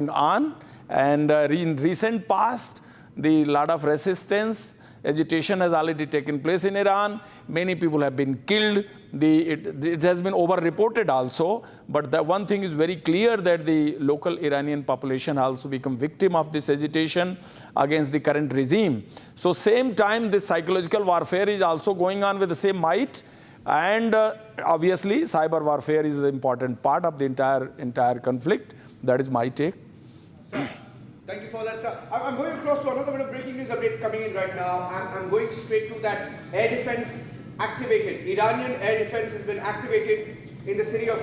on, and in recent past, the lot of resistance, agitation has already taken place in Iran. Many people have been killed. It has been over-reported also, but the one thing is very clear that the local Iranian population also become victim of this agitation against the current regime. So same time, this psychological warfare is also going on with the same might, and obviously cyber warfare is the important part of the entire conflict. That is my take. Thank you for that, sir. I'm going across to another bit of breaking news update coming in right now. I'm going straight to that air defense activated. Iranian air defense has been activated in the city of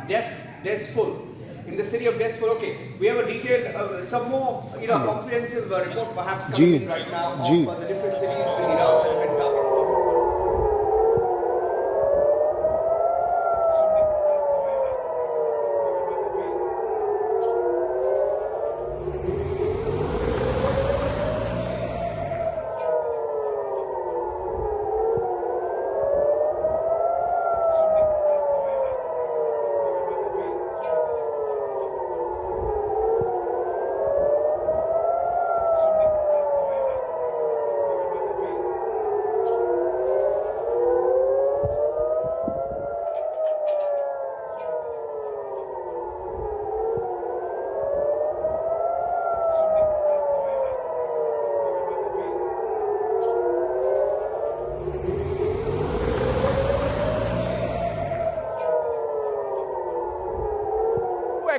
Desful. In the city of Desful, okay. We have a detailed, some more, comprehensive report perhaps coming in right now of the different cities in Iran that have been targeted.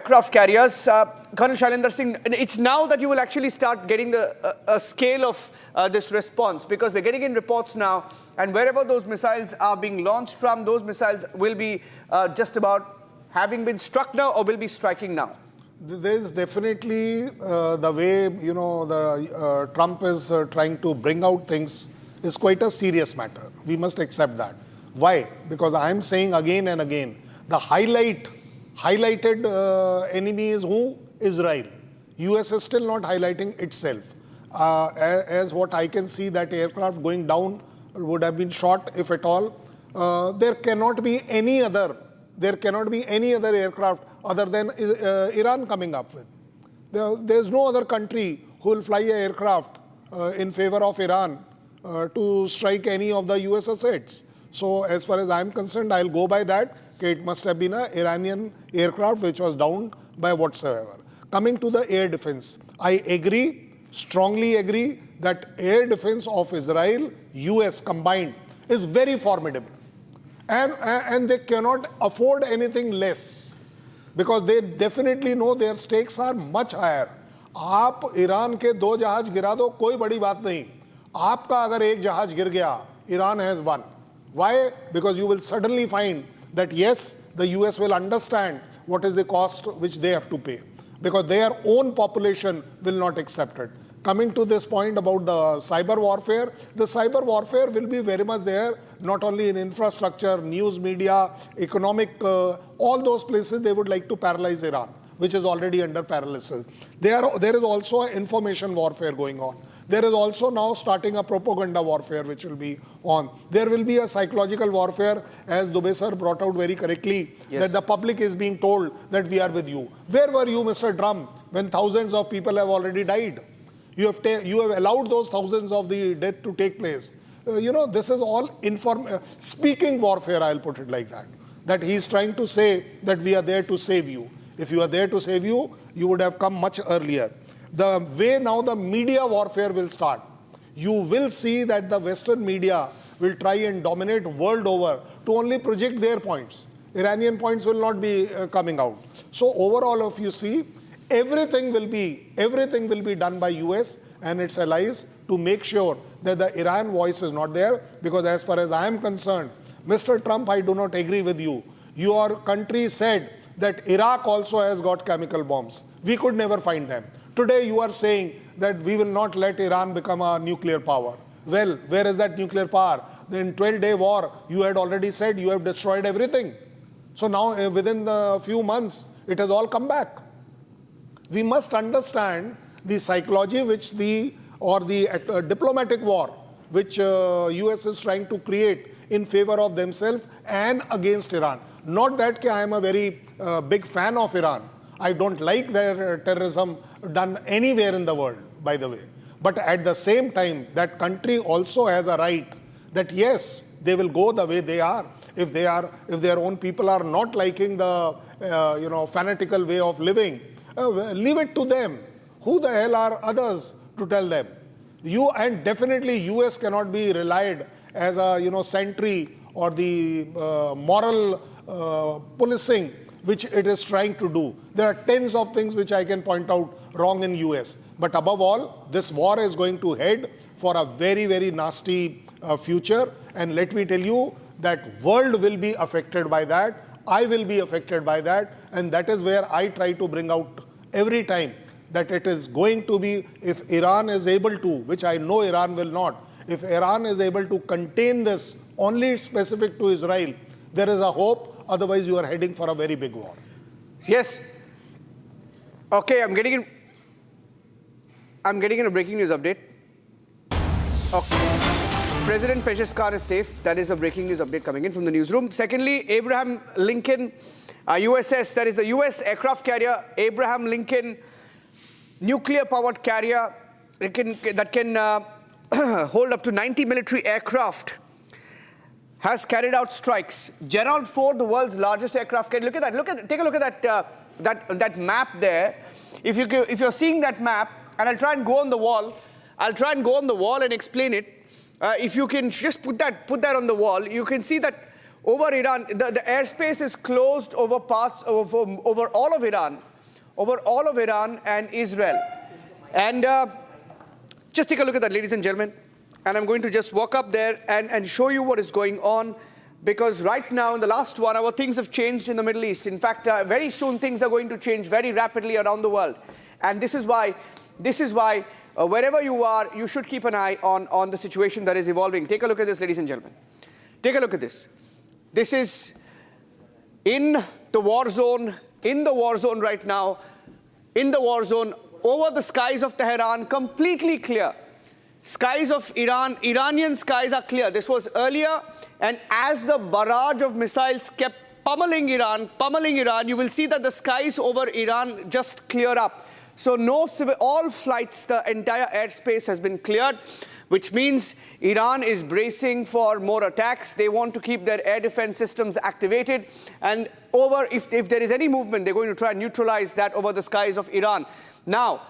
Aircraft carriers. Colonel Shailendra Singh, it's now that you will actually start getting a scale of this response, because we're getting in reports now, and wherever those missiles are being launched from, those missiles will be just about having been struck now or will be striking now. There is definitely the way, Trump is trying to bring out things is quite a serious matter. We must accept that. Why? Because I'm saying again and again, the highlighted enemy is who? Israel. US is still not highlighting itself. As what I can see, that aircraft going down would have been shot, if at all. There cannot be any other aircraft other than Iran coming up with. There's no other country who will fly an aircraft in favor of Iran to strike any of the US assets. So as far as I'm concerned, I'll go by that. It must have been an Iranian aircraft which was downed by whatsoever. Coming to the air defense, I agree, strongly agree, that air defense of Israel, US combined, is very formidable. And they cannot afford anything less, because they definitely know their stakes are much higher. आप Iran के 2 जहाज गिरा दो, कोई बड़ी बात नहीं. आपका अगर एक जहाज गिर गया, Iran has won. Why? Because you will suddenly find that yes, the US will understand what is the cost which they have to pay, because their own population will not accept it. Coming to this point about the cyber warfare, the cyber warfare will be very much there, not only in infrastructure, news media, economic, all those places they would like to paralyze Iran, which is already under paralysis. There is also information warfare going on. There is also now starting a propaganda warfare which will be on. There will be a psychological warfare, as Dubey sir brought out very correctly, that the public is being told that we are with you. Where were you, Mr. Trump, when thousands of people have already died? You have allowed those thousands of the death to take place. This is all speaking warfare, I'll put it like that. That he's trying to say that we are there to save you. If you are there to save you, you would have come much earlier. The way now the media warfare will start, you will see that the Western media will try and dominate world over to only project their points. Iranian points will not be coming out. So overall, if you see, everything will be done by US and its allies to make sure that the Iran voice is not there. Because as far as I am concerned, Mr. Trump, I do not agree with you. Your country said that Iraq also has got chemical bombs. We could never find them. Today you are saying that we will not let Iran become a nuclear power. Well, where is that nuclear power? In 12-day war, you had already said you have destroyed everything. So now within a few months, it has all come back. We must understand the psychology or the diplomatic war which US is trying to create in favor of themselves and against Iran. Not that I am a very big fan of Iran. I don't like their terrorism done anywhere in the world, by the way. But at the same time, that country also has a right that yes, they will go the way they are. If their own people are not liking the fanatical way of living, leave it to them. Who the hell are others to tell them? And definitely US cannot be relied as a sentry or the moral policing which it is trying to do. There are tens of things which I can point out wrong in US. But above all, this war is going to head for a very, very nasty future. And let me tell you that world will be affected by that. I will be affected by that. And that is where I try to bring out every time that it is going to be, if Iran is able to, which I know Iran will not, if Iran is able to contain this only specific to Israel, there is a hope. Otherwise, you are heading for a very big war. Yes. Okay, I'm getting in a breaking news update. Okay. President Pezeshkian is safe. That is a breaking news update coming in from the newsroom. Secondly, Abraham Lincoln USS, that is the US aircraft carrier, Abraham Lincoln nuclear-powered carrier that can hold up to 90 military aircraft, has carried out strikes. Gerald Ford, the world's largest aircraft carrier. Look at that. Take a look at that map there. If you're seeing that map, and I'll try and go on the wall. And explain it. If you can just put that on the wall, you can see that over Iran, the airspace is closed over parts over all of Iran and Israel. And just take a look at that, ladies and gentlemen. And I'm going to just walk up there and show you what is going on. Because right now, in the last 1 hour, things have changed in the Middle East. In fact, very soon things are going to change very rapidly around the world. And this is why wherever you are, you should keep an eye on the situation that is evolving. Take a look at this, ladies and gentlemen. Take a look at this. This is in the war zone right now, over the skies of Tehran, completely clear. Skies of Iranian skies are clear. This was earlier, and as the barrage of missiles kept pummeling Iran, you will see that the skies over Iran just clear up. So all flights, the entire airspace has been cleared, which means Iran is bracing for more attacks. They want to keep their air defense systems activated. And if there is any movement, they're going to try and neutralize that over the skies of Iran. Now,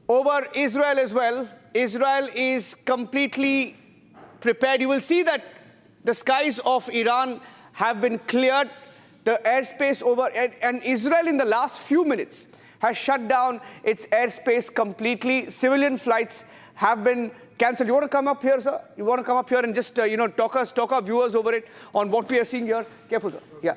over Israel as well, Israel is completely prepared. You will see that the skies of Iran have been cleared, the airspace over, and Israel in the last few minutes has shut down its airspace completely. Civilian flights have been cancelled. You want to come up here, sir? You want to come up here and just, talk our viewers over it on what we are seeing here? Careful, sir. Yeah.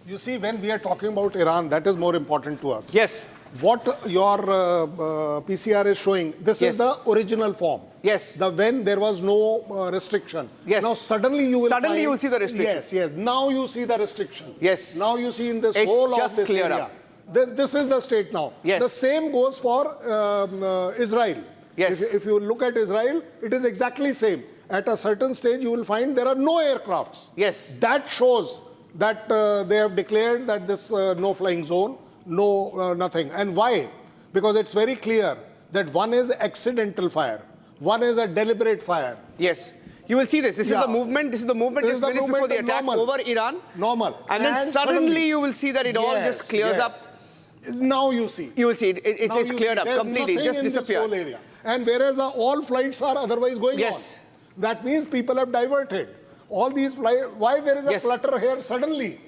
You see, when we are talking about Iran, that is more important to us. Yes. What your PCR is showing, this is the original form. Yes. When there was no restriction. Yes. Now suddenly you will see the restriction. Yes. Now you see the restriction. Yes. Now you see in this it's whole just of this clear area. Up. This is the state now. Yes. The same goes for Israel. Yes. If you look at Israel, it is exactly same. At a certain stage, you will find there are no aircrafts. Yes. That shows that they have declared that this no flying zone, nothing. And why? Because it's very clear that one is accidental fire, one is a deliberate fire. Yes. You will see this. This is the movement. This is the movement just minutes before the attack over Iran. Normal. And then suddenly you will see that it all just clears up. Now you see. You will see it. It's cleared up completely. It just disappeared. And whereas all flights are otherwise going on. That means people have diverted. All these flights, why there is a clutter here suddenly?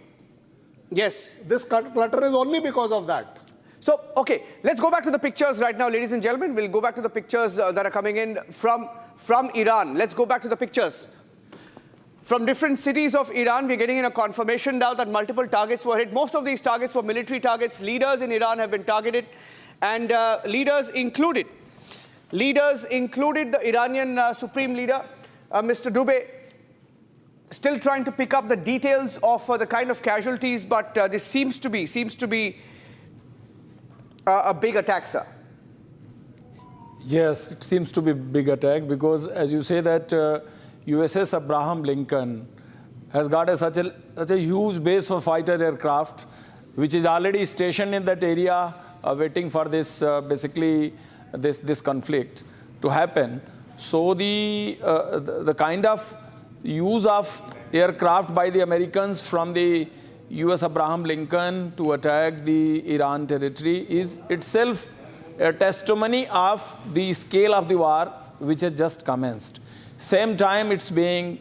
Yes. This clutter is only because of that. So, okay, let's go back to the pictures right now, ladies and gentlemen. We'll go back to the pictures that are coming in from Iran. Let's go back to the pictures. From different cities of Iran, we're getting in a confirmation now that multiple targets were hit. Most of these targets were military targets. Leaders in Iran have been targeted, and leaders included the Iranian Supreme Leader, Mr. Dubey, still trying to pick up the details of the kind of casualties, but this seems to be a big attack, sir. Yes, it seems to be a big attack because, as you say, that USS Abraham Lincoln has got such a huge base of fighter aircraft. which is already stationed in that area, waiting for this, basically, this conflict to happen. So the kind of use of aircraft by the Americans from the US Abraham Lincoln to attack the Iran territory is itself a testimony of the scale of the war which has just commenced. Same time it's being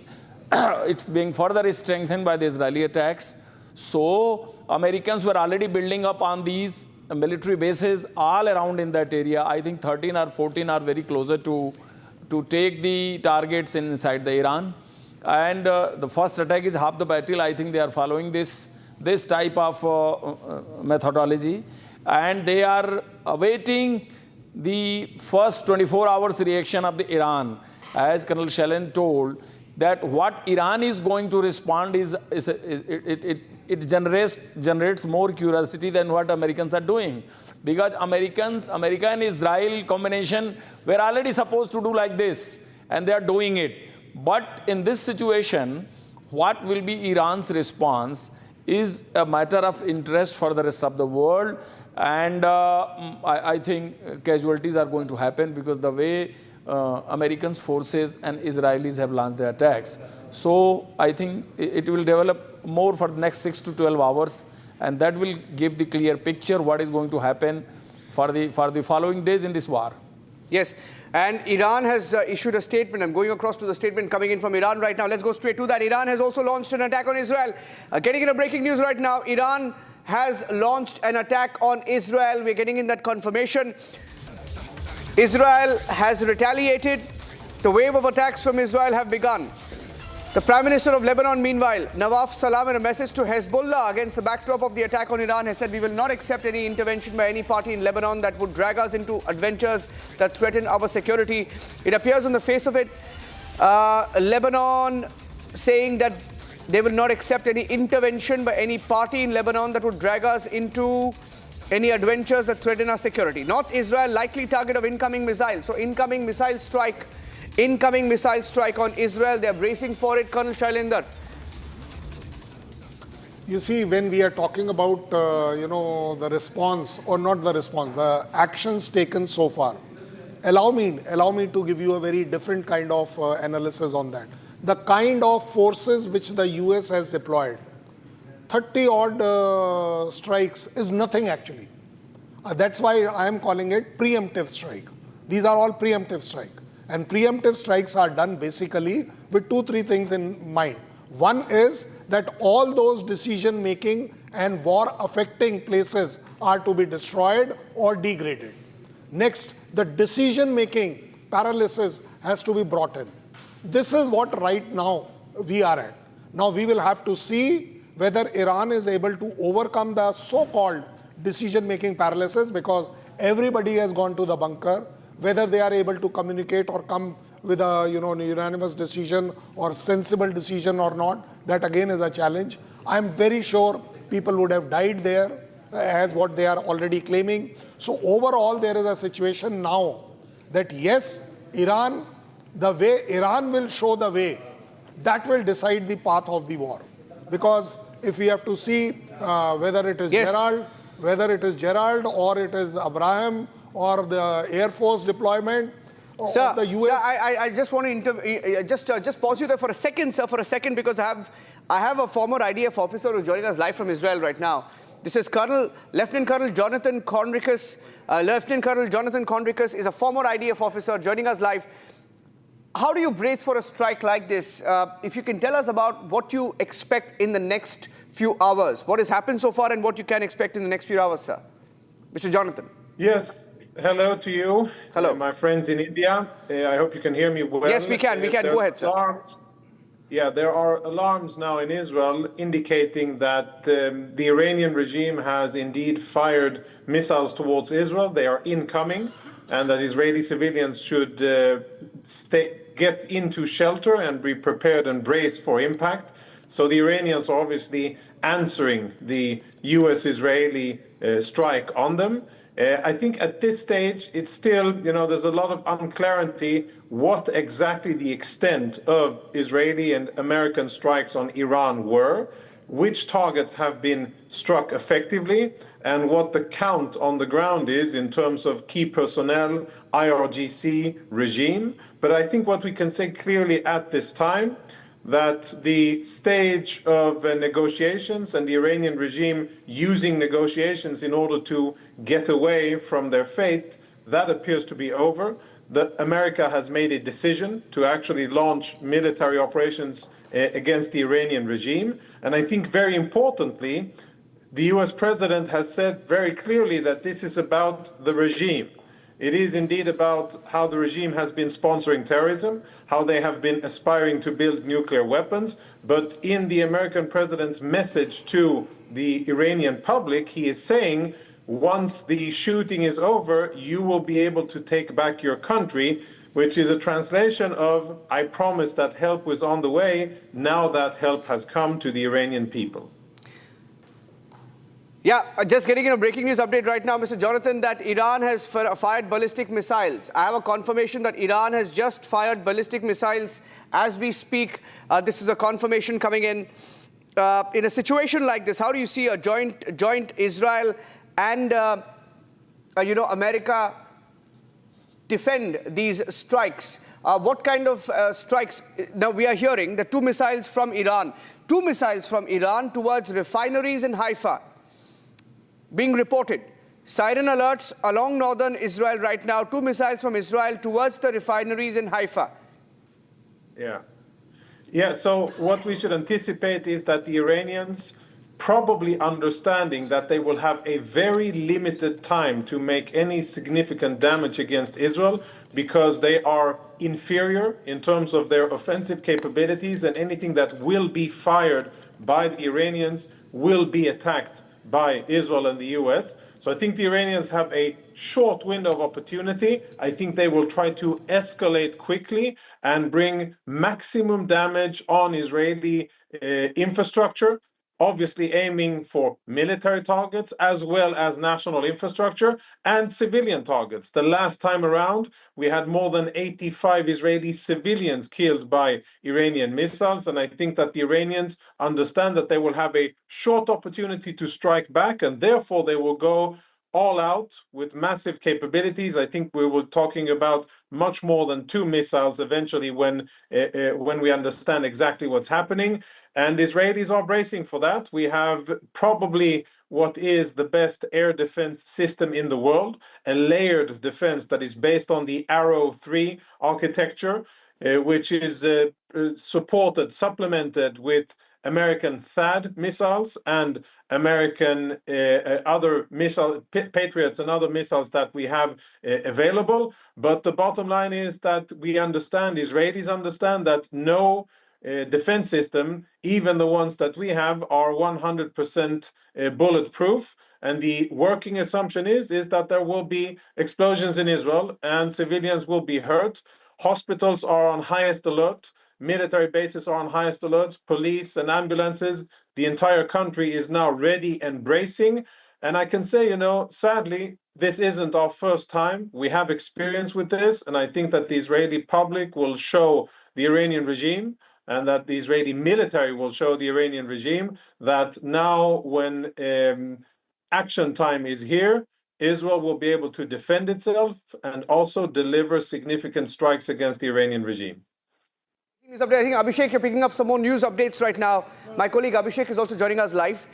further strengthened by the Israeli attacks. So Americans were already building up on these military bases all around in that area. I think 13 or 14 are very closer to take the targets inside the Iran. And the first attack is half the battle. I think they are following this type of methodology. And they are awaiting the first 24 hours reaction of the Iran. As Colonel Shellen told, that what Iran is going to respond it generates more curiosity than what Americans are doing. Because America and Israel combination were already supposed to do like this, and they are doing it. But in this situation, what will be Iran's response is a matter of interest for the rest of the world. And I think casualties are going to happen because the way American forces and Israelis have launched their attacks. So I think it will develop more for the next 6 to 12 hours, and that will give the clear picture what is going to happen for the following days in this war. Yes, and Iran has issued a statement. I'm going across to the statement coming in from Iran right now. Let's go straight to that. Iran has also launched an attack on Israel. Getting into breaking news right now, Iran has launched an attack on Israel. We're getting in that confirmation. Israel has retaliated. The wave of attacks from Israel have begun. The Prime Minister of Lebanon, meanwhile, Nawaf Salam, in a message to Hezbollah against the backdrop of the attack on Iran, has said, "We will not accept any intervention by any party in Lebanon that would drag us into adventures that threaten our security." It appears on the face of it, Lebanon saying that they will not accept any intervention by any party in Lebanon that would drag us into any adventures that threaten our security. North Israel, likely target of incoming missiles. So incoming missile strike on Israel. They're bracing for it. Colonel Shailendar. You see, when we are talking about, the response, or not the response, the actions taken so far, allow me to give you a very different kind of analysis on that. The kind of forces which the US has deployed, 30-odd strikes is nothing actually. That's why I am calling it preemptive strike. These are all preemptive strike. And preemptive strikes are done basically with 2-3 things in mind. One is that all those decision-making and war-affecting places are to be destroyed or degraded. Next, the decision-making paralysis has to be brought in. This is what right now we are at. Now we will have to see whether Iran is able to overcome the so-called decision-making paralysis, because everybody has gone to the bunker. Whether they are able to communicate or come with a unanimous decision or sensible decision or not, that again is a challenge. I am very sure people would have died there, as what they are already claiming. So overall, there is a situation now that yes, Iran, the way Iran will show the way, that will decide the path of the war. Because if we have to see whether it is Gerald or it is Abraham or the Air Force deployment, Sir, the US. Sir, I just want to just pause you there for a second, sir, because I have a former IDF officer who's joining us live from Israel right now. This is Lieutenant Colonel Jonathan Conricus. Lieutenant Colonel Jonathan Conricus is a former IDF officer joining us live. How do you brace for a strike like this? If you can tell us about what you expect in the next few hours, what has happened so far and what you can expect in the next few hours, sir. Mr. Jonathan. Yes. Hello to you. Hello. My friends in India. I hope you can hear me well. Yes, we can. Go ahead, sir. There are alarms now in Israel indicating that the Iranian regime has indeed fired missiles towards Israel. They are incoming, and that Israeli civilians should get into shelter and be prepared and brace for impact. So the Iranians are obviously answering the US-Israeli strike on them. I think at this stage, it's still, there's a lot of unclarity what exactly the extent of Israeli and American strikes on Iran were. which targets have been struck effectively and what the count on the ground is in terms of key personnel, IRGC regime. But I think what we can say clearly at this time, that the stage of negotiations and the Iranian regime using negotiations in order to get away from their fate, that appears to be over. America has made a decision to actually launch military operations against the Iranian regime. And I think very importantly, the US president has said very clearly that this is about the regime. It is indeed about how the regime has been sponsoring terrorism, how they have been aspiring to build nuclear weapons. But in the American president's message to the Iranian public, he is saying, once the shooting is over, you will be able to take back your country, which is a translation of, I promised that help was on the way, now that help has come to the Iranian people. Yeah, just getting in a breaking news update right now, Mr. Jonathan, that Iran has fired ballistic missiles. I have a confirmation that Iran has just fired ballistic missiles as we speak. This is a confirmation coming in. In a situation like this, how do you see a joint Israel and America defend these strikes? What kind of strikes? Now we are hearing the two missiles from Iran towards refineries in Haifa being reported. Siren alerts along northern Israel right now, two missiles from Israel towards the refineries in Haifa. Yeah, so what we should anticipate is that the Iranians, probably understanding that they will have a very limited time to make any significant damage against Israel because they are inferior in terms of their offensive capabilities, and anything that will be fired by the Iranians will be attacked by Israel and the US. So I think the Iranians have a short window of opportunity. I think they will try to escalate quickly and bring maximum damage on Israeli infrastructure, obviously aiming for military targets as well as national infrastructure and civilian targets. The last time around, we had more than 85 Israeli civilians killed by Iranian missiles, and I think that the Iranians understand that they will have a short opportunity to strike back, and therefore they will go all out with massive capabilities. I think we were talking about much more than two missiles eventually when we understand exactly what's happening. And Israelis are bracing for that. We have probably what is the best air defense system in the world, a layered defense that is based on the Arrow 3 architecture, which is supplemented with American THAAD missiles and American other missile Patriots and other missiles that we have available. But the bottom line is that we understand, Israelis understand, that no defense system, even the ones that we have, are 100% bulletproof. And the working assumption is that there will be explosions in Israel and civilians will be hurt. Hospitals are on highest alert. Military bases are on highest alert. Police and ambulances. The entire country is now ready and bracing. And I can say, sadly, this isn't our first time. We have experience with this. And I think that the Israeli public will show the Iranian regime, and that the Israeli military will show the Iranian regime that now when action time is here, Israel will be able to defend itself and also deliver significant strikes against the Iranian regime. News update. I think, Abhishek, you're picking up some more news updates right now. My colleague Abhishek is also joining us live.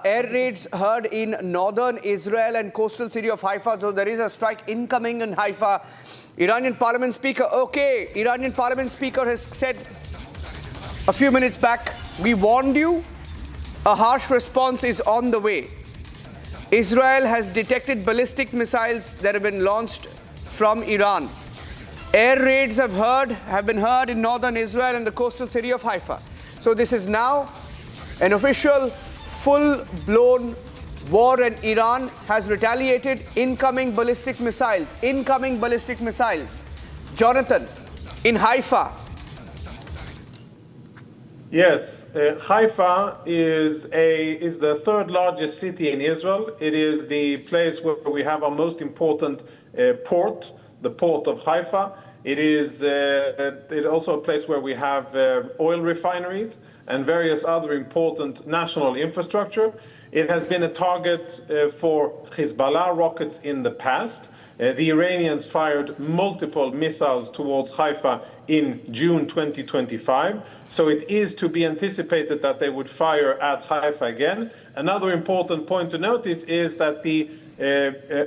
Air raids heard in northern Israel and coastal city of Haifa. So there is a strike incoming in Haifa. Iranian parliament speaker has said a few minutes back, we warned you, a harsh response is on the way. Israel has detected ballistic missiles that have been launched from Iran. Air raids have been heard in northern Israel and the coastal city of Haifa. So this is now an official, full-blown war, and Iran has retaliated. Incoming ballistic missiles. Jonathan, in Haifa. Yes, Haifa is the third largest city in Israel. It is the place where we have our most important port, the port of Haifa. It is also a place where we have oil refineries and various other important national infrastructure. It has been a target for Hezbollah rockets in the past. The Iranians fired multiple missiles towards Haifa in June 2025, so it is to be anticipated that they would fire at Haifa again. Another important point to notice is that the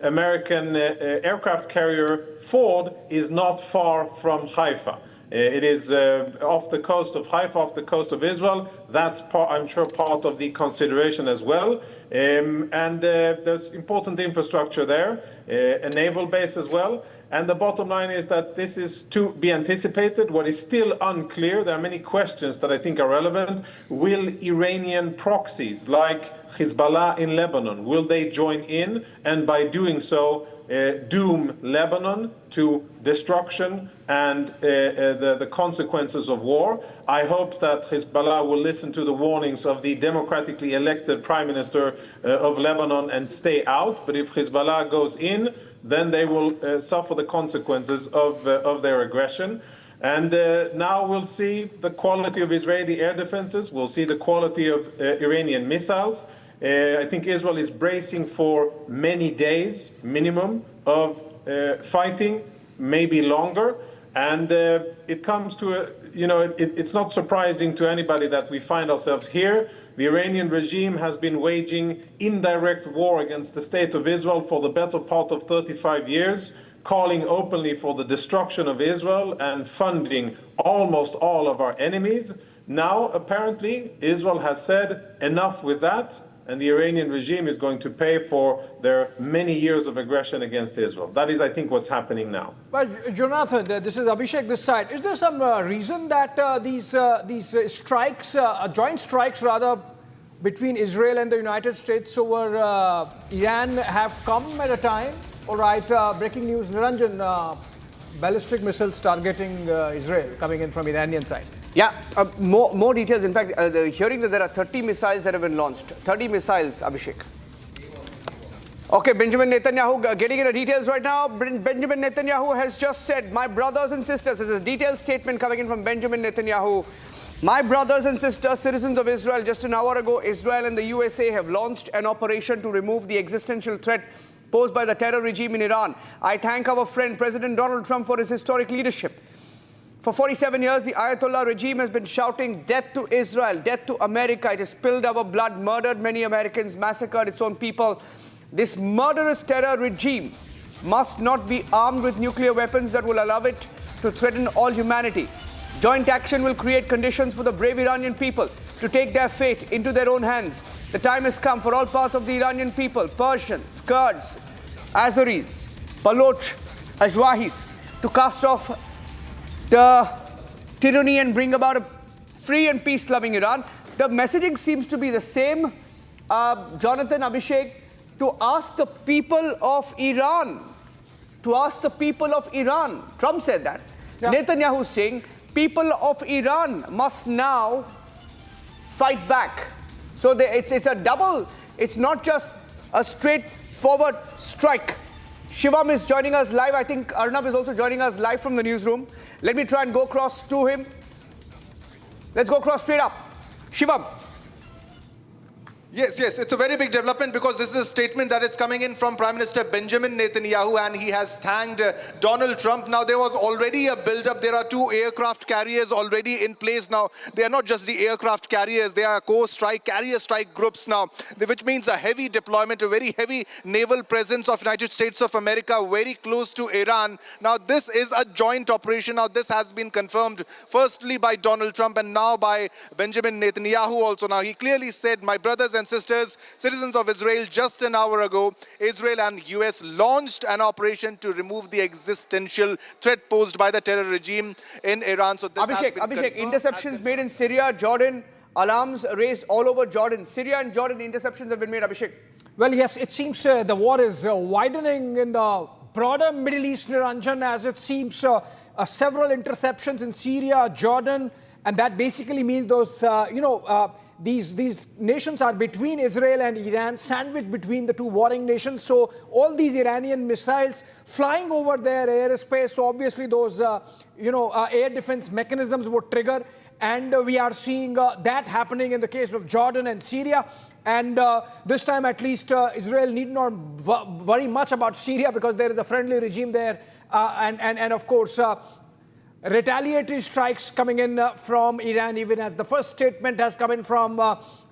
American aircraft carrier Ford is not far from Haifa. It is off the coast of Haifa, off the coast of Israel. That's, I'm sure, part of the consideration as well. And there's important infrastructure there, a naval base as well. And the bottom line is that this is to be anticipated. What is still unclear, there are many questions that I think are relevant. Will Iranian proxies like Hezbollah in Lebanon, will they join in and by doing so doom Lebanon to destruction and the consequences of war? I hope that Hezbollah will listen to the warnings of the democratically elected Prime Minister of Lebanon and stay out. But if Hezbollah goes in, then they will suffer the consequences of their aggression. And now we'll see the quality of Israeli air defenses. We'll see the quality of Iranian missiles. I think Israel is bracing for many days minimum of fighting, maybe longer. And it comes to, it's not surprising to anybody that we find ourselves here. The Iranian regime has been waging indirect war against the state of Israel for the better part of 35 years, calling openly for the destruction of Israel and funding almost all of our enemies. Now, apparently, Israel has said enough with that, and the Iranian regime is going to pay for their many years of aggression against Israel. That is, I think, what's happening now. Well, Jonathan, this is Abhishek this side. Is there some reason that these strikes, joint strikes rather, between Israel and the United States over Iran have come at a time? All right, breaking news, Niranjan, ballistic missiles targeting Israel coming in from Iranian side. Yeah, more details. In fact, hearing that there are 30 missiles that have been launched. 30 missiles, Abhishek. Okay, Benjamin Netanyahu getting into details right now. Benjamin Netanyahu has just said, my brothers and sisters, this is a detailed statement coming in from Benjamin Netanyahu. My brothers and sisters, citizens of Israel, just an hour ago, Israel and the USA have launched an operation to remove the existential threat posed by the terror regime in Iran. I thank our friend President Donald Trump for his historic leadership. For 47 years, the Ayatollah regime has been shouting death to Israel, death to America. It has spilled our blood, murdered many Americans, massacred its own people. This murderous terror regime must not be armed with nuclear weapons that will allow it to threaten all humanity. Joint action will create conditions for the brave Iranian people to take their fate into their own hands. The time has come for all parts of the Iranian people, Persians, Kurds, Azeris, Baloch, Ajwahis, to cast off the tyranny and bring about a free and peace-loving Iran. The messaging seems to be the same, Jonathan, Abhishek, to ask the people of Iran. Trump said that. Yeah. Netanyahu is saying people of Iran must now fight back. So it's a double, it's not just a straightforward strike. Shivam is joining us live. I think Arnab is also joining us live from the newsroom. Let me try and go across to him. Let's go across straight up. Shivam. Yes, it's a very big development because this is a statement that is coming in from Prime Minister Benjamin Netanyahu, and he has thanked Donald Trump. Now, there was already a build-up. There are 2 aircraft carriers already in place now. They are not just the aircraft carriers. They are carrier strike groups now, which means a heavy deployment, a very heavy naval presence of United States of America very close to Iran. Now, this is a joint operation. Now, this has been confirmed firstly by Donald Trump and now by Benjamin Netanyahu also. Now, he clearly said, my brothers and sisters, citizens of Israel, just an hour ago, Israel and US launched an operation to remove the existential threat posed by the terror regime in Iran. So this Abhishek, interceptions made in Syria, Jordan, alarms raised all over Jordan. Syria and Jordan interceptions have been made, Abhishek. Well, yes, it seems the war is widening in the broader Middle East, Niranjan, as it seems several interceptions in Syria, Jordan, and that basically means those, these nations are between Israel and Iran, sandwiched between the two warring nations. So all these Iranian missiles flying over their airspace, so obviously those air defense mechanisms would trigger. And we are seeing that happening in the case of Jordan and Syria. And this time, at least, Israel need not worry much about Syria because there is a friendly regime there. And of course, retaliatory strikes coming in from Iran, even as the first statement has come in from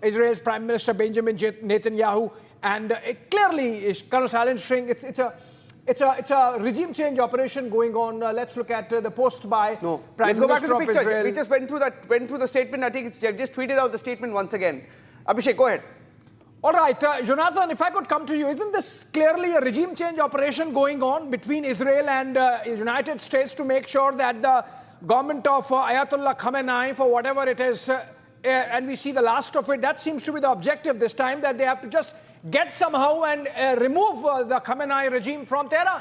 Israel's Prime Minister Benjamin Netanyahu. And clearly, Colonel Silent String, it's a regime change operation going on. Let's look at the post by Prime Let's go back Minister to the of pictures. Israel. We just went through the statement. I think I've just tweeted out the statement once again. Abhishek, go ahead. All right, Jonathan, if I could come to you, isn't this clearly a regime change operation going on between Israel and the United States to make sure that the government of Ayatollah Khamenei, for whatever it is, and we see the last of it, that seems to be the objective this time, that they have to just get somehow and remove the Khamenei regime from Tehran?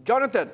Jonathan.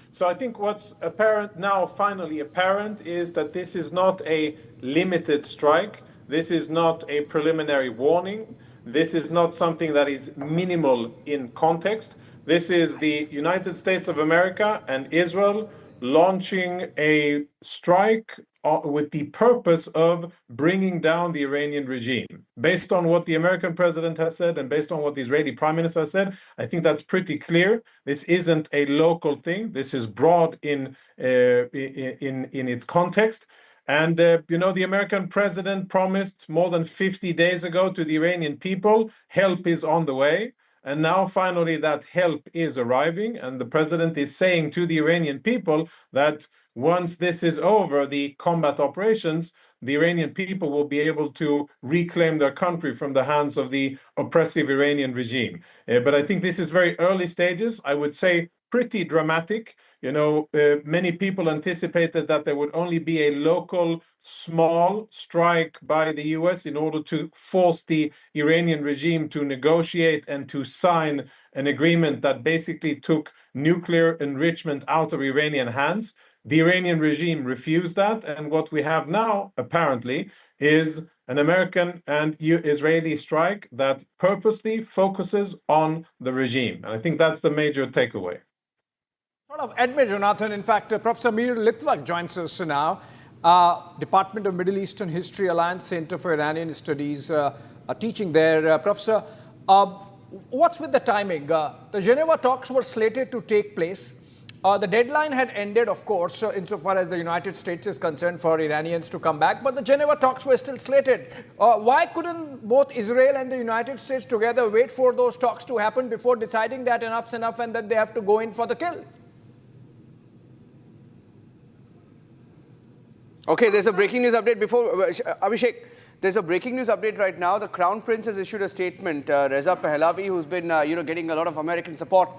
So I think what's apparent now, finally apparent, is that this is not a limited strike. This is not a preliminary warning. This is not something that is minimal in context. This is the United States of America and Israel launching a strike with the purpose of bringing down the Iranian regime. Based on what the American president has said and based on what the Israeli prime minister has said, I think that's pretty clear. This isn't a local thing. This is broad in its context. And, the American president promised more than 50 days ago to the Iranian people, help is on the way. And now, finally, that help is arriving. And the president is saying to the Iranian people that once this is over, the combat operations, the Iranian people will be able to reclaim their country from the hands of the oppressive Iranian regime. But I think this is very early stages. I would say pretty dramatic. Many people anticipated that there would only be a local small strike by the US in order to force the Iranian regime to negotiate and to sign an agreement that basically took nuclear enrichment out of Iranian hands. The Iranian regime refused that, and what we have now, apparently, is an American and Israeli strike that purposely focuses on the regime. And I think that's the major takeaway. Sort of admit, Jonathan. In fact, Professor Mir Litvak joins us now. Department of Middle Eastern History, Alliance Center for Iranian Studies, teaching there. Professor, what's with the timing? The Geneva talks were slated to take place. The deadline had ended, of course, insofar as the United States is concerned, for Iranians to come back, but the Geneva talks were still slated. Why couldn't both Israel and the United States together wait for those talks to happen before deciding that enough's enough and that they have to go in for the kill? Okay, there's a breaking news update before Abhishek. There's a breaking news update right now. The Crown Prince has issued a statement. Reza Pahlavi, who's been getting a lot of American support,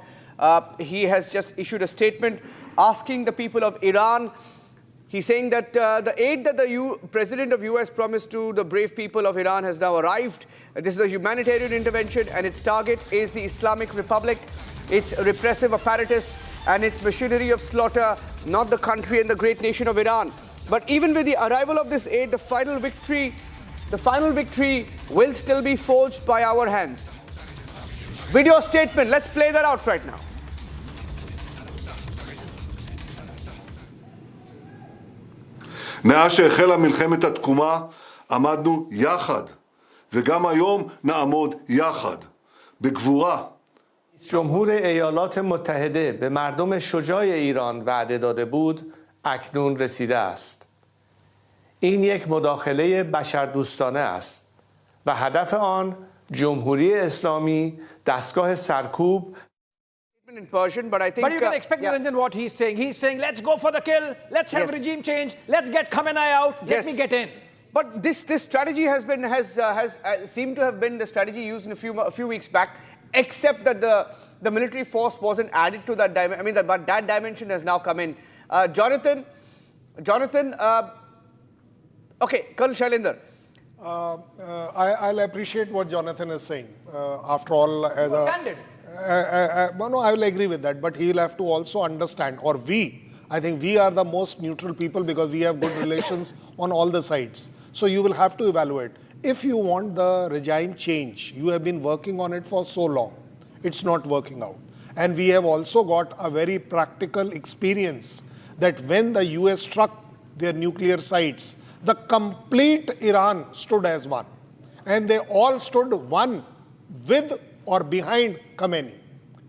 he has just issued a statement asking the people of Iran. He's saying that the aid that the president of US promised to the brave people of Iran has now arrived. This is a humanitarian intervention, and its target is the Islamic Republic, its repressive apparatus, and its machinery of slaughter, not the country and the great nation of Iran. But even with the arrival of this aid, the final victory will still be forged by our hands. Video statement, let's play that out right now. מאז שהחלה מלחמת התקומה עמדנו יחד, וגם היום נעמוד יחד, בגבורה. جمهور ایالات متحده به مردم شجاع ایران وعده داده بود، اکنون رسیده است. این یک مداخله بشردوستانه است و هدف آن جمهوری اسلامی دستگاه سرکوب. In Persian, but you can expect, Niranjan, what he's saying. He's saying, let's go for the kill, let's have regime change, let's get Khamenei out, let me get in. But this strategy has seemed to have been the strategy used in a few weeks back, except that the military force wasn't added to that dimension. But that dimension has now come in. Jonathan, okay, Colonel Shailendra. I'll appreciate what Jonathan is saying. After all, candid. No, I will agree with that, but he'll have to also understand, or we I think we are the most neutral people because we have good relations on all the sides. So you will have to evaluate. If you want the regime change, you have been working on it for so long, it's not working out. And we have also got a very practical experience that when the US struck their nuclear sites, the complete Iran stood as one. And they all stood one with or behind Khamenei.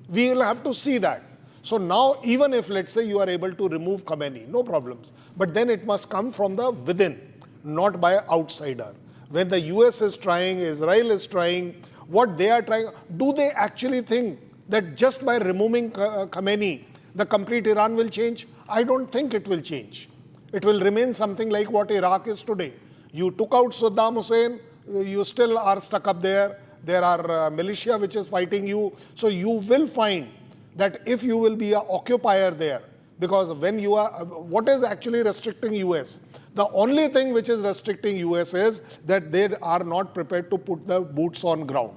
We will have to see that. So now, even if, let's say, you are able to remove Khamenei, no problems. But then it must come from the within, not by an outsider. When the US is trying, Israel is trying, what they are trying, do they actually think that just by removing Khamenei, the complete Iran will change? I don't think it will change. It will remain something like what Iraq is today. You took out Saddam Hussein, you still are stuck up there. There are militia which is fighting you. So you will find that if you will be an occupier there, because when you are, what is actually restricting US? The only thing which is restricting US is that they are not prepared to put the boots on ground.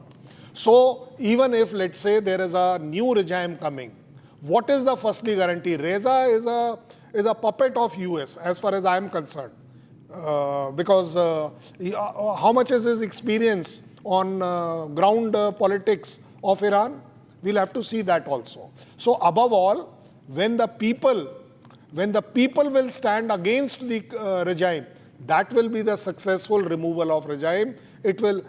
So even if, let's say, there is a new regime coming, what is the firstly guarantee? Reza is a puppet of US as far as I am concerned. Because how much is his experience on ground politics of Iran? We'll have to see that also. So above all, when the people will stand against the regime, that will be the successful removal of regime.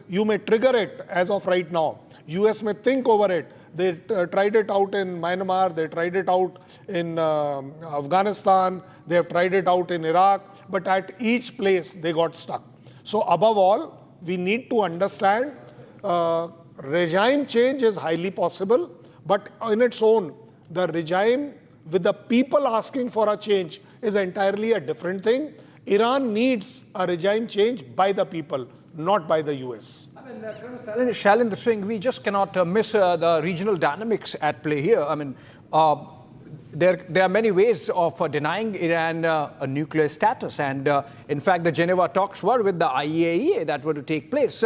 You may trigger it as of right now. US may think over it. They tried it out in Myanmar, they tried it out in Afghanistan, they have tried it out in Iraq, but at each place they got stuck. So above all, we need to understand regime change is highly possible, but in its own, the regime with the people asking for a change is entirely a different thing. Iran needs a regime change by the people, not by the US. I mean, Shall in the swing, we just cannot miss the regional dynamics at play here. I mean, there are many ways of denying Iran a nuclear status. And in fact, the Geneva talks were with the IAEA that were to take place.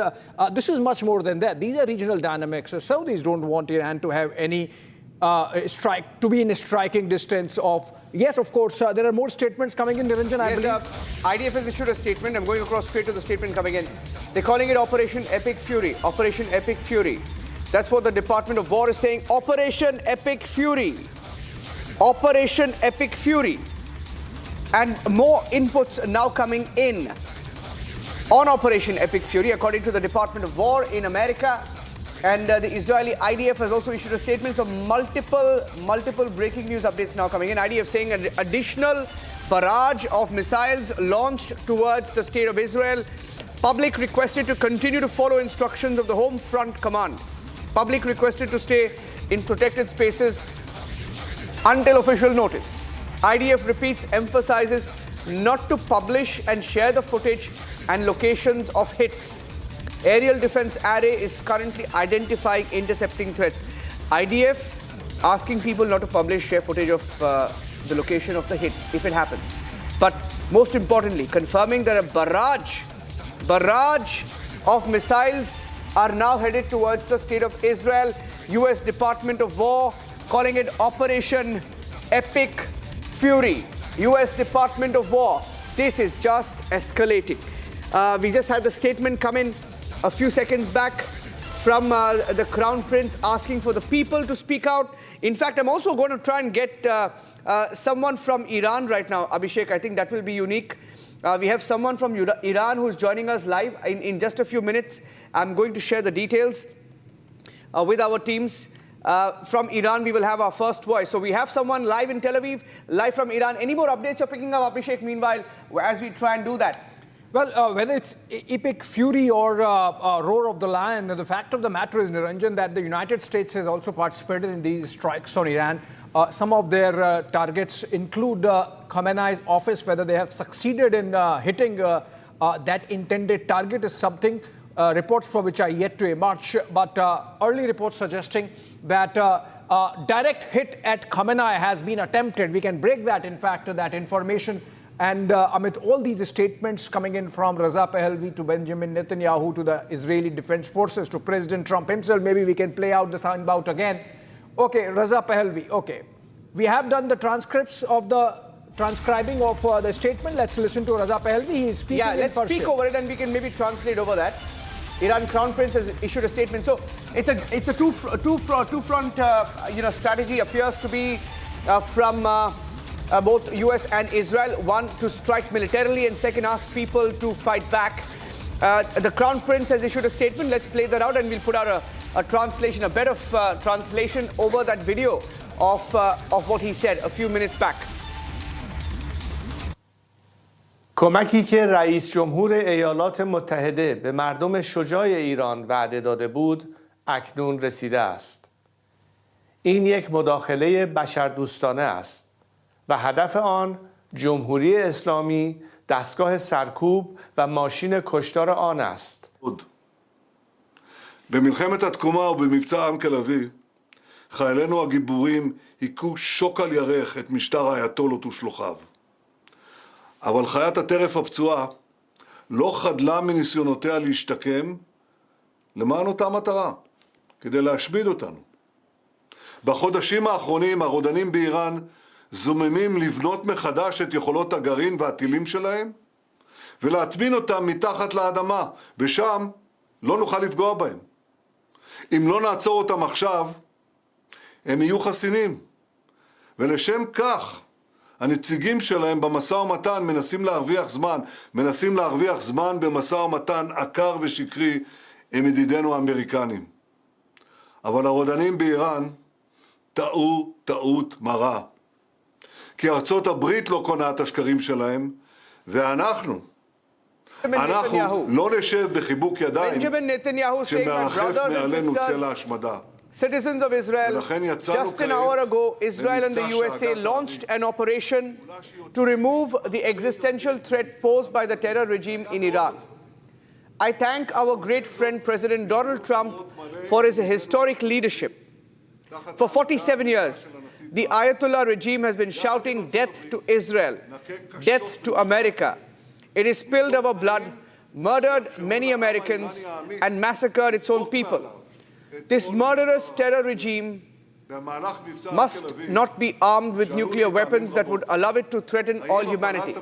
This is much more than that. These are regional dynamics. Saudis don't want Iran to have any to be in a striking distance of. Yes, of course, there are more statements coming in, Niranjan, I believe. IDF has issued a statement. I'm going across straight to the statement coming in. They're calling it Operation Epic Fury. Operation Epic Fury. That's what the Department of War is saying. Operation Epic Fury. Operation Epic Fury. And more inputs now coming in on Operation Epic Fury, according to the Department of War in America. And the Israeli IDF has also issued a statement. So multiple breaking news updates now coming in. IDF saying an additional barrage of missiles launched towards the state of Israel. Public requested to continue to follow instructions of the Home Front Command. Public requested to stay in protected spaces until official notice. IDF repeats, emphasizes not to publish and share the footage and locations of hits. Aerial defense array is currently identifying intercepting threats. IDF asking people not to publish, share footage of the location of the hits if it happens. But most importantly, confirming that a barrage of missiles are now headed towards the state of Israel. US Department of War calling it Operation Epic Fury. US Department of War. This is just escalating. We just had the statement come in a few seconds back from the Crown Prince asking for the people to speak out. In fact, I'm also going to try and get someone from Iran right now, Abhishek. I think that will be unique. We have someone from Iran who's joining us live in just a few minutes. I'm going to share the details with our teams. From Iran, we will have our first voice. So we have someone live in Tel Aviv, live from Iran. Any more updates you're picking up, Abhishek, meanwhile, as we try and do that? Well, whether it's Epic Fury or Roar of the Lion, the fact of the matter is, Niranjan, that the United States has also participated in these strikes on Iran. Some of their targets include Khamenei's office. Whether they have succeeded in hitting that intended target is something, reports for which are yet to emerge. But early reports suggesting that direct hit at Khamenei has been attempted. We can break that, in fact, that information. And amid all these statements coming in from Reza Pahlavi to Benjamin Netanyahu to the Israeli Defense Forces to President Trump himself, maybe we can play out the soundbout again. Okay, Reza Pahlavi, okay. We have done the transcripts of the transcribing of the statement. Let's listen to Raza Pahlavi. He is speaking in let's Persian. speak over it and we can maybe translate over that. Iran Crown Prince has issued a statement. So it's a two-front strategy appears to be from both US and Israel. One, to strike militarily, and second, ask people to fight back. The Crown Prince has issued a statement. Let's play that out and we'll put out a translation, a bit of translation over that video of what he said a few minutes back. کمکی که رئیس جمهور ایالات متحده به مردم شجاع ایران وعده داده بود اکنون رسیده است. این یک مداخله بشردوستانه است و هدف آن جمهوری اسلامی دستگاه سرکوب و ماشین کشتار آن است. במלחמת התקומה ובמבצע עם כלבי, חיילינו הגיבורים היכו שוק על ירך את משטר האייתולות ושלוחיו. אבל חיית הטרף הפצועה לא חדלה מניסיונותיה להשתקם למען אותה מטרה, כדי להשמיד אותנו. בחודשים האחרונים הרודנים באיראן זוממים לבנות מחדש את יכולות הגרעין והטילים שלהם ולהטמין אותם מתחת לאדמה, ושם לא נוכל לפגוע בהם. אם לא נעצור אותם עכשיו, הם יהיו חסינים. ולשם כך, הנציגים שלהם במשא ומתן מנסים להרוויח זמן במשא ומתן עקר ושקרי עם ידידינו האמריקנים. אבל הרודנים באיראן טעו טעות מרה. כי ארצות הברית לא קונה את השקרים שלהם, ואנחנו לא נשב בחיבוק ידיים שמרחף מעלינו צל ההשמדה. Citizens of Israel, just an hour ago, Israel and the USA launched an operation to remove the existential threat posed by the terror regime in Iran. I thank our great friend President Donald Trump for his historic leadership. For 47 years, the Ayatollah regime has been shouting death to Israel, death to America. It has spilled our blood, murdered many Americans, and massacred its own people. This murderous terror regime must not be armed with nuclear weapons that would allow it to threaten all humanity.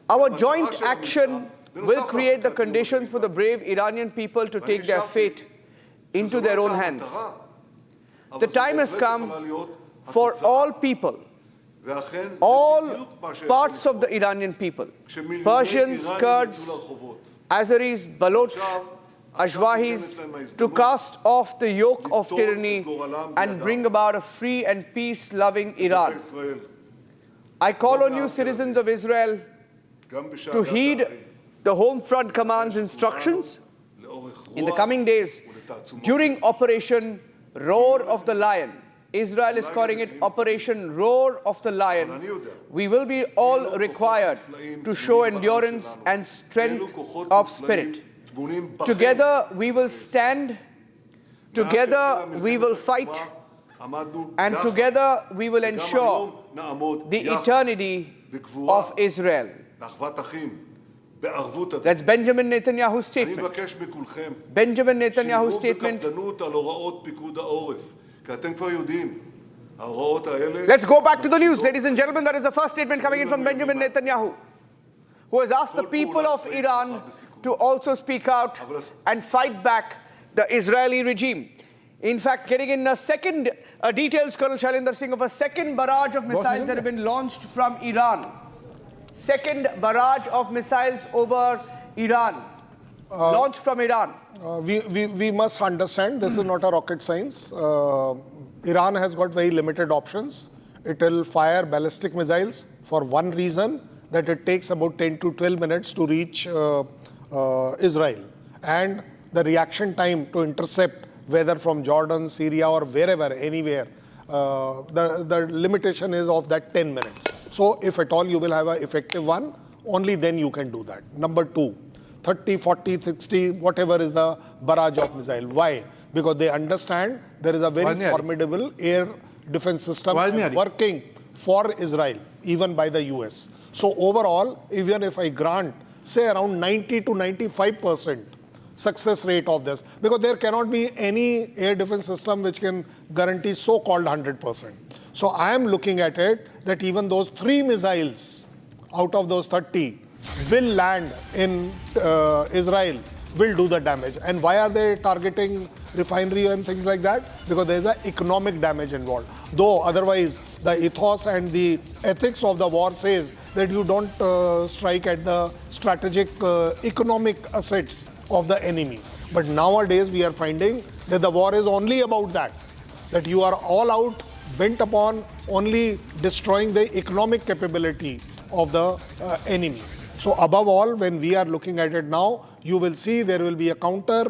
Our joint action will create the conditions for the brave Iranian people to take their fate into their own hands. The time has come for all people, all parts of the Iranian people, Persians, Kurds, Azeris, Baloch, Ashwahis, to cast off the yoke of tyranny and bring about a free and peace-loving Iran. I call on you, citizens of Israel, to heed the Home Front Command's instructions in the coming days during Operation Roar of the Lion. Israel is calling it Operation Roar of the Lion. We will be all required to show endurance and strength of spirit. Together we will stand, together we will fight, and together we will ensure the eternity of Israel. That's Benjamin Netanyahu's statement. Benjamin Netanyahu's statement. Let's go back to the news, ladies and gentlemen. That is the first statement coming in from Benjamin Netanyahu, who has asked the people of Iran to also speak out and fight back the Israeli regime. In fact, getting in a second details, Colonel Shailendra Singh, of a second barrage of missiles that have been launched from Iran. Second barrage of missiles over Iran, launched from Iran. We must understand this is not a rocket science. Iran has got very limited options. It will fire ballistic missiles for one reason, that it takes about 10 to 12 minutes to reach Israel. And the reaction time to intercept, whether from Jordan, Syria or wherever, anywhere, the limitation is of that 10 minutes. So if at all you will have an effective one, only then you can do that. Number two, 30, 40, 60, whatever is the barrage of missile. Why? Because they understand there is a very formidable air defense system working for Israel, even by the US. So overall, even if I grant, say around 90 to 95% success rate of this, because there cannot be any air defense system which can guarantee so-called 100%. So I am looking at it that even those 3 missiles out of those 30 will land in Israel, will do the damage. And why are they targeting refinery and things like that? Because there is an economic damage involved. Though otherwise the ethos and the ethics of the war says that you don't strike at the strategic economic assets of the enemy. But nowadays we are finding that the war is only about that you are all out, bent upon only destroying the economic capability of the enemy. So above all, when we are looking at it now, you will see there will be a counter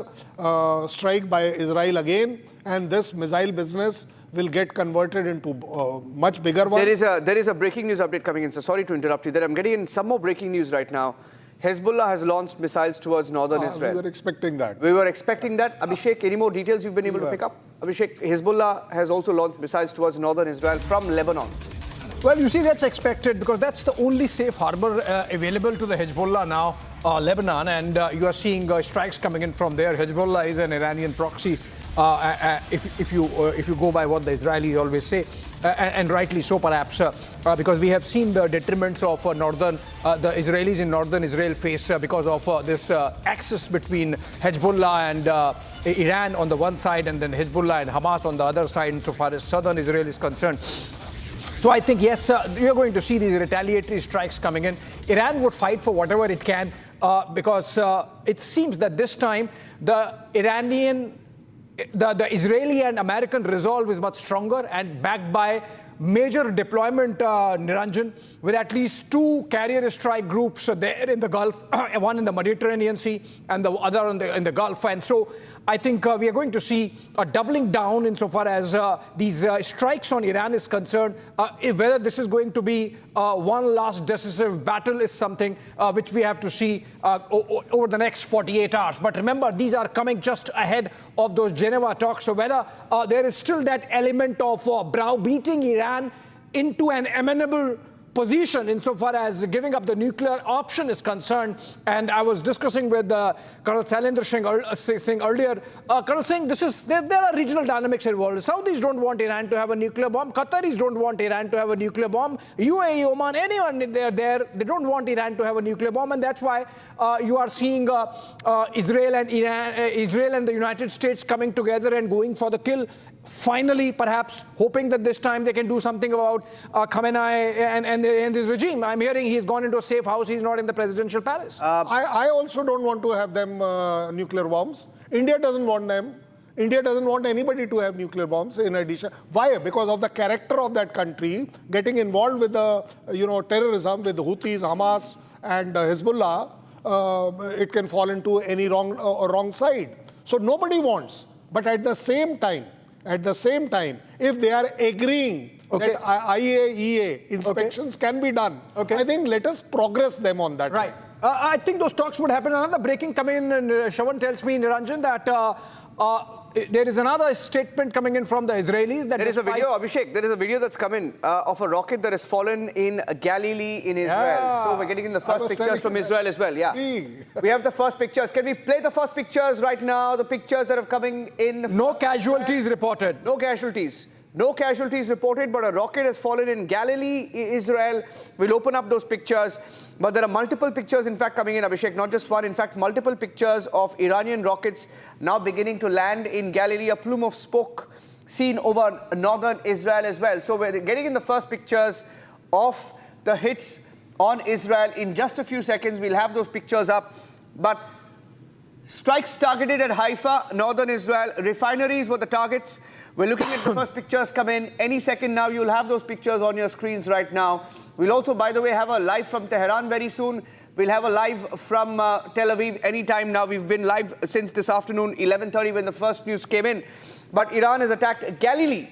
strike by Israel again, and this missile business will get converted into much bigger one. There is a breaking news update coming in, so sorry to interrupt you there. I'm getting in some more breaking news right now. Hezbollah has launched missiles towards northern Israel. We were expecting that. We were expecting that. Abhishek, any more details you've been able to pick up? Abhishek, Hezbollah has also launched missiles towards northern Israel from Lebanon. Well, you see, that's expected because that's the only safe harbor available to the Hezbollah now, Lebanon, and you are seeing strikes coming in from there. Hezbollah is an Iranian proxy, if you go by what the Israelis always say, and rightly so, perhaps, because we have seen the detriments of the Israelis in northern Israel face because of this axis between Hezbollah and Iran on the one side, and then Hezbollah and Hamas on the other side, insofar as southern Israel is concerned. So I think, yes, we are going to see these retaliatory strikes coming in. Iran would fight for whatever it can because it seems that this time the Israeli and American resolve is much stronger and backed by major deployment, Niranjan, with at least 2 carrier strike groups there in the Gulf, one in the Mediterranean Sea and the other in the Gulf. And so I think we are going to see a doubling down insofar as these strikes on Iran is concerned. Whether this is going to be one last decisive battle is something which we have to see over the next 48 hours. But remember, these are coming just ahead of those Geneva talks. So whether there is still that element of browbeating Iran into an amenable position insofar as giving up the nuclear option is concerned. And I was discussing with Colonel Sailendra Singh earlier. Colonel Singh, there are regional dynamics involved. Saudis don't want Iran to have a nuclear bomb. Qataris don't want Iran to have a nuclear bomb. UAE, Oman, anyone they don't want Iran to have a nuclear bomb. And that's why you are seeing Israel and the United States coming together and going for the kill. Finally, perhaps hoping that this time they can do something about Khamenei and his regime. I'm hearing he's gone into a safe house. He's not in the presidential palace. I also don't want to have them nuclear bombs. India doesn't want them. India doesn't want anybody to have nuclear bombs in addition. Why? Because of the character of that country getting involved with the terrorism, with the Houthis, Hamas and Hezbollah. It can fall into any wrong side. So nobody wants. But at the same time, if they are agreeing that IAEA inspections can be done, I think let us progress them on that. Right. I think those talks would happen. Another breaking coming in, and Shravan tells me, Niranjan, that there is another statement coming in from the Israelis. That there is a video, Abhishek, there is a video that's come in of a rocket that has fallen in Galilee in Israel. So we're getting in the first pictures from Israel as well. Yeah. We have the first pictures. Can we play the first pictures right now? The pictures that are coming in. No casualties reported. No casualties. No casualties reported, but a rocket has fallen in Galilee, Israel. We'll open up those pictures. But there are multiple pictures, in fact, coming in, Abhishek. Not just one. In fact, multiple pictures of Iranian rockets now beginning to land in Galilee. A plume of smoke seen over northern Israel as well. So we're getting in the first pictures of the hits on Israel. In just a few seconds, we'll have those pictures up. But strikes targeted at Haifa, northern Israel. Refineries were the targets. We're looking at the first pictures come in. Any second now, you'll have those pictures on your screens right now. We'll also, by the way, have a live from Tehran very soon. We'll have a live from Tel Aviv anytime now. We've been live since this afternoon, 11:30, when the first news came in. But Iran has attacked Galilee.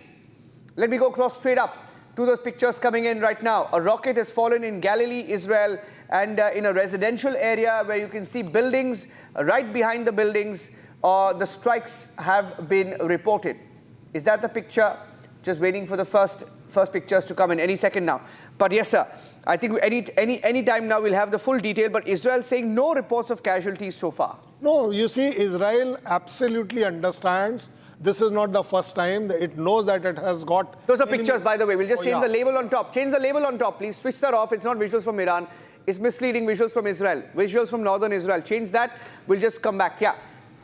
Let me go across straight up to those pictures coming in right now. A rocket has fallen in Galilee, Israel, and in a residential area where you can see buildings. Right behind the buildings, the strikes have been reported. Is that the picture? Just waiting for the first pictures to come in any second now. But yes, sir, I think any time now we'll have the full detail. But Israel saying no reports of casualties so far. No, you see, Israel absolutely understands this is not the first time. It knows that it has got... Those are pictures, by the way. We'll just change yeah. the label on top. Change the label on top, please. Switch that off. It's not visuals from Iran. It's misleading visuals from Israel. Visuals from northern Israel. Change that. We'll just come back. Yeah.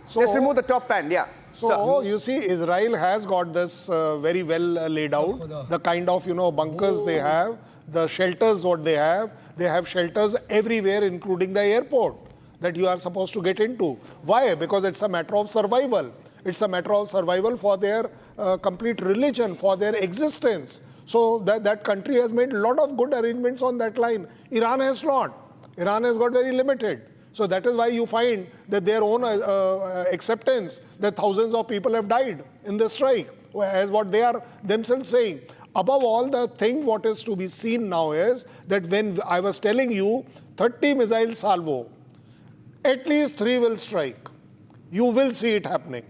So, just remove the top band. Yeah. So, you see, Israel has got this very well laid out. The kind of, bunkers they have, the shelters what they have. They have shelters everywhere, including the airport that you are supposed to get into. Why? Because it's a matter of survival. It's a matter of survival for their complete religion, for their existence. So that country has made a lot of good arrangements on that line. Iran has not. Iran has got very limited. So that is why you find that their own acceptance that thousands of people have died in the strike, as what they are themselves saying. Above all, the thing what is to be seen now is that when I was telling you 30 missile salvo, at least 3 will strike. You will see it happening.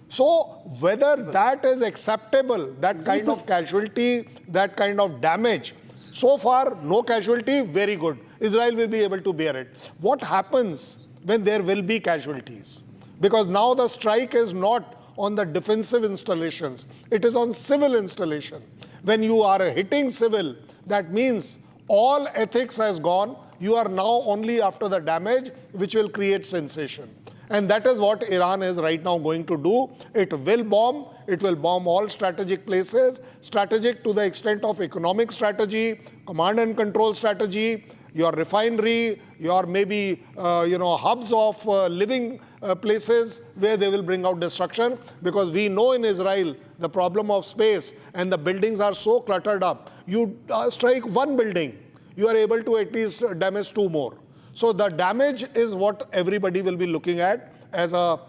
So whether that is acceptable, that kind of casualty, that kind of damage, so far no casualty, very good. Israel will be able to bear it. What happens when there will be casualties? Because now the strike is not on the defensive installations, it is on civil installation. When you are hitting civil, that means all ethics has gone. You are now only after the damage, which will create sensation. And that is what Iran is right now going to do. It will bomb. It will bomb all strategic places, strategic to the extent of economic strategy, command and control strategy, your refinery, your maybe hubs of living places where they will bring out destruction. Because we know in Israel the problem of space and the buildings are so cluttered up. You strike one building, you are able to at least damage 2 more. So the damage is what everybody will be looking at as a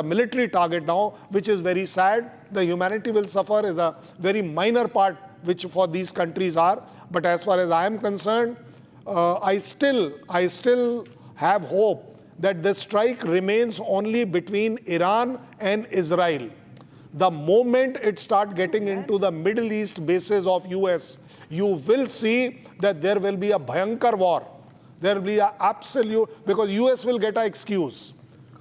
military target now, which is very sad. The humanity will suffer is a very minor part which for these countries are. But as far as I am concerned, I still have hope that the strike remains only between Iran and Israel. The moment it starts getting into the Middle East bases of US, you will see that there will be a Bhayankar war. There will be an absolute, because US will get an excuse.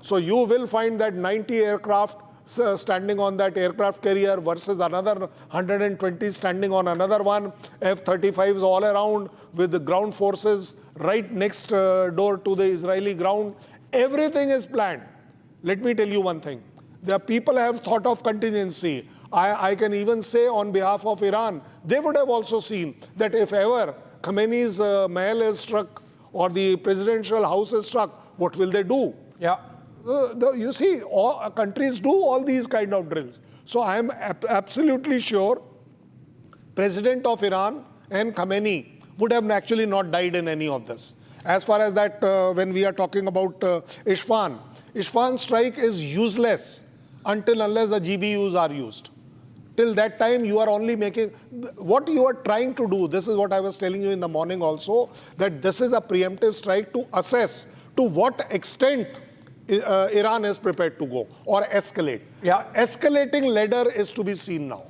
So you will find that 90 aircraft standing on that aircraft carrier versus another 120 standing on another one, F-35s all around with the ground forces right next door to the Israeli ground. Everything is planned. Let me tell you one thing. The people have thought of contingency. I can even say on behalf of Iran, they would have also seen that if ever Khamenei's mahal is struck or the presidential house is struck, what will they do? Yeah. You see, all countries do all these kind of drills. So I am absolutely sure President of Iran and Khamenei would have actually not died in any of this. As far as that, when we are talking about Isfahan strike is useless unless the GBUs are used. Till that time, you are only making, what you are trying to do, this is what I was telling you in the morning also, that this is a preemptive strike to assess to what extent Iran is prepared to go or escalate. Yeah. Escalating ladder is to be seen now.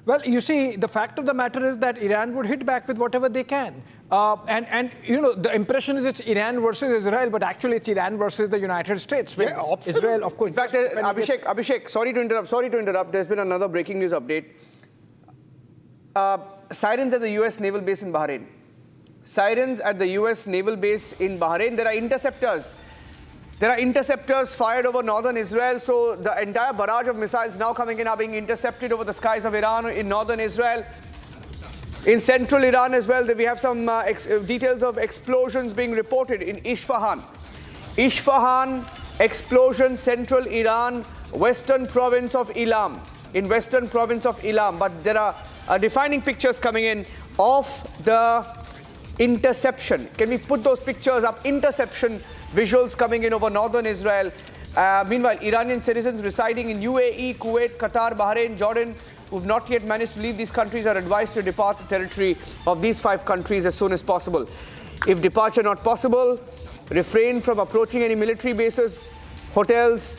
Well, you see, the fact of the matter is that Iran would hit back with whatever they can. The impression is it's Iran versus Israel, but actually it's Iran versus the United States. Yeah, absolutely. Israel, of course. In fact, Abhishek, sorry to interrupt. There's been another breaking news update. Sirens at the US naval base in Bahrain. Sirens at the US naval base in Bahrain. There are interceptors. There are interceptors fired over northern Israel, so the entire barrage of missiles now coming in are being intercepted over the skies of Iran in northern Israel. In central Iran as well, we have some details of explosions being reported in Isfahan. Isfahan, explosion, central Iran, western province of Elam. In western province of Elam. But there are defining pictures coming in of the interception. Can we put those pictures up? Interception visuals coming in over northern Israel. Meanwhile, Iranian citizens residing in UAE, Kuwait, Qatar, Bahrain, Jordan, who have not yet managed to leave these countries are advised to depart the territory of these 5 countries as soon as possible. If departure not possible, refrain from approaching any military bases, hotels,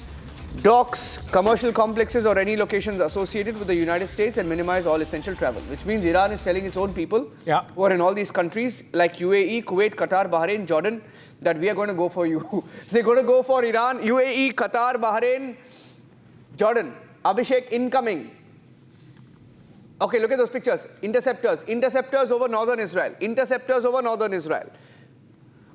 docks, commercial complexes or any locations associated with the United States and minimize all essential travel, which means Iran is telling its own people who are in all these countries like UAE, Kuwait, Qatar, Bahrain, Jordan, that we are going to go for you. They're going to go for Iran, UAE, Qatar, Bahrain, Jordan. Abhishek incoming. Okay, look at those pictures. Interceptors over northern Israel. Interceptors over northern Israel.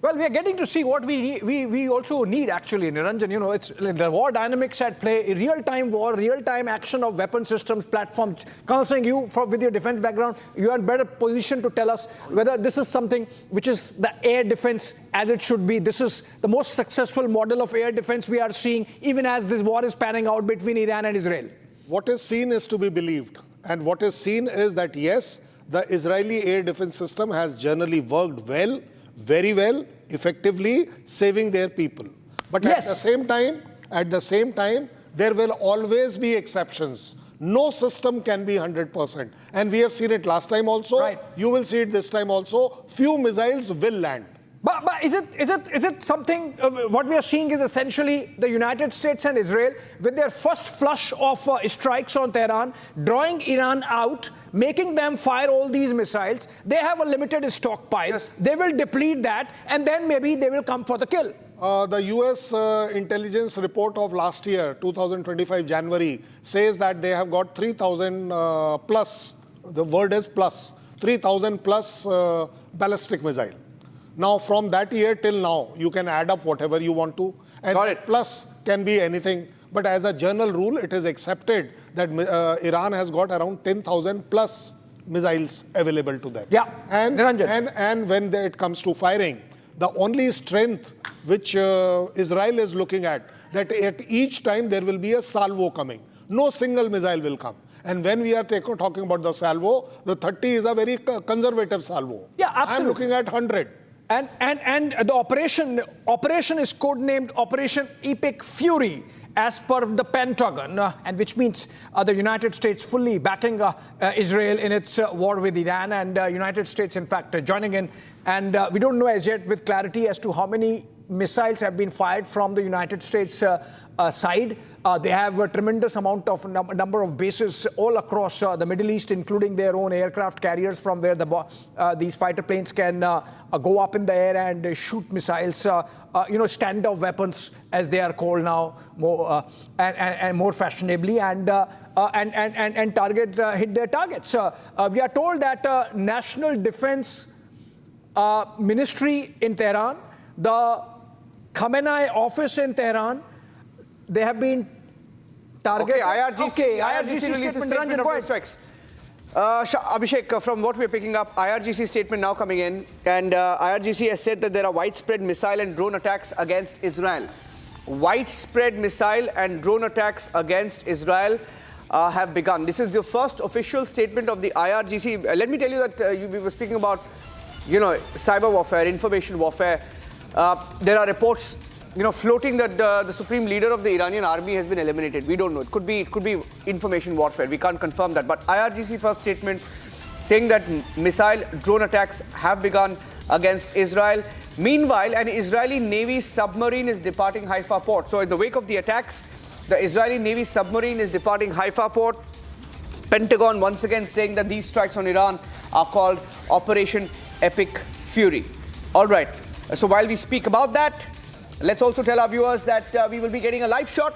Well, we are getting to see what we also need actually, Niranjan. You know, it's the war dynamics at play, real-time war, real-time action of weapon systems, platforms. Colonel Singh, with your defense background, you are in better position to tell us whether this is something which is the air defense as it should be. This is the most successful model of air defense we are seeing, even as this war is panning out between Iran and Israel. What is seen is to be believed. And what is seen is that, yes, the Israeli air defense system has generally worked well, very well, effectively, saving their people. But at the same time, there will always be exceptions. No system can be 100%. And we have seen it last time also. Right. You will see it this time also. Few missiles will land. But is it something, what we are seeing is essentially the United States and Israel with their first flush of strikes on Tehran, drawing Iran out, making them fire all these missiles. They have a limited stockpile. Yes. They will deplete that and then maybe they will come for the kill. The US intelligence report of last year, 2025 January, says that they have got 3,000 plus, the word is plus, 3,000 plus ballistic missile. Now, from that year till now, you can add up whatever you want to. And Got it. plus can be anything. But as a general rule, it is accepted that Iran has got around 10,000 plus missiles available to them. Yeah. And when it comes to firing, the only strength which Israel is looking at, that at each time there will be a salvo coming. No single missile will come. And when we are talking about the salvo, the 30 is a very conservative salvo. Yeah, absolutely. I'm looking at 100. And the operation is codenamed Operation Epic Fury, as per the Pentagon, and which means the United States fully backing Israel in its war with Iran, and United States, in fact, joining in. And we don't know as yet with clarity as to how many missiles have been fired from the United States side. They have a tremendous amount of number of bases all across the Middle East, including their own aircraft carriers from where these fighter planes can go up in the air and shoot missiles, standoff weapons, as they are called now, more and more fashionably, and target hit their targets. We are told that National Defense Ministry in Tehran, the Khamenei office in Tehran, they have been targeted. IRGC releases statement of strikes. Abhishek, from what we're picking up, IRGC statement now coming in, and IRGC has said that there are widespread missile and drone attacks against Israel. Widespread missile and drone attacks against Israel have begun. This is the first official statement of the IRGC. Let me tell you that we were speaking about, cyber warfare, information warfare. There are reports, floating that the supreme leader of the Iranian army has been eliminated. We don't know. It could be information warfare. We can't confirm that. But IRGC first statement saying that missile drone attacks have begun against Israel. Meanwhile, an Israeli Navy submarine is departing Haifa port. So in the wake of the attacks, the Israeli Navy submarine is departing Haifa port. Pentagon once again saying that these strikes on Iran are called Operation Epic Fury. All right. So while we speak about that, let's also tell our viewers that we will be getting a live shot,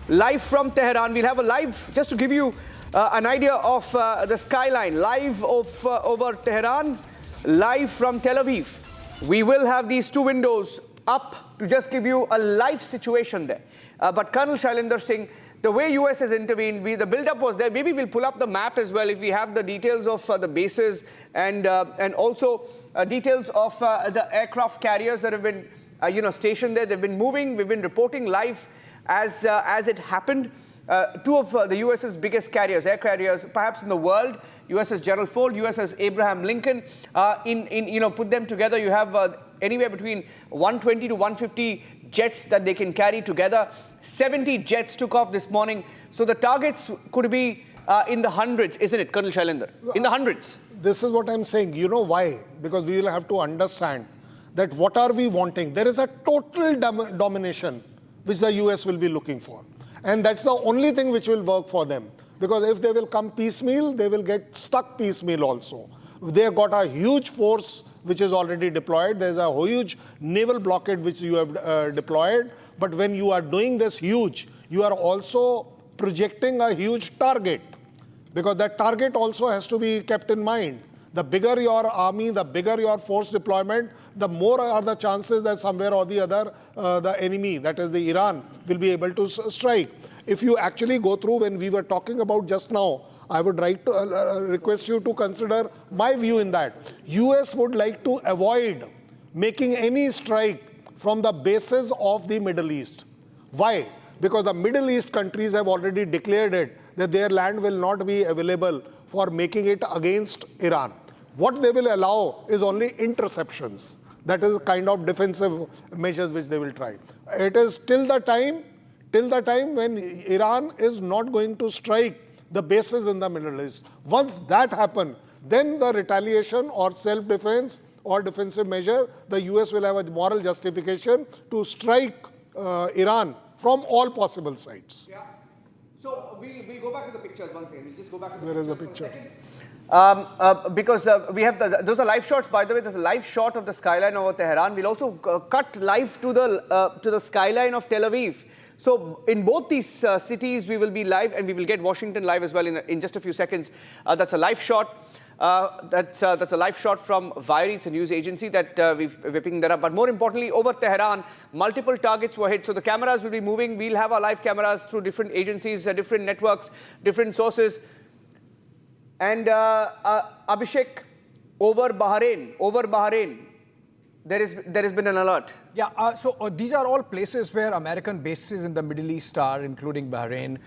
live from Tehran. We'll have a live, just to give you an idea of the skyline, live over Tehran, live from Tel Aviv. We will have these two windows up to just give you a live situation there. But Colonel Shailendra Singh, the way US has intervened, the build-up was there. Maybe we'll pull up the map as well if we have the details of the bases and also details of the aircraft carriers that have been stationed there. They've been moving. We've been reporting live as it happened. Two of the US's biggest carriers, air carriers, perhaps in the world, USS Gerald Ford, USS Abraham Lincoln. Put them together, you have anywhere between 120 to 150 jets that they can carry together. 70 jets took off this morning. So the targets could be in the hundreds, isn't it, Colonel Shailendra? In the hundreds. This is what I'm saying. You know why? Because we will have to understand that what are we wanting? There is a total domination which the US will be looking for. And that's the only thing which will work for them. Because if they will come piecemeal, they will get stuck piecemeal also. They have got a huge force which is already deployed. There's a huge naval blockade which you have deployed. But when you are doing this huge, you are also projecting a huge target. Because that target also has to be kept in mind. The bigger your army, the bigger your force deployment, the more are the chances that somewhere or the other the enemy, that is the Iran, will be able to strike. If you actually go through when we were talking about just now, I would like to request you to consider my view in that. US would like to avoid making any strike from the bases of the Middle East. Why? Because the Middle East countries have already declared it that their land will not be available for making it against Iran. What they will allow is only interceptions. That is the kind of defensive measures which they will try. It is till the time when Iran is not going to strike the bases in the Middle East. Once that happens, then the retaliation or self-defense or defensive measure, the US will have a moral justification to strike Iran from all possible sides. Yeah. So we'll go back to the pictures once again. We'll just go back to the Where is the pictures for a picture? second. Because we have those are live shots, by the way. There's a live shot of the skyline over Tehran. We'll also cut live to the skyline of Tel Aviv. So in both these cities, we will be live, and we will get Washington live as well in just a few seconds. That's a live shot. That's a live shot from Wired. It's a news agency that we're picking that up. But more importantly, over Tehran, multiple targets were hit. So the cameras will be moving. We'll have our live cameras through different agencies, different networks, different sources. And Abhishek, over Bahrain, there has been an alert. Yeah, so these are all places where American bases in the Middle East are, including Bahrain,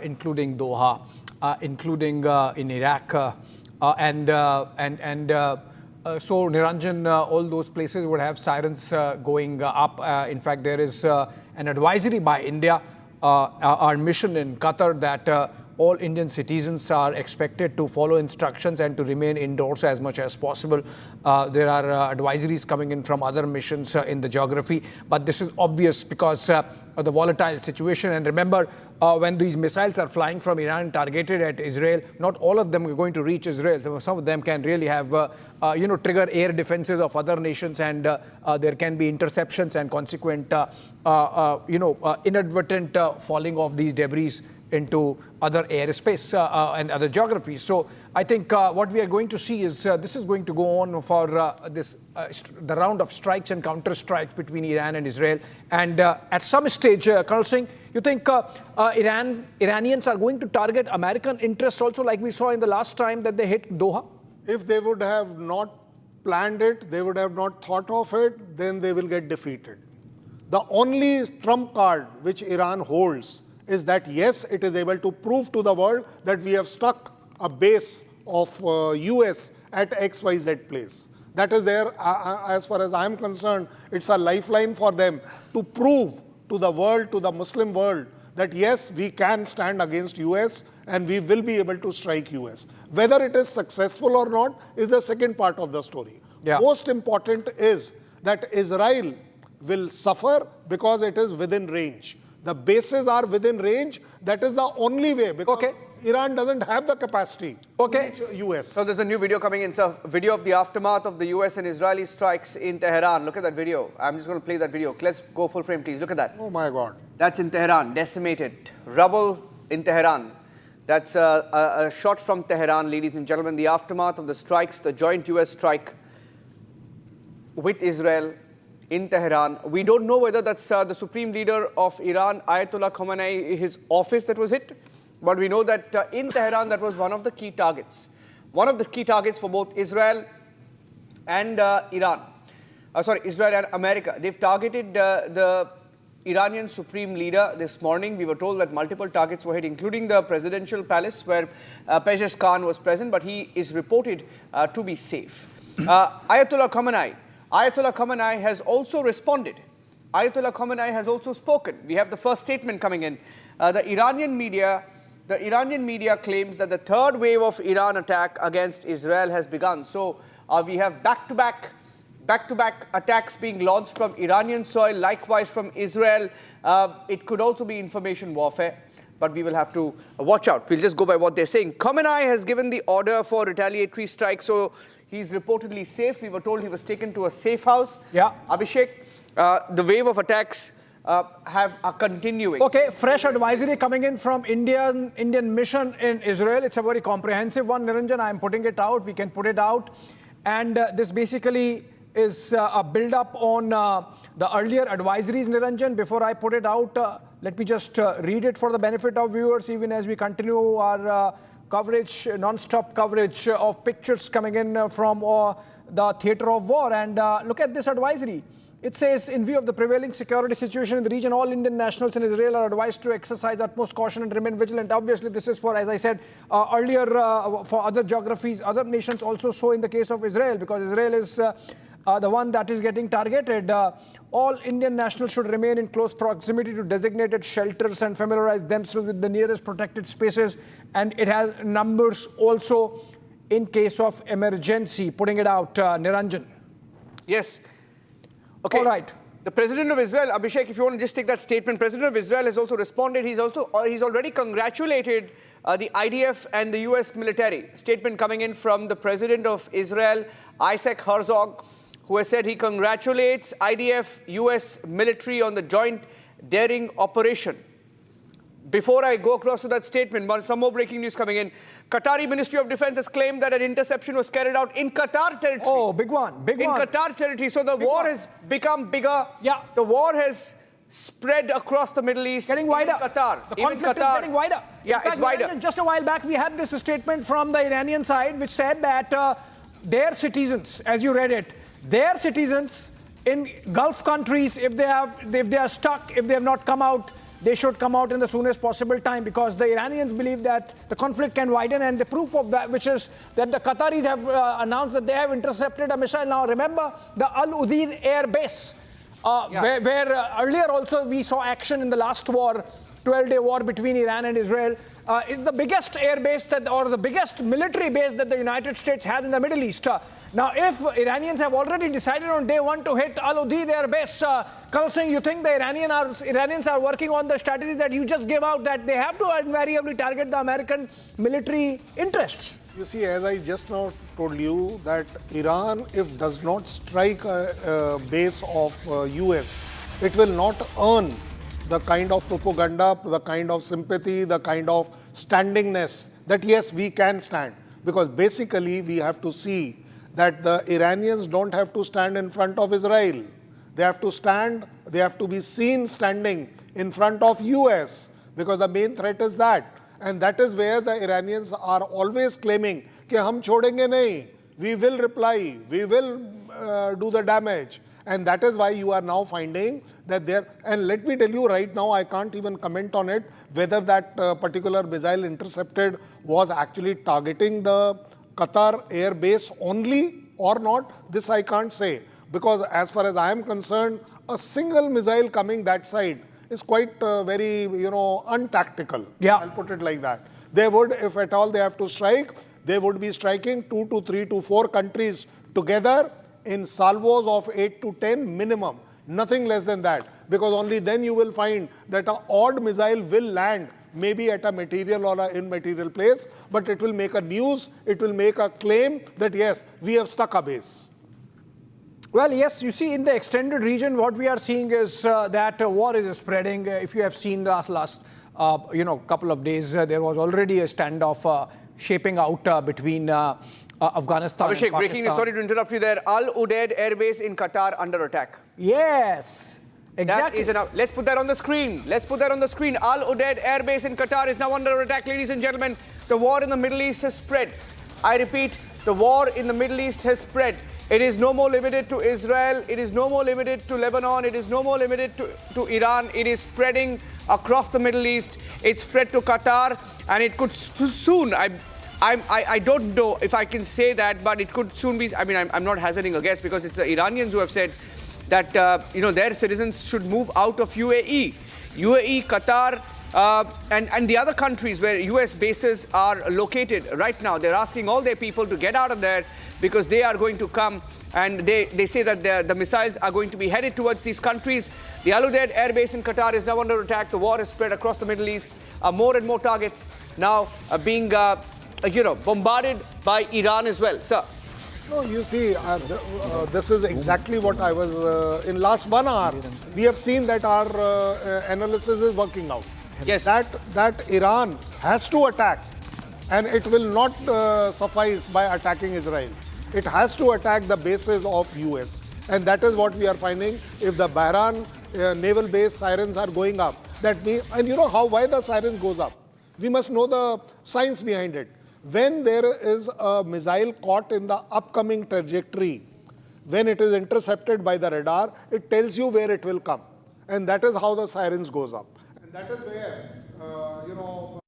including Doha, including in Iraq. So Niranjan, all those places would have sirens going up. In fact, there is an advisory by India, our mission in Qatar, that all Indian citizens are expected to follow instructions and to remain indoors as much as possible. There are advisories coming in from other missions in the geography, but this is obvious because of the volatile situation. And remember, when these missiles are flying from Iran targeted at Israel, not all of them are going to reach Israel. So some of them can really have, trigger air defenses of other nations, and there can be interceptions and consequent, inadvertent falling of these debris into other airspace and other geographies. So I think what we are going to see is this is going to go on for the round of strikes and counter strikes between Iran and Israel. And at some stage, Colonel Singh, you think Iranians are going to target American interests also, like we saw in the last time that they hit Doha? If they would have not planned it, they would have not thought of it, then they will get defeated. The only trump card which Iran holds is that, yes, it is able to prove to the world that we have struck a base of US at XYZ place. That is there, as far as I am concerned, it's a lifeline for them to prove to the world, to the Muslim world, that yes, we can stand against US and we will be able to strike US. Whether it is successful or not is the second part of the story. Yeah. Most important is that Israel will suffer because it is within range. The bases are within range. That is the only way, because Iran doesn't have the capacity to reach US. So there's a new video coming in, sir. Video of the aftermath of the US and Israeli strikes in Tehran. Look at that video. I'm just going to play that video. Let's go full frame, please. Look at that. Oh my God. That's in Tehran, decimated. Rubble in Tehran. That's a shot from Tehran, ladies and gentlemen. The aftermath of the strikes, the joint US strike with Israel in Tehran. We don't know whether that's the supreme leader of Iran, Ayatollah Khamenei, his office that was hit. But we know that in Tehran, that was one of the key targets. One of the key targets for both Israel and Israel and America. They've targeted the Iranian supreme leader this morning. We were told that multiple targets were hit, including the presidential palace where Pezeshkian was present, but he is reported to be safe. Ayatollah Khamenei has also responded. Ayatollah Khamenei has also spoken. We have the first statement coming in. The Iranian media claims that the third wave of Iran attack against Israel has begun. So we have back-to-back back-to-back attacks being launched from Iranian soil, likewise from Israel. It could also be information warfare, but we will have to watch out. We'll just go by what they're saying. Khamenei has given the order for retaliatory strike, so he's reportedly safe. We were told he was taken to a safe house. Yeah. Abhishek, the wave of attacks are continuing. Okay, fresh advisory coming in from Indian mission in Israel. It's a very comprehensive one, Niranjan. I'm putting it out. We can put it out. And this basically is a build-up on the earlier advisories, Niranjan. Before I put it out, let me just read it for the benefit of viewers, even as we continue our coverage, non-stop coverage of pictures coming in from the theater of war. And look at this advisory. It says, in view of the prevailing security situation in the region, all Indian nationals in Israel are advised to exercise utmost caution and remain vigilant. Obviously, this is for, as I said earlier, for other geographies, other nations also so in the case of Israel, because Israel is the one that is getting targeted. All Indian nationals should remain in close proximity to designated shelters and familiarize themselves with the nearest protected spaces. And it has numbers also in case of emergency. Putting it out, Niranjan. Yes. Okay. All right. The President of Israel, Abhishek, if you want to just take that statement, President of Israel has also responded. He's already congratulated the IDF and the US military. Statement coming in from the President of Israel, Isaac Herzog, who has said he congratulates IDF, US military on the joint daring operation. Before I go across to that statement, some more breaking news coming in. Qatari Ministry of Defense has claimed that an interception was carried out in Qatar territory. Oh, big one, big one. In Qatar territory. So the war has become bigger. Yeah. The war has spread across the Middle East. Getting wider. Even Qatar. The conflict is getting wider. Yeah, in fact, it's wider. Just a while back, we had this statement from the Iranian side, which said that their citizens, as you read it, their citizens in Gulf countries, if they are stuck, if they have not come out, they should come out in the soonest possible time, because the Iranians believe that the conflict can widen. And the proof of that, which is that the Qataris have announced that they have intercepted a missile. Now, remember the Al Udeid air base, where earlier also we saw action in the last war, 12-day war between Iran and Israel, is the biggest air base or the biggest military base that the United States has in the Middle East. Now, if Iranians have already decided on day one to hit Al Udeid air base, Kamal Singh, you think the Iranians are working on the strategy that you just gave out, that they have to invariably target the American military interests? You see, as I just now told you, that Iran, if does not strike a base of US, it will not earn the kind of propaganda, the kind of sympathy, the kind of standingness that yes, we can stand. Because basically we have to see that the Iranians don't have to stand in front of Israel. They have to be seen standing in front of US, because the main threat is that. And that is where the Iranians are always claiming, कि हम छोड़ेंगे नहीं, we will reply, we will do the damage. And that is why you are now finding that there, and let me tell you right now, I can't even comment on it, whether that particular missile intercepted was actually targeting the Qatar air base only or not. This I can't say, because as far as I am concerned, a single missile coming that side is quite very, untactical. Yeah. I'll put it like that. They would, if at all they have to strike, they would be striking 2 to 3 to 4 countries together in salvos of 8 to 10 minimum, nothing less than that, because only then you will find that an odd missile will land maybe at a material or an immaterial place, but it will make a news, it will make a claim that yes, we have stuck a base. Well, yes, you see, in the extended region, what we are seeing is that war is spreading. If you have seen last couple of days, there was already a standoff shaping out between Afghanistan Abhishek, and Pakistan. breaking news, sorry to interrupt you there. Al Udeid Air Base in Qatar under attack. Yes, exactly. Let's put that on the screen. Let's put that on the screen. Al Udeid Air Base in Qatar is now under attack. Ladies and gentlemen, the war in the Middle East has spread. I repeat, the war in the Middle East has spread. It is no more limited to Israel. It is no more limited to Lebanon. It is no more limited to Iran. It is spreading across the Middle East. It's spread to Qatar, and it could soon, I don't know if I can say that, but it could soon be, I'm not hazarding a guess, because it's the Iranians who have said that, their citizens should move out of UAE. UAE, Qatar, and the other countries where US bases are located right now, they're asking all their people to get out of there because they are going to come, and they say that the missiles are going to be headed towards these countries. The Al Udeid Air Base in Qatar is now under attack. The war has spread across the Middle East. More and more targets now being bombarded by Iran as well. Sir. No, you see, this is exactly what I was, in last 1 hour, we have seen that our analysis is working out. Yes. That Iran has to attack, and it will not suffice by attacking Israel. It has to attack the bases of US. And that is what we are finding. If the Bahrain naval base sirens are going up, that means, and you know why the sirens goes up? We must know the science behind it. When there is a missile caught in the upcoming trajectory, when it is intercepted by the radar, it tells you where it will come. And that is how the sirens goes up. And that is where, Iran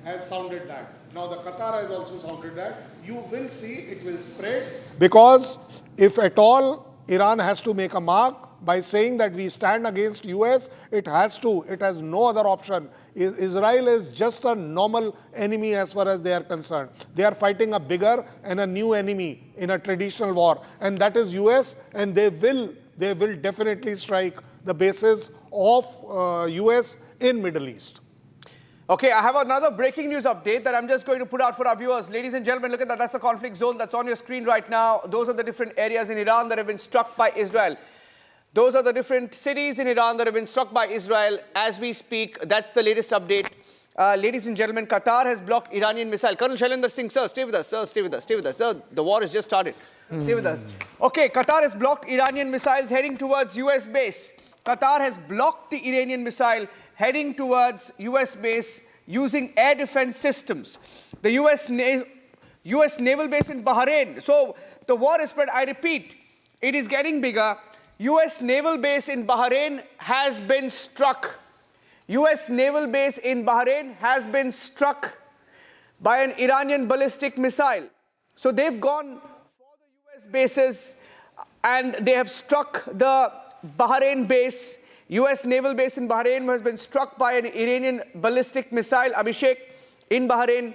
has sounded that. Now the Qatar has also sounded that. You will see it will spread. Because if at all Iran has to make a mark by saying that we stand against US, it has to. It has no other option. Israel is just a normal enemy as far as they are concerned. They are fighting a bigger and a new enemy in a traditional war. And that is US, and they will definitely strike the bases of US in Middle East. Okay, I have another breaking news update that I'm just going to put out for our viewers. Ladies and gentlemen, look at that. That's the conflict zone that's on your screen right now. Those are the different areas in Iran that have been struck by Israel. Those are the different cities in Iran that have been struck by Israel as we speak. That's the latest update. Ladies and gentlemen, Qatar has blocked Iranian missile. Colonel Shailendra Singh, sir, stay with us, sir, stay with us, stay with us. Sir, the war has just started. Stay with us. Okay, Qatar has blocked Iranian missiles heading towards US base. Qatar has blocked the Iranian missile heading towards US base using air defense systems. The US naval base in Bahrain. So the war is spread. I repeat, it is getting bigger. US naval base in Bahrain has been struck. US naval base in Bahrain has been struck by an Iranian ballistic missile. So they've gone for the US bases and they have struck the Bahrain base. US naval base in Bahrain has been struck by an Iranian ballistic missile. Abhishek, in Bahrain,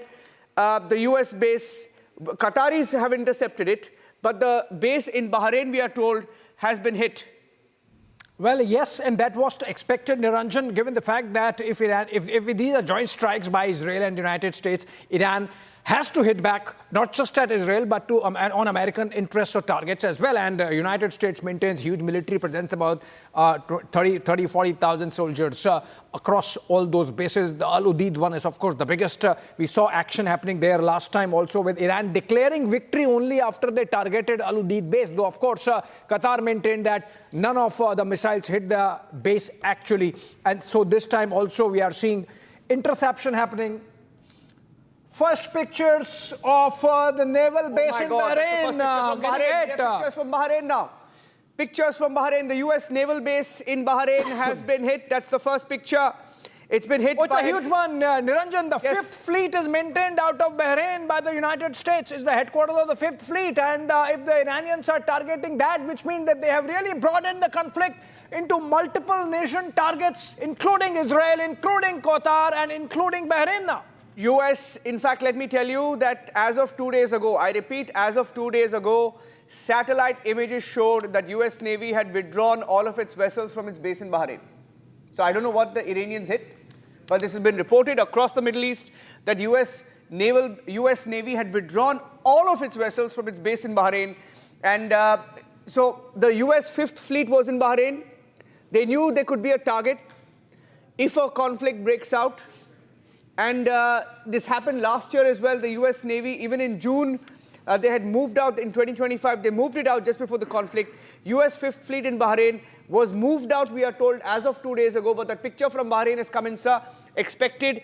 the US base, Qataris have intercepted it, but the base in Bahrain, we are told, has been hit. Well, yes, and that was expected, Niranjan, given the fact that if these are joint strikes by Israel and the United States, Iran has to hit back, not just at Israel, but on American interests or targets as well. And the United States maintains huge military presence, about 40,000 soldiers across all those bases. The Al Udeid one is, of course, the biggest. We saw action happening there last time also, with Iran declaring victory only after they targeted Al Udeid base. Though, of course, Qatar maintained that none of the missiles hit the base actually. And so this time also we are seeing interception happening. First pictures of the naval base in Bahrain. Pictures from Bahrain now. Pictures from Bahrain. The US naval base in Bahrain has been hit. That's the first picture. It's been hit by... It's a huge one, Niranjan. The 5th Fleet is maintained out of Bahrain by the United States. It's the headquarters of the 5th Fleet. And if the Iranians are targeting that, which means that they have really broadened the conflict into multiple nation targets, including Israel, including Qatar, and including Bahrain now. US, in fact, let me tell you that as of 2 days ago, I repeat, as of 2 days ago, satellite images showed that US Navy had withdrawn all of its vessels from its base in Bahrain. So I don't know what the Iranians hit, but this has been reported across the Middle East that US Navy had withdrawn all of its vessels from its base in Bahrain. And so the US 5th Fleet was in Bahrain. They knew there could be a target if a conflict breaks out. And this happened last year as well. The US Navy, even in June, they had moved out in 2025. They moved it out just before the conflict. US 5th Fleet in Bahrain was moved out, we are told, as of 2 days ago. But that picture from Bahrain has come in, sir. Expected.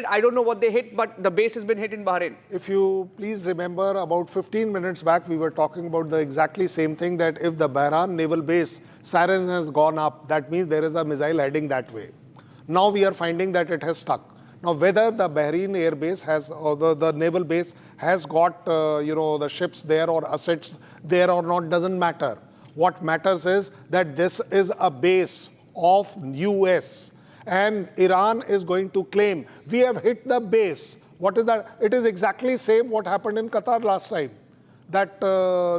I don't know what they hit, but the base has been hit in Bahrain. If you please remember, about 15 minutes back, we were talking about the exactly same thing, that if the Bahrain naval base siren has gone up, that means there is a missile heading that way. Now we are finding that it has stuck. Now, whether the Bahrain air base has, or the naval base has got, the ships there or assets there or not, doesn't matter. What matters is that this is a base of US. and Iran is going to claim, we have hit the base. What is that? It is exactly same what happened in Qatar last time. That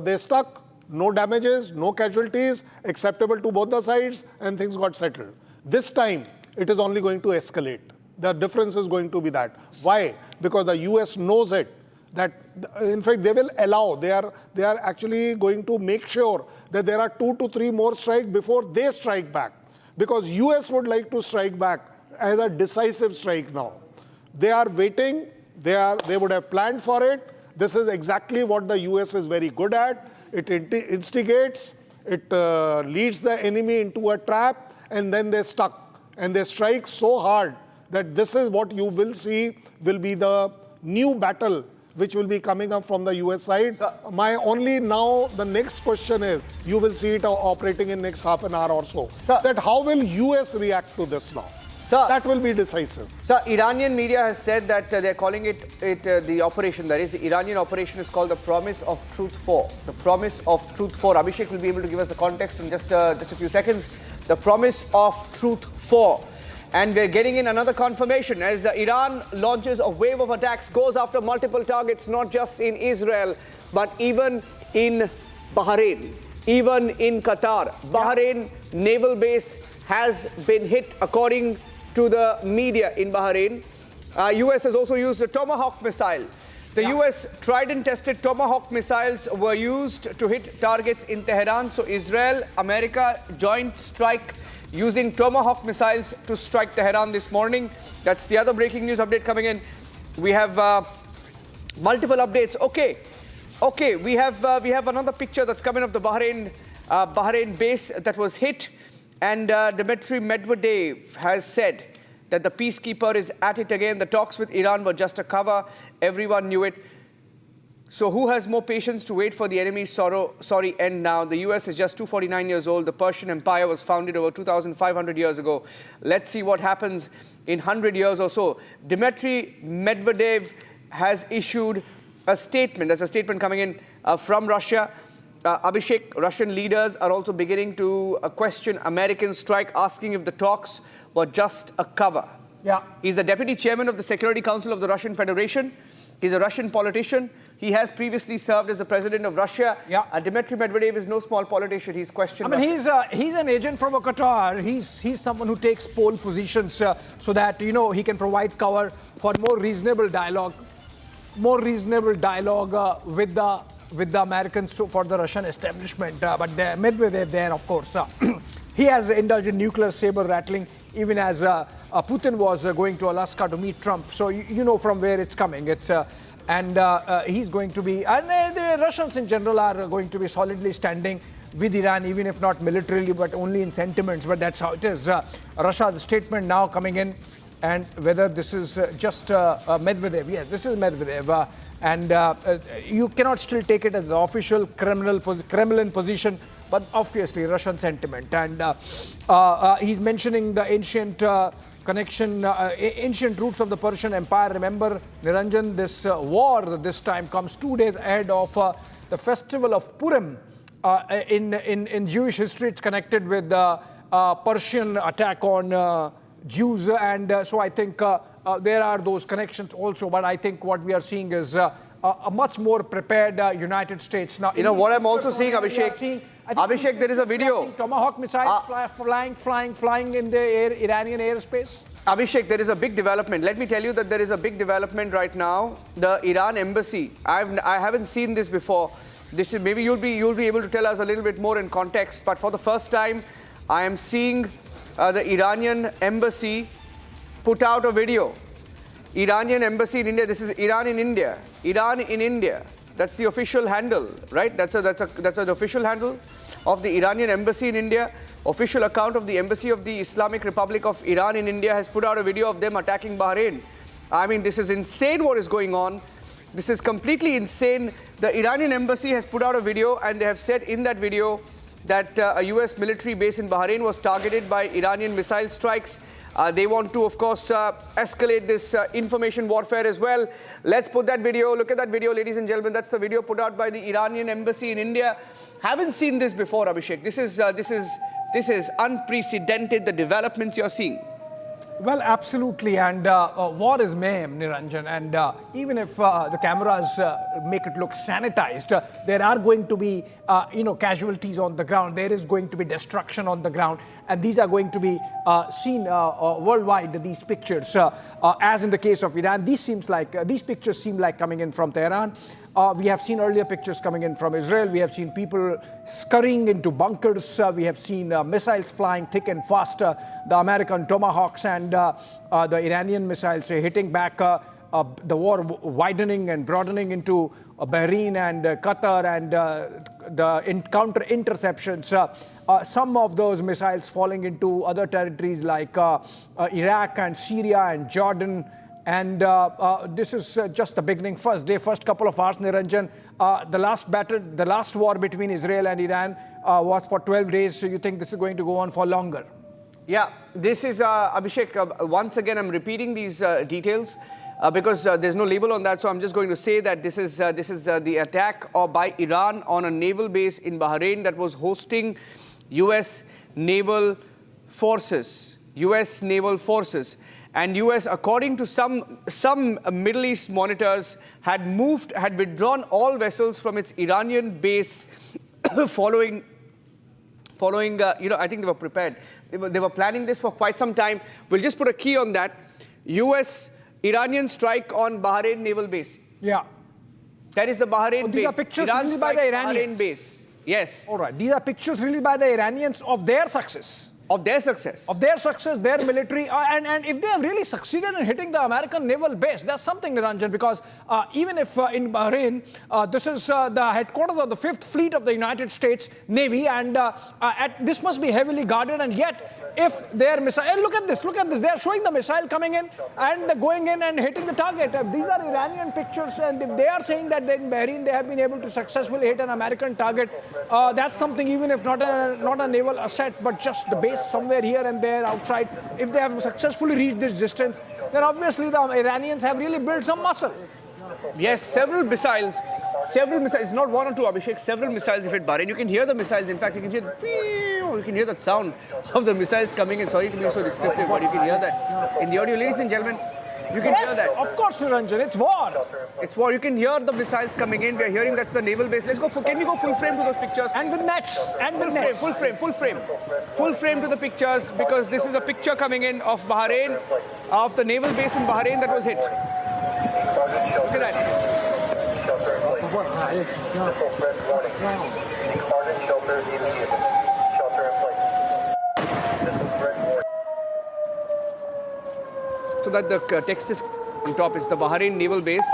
they stuck, no damages, no casualties, acceptable to both the sides, and things got settled. This time, it is only going to escalate. The difference is going to be that. Why? Because the US knows it. That, in fact, they will allow, they are actually going to make sure that there are 2 to 3 more strikes before they strike back. Because US would like to strike back as a decisive strike now. They are waiting, they would have planned for it. This is exactly what the US is very good at. It instigates, it leads the enemy into a trap, and then they stuck. And they strike so hard that this is what you will see will be the new battle which will be coming up from the US side. My only now, the next question is, you will see it operating in next half an hour or so. That how will US react to this now? That will be decisive. So Iranian media has said that they're calling it the operation, that is the Iranian operation is called the Promise of Truth 4. The Promise of Truth 4. Abhishek will be able to give us the context in just a few seconds. The Promise of Truth 4. And we're getting in another confirmation as Iran launches a wave of attacks, goes after multiple targets, not just in Israel, but even in Bahrain, even in Qatar. Bahrain naval base has been hit according to the media in Bahrain. US has also used a Tomahawk missile. The US tried and tested Tomahawk missiles were used to hit targets in Tehran. So Israel, America, joint strike using Tomahawk missiles to strike Tehran this morning. That's the other breaking news update coming in. We have multiple updates. Okay, we have another picture that's coming of the Bahrain base that was hit, and Dmitry Medvedev has said that the peacekeeper is at it again. The talks with Iran were just a cover. Everyone knew it. So who has more patience to wait for the enemy's sorry end now? The US is just 249 years old. The Persian Empire was founded over 2,500 years ago. Let's see what happens in 100 years or so. Dmitry Medvedev has issued a statement. There's a statement coming in from Russia. Abhishek, Russian leaders are also beginning to question American strike, asking if the talks were just a cover. Yeah. He's the deputy chairman of the Security Council of the Russian Federation. He's a Russian politician. He has previously served as the president of Russia. Yeah. Dmitry Medvedev is no small politician. He's questioned. I mean, he's an agent from Qatar. He's someone who takes pole positions so that, you know, he can provide cover for more reasonable dialogue with the Americans for the Russian establishment. But Medvedev there, of course, he has indulged in nuclear saber rattling, even as Putin was going to Alaska to meet Trump. So you know from where it's coming. It's he's going to be, and the Russians in general are going to be solidly standing with Iran, even if not militarily, but only in sentiments. But that's how it is. Russia's statement now coming in, and whether this is just Medvedev. Yes, this is Medvedev. And you cannot still take it as the official Kremlin position, but obviously Russian sentiment. And he's mentioning the ancient connection, ancient roots of the Persian Empire. Remember, Niranjan, this war this time comes 2 days ahead of the festival of Purim. In Jewish history, it's connected with the Persian attack on Jews. And so I think there are those connections also. But I think what we are seeing is a much more prepared United States. Now, you know what I'm also seeing, Abhishek? Abhishek, there is a video. Tomahawk missiles flying in the Iranian airspace. Abhishek, there is a big development. Let me tell you that there is a big development right now. The Iran embassy, I haven't seen this before. This is, maybe you'll be able to tell us a little bit more in context. But for the first time, I am seeing the Iranian embassy put out a video. Iranian embassy in India. This is Iran in India. Iran in India. That's the official handle, right? That's an official handle of the Iranian embassy in India. Official account of the embassy of the Islamic Republic of Iran in India has put out a video of them attacking Bahrain. I mean, this is insane what is going on. This is completely insane. The Iranian embassy has put out a video, and they have said in that video that a US military base in Bahrain was targeted by Iranian missile strikes. They want to, of course, escalate this information warfare as well. Let's put that video. Look at that video, ladies and gentlemen. That's the video put out by the Iranian embassy in India. Haven't seen this before, Abhishek. This is unprecedented, the developments you're seeing. Well, absolutely, and war is mayhem, Niranjan, and even if the cameras make it look sanitized, there are going to be, casualties on the ground. There is going to be destruction on the ground, and these are going to be seen worldwide. These pictures, as in the case of Iran, these pictures seem like coming in from Tehran. We have seen earlier pictures coming in from Israel. We have seen people scurrying into bunkers. We have seen missiles flying thick and fast, the American Tomahawks and the Iranian missiles hitting back, the war widening and broadening into Bahrain and Qatar, and the counter interceptions. Some of those missiles falling into other territories like Iraq and Syria and Jordan. And this is just the beginning. First couple of hours, Niranjan. The last war between Israel and Iran was for 12 days. So you think this is going to go on for longer? Yeah, this is, Abhishek, once again, I'm repeating these details because there's no label on that. So I'm just going to say that this is the attack by Iran on a naval base in Bahrain that was hosting U.S. naval forces. U.S. naval forces. And U.S., according to some Middle East monitors, had withdrawn all vessels from its Iranian base following, I think they were prepared. They were planning this for quite some time. We'll just put a key on that. U.S.-Iranian strike on Bahrain naval base. Yeah. That is the Bahrain base. These are pictures released by the Iranians. Bahrain base. Yes. All right. These are pictures released by the Iranians of their success. Of their success. Of their success, their military. And if they have really succeeded in hitting the American naval base, that's something, Niranjan, because even if in Bahrain, this is the headquarters of the 5th Fleet of the United States Navy, and this must be heavily guarded, and yet if their missile, look at this, they are showing the missile coming in and going in and hitting the target. These are Iranian pictures, and if they are saying that in Bahrain they have been able to successfully hit an American target, that's something, even if not a naval asset, but just the base somewhere here and there outside. If they have successfully reached this distance, then obviously the Iranians have really built some muscle. Yes, several missiles, not one or two, Abhishek, several missiles have hit Bahrain. You can hear the missiles. In fact, you can hear that sound of the missiles coming in. Sorry to be so descriptive, but you can hear that in the audio. Ladies and gentlemen, you can hear that. Of course, Niranjan, it's war. It's war. You can hear the missiles coming in. We are hearing that's the naval base. Let's go. Can we go full frame to those pictures? And with nets. Full frame to the pictures, because this is a picture coming in of Bahrain, of the naval base in Bahrain that was hit. Look at that. So that the text is on top is the Bahrain naval base.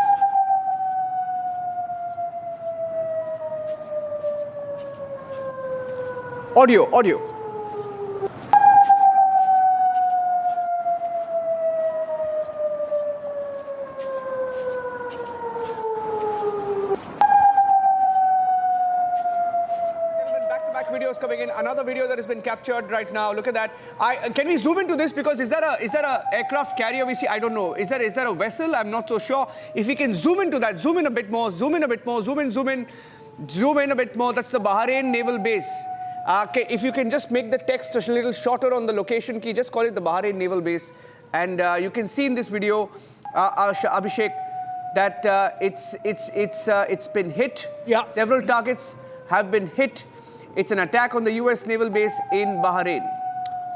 Audio. Videos coming in. Another video that has been captured right now. Look at that. Can we zoom into this? Because is that a aircraft carrier we see? I don't know. Is that a vessel? I'm not so sure. If we can zoom into that, zoom in a bit more, zoom in a bit more, zoom in a bit more. That's the Bahrain naval base. Okay, if you can just make the text a little shorter on the location key, just call it the Bahrain naval base. And you can see in this video, Abhishek, that it's been hit. Yeah. Several targets have been hit. It's an attack on the U.S. naval base in Bahrain.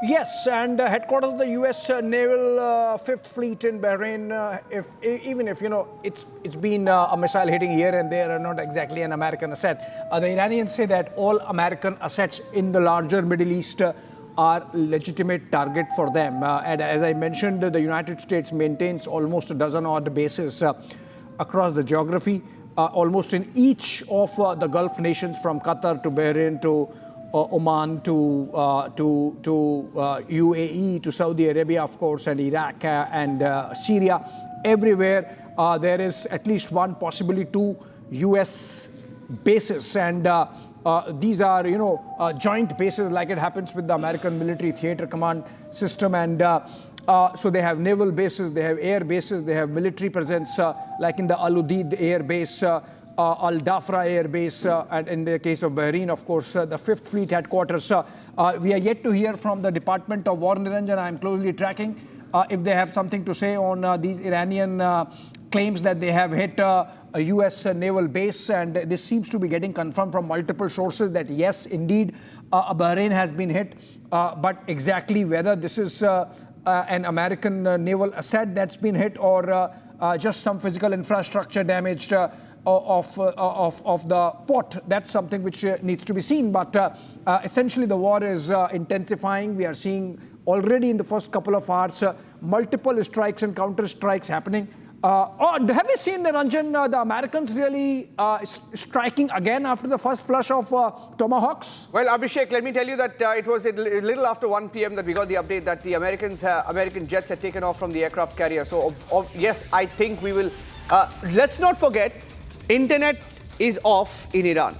Yes, and headquarters of the U.S. Naval 5th Fleet in Bahrain, even if, it's been a missile hitting here and there, not exactly an American asset. The Iranians say that all American assets in the larger Middle East are legitimate target for them. And as I mentioned, the United States maintains almost a dozen odd bases across the geography, almost in each of the Gulf nations, from Qatar to Bahrain to Oman to UAE to Saudi Arabia, of course, and Iraq and Syria. Everywhere there is at least one, possibly two U.S. bases, and these are joint bases, like it happens with the American Military Theater Command System, and so they have naval bases, they have air bases, they have military presence, like in the Al Udeid Air Base, Al Dhafra Air Base, and in the case of Bahrain, of course, the 5th Fleet headquarters. We are yet to hear from the Department of War, Niranjan. I am closely tracking. if they have something to say on these Iranian claims that they have hit a US naval base. And this seems to be getting confirmed from multiple sources that yes, indeed, Bahrain has been hit. But exactly whether this is an American naval asset that's been hit or just some physical infrastructure damaged of the port, that's something which needs to be seen. But essentially the war is intensifying. We are seeing already in the first couple of hours multiple strikes and counter strikes happening. Have you seen, Ranjan, the Americans really striking again after the first flush of Tomahawks? Well, Abhishek, let me tell you that it was a little after 1 p.m. that we got the update that the American jets had taken off from the aircraft carrier. So, yes, I think we will. Let's not forget, internet is off in Iran.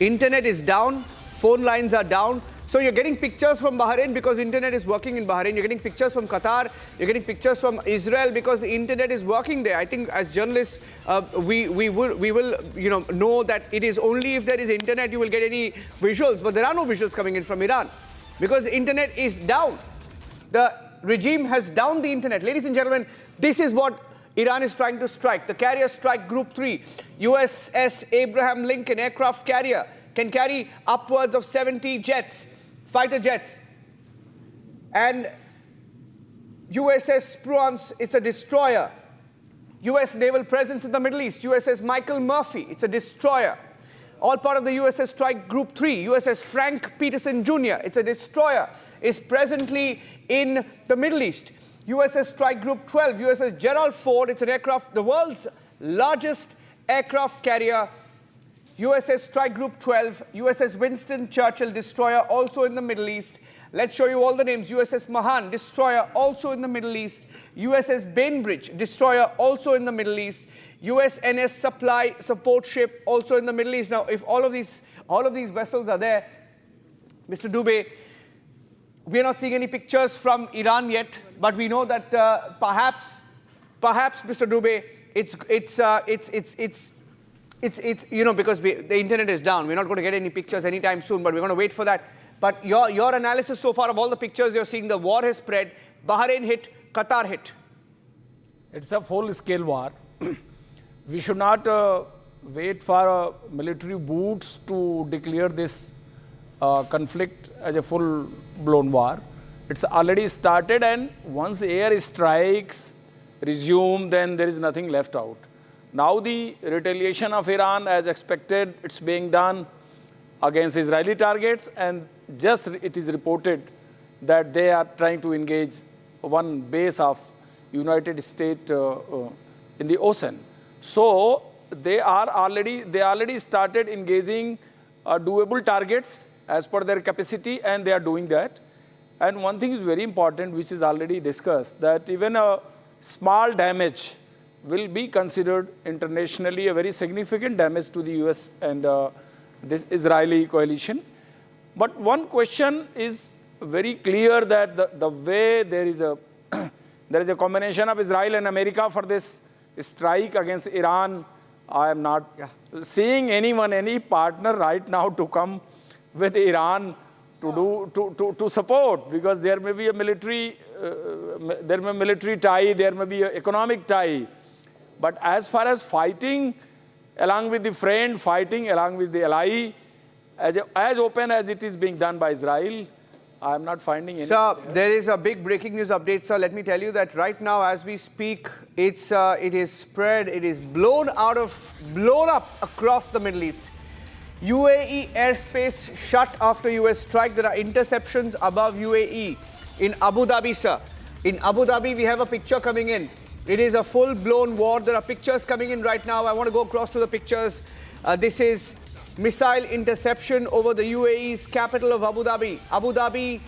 Internet is down, phone lines are down. So you're getting pictures from Bahrain because internet is working in Bahrain. You're getting pictures from Qatar. You're getting pictures from Israel because the internet is working there. I think as journalists, we will know that it is only if there is internet you will get any visuals. But there are no visuals coming in from Iran because the internet is down. The regime has downed the internet. Ladies and gentlemen, this is what Iran is trying to strike. The carrier strike Group 3, USS Abraham Lincoln aircraft carrier can carry upwards of 70 jets. Fighter jets. And USS Spruance, it's a destroyer. US naval presence in the Middle East. USS Michael Murphy, it's a destroyer. All part of the USS Strike Group 3. USS Frank Peterson Jr., it's a destroyer, is presently in the Middle East. USS Strike Group 12, USS Gerald Ford, it's an aircraft, the world's largest aircraft carrier. USS Strike Group 12, USS Winston Churchill, destroyer, also in the Middle East. Let's show you all the names. USS Mahan, destroyer, also in the Middle East. USS Bainbridge, destroyer, also in the Middle East. USNS Supply Support Ship, also in the Middle East. Now, if all of these vessels are there, Mr. Dubey, we are not seeing any pictures from Iran yet, but we know that perhaps, Mr. Dubey, it's because the internet is down. We're not going to get any pictures anytime soon, but we're going to wait for that. But your analysis so far of all the pictures you're seeing, the war has spread. Bahrain hit, Qatar hit. It's a full-scale war. We should not wait for military boots to declare this conflict as a full-blown war. It's already started, and once air strikes resume, then there is nothing left out. Now the retaliation of Iran, as expected, it's being done against Israeli targets, and just it is reported that they are trying to engage one base of United States in the ocean. So they already started engaging doable targets as per their capacity, and they are doing that. And one thing is very important, which is already discussed, that even a small damage will be considered internationally a very significant damage to the US and this Israeli coalition. But one question is very clear, that the way there is a combination of Israel and America for this strike against Iran, I am not seeing any partner right now to come with Iran to support, because there may be a military tie, there may be an economic tie. But as far as fighting along with the friend, fighting along with the ally, as open as it is being done by Israel, I am not finding any. Sir, there is a big breaking news update, sir. Let me tell you that right now, as we speak, it is spread, it is blown up across the Middle East. UAE airspace shut after US strike. There are interceptions above UAE. In Abu Dhabi, sir. In Abu Dhabi, we have a picture coming in. It is a full-blown war. There are pictures coming in right now. I want to go across to the pictures. This is missile interception over the UAE's capital of Abu Dhabi. Abu Dhabi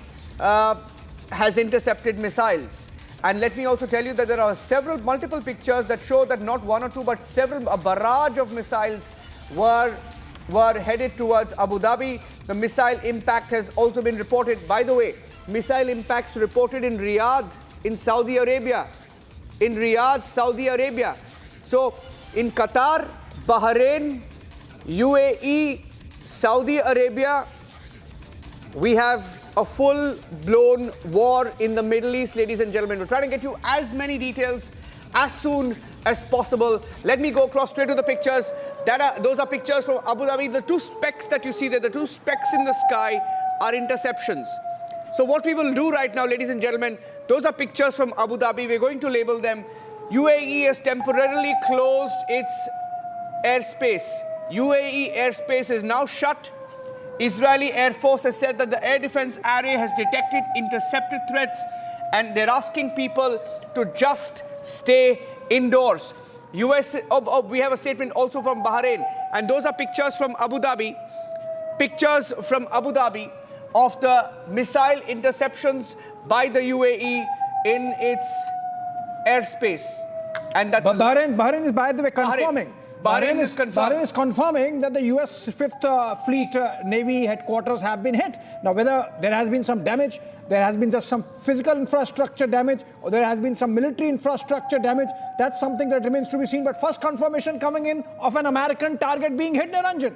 has intercepted missiles. And let me also tell you that there are multiple pictures that show that not one or two, but a barrage of missiles were headed towards Abu Dhabi. The missile impact has also been reported. By the way, missile impacts reported in Riyadh, in Saudi Arabia. In Riyadh, Saudi Arabia. So, in Qatar, Bahrain, UAE, Saudi Arabia, We have a full-blown war in the Middle East, ladies and gentlemen. We're trying to get you as many details as soon as possible. Let me go across straight to the pictures. Those are pictures from Abu Dhabi. The two specks that you see there, the two specks in the sky are interceptions. So what we will do right now, ladies and gentlemen, those are pictures from Abu Dhabi. We're going to label them. UAE has temporarily closed its airspace. UAE airspace is now shut. Israeli Air Force has said that the air defense area has detected intercepted threats, and they're asking people to just stay indoors. We have a statement also from Bahrain, and those are pictures from Abu Dhabi. Pictures from Abu Dhabi of the missile interceptions by the UAE in its airspace. And that's But Bahrain is, by the way, confirming. Bahrain is confirming. Bahrain is confirming that the US 5th Fleet Navy headquarters have been hit. Now, whether there has been some damage, there has been just some physical infrastructure damage, or there has been some military infrastructure damage, that's something that remains to be seen. But first confirmation coming in of an American target being hit, Niranjan.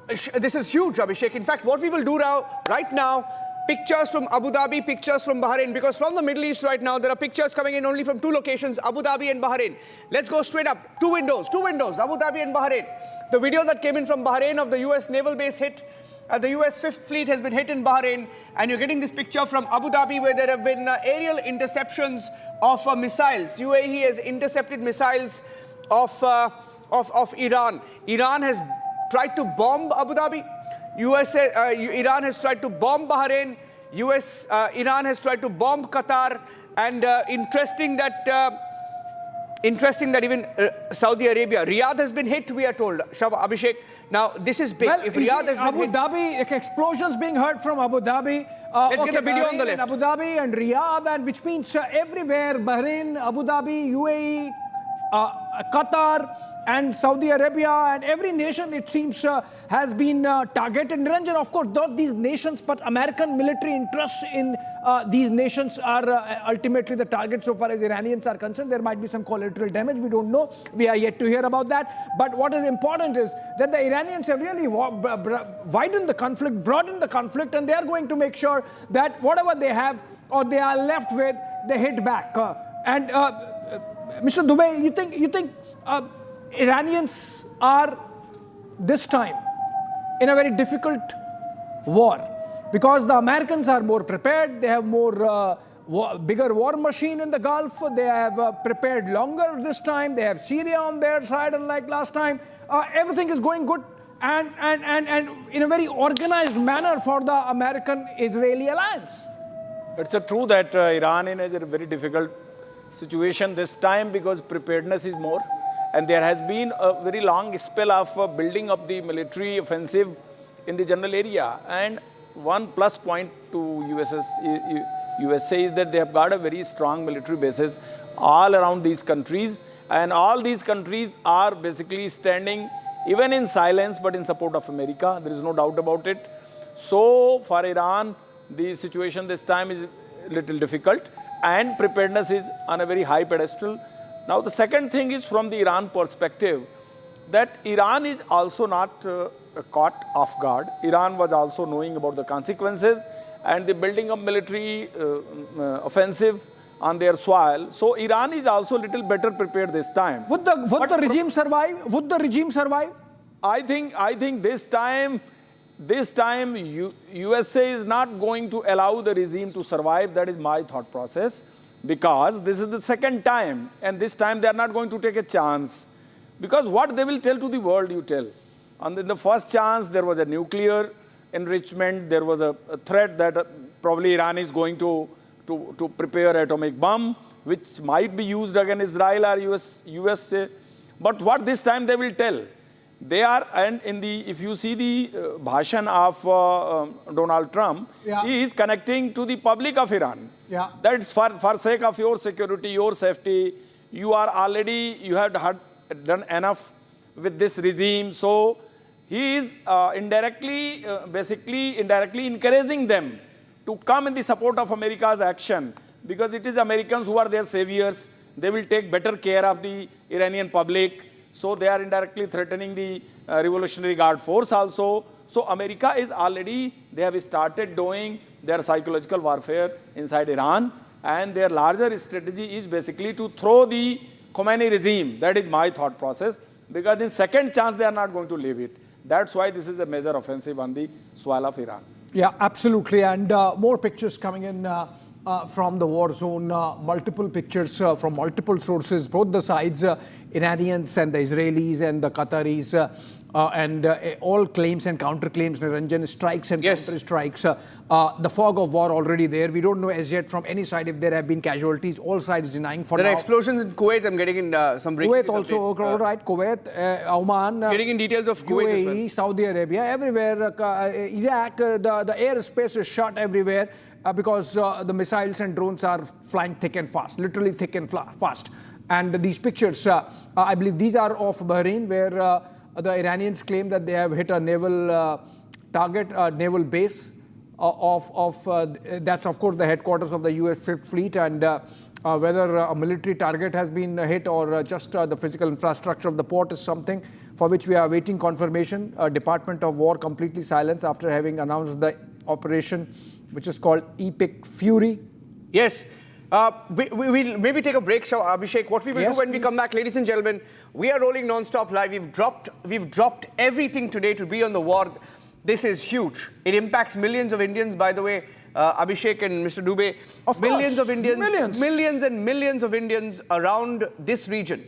This is huge, Abhishek. In fact, what we will do right now, pictures from Abu Dhabi, pictures from Bahrain, because from the Middle East right now, there are pictures coming in only from two locations, Abu Dhabi and Bahrain. Let's go straight up. Two windows, Abu Dhabi and Bahrain. The video that came in from Bahrain of the US naval base hit, the US 5th Fleet has been hit in Bahrain, and you're getting this picture from Abu Dhabi where there have been aerial interceptions of missiles. UAE has intercepted missiles of Iran. Iran has tried to bomb Abu Dhabi. Iran has tried to bomb Bahrain. Iran has tried to bomb Qatar. And interesting that even Saudi Arabia, Riyadh has been hit, we are told. Abhishek, now this is big. Well, if Riyadh has been Abu hit, Dhabi, explosions being heard from Abu Dhabi. Let's get the video on the left. Abu Dhabi and Riyadh, and which means everywhere, Bahrain, Abu Dhabi, UAE, Qatar, and Saudi Arabia, and every nation, it seems, has been targeted. Niranjan, of course, not these nations, but American military interests in these nations are ultimately the target so far as Iranians are concerned. There might be some collateral damage, we don't know. We are yet to hear about that. But what is important is that the Iranians have really widened the conflict, broadened the conflict, and they are going to make sure that whatever they have or they are left with, they hit back. Mr. Dubey, you think Iranians are this time in a very difficult war because the Americans are more prepared, they have more bigger war machine in the Gulf, they have prepared longer this time, they have Syria on their side, unlike last time. Everything is going good and in a very organized manner for the American-Israeli alliance. It's true that Iran is in a very difficult situation this time because preparedness is more. And there has been a very long spell of building up the military offensive in the general area. And one plus point to USA is that they have got a very strong military bases all around these countries. And all these countries are basically standing, even in silence, but in support of America. There is no doubt about it. So for Iran, the situation this time is a little difficult. And preparedness is on a very high pedestal. Now, the second thing is from the Iran perspective, that Iran is also not caught off guard. Iran was also knowing about the consequences and the building of military offensive on their soil. So, Iran is also a little better prepared this time. Would the regime survive? Would the regime survive? I think this time USA is not going to allow the regime to survive. That is my thought process. Because this is the second time, and this time they are not going to take a chance. Because what they will tell to the world, you tell. And in the first chance, there was a nuclear enrichment, there was a threat that probably Iran is going to prepare atomic bomb, which might be used against Israel or USA. But what this time they will tell? They are, and if you see the bhashan of Donald Trump, he is connecting to the public of Iran. Yeah. That's for sake of your security, your safety. You have done enough with this regime. So he is indirectly encouraging them to come in the support of America's action, because it is Americans who are their saviors. They will take better care of the Iranian public. So they are indirectly threatening the Revolutionary Guard force also. So America is already, they have started doing their psychological warfare inside Iran, and their larger strategy is basically to throw the Khamenei regime. That is my thought process, because in second chance they are not going to leave it. That's why this is a major offensive on the soil of Iran. Yeah, absolutely. And more pictures coming in from the war zone, multiple pictures from multiple sources, both the sides, Iranians and the Israelis and the Qataris, and all claims and counterclaims, Niranjan, strikes and Yes. counter strikes. The fog of war already there. We don't know as yet from any side if there have been casualties. All sides denying for There now. are explosions in Kuwait. I'm getting in some breaking Kuwait news also, update. all right. Kuwait, Oman. Getting in details of Kuwait as well. UAE, Saudi Arabia, everywhere. Iraq, the airspace is shut everywhere because the missiles and drones are flying thick and fast, literally thick and fast. And these pictures, I believe these are of Bahrain, where the Iranians claim that they have hit a naval target, naval base that's of course the headquarters of the US Fifth Fleet, and whether a military target has been hit or just the physical infrastructure of the port is something for which we are awaiting confirmation. Department of War completely silenced after having announced the operation, which is called Epic Fury. Yes. We'll maybe take a break, Abhishek. What we will Yes, do when we please. come back, ladies and gentlemen, we are rolling non-stop live. We've dropped everything today to be on the war. This is huge. It impacts millions of Indians, by the way, Abhishek and Mr. Dubey. Of Millions course, of Indians, millions and millions of Indians around this region.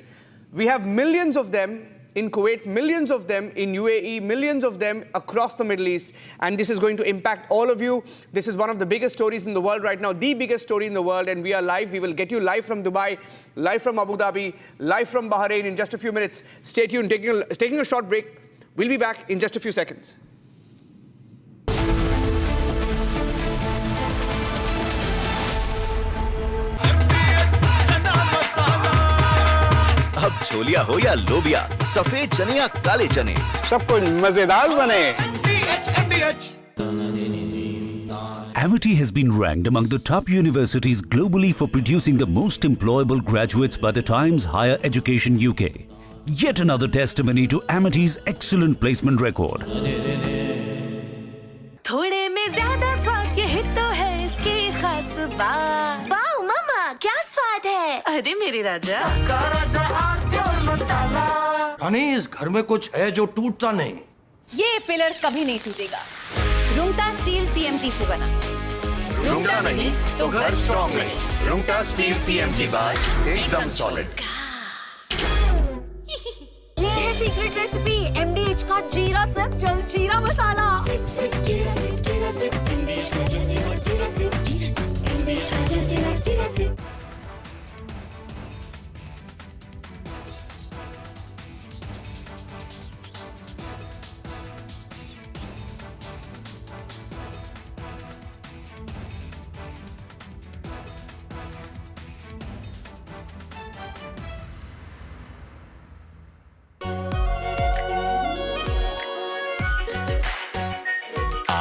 We have millions of them in Kuwait, millions of them in UAE, millions of them across the Middle East, and this is going to impact all of you. This is one of the biggest stories in the world right now, the biggest story in the world, and we are live. We will get you live from Dubai, live from Abu Dhabi, live from Bahrain in just a few minutes. Stay tuned, taking a short break. We'll be back in just a few seconds. अब छोलिया हो या लोबिया, सफेद चने या काले चने, सब कुछ मजेदार बने। Amity has been ranked among the top universities globally for producing the most employable graduates by the Times Higher Education UK. Yet another testimony to Amity's excellent placement record. थोड़े में ज्यादा स्वाद ये तो है इसकी खास बात। वाओ मम्मा, क्या स्वाद है? अरे मेरे राजा। रानी, इस घर में कुछ है जो टूटता नहीं। ये पिलर कभी नहीं टूटेगा। रुंगटा स्टील TMT से बना। रुंगटा नहीं तो घर स्ट्रॉन्ग नहीं। रुंगटा स्टील TMT बार एकदम सॉलिड। ये है सीक्रेट रेसिपी MDH का जीरा सिप जल जीरा मसाला। सिप सिप जीरा सिप जीरा सिप MDH का जल जीरा सिप जीरा सिप MDH का जल जीरा SIP.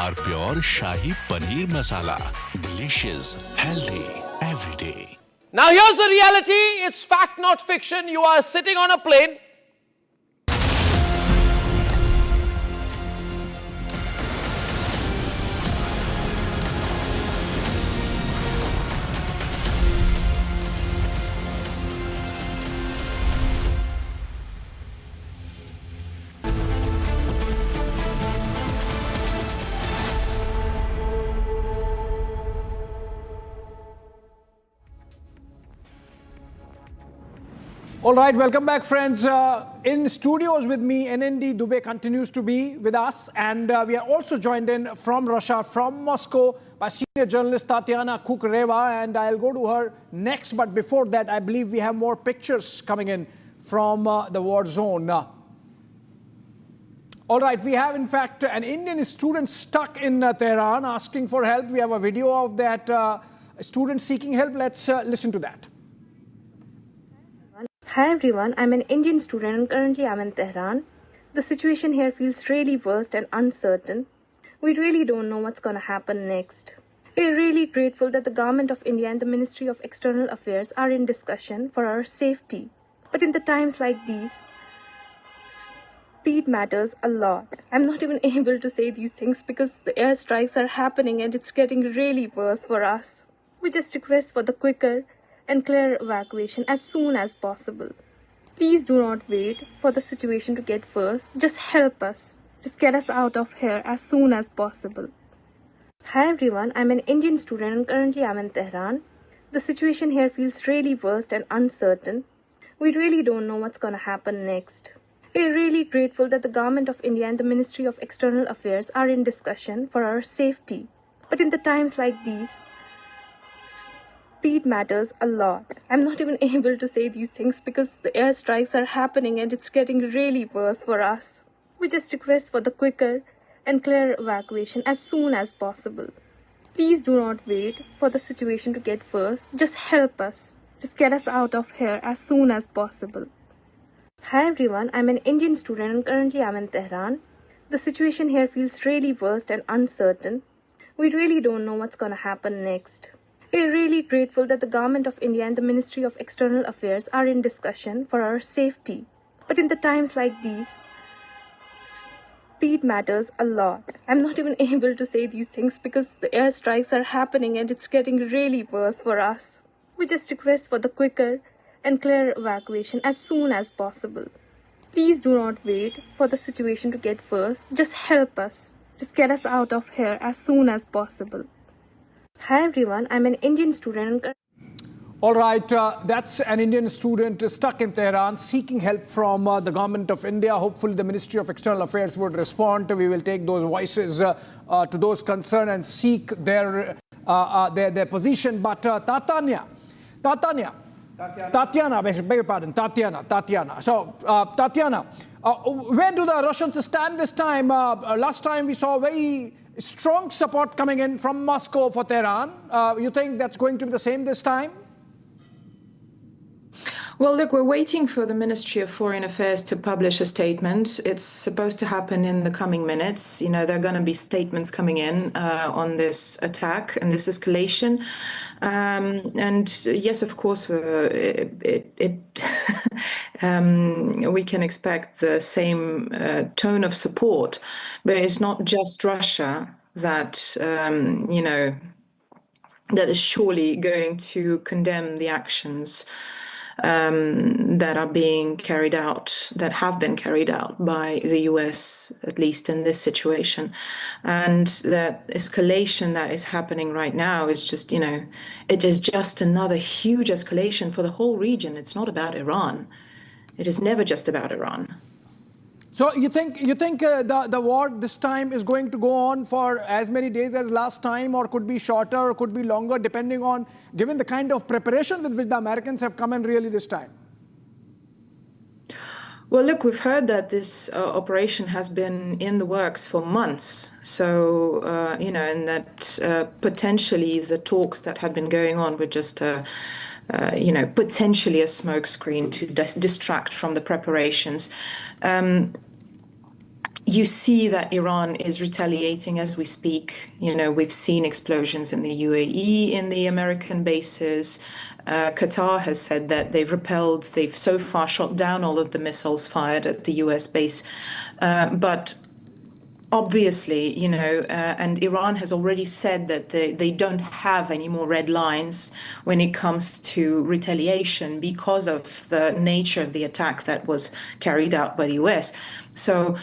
Our pure Shahi Paneer Masala. Delicious, healthy, every day. Now here's the reality. It's fact, not fiction. You are sitting on a plane. All right, welcome back, friends. In studios with me, NND Dubey continues to be with us, and we are also joined in from Russia, from Moscow, by senior journalist Tatiana Kukreva, and I'll go to her next. But before that, I believe we have more pictures coming in from the war zone. All right, we have, in fact, an Indian student stuck in Tehran asking for help. We have a video of that student seeking help. Let's listen to that. Hi everyone, I'm an Indian student and currently I'm in Tehran. The situation here feels really worst and uncertain. We really don't know what's gonna happen next. We're really grateful that the Government of India and the Ministry of External Affairs are in discussion for our safety. But in the times like these, speed matters a lot. I'm not even able to say these things because the airstrikes are happening and it's getting really worse for us. We just request for the quicker and clear evacuation as soon as possible. Please do not wait for the situation to get worse. Just help us. Just get us out of here as soon as possible. Hi everyone, I'm an Indian student and currently I'm in Tehran. The situation here feels really worse and uncertain. We really don't know what's gonna happen next. We're really grateful that the Government of India and the Ministry of External Affairs are in discussion for our safety. But in the times like these, speed matters a lot. I'm not even able to say these things because the airstrikes are happening and it's getting really worse for us. We just request for the quicker and clear evacuation as soon as possible. Please do not wait for the situation to get worse. Just help us. Just get us out of here as soon as possible. Hi everyone, I'm an Indian student and currently I'm in Tehran. The situation here feels really worse and uncertain. We really don't know what's gonna happen next. We're really grateful that the Government of India and the Ministry of External Affairs are in discussion for our safety. But in the times like these, speed matters a lot. I'm not even able to say these things because the airstrikes are happening and it's getting really worse for us. We just request for the quicker and clear evacuation as soon as possible. Please do not wait for the situation to get worse. Just help us. Just get us out of here as soon as possible. Hi everyone, I'm an Indian student. All right, that's an Indian student stuck in Tehran seeking help from the government of India. Hopefully the Ministry of External Affairs would respond. We will take those voices to those concerned and seek their position. But Tatiana, beg your pardon, Tatiana. So, Tatiana, where do the Russians stand this time? Last time we saw very strong support coming in from Moscow for Tehran. You think that's going to be the same this time? Well, look, we're waiting for the Ministry of Foreign Affairs to publish a statement. It's supposed to happen in the coming minutes. You know, there are going to be statements coming in on this attack and this escalation. And yes, of course, we can expect the same tone of support. But it's not just Russia that, that is surely going to condemn the actions that are being carried out, that have been carried out by the US, at least in this situation. And that escalation that is happening right now is just, it is just another huge escalation for the whole region. It's not about Iran. It is never just about Iran. So you think the war this time is going to go on for as many days as last time, or could be shorter, or could be longer, depending on, given the kind of preparation with which the Americans have come in really this time? Well, look, we've heard that this operation has been in the works for months. So, and that potentially the talks that had been going on were just potentially a smokescreen to distract from the preparations. You see that Iran is retaliating as we speak. We've seen explosions in the UAE, in the American bases. Qatar has said that they've so far shot down all of the missiles fired at the US base. But obviously, and Iran has already said that they don't have any more red lines when it comes to retaliation because of the nature of the attack that was carried out by the US. So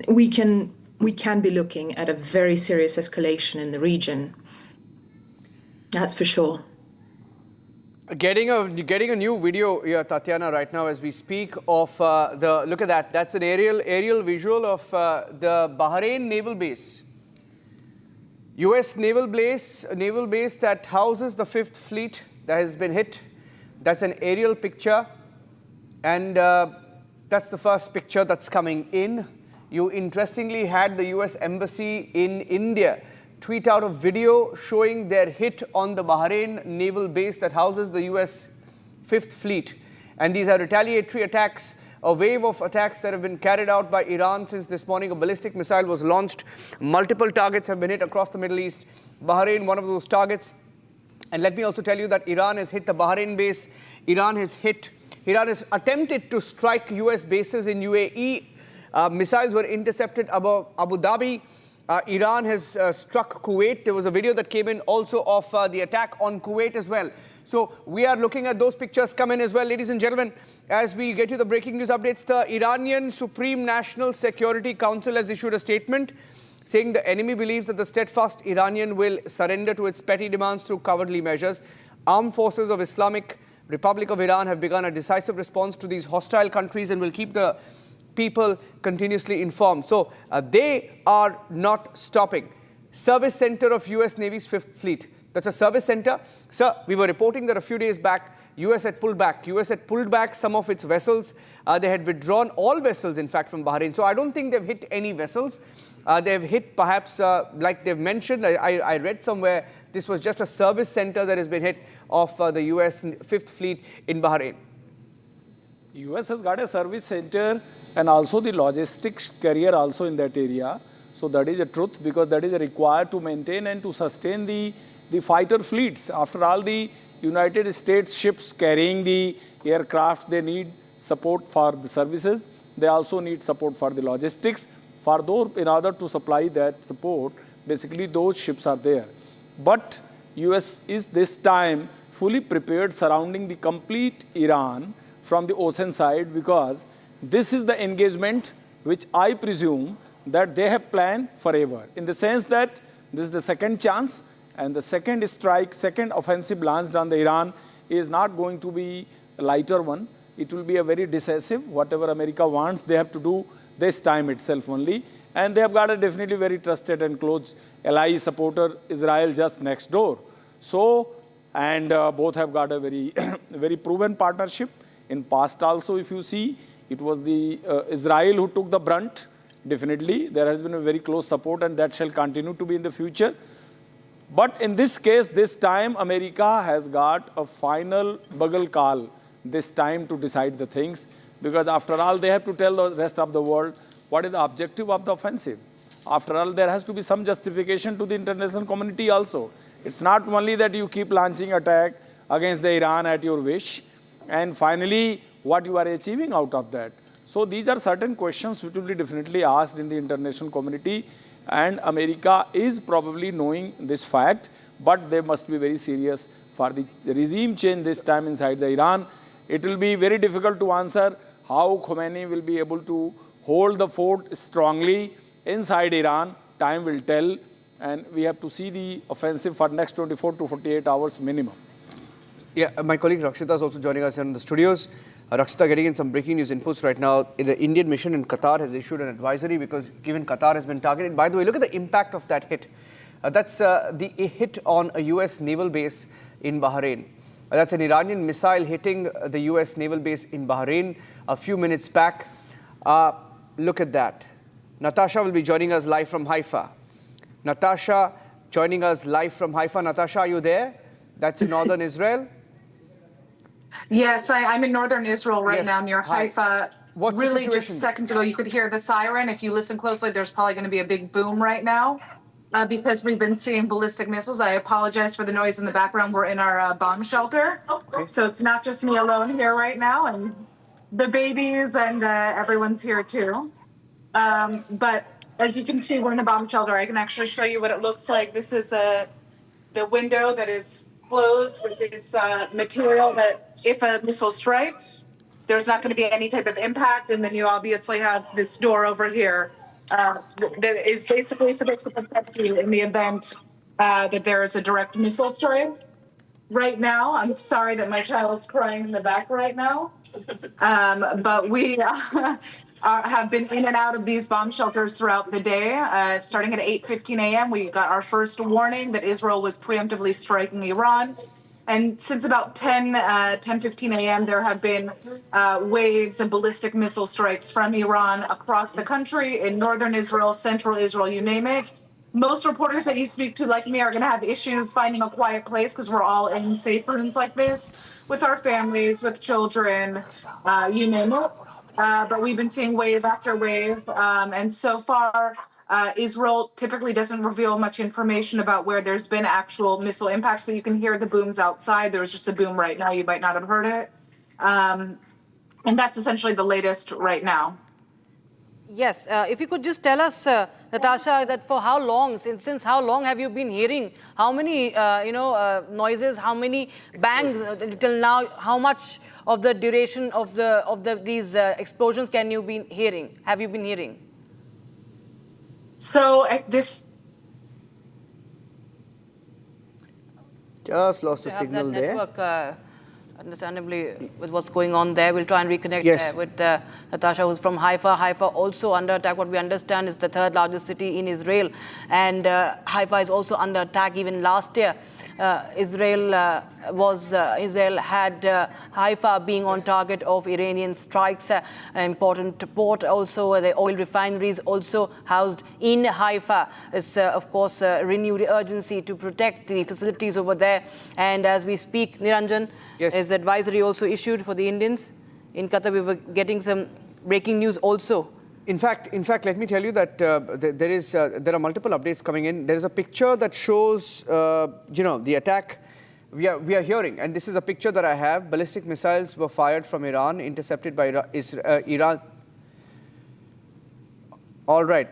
we can be looking at a very serious escalation in the region. That's for sure. Getting a new video here, Tatiana, right now as we speak of look at that. That's an aerial visual of the Bahrain naval base. U.S. naval base that houses the 5th Fleet that has been hit. That's an aerial picture, and that's the first picture that's coming in. You interestingly had the U.S. Embassy in India tweet out a video showing their hit on the Bahrain naval base that houses the US 5th Fleet. And these are retaliatory attacks, a wave of attacks that have been carried out by Iran since this morning. A ballistic missile was launched. Multiple targets have been hit across the Middle East. Bahrain, one of those targets. And let me also tell you that Iran has hit the Bahrain base. Iran has attempted to strike US bases in UAE Missiles were intercepted above Abu Dhabi. Iran has struck Kuwait. There was a video that came in also of the attack on Kuwait as well. So we are looking at those pictures come in as well, ladies and gentlemen. As we get you the breaking news updates, the Iranian Supreme National Security Council has issued a statement saying the enemy believes that the steadfast Iranian will surrender to its petty demands through cowardly measures. Armed forces of Islamic Republic of Iran have begun a decisive response to these hostile countries and will keep the people continuously informed. So they are not stopping. Service center of US Navy's 5th Fleet. That's a service center. Sir, we were reporting that a few days back, US had pulled back some of its vessels. They had withdrawn all vessels, in fact, from Bahrain. So I don't think they've hit any vessels. They've hit perhaps, like they've mentioned, I read somewhere, this was just a service center that has been hit of the US 5th Fleet in Bahrain. US has got a service center and also the logistics carrier also in that area. So that is the truth, because that is required to maintain and to sustain the fighter fleets. After all, the United States ships carrying the aircraft, they need support for the services. They also need support for the logistics. For those, in order to supply that support, basically those ships are there. But US is this time fully prepared surrounding the complete Iran from the ocean side, because this is the engagement which I presume that they have planned forever, in the sense that this is the second chance, and the second strike, second offensive launched on the Iran is not going to be a lighter one. It will be a very decisive. Whatever America wants, they have to do this time itself only. And they have got a definitely very trusted and close ally, supporter, Israel, just next door. So, and both have got a very, very proven partnership. In past also, if you see, it was the Israel who took the brunt. Definitely, there has been a very close support, and that shall continue to be in the future. But in this case, this time, America has got a final bugle call this time to decide the things, because after all, they have to tell the rest of the world what is the objective of the offensive. After all, there has to be some justification to the international community also. It's not only that you keep launching attack against the Iran at your wish, and finally, what you are achieving out of that. So these are certain questions which will be definitely asked in the international community, and America is probably knowing this fact, but they must be very serious for the regime change this time inside the Iran. It will be very difficult to answer how Khamenei will be able to hold the fort strongly inside Iran. Time will tell, and we have to see the offensive for next 24 to 48 hours minimum. Yeah, my colleague Rakshita is also joining us here in the studios. Rakshita, getting in some breaking news inputs right now. The Indian mission in Qatar has issued an advisory because given Qatar has been targeted. By the way, look at the impact of that hit. That's the hit on a US naval base in Bahrain. That's an Iranian missile hitting the US naval base in Bahrain a few minutes back. Look at that. Natasha will be joining us live from Haifa. Natasha joining us live from Haifa. Natasha, are you there? That's in northern Israel. Yes, I'm in northern Israel right now near Haifa. What's really the situation? just seconds ago, you could hear the siren. If you listen closely, there's probably going to be a big boom right now because we've been seeing ballistic missiles. I apologize for the noise in the background. We're in our bomb shelter. So it's not just me alone here right now, and the babies and everyone's here too. But as you can see, we're in a bomb shelter. I can actually show you what it looks like. This is the window that is closed with this material that if a missile strikes, there's not going to be any type of impact. And then you obviously have this door over here that is basically supposed to protect you in the event that there is a direct missile strike. Right now, I'm sorry that my child's crying in the back right now, but we have been in and out of these bomb shelters throughout the day. Starting at 8:15 a.m., we got our first warning that Israel was preemptively striking Iran. And since about 10:15 a.m., there have been waves of ballistic missile strikes from Iran across the country, in northern Israel, central Israel, you name it. Most reporters that you speak to, like me, are going to have issues finding a quiet place because we're all in safe rooms like this with our families, with children, you name it. But we've been seeing wave after wave. And so far, Israel typically doesn't reveal much information about where there's been actual missile impacts, but you can hear the booms outside. There was just a boom right now. You might not have heard it. And that's essentially the latest right now. Yes, if you could just tell us, Natasha, that for how long, since how long have you been hearing? How many, noises? How many bangs till now? How much of the duration of these explosions can you be hearing? Have you been hearing? So at this. Just lost the Have signal that there. network, understandably, with what's going on there. We'll try and reconnect Yes. with Natasha, who's from Haifa. Haifa also under attack. What we understand is the third largest city in Israel. And Haifa is also under attack. Even last year, Israel had Haifa being on target of Iranian strikes. An important port also, the oil refineries also housed in Haifa. It's, of course, renewed urgency to protect the facilities over there. And as we speak, Niranjan, is advisory also issued for the Indians. In Qatar, we were getting some breaking news also. In fact, let me tell you that there are multiple updates coming in. There is a picture that shows, the attack we are hearing, and this is a picture that I have. Ballistic missiles were fired from Iran, intercepted by Iran. All right.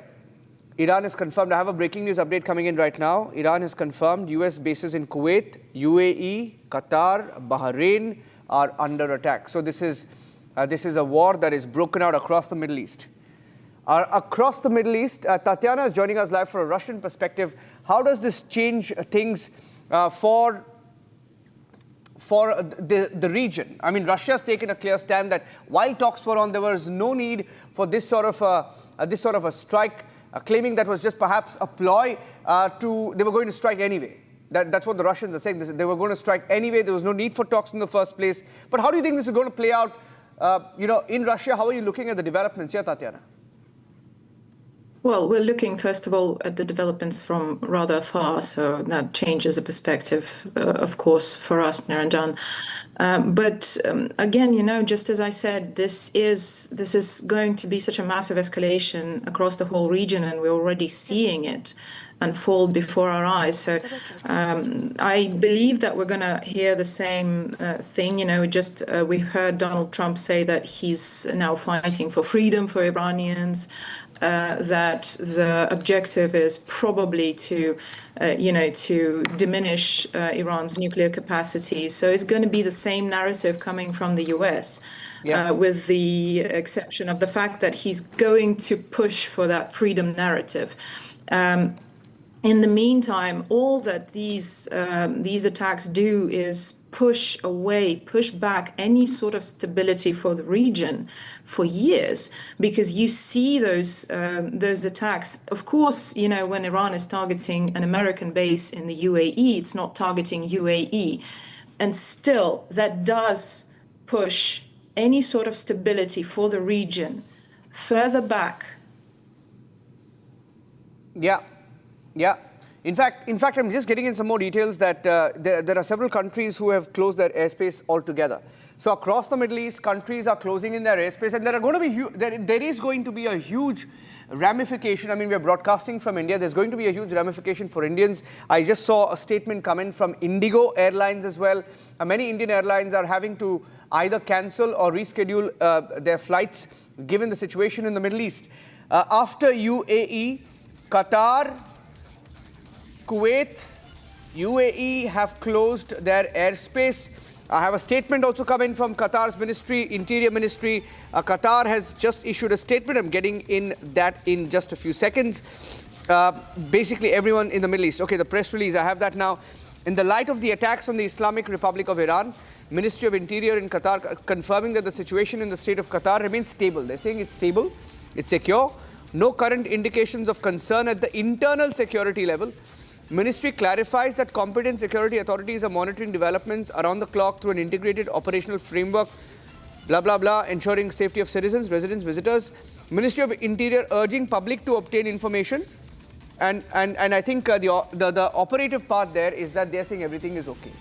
Iran has confirmed. I have a breaking news update coming in right now. Iran has confirmed U.S. bases in Kuwait, UAE, Qatar, Bahrain are under attack. So this is a war that is broken out across the Middle East. Across the Middle East, Tatiana is joining us live for a Russian perspective. How does this change things for the region? I mean, Russia's taken a clear stand that while talks were on, there was no need for this sort of a strike, claiming that was just perhaps a ploy they were going to strike anyway. That's what the Russians are saying. They were going to strike anyway. There was no need for talks in the first place. But how do you think this is going to play out? In Russia, how are you looking at the developments here, Tatiana? Well, we're looking, first of all, at the developments from rather far, so that changes the perspective, of course, for us, Niranjan. But again, just as I said, this is going to be such a massive escalation across the whole region, and we're already seeing it unfold before our eyes. So I believe that we're going to hear the same thing. We've heard Donald Trump say that he's now fighting for freedom for Iranians. That the objective is probably to diminish Iran's nuclear capacity. So it's going to be the same narrative coming from the US, with the exception of the fact that he's going to push for that freedom narrative. In the meantime, all that these attacks do is push back any sort of stability for the region for years, because you see those attacks. Of course, when Iran is targeting an American base in the UAE, it's not targeting UAE, and still that does push any sort of stability for the region further back. Yeah. In fact, I'm just getting in some more details that there are several countries who have closed their airspace altogether. So across the Middle East, countries are closing in their airspace, and there is going to be a huge ramification. I mean, we're broadcasting from India. There's going to be a huge ramification for Indians. I just saw a statement come in from Indigo Airlines as well. Many Indian airlines are having to either cancel or reschedule their flights given the situation in the Middle East. After UAE, Qatar, Kuwait, UAE have closed their airspace. I have a statement also coming from Qatar's Interior Ministry. Qatar has just issued a statement. I'm getting in that in just a few seconds. Basically, everyone in the Middle East. Okay, the press release, I have that now. In the light of the attacks on the Islamic Republic of Iran, Ministry of Interior in Qatar confirming that the situation in the state of Qatar remains stable. They're saying it's stable, it's secure. No current indications of concern at the internal security level. Ministry clarifies that competent security authorities are monitoring developments around the clock through an integrated operational framework, blah, blah, blah, ensuring safety of citizens, residents, visitors. Ministry of Interior urging public to obtain information. And I think the operative part there is that they're saying everything is okay.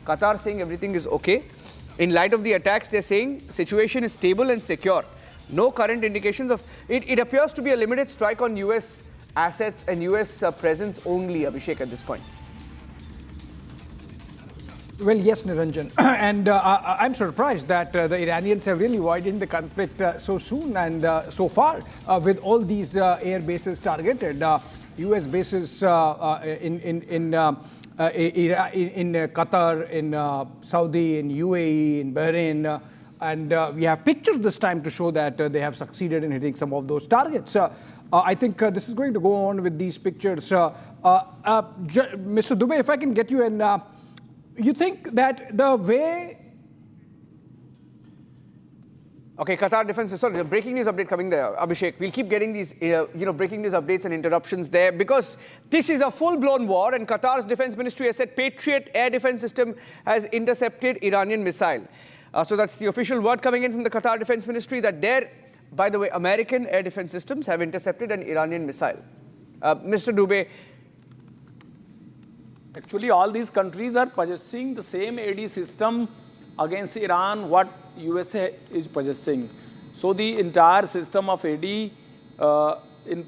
Qatar saying everything is okay. In light of the attacks, they're saying situation is stable and secure. No current indications of it. It appears to be a limited strike on US assets and US presence only, Abhishek, at this point. Well, yes, Niranjan. And I'm surprised that the Iranians have really widened the conflict so soon and so far with all these air bases targeted. US bases in Qatar, in Saudi, in UAE, in Bahrain. And we have pictures this time to show that they have succeeded in hitting some of those targets. I think this is going to go on with these pictures. Mr. Dubey, if I can get you in, you think that the way... Okay, Qatar defense. Sorry, the breaking news update coming there, Abhishek. We'll keep getting these, breaking news updates and interruptions there because this is a full-blown war, and Qatar's defense ministry has said Patriot air defense system has intercepted Iranian missile. So that's the official word coming in from the Qatar defense ministry that their, by the way, American air defense systems have intercepted an Iranian missile. Mr. Dubey. Actually, all these countries are possessing the same AD system against Iran what USA is possessing. So the entire system of AD in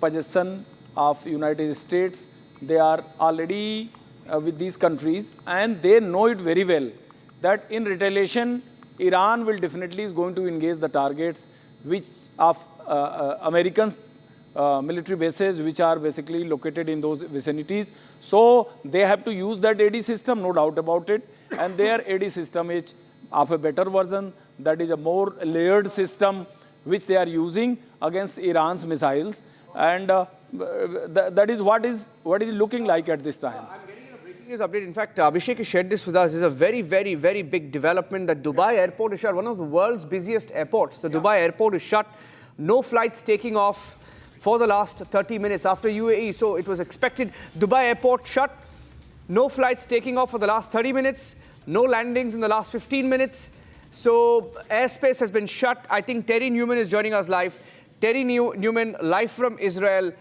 possession of United States, they are already with these countries, and they know it very well that in retaliation, Iran will definitely is going to engage the targets which of Americans military bases which are basically located in those vicinities. So they have to use that AD system, no doubt about it. And their AD system is of a better version, that is a more layered system which they are using against Iran's missiles. And that is what is looking like at this time. I'm getting a breaking news update. In fact, Abhishek has shared this with us. This is a very, very, very big development that Dubai airport is shut, one of the world's busiest airports. The Dubai airport is shut. No flights taking off for the last 30 minutes after UAE. So it was expected. Dubai airport shut. No flights taking off for the last 30 minutes. No landings in the last 15 minutes. So airspace has been shut. I think Terry Newman is joining us live. Terry Newman, live from Israel.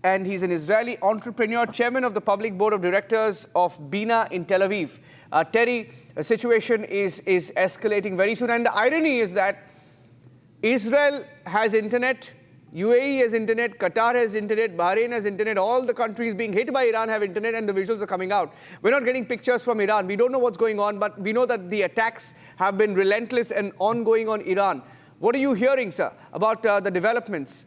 And he's an Israeli entrepreneur, chairman of the public board of directors of Bina in Tel Aviv. Terry, the situation is escalating very soon. And the irony is that Israel has internet, UAE has internet, Qatar has internet, Bahrain has internet, all the countries being hit by Iran have internet, and the visuals are coming out. We're not getting pictures from Iran. We don't know what's going on, but we know that the attacks have been relentless and ongoing on Iran. What are you hearing, sir, about the developments?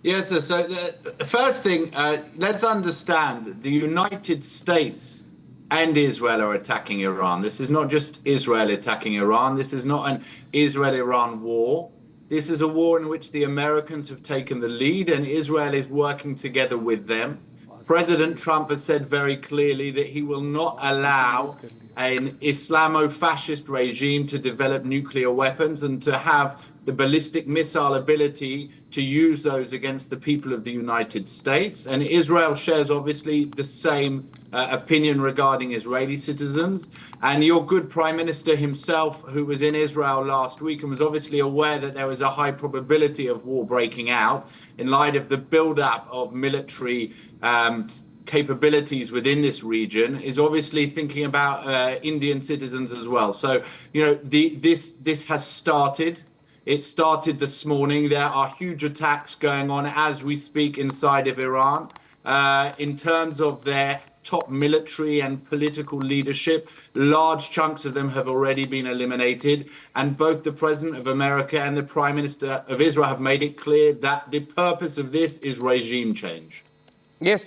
Yes, sir. So the first thing, let's understand the United States and Israel are attacking Iran. This is not just Israel attacking Iran. This is not an Israel-Iran war. This is a war in which the Americans have taken the lead and Israel is working together with them. President Trump has said very clearly that he will not allow an Islamo-fascist regime to develop nuclear weapons and to have the ballistic missile ability to use those against the people of the United States. And Israel shares obviously the same opinion regarding Israeli citizens. And your good Prime Minister himself, who was in Israel last week and was obviously aware that there was a high probability of war breaking out in light of the build-up of military capabilities within this region, is obviously thinking about Indian citizens as well. So, this has started. It started this morning. There are huge attacks going on as we speak inside of Iran. In terms of their top military and political leadership, large chunks of them have already been eliminated. And both the President of America and the Prime Minister of Israel have made it clear that the purpose of this is regime change. Yes.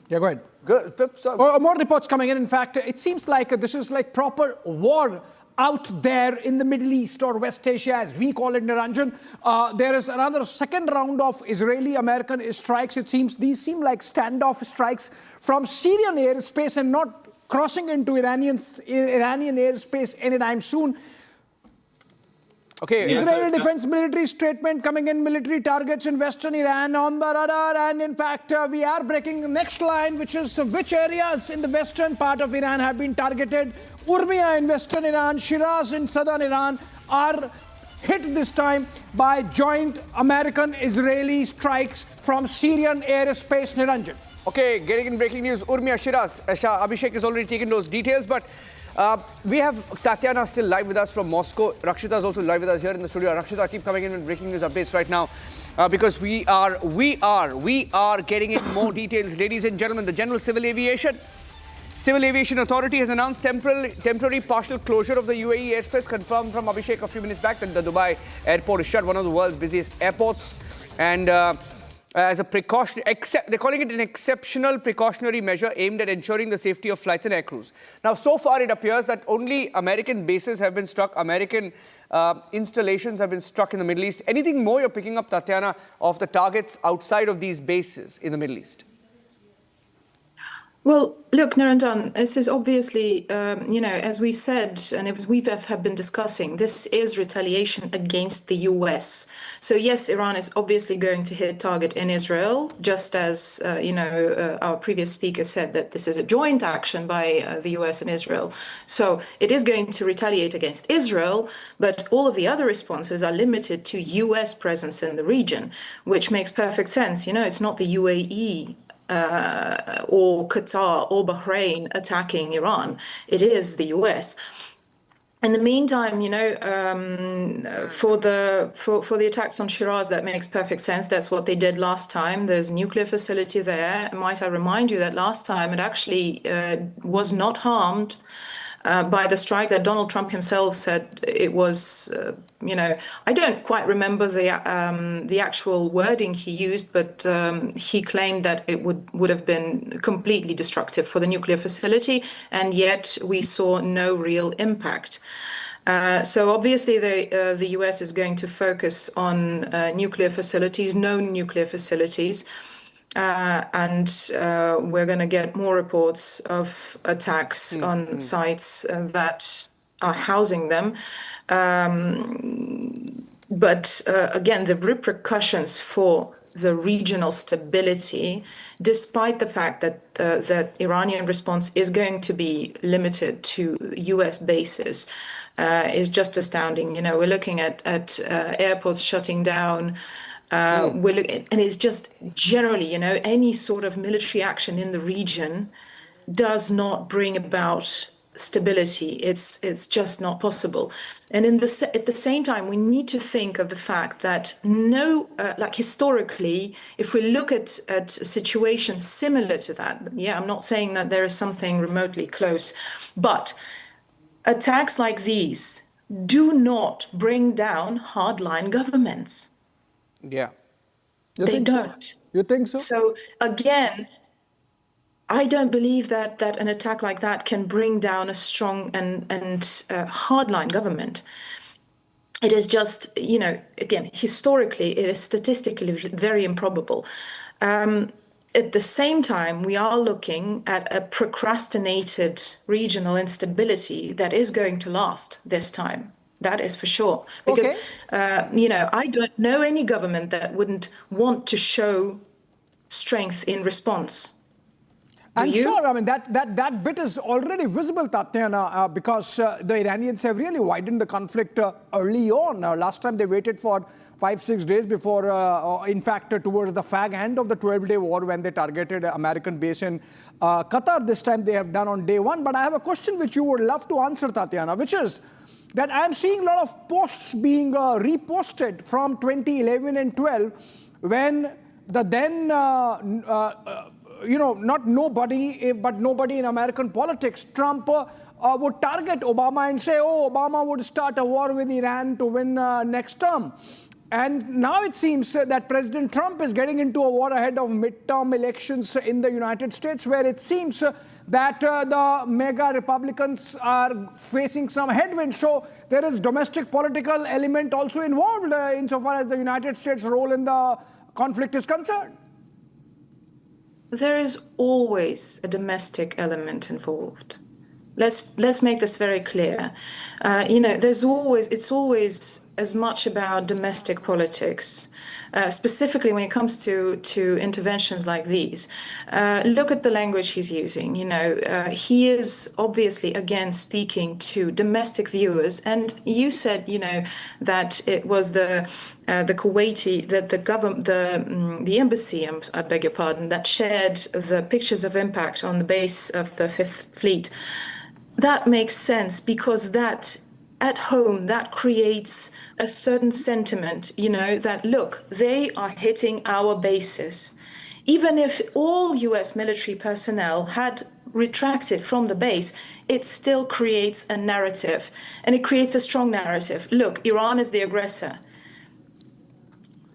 Yeah, go ahead. Good. More reports coming in. In fact, it seems like this is like proper war out there in the Middle East or West Asia, as we call it, Niranjan. There is another second round of Israeli-American strikes. It seems these seem like standoff strikes from Syrian airspace and not crossing into Iranian airspace anytime soon. Okay. Israeli defense military statement coming in, military targets in western Iran on the radar. And in fact, we are breaking the next line, which is which areas in the western part of Iran have been targeted. Urmia in western Iran, Shiraz in southern Iran are hit this time by joint American-Israeli strikes from Syrian airspace, Niranjan. Okay, getting in breaking news, Urmia, Shiraz. Abhishek has already taken those details, but we have Tatiana still live with us from Moscow. Rakshita is also live with us here in the studio. Rakshita, keep coming in with breaking news updates right now because we are getting in more details. Ladies and gentlemen, the General Civil Aviation Civil Aviation Authority has announced temporary partial closure of the UAE airspace, confirmed from Abhishek a few minutes back that the Dubai airport is shut, one of the world's busiest airports. And as a precaution, they're calling it an exceptional precautionary measure aimed at ensuring the safety of flights and aircrews. Now, so far it appears that only American bases have been struck, American installations have been struck in the Middle East. Anything more you're picking up, Tatiana, of the targets outside of these bases in the Middle East? Well, look, Naranjan, this is obviously, as we said, and as we have been discussing, this is retaliation against the US. So yes, Iran is obviously going to hit target in Israel, just as, our previous speaker said that this is a joint action by the US and Israel. So it is going to retaliate against Israel, but all of the other responses are limited to US presence in the region, which makes perfect sense. It's not the UAE or Qatar or Bahrain attacking Iran. It is the US. In the meantime, for the attacks on Shiraz, that makes perfect sense. That's what they did last time. There's a nuclear facility there. Might I remind you that last time it actually was not harmed by the strike, that Donald Trump himself said it was, I don't quite remember the actual wording he used, but he claimed that it would have been completely destructive for the nuclear facility, and yet we saw no real impact. So obviously the US is going to focus on nuclear facilities, known nuclear facilities, and we're going to get more reports of attacks on sites that are housing them. But again, the repercussions for the regional stability, despite the fact that that Iranian response is going to be limited to US bases, is just astounding. We're looking at airports shutting down. And it's just generally, any sort of military action in the region does not bring about stability. It's just not possible. And at the same time, we need to think of the fact that historically, if we look at situations similar to that, I'm not saying that there is something remotely close, but attacks like these do not bring down hardline governments. Yeah. They don't. You think so? So again, I don't believe that an attack like that can bring down a strong and hardline government. It is just, again, historically, it is statistically very improbable. At the same time, we are looking at a procrastinated regional instability that is going to last this time. That is for sure. Because, I don't know any government that wouldn't want to show strength in response. And sure, I mean, that bit is already visible, Tatiana, because the Iranians have really widened the conflict early on. Last time they waited for 5-6 days before, in fact, towards the fag end of the 12-day war when they targeted American base in Qatar. This time they have done on day one. But I have a question which you would love to answer, Tatiana, which is that I'm seeing a lot of posts being reposted from 2011 and 12 when the then, not nobody, but nobody in American politics, Trump would target Obama and say, Obama would start a war with Iran to win next term. And now it seems that President Trump is getting into a war ahead of midterm elections in the United States, where it seems that the mega Republicans are facing some headwinds. So there is domestic political element also involved insofar as the United States' role in the conflict is concerned. There is always a domestic element involved. Let's make this very clear. It's always as much about domestic politics, specifically when it comes to interventions like these. Look at the language he's using. He is obviously again speaking to domestic viewers, and you said that it was the Kuwaiti, that the government, the embassy, I beg your pardon, that shared the pictures of impact on the base of the Fifth Fleet. That makes sense because that at home, that creates a certain sentiment, that look, they are hitting our bases. Even if all US military personnel had retracted from the base, it still creates a narrative, and it creates a strong narrative. Look, Iran is the aggressor.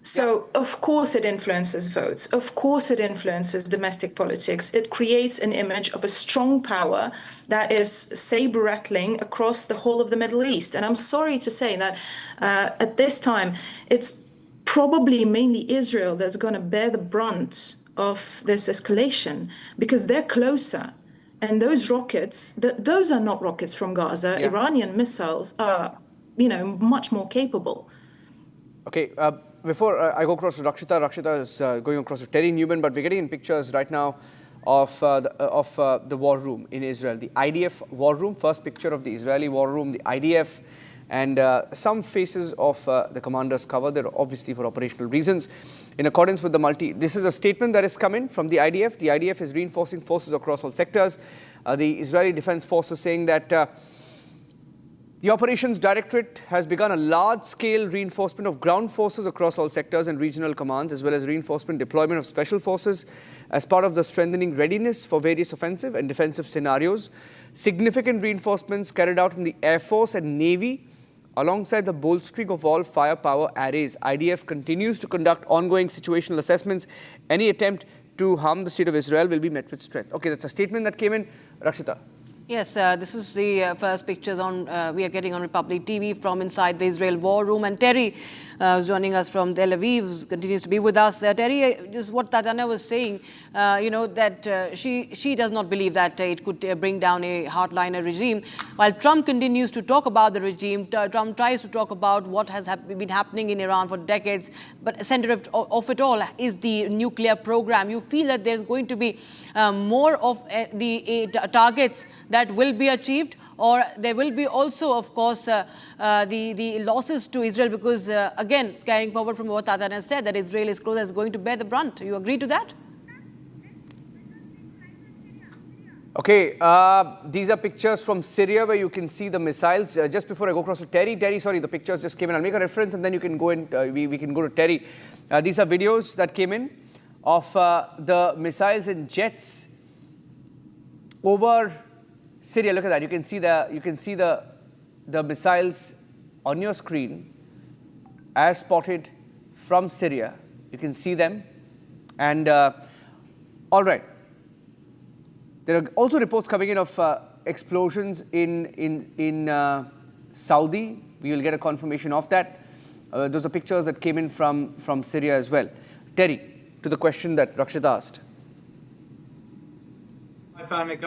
So, of course, it influences votes. Of course, it influences domestic politics. It creates an image of a strong power that is saber-rattling across the whole of the Middle East. And I'm sorry to say that at this time, it's probably mainly Israel that's going to bear the brunt of this escalation because they're closer. And those rockets, those are not rockets from Gaza. Yeah. Iranian missiles are, much more capable. Okay, before I go across to Rakshita is going across to Terry Newman, but we're getting in pictures right now of the war room in Israel. The IDF war room, first picture of the Israeli war room, the IDF, and some faces of the commanders covered. They're obviously for operational reasons. In accordance with this is a statement that has come in from the IDF. The IDF is reinforcing forces across all sectors. The Israeli Defense Forces saying that the Operations Directorate has begun a large-scale reinforcement of ground forces across all sectors and regional commands, as well as reinforcement deployment of special forces as part of the strengthening readiness for various offensive and defensive scenarios. Significant reinforcements carried out in the Air Force and Navy, alongside the bolstering of all firepower arrays. IDF continues to conduct ongoing situational assessments. Any attempt to harm the state of Israel will be met with strength. Okay, that's a statement that came in. Rakshita. Yes, this is the first pictures we are getting on Republic TV from inside the Israel war room. And Terry is joining us from Tel Aviv, continues to be with us. Terry, just what Tatiana was saying, that she does not believe that it could bring down a hardliner regime. While Trump continues to talk about the regime, Trump tries to talk about what has been happening in Iran for decades. But center of it all is the nuclear program. You feel that there's going to be more of the targets that will be achieved, or there will be also, of course, the losses to Israel because, again, carrying forward from what Tatiana said, that Israel is close as going to bear the brunt. You agree to that? Okay, these are pictures from Syria where you can see the missiles. Just before I go across to Terry, sorry, the pictures just came in. I'll make a reference and then you can go in, we can go to Terry. These are videos that came in of the missiles and jets over Syria. Look at that. You can see the missiles on your screen as spotted from Syria. You can see them. And all right. There are also reports coming in of explosions in Saudi. We will get a confirmation of that. Those are pictures that came in from Syria as well. Terry, to the question that Rakshita asked. My family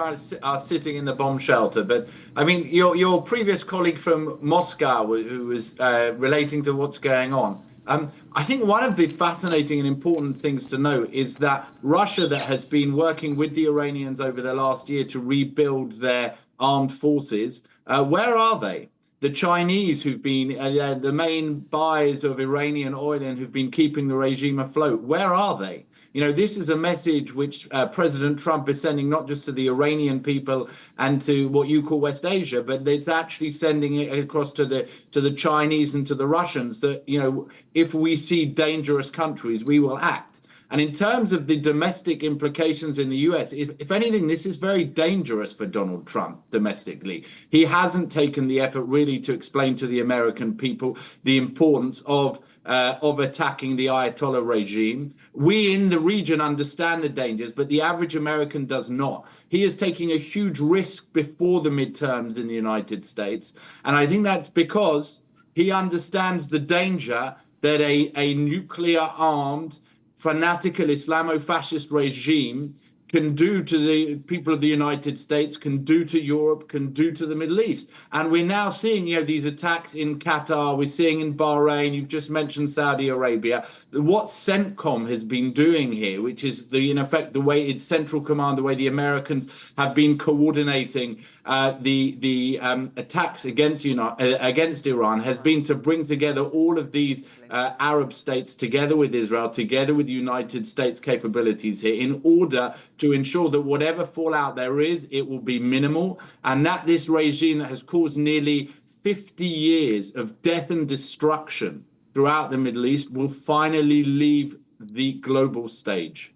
are sitting in the bomb shelter, but I mean, your previous colleague from Moscow, who was relating to what's going on, I think one of the fascinating and important things to know is that Russia, that has been working with the Iranians over the last year to rebuild their armed forces, where are they? The Chinese, who've been the main buyers of Iranian oil and who've been keeping the regime afloat, where are they? You know, this is a message which President Trump is sending not just to the Iranian people and to what you call West Asia, but it's actually sending it across to the Chinese and to the Russians that, you know, if we see dangerous countries, we will act. And in terms of the domestic implications in the US, if anything, this is very dangerous for Donald Trump domestically. He hasn't taken the effort really to explain to the American people the importance of attacking the Ayatollah regime. We in the region understand the dangers, but the average American does not. He is taking a huge risk before the midterms in the United States. And I think that's because he understands the danger that a nuclear-armed, fanatical Islamo-fascist regime can do to the people of the United States, can do to Europe, can do to the Middle East. And we're now seeing, you know, these attacks in Qatar, we're seeing in Bahrain, you've just mentioned Saudi Arabia. What CENTCOM has been doing here, which is in effect the way it's Central Command, the way the Americans have been coordinating the attacks against Iran, has been to bring together all of these Arab states together with Israel, together with the United States capabilities here, in order to ensure that whatever fallout there is, it will be minimal, and that this regime that has caused nearly 50 years of death and destruction throughout the Middle East will finally leave the global stage.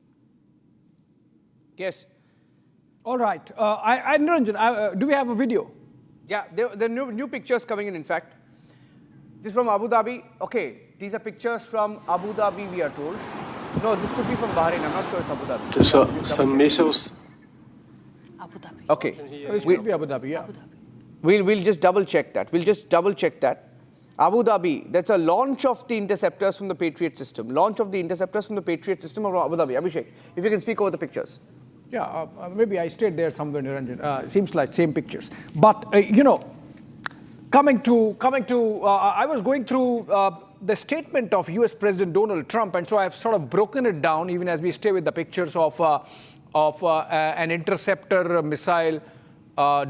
Yes. All right. Niranjan, do we have a video? Yeah, the new pictures coming in fact. This is from Abu Dhabi. Okay, these are pictures from Abu Dhabi, we are told. No, this could be from Bahrain. I'm not sure it's Abu Dhabi. So, some missiles. Abu Dhabi. Okay. It could be Abu Dhabi, yeah. We'll just double check that. Abu Dhabi, that's a launch of the interceptors from the Patriot system. Launch of the interceptors from the Patriot system of Abu Dhabi. Abhishek, if you can speak over the pictures. Yeah, maybe I stayed there somewhere, Niranjan. Seems like same pictures. But, coming to, I was going through the statement of US President Donald Trump, and so I've sort of broken it down, even as we stay with the pictures of an interceptor missile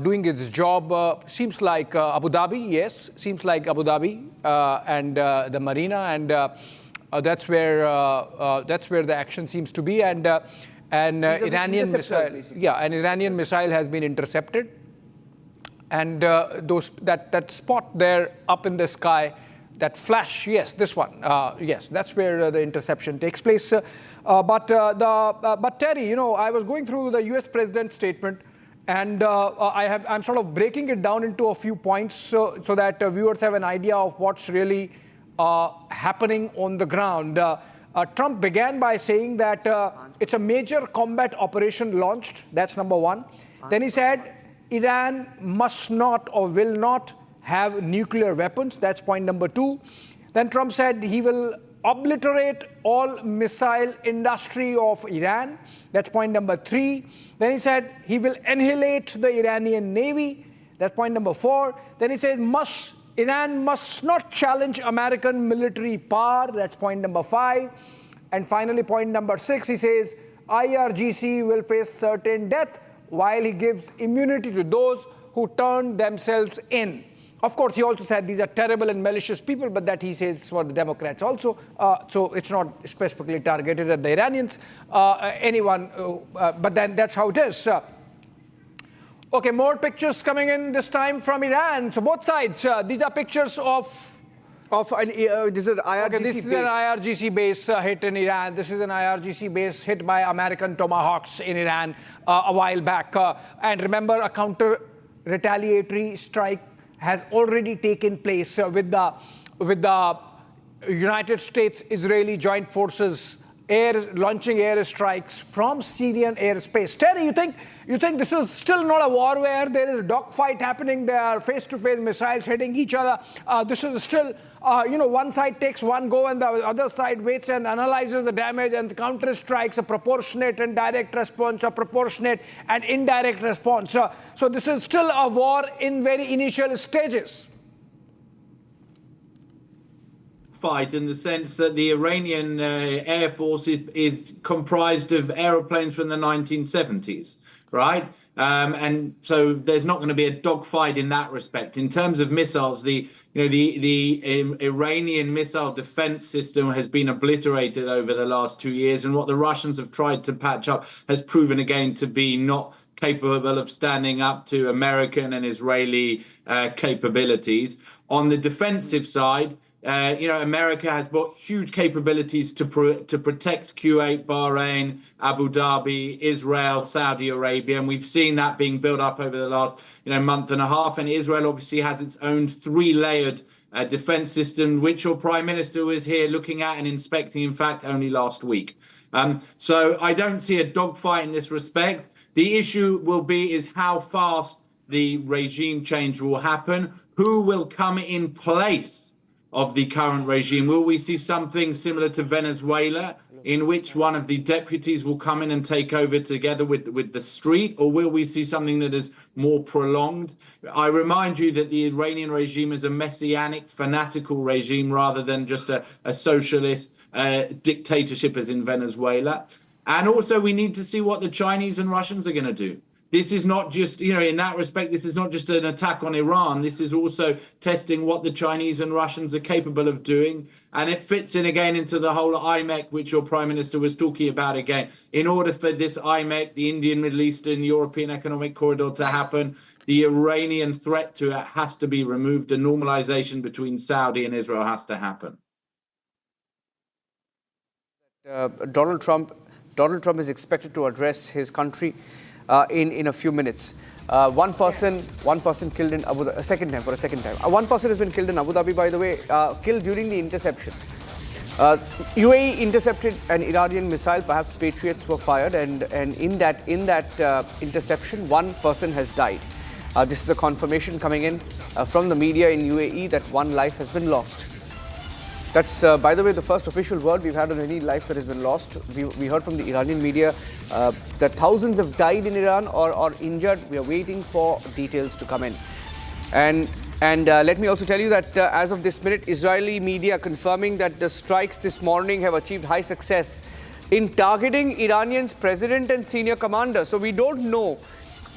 doing its job. Seems like Abu Dhabi, yes, seems like Abu Dhabi and the marina, and that's where the action seems to be, and an Iranian missile, an Iranian missile has been intercepted, and that spot there up in the sky, that flash, yes, this one, yes, that's where the interception takes place. But Terry, I was going through the U.S. President's statement, and I'm sort of breaking it down into a few points so that viewers have an idea of what's really happening on the ground. Trump began by saying that it's a major combat operation launched. That's number one. Then he said Iran must not or will not have nuclear weapons. That's point number two. Then Trump said he will obliterate all missile industry of Iran. That's point number three. Then he said he will annihilate the Iranian Navy. That's point number four. Then he says Iran must not challenge American military power. That's point number five. And finally, point number six, he says IRGC will face certain death while he gives immunity to those who turn themselves in. Of course, he also said these are terrible and malicious people, but that he says for the Democrats also. So it's not specifically targeted at the Iranians, anyone, but then that's how it is. Okay, more pictures coming in this time from Iran. So both sides, these are pictures of this is an IRGC okay, this base. is an IRGC base hit in Iran. This is an IRGC base hit by American Tomahawks in Iran a while back. And remember, a counter-retaliatory strike has already taken place with the United States-Israeli joint forces launching airstrikes from Syrian airspace. Terry, you think this is still not a war where there is a dogfight happening? There are face-to-face missiles hitting each other. This is still, one side takes one go and the other side waits and analyzes the damage and counter-strikes a proportionate and direct response, a proportionate and indirect response. So this is still a war in very initial stages. Fight in the sense that the Iranian Air Force is comprised of aeroplanes from the 1970s, right? And so there's not going to be a dogfight in that respect. In terms of missiles, the Iranian missile defense system has been obliterated over the last 2 years, and what the Russians have tried to patch up has proven again to be not capable of standing up to American and Israeli capabilities. On the defensive side, America has brought huge capabilities to protect Kuwait, Bahrain, Abu Dhabi, Israel, Saudi Arabia, and we've seen that being built up over the last month and a half. And Israel obviously has its own three-layered defense system, which your Prime Minister was here looking at and inspecting, in fact, only last week. So I don't see a dogfight in this respect. The issue is how fast the regime change will happen, who will come in place of the current regime. Will we see something similar to Venezuela, in which one of the deputies will come in and take over together with the street, or will we see something that is more prolonged? I remind you that the Iranian regime is a messianic, fanatical regime rather than just a socialist dictatorship as in Venezuela. And also we need to see what the Chinese and Russians are going to do. This is not just, in that respect, this is not just an attack on Iran. This is also testing what the Chinese and Russians are capable of doing. And it fits in again into the whole IMEC, which your Prime Minister was talking about again. In order for this IMEC, the Indian, Middle Eastern, European Economic Corridor to happen, the Iranian threat to it has to be removed. A normalization between Saudi and Israel has to happen. Donald Trump is expected to address his country in a few minutes. One person killed in Abu Dhabi, a second time. One person has been killed in Abu Dhabi, by the way, killed during the interception. UAE intercepted an Iranian missile, perhaps Patriots were fired, and in that interception, one person has died. This is a confirmation coming in from the media in UAE that one life has been lost. That's, by the way, the first official word we've had on any life that has been lost. We heard from the Iranian media that thousands have died in Iran or injured. We are waiting for details to come in. And let me also tell you that as of this minute, Israeli media confirming that the strikes this morning have achieved high success in targeting Iranian's president and senior commander. So we don't know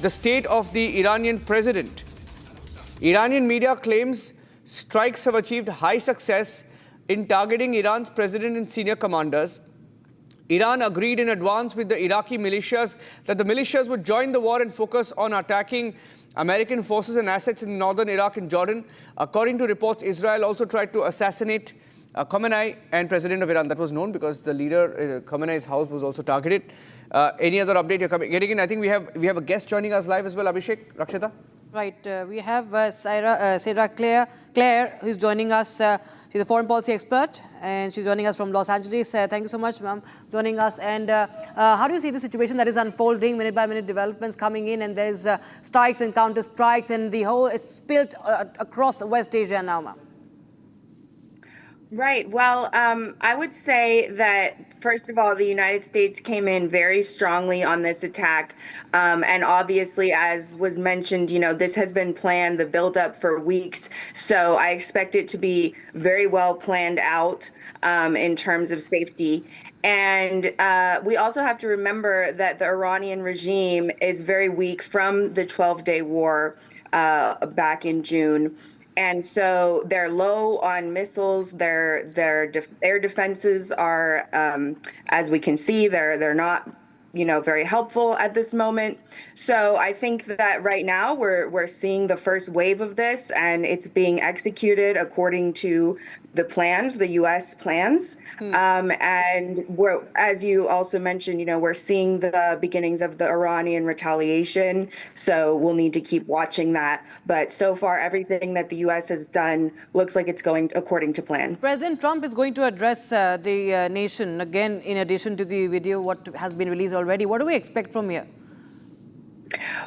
the state of the Iranian president. Iranian media claims strikes have achieved high success in targeting Iran's president and senior commanders. Iran agreed in advance with the Iraqi militias that the militias would join the war and focus on attacking American forces and assets in northern Iraq and Jordan. According to reports, Israel also tried to assassinate Khamenei and president of Iran. That was known because the leader, Khamenei's house was also targeted. Any other update you're getting in? I think we have a guest joining us live as well, Abhishek, Rakshita. Right, we have Sarah Claire, who's joining us. She's a foreign policy expert, and she's joining us from Los Angeles. Thank you so much, ma'am, joining us. And how do you see the situation that is unfolding, minute-by-minute developments coming in, and there's strikes and counter-strikes, and the whole is spilled across West Asia now, ma'am? Right. Well, I would say that, first of all, the United States came in very strongly on this attack. And obviously, as was mentioned, this has been planned, the buildup for weeks. So I expect it to be very well planned out in terms of safety. And we also have to remember that the Iranian regime is very weak from the 12-day war back in June. And so they're low on missiles. Their air defenses are, as we can see, they're not, very helpful at this moment. So I think that right now we're seeing the first wave of this, and it's being executed according to the plans, the U.S. plans. And as you also mentioned, we're seeing the beginnings of the Iranian retaliation. So we'll need to keep watching that. But so far, everything that the U.S. has done looks like it's going according to plan. President Trump is going to address the nation again, in addition to the video, what has been released already. What do we expect from here?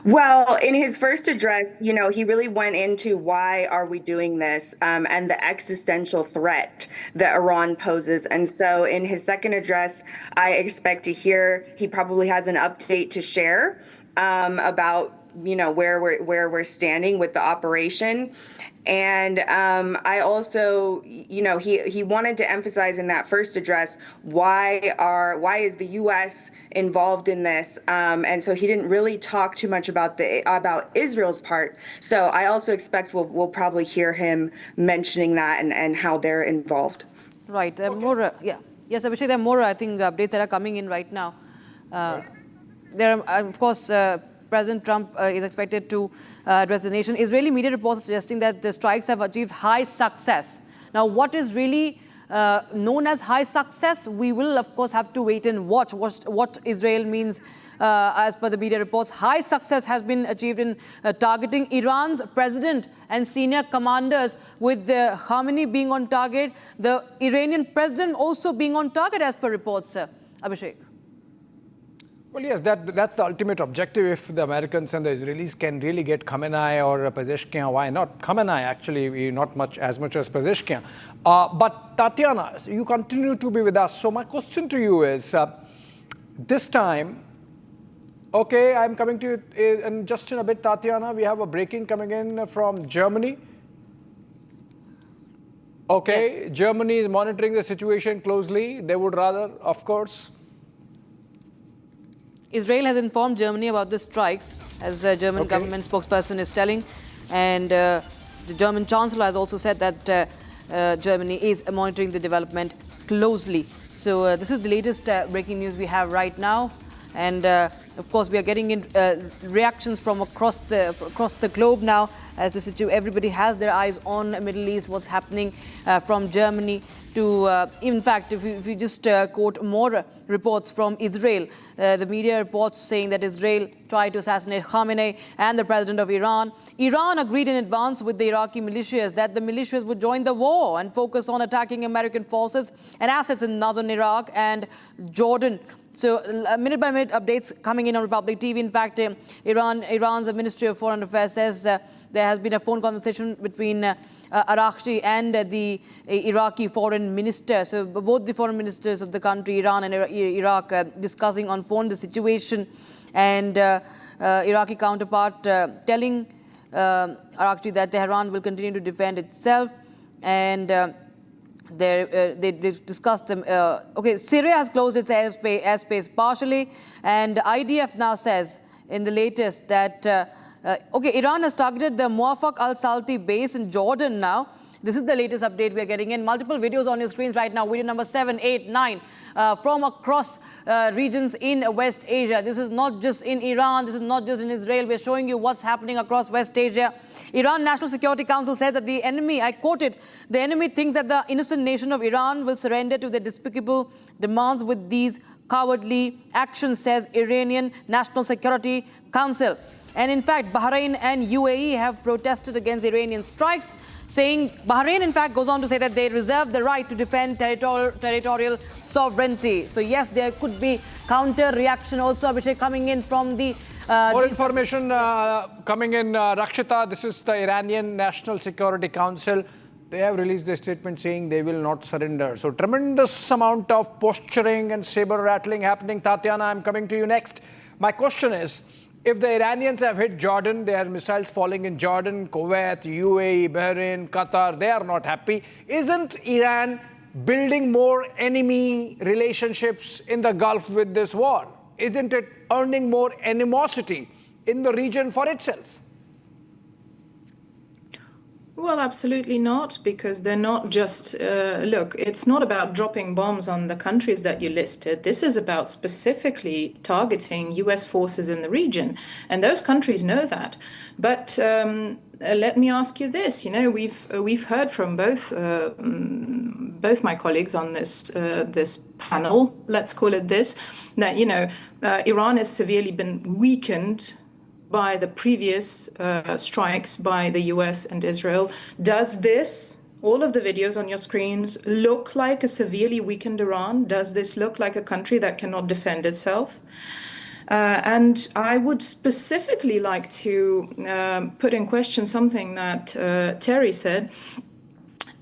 Well, in his first address, he really went into why are we doing this and the existential threat that Iran poses. And so in his second address, I expect to hear he probably has an update to share about, where we're standing with the operation. And I also, he wanted to emphasize in that first address why is the U.S. involved in this, and so he didn't really talk too much about Israel's part. So I also expect we'll probably hear him mentioning that and how they're involved. Right. Yes, Abhishek, there are more I think updates that are coming in right now. There are, of course. President Trump is expected to address the nation. Israeli media reports are suggesting that the strikes have achieved high success. Now, what is really known as high success? We will, of course, have to wait and watch what Israel means. As per the media reports, high success has been achieved in targeting Iran's president and senior commanders, with the Khamenei being on target, the Iranian president also being on target, as per reports, Abhishek. Well, yes, that's the ultimate objective. If the Americans and the Israelis can really get Khamenei or Pezeshkian, why not? Khamenei, actually, not as much as Pezeshkian. But Tatiana, you continue to be with us. So my question to you is, this time, okay, I'm coming to you in just in a bit, Tatiana. We have a breaking coming in from Germany. Okay, yes. Germany is monitoring the situation closely. They would rather, of course. Israel has informed Germany about the strikes, as the German government spokesperson is telling. And the German chancellor has also said that Germany is monitoring the development closely. So this is the latest breaking news we have right now. And of course, we are getting in reactions from across the globe now. as everybody has their eyes on Middle East, what's happening from Germany to, in fact, if you just quote more reports from Israel, the media reports saying that Israel tried to assassinate Khamenei and the president of Iran. Iran agreed in advance with the Iraqi militias that the militias would join the war and focus on attacking American forces and assets in northern Iraq and Jordan. So minute-by-minute updates coming in on Republic TV. In fact, Iran's Ministry of Foreign Affairs says there has been a phone conversation between Araghchi and the Iraqi foreign minister. So both the foreign ministers of the country, Iran and Iraq, discussing on phone the situation, and Iraqi counterpart telling Araghchi that Tehran will continue to defend itself, and they discussed them. Okay, Syria has closed its airspace partially, and IDF now says in the latest that Iran has targeted the Muwafaq al-Salti base in Jordan now. This is the latest update we are getting in. Multiple videos on your screens right now. Video number 7, 8, 9 from across regions in West Asia. This is not just in Iran. This is not just in Israel. We're showing you what's happening across West Asia. Iran National Security Council says that the enemy, I quote it, the enemy thinks that the innocent nation of Iran will surrender to their despicable demands with these cowardly actions, says Iranian National Security Council. And in fact, Bahrain and UAE have protested against Iranian strikes, saying Bahrain, in fact, goes on to say that they reserve the right to defend territorial sovereignty. So yes, there could be counter-reaction also, Abhishek, coming in from the... More information coming in, Rakshita. This is the Iranian National Security Council. They have released a statement saying they will not surrender. So tremendous amount of posturing and saber rattling happening. Tatiana, I'm coming to you next. My question is, if the Iranians have hit Jordan, there are missiles falling in Jordan, Kuwait, UAE, Bahrain, Qatar, they are not happy. Isn't Iran building more enemy relationships in the Gulf with this war? Isn't it earning more animosity in the region for itself? Well, absolutely not, because they're not just, look, it's not about dropping bombs on the countries that you listed. This is about specifically targeting US forces in the region. And those countries know that. But let me ask you this, we've heard from both my colleagues on this panel, let's call it this, that, Iran has severely been weakened by the previous strikes by the US and Israel. Does this, all of the videos on your screens, look like a severely weakened Iran? Does this look like a country that cannot defend itself? And I would specifically like to put in question something that Terry said.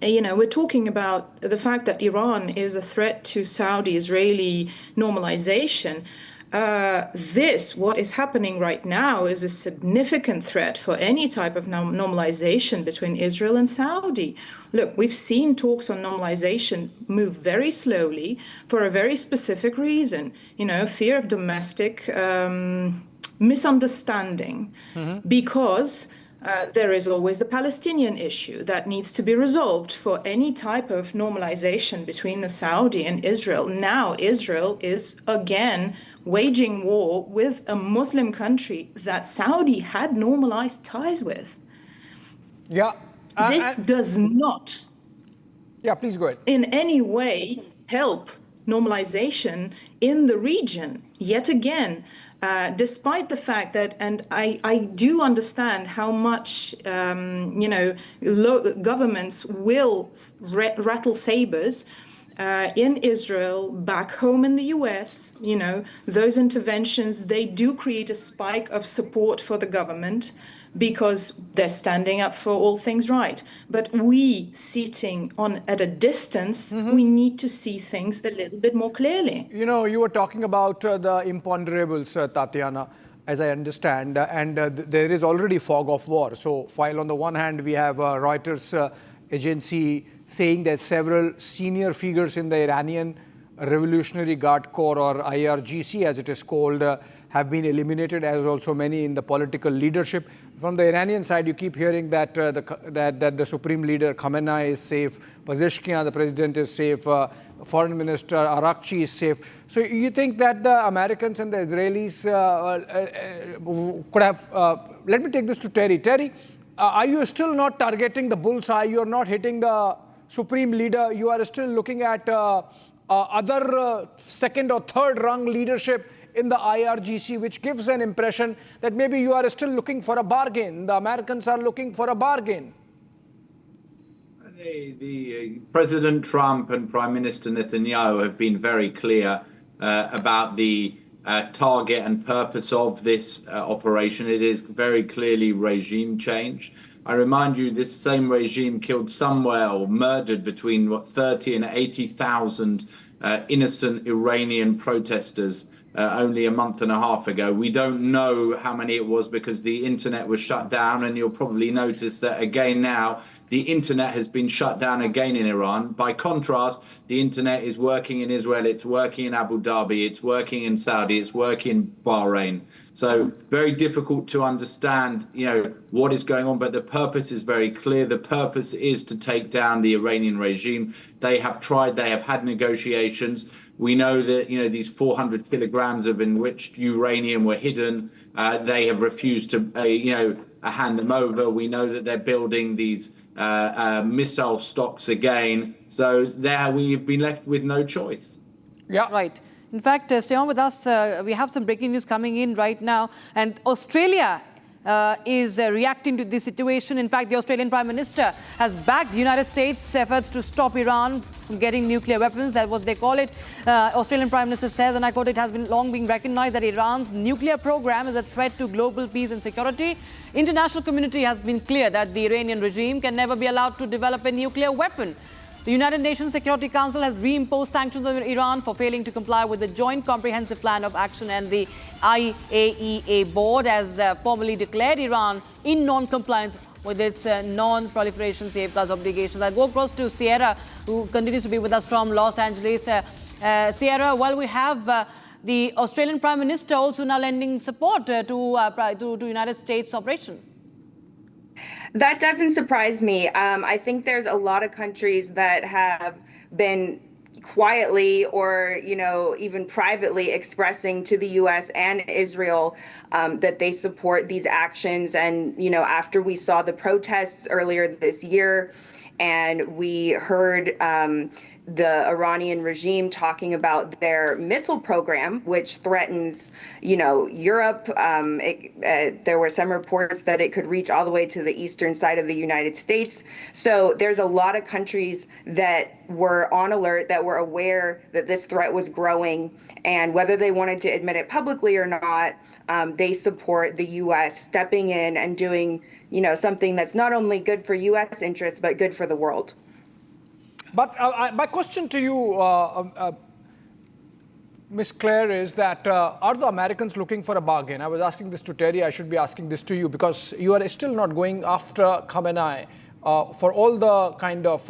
We're talking about the fact that Iran is a threat to Saudi-Israeli normalization. What is happening right now is a significant threat for any type of normalization between Israel and Saudi. Look, we've seen talks on normalization move very slowly for a very specific reason, fear of domestic misunderstanding, because there is always the Palestinian issue that needs to be resolved for any type of normalization between the Saudi and Israel. Now Israel is again waging war with a Muslim country that Saudi had normalized ties with. Yeah. This does not please go ahead. in any way help normalization in the region. Yet again, despite the fact that, and I do understand how much, governments will rattle sabers in Israel, back home in the US, those interventions, they do create a spike of support for the government because they're standing up for all things right. But we sitting at a distance, we need to see things a little bit more clearly. You were talking about the imponderables, Tatiana, as I understand, and there is already fog of war. So while on the one hand we have Reuters agency saying that several senior figures in the Iranian Revolutionary Guard Corps, or IRGC as it is called, have been eliminated, as also many in the political leadership. From the Iranian side, you keep hearing that the Supreme Leader Khamenei is safe, Pezeshkian, the president, is safe, Foreign Minister Araghchi is safe. So you think that the Americans and the Israelis could have... let me take this to Terry. Terry, are you still not targeting the bullseye? You are not hitting the supreme leader. You are still looking at other second or third rung leadership in the IRGC, which gives an impression that maybe you are still looking for a bargain. The Americans are looking for a bargain. The President Trump and Prime Minister Netanyahu have been very clear about the target and purpose of this operation. It is very clearly regime change. I remind you, this same regime killed somewhere or murdered between 30 and 80,000 innocent Iranian protesters only a month and a half ago. We don't know how many it was because the internet was shut down, and you'll probably notice that again now the internet has been shut down again in Iran. By contrast, the internet is working in Israel, it's working in Abu Dhabi, it's working in Saudi, it's working in Bahrain. So very difficult to understand, what is going on, but the purpose is very clear. The purpose is to take down the Iranian regime. They have tried, they have had negotiations. We know that, these 400 kilograms of enriched uranium were hidden. They have refused to, hand them over. We know that they're building these missile stocks again. So there we've been left with no choice. Yeah. Right. In fact, stay on with us. We have some breaking news coming in right now. And Australia is reacting to this situation. In fact, the Australian Prime Minister has backed the United States' efforts to stop Iran from getting nuclear weapons. That's what they call it. Australian Prime Minister says, and I quote, "It has been long been recognized that Iran's nuclear program is a threat to global peace and security. International community has been clear that the Iranian regime can never be allowed to develop a nuclear weapon." The United Nations Security Council has reimposed sanctions on Iran for failing to comply with the Joint Comprehensive Plan of Action, and the IAEA board has formally declared Iran in non-compliance with its non-proliferation safeguards obligations. I'll go across to Sierra, who continues to be with us from Los Angeles. Sierra, while we have the Australian Prime Minister also now lending support to United States operation. That doesn't surprise me. I think there's a lot of countries that have been quietly or, even privately expressing to the U.S. and Israel that they support these actions. And, after we saw the protests earlier this year and we heard the Iranian regime talking about their missile program, which threatens, Europe. There were some reports that it could reach all the way to the eastern side of the United States. So there's a lot of countries that were on alert, that were aware that this threat was growing, and whether they wanted to admit it publicly or not, they support the U.S. stepping in and doing, something that's not only good for U.S. interests, but good for the world. But my question to you, Ms. Claire, is that are the Americans looking for a bargain? I was asking this to Terry. I should be asking this to you because you are still not going after Khamenei for all the kind of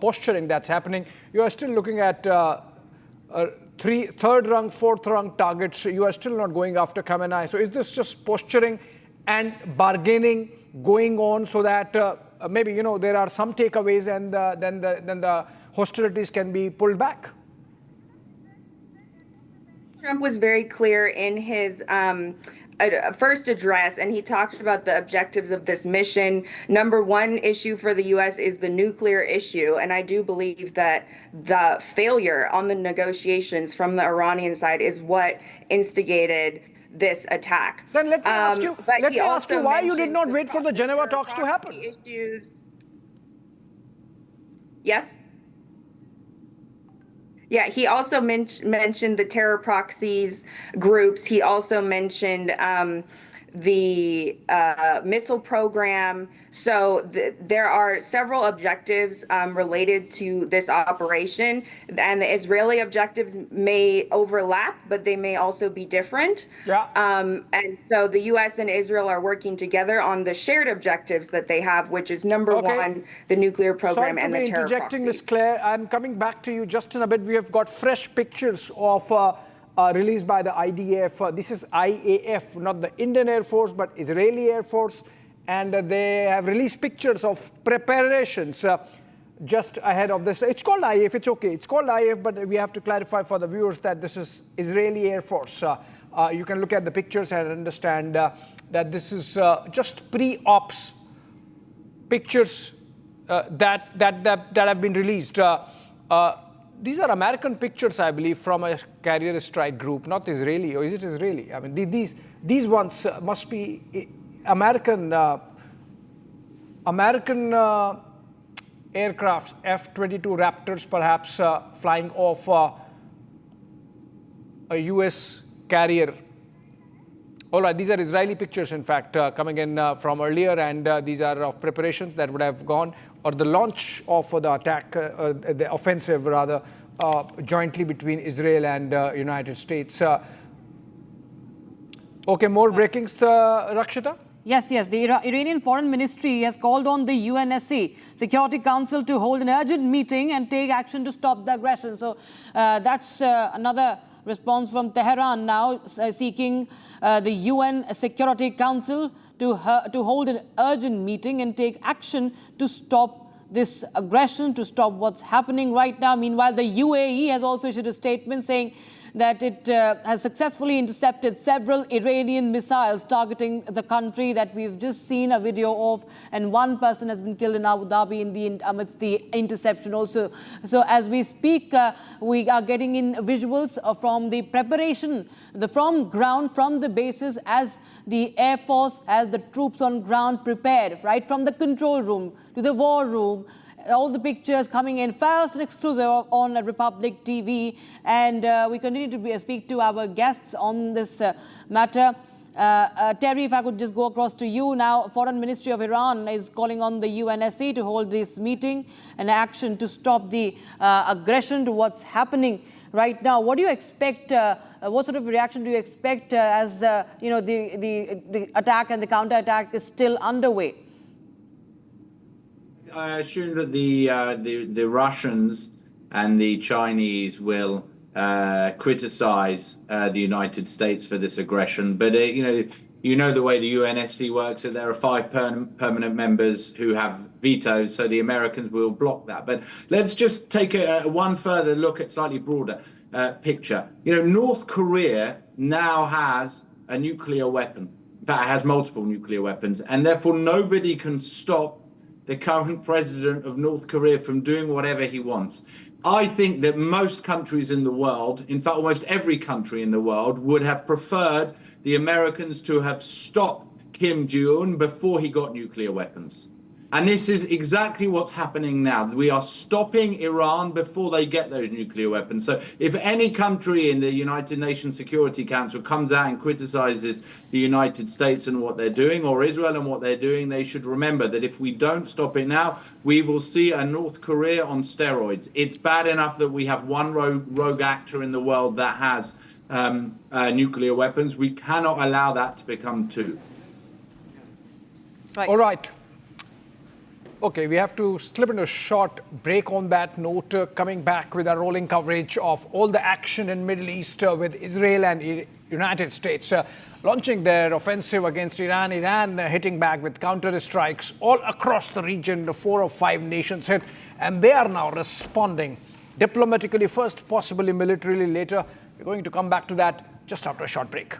posturing that's happening. You are still looking at third rung, fourth rung targets. You are still not going after Khamenei. So is this just posturing and bargaining going on so that maybe, there are some takeaways and then the hostilities can be pulled back? Trump was very clear in his first address, and he talked about the objectives of this mission. Number one issue for the U.S. is the nuclear issue, and I do believe that the failure on the negotiations from the Iranian side is what instigated this attack. Then let me ask you, why you did not wait for the Geneva talks to happen? Issues. Yes? Yeah, he also mentioned the terror proxies groups. He also mentioned the missile program. So there are several objectives related to this operation, and the Israeli objectives may overlap, but they may also be different. Yeah. And so the U.S. and Israel are working together on the shared objectives that they have, which is number one, the nuclear program and the terror proxies. Interjecting, Ms. Claire, I'm coming back to you just in a bit. We have got fresh pictures of released by the IDF. This is IAF, not the Indian Air Force, but Israeli Air Force. And they have released pictures of preparations just ahead of this. It's called IAF, it's okay. It's called IAF, but we have to clarify for the viewers that this is Israeli Air Force. You can look at the pictures and understand that this is just pre-ops pictures that have been released. These are American pictures, I believe, from a carrier strike group, not Israeli. Or is it Israeli? I mean, these ones must be American aircrafts, F-22 Raptors, perhaps flying off a U.S. carrier. All right, these are Israeli pictures, in fact, coming in from earlier, and these are of preparations that would have gone, or the launch of the attack, the offensive rather, jointly between Israel and United States. Okay, more breakings, Rakshita? Yes. The Iranian Foreign Ministry has called on the UNSC Security Council to hold an urgent meeting and take action to stop the aggression. So that's another response from Tehran now, seeking the UN Security Council to hold an urgent meeting and take action to stop this aggression, to stop what's happening right now. Meanwhile, the UAE has also issued a statement saying that it has successfully intercepted several Iranian missiles targeting the country that we've just seen a video of, and one person has been killed in Abu Dhabi amidst the interception also. So as we speak, we are getting in visuals from the preparation, from ground, from the bases, as the Air Force, as the troops on ground prepared, right from the control room to the war room. All the pictures coming in fast and exclusive on Republic TV. And we continue to speak to our guests on this matter. Terry, if I could just go across to you now. Foreign Ministry of Iran is calling on the UNSC to hold this meeting and action to stop the aggression to what's happening right now. What do you expect? What sort of reaction do you expect as the attack and the counterattack is still underway? I assume that the Russians and the Chinese will criticize the United States for this aggression, but you know the way the UNSC works. So there are 5 permanent members who have vetoes, so the Americans will block that. But let's just take one further look at slightly broader picture. North Korea now has a nuclear weapon. In fact, it has multiple nuclear weapons, and therefore nobody can stop the current president of North Korea from doing whatever he wants. I think that most countries in the world, in fact, almost every country in the world, would have preferred the Americans to have stopped Kim Jong-un before he got nuclear weapons. And this is exactly what's happening now. We are stopping Iran before they get those nuclear weapons. So if any country in the United Nations Security Council comes out and criticizes the United States and what they're doing, or Israel and what they're doing, they should remember that if we don't stop it now, we will see a North Korea on steroids. It's bad enough that we have one rogue actor in the world that has nuclear weapons. We cannot allow that to become 2. Right. All right. Okay, we have to slip in a short break on that note, coming back with our rolling coverage of all the action in Middle East with Israel and United States launching their offensive against Iran. Iran hitting back with counter-strikes all across the region. The 4 of 5 nations hit, and they are now responding diplomatically first, possibly militarily later. We're going to come back to that just after a short break.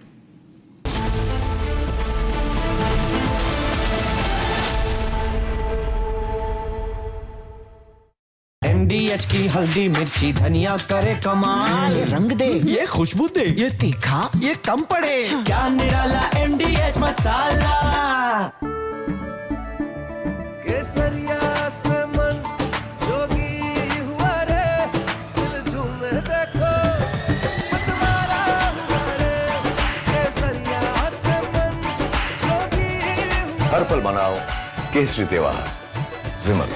MDH की हल्दी मिर्ची धनिया करे कमाल, ये रंग दे, ये खुशबू दे, ये तीखा, ये कम पड़े, क्या निराला MDH मसाला। केसरिया से मन जोगी हुआ रे, दिल झूमे देखो मतवारा हुआ रे, केसरिया से मन जोगी हुआ। हर पल मनाओ केसरी त्योहार। विमल,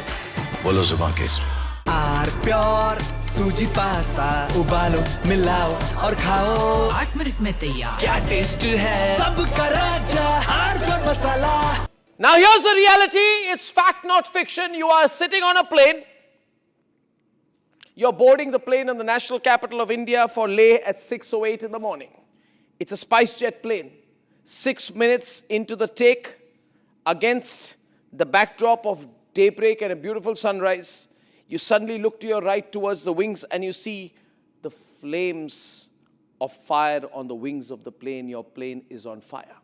बोलो जुबान Kesari. Are pure suji pasta उबालो, मिलाओ और खाओ, 8 मिनट में तैयार। क्या टेस्ट है सबका राजा R pure masala. Now here's the reality. It's fact, not fiction. You are sitting on a plane. You're boarding the plane in the national capital of India for Leh at 6:08 in the morning. It's a SpiceJet plane. 6 minutes into the take, against the backdrop of daybreak and a beautiful sunrise, you suddenly look to your right towards the wings and you see the flames of fire on the wings of the plane. Your plane is on fire.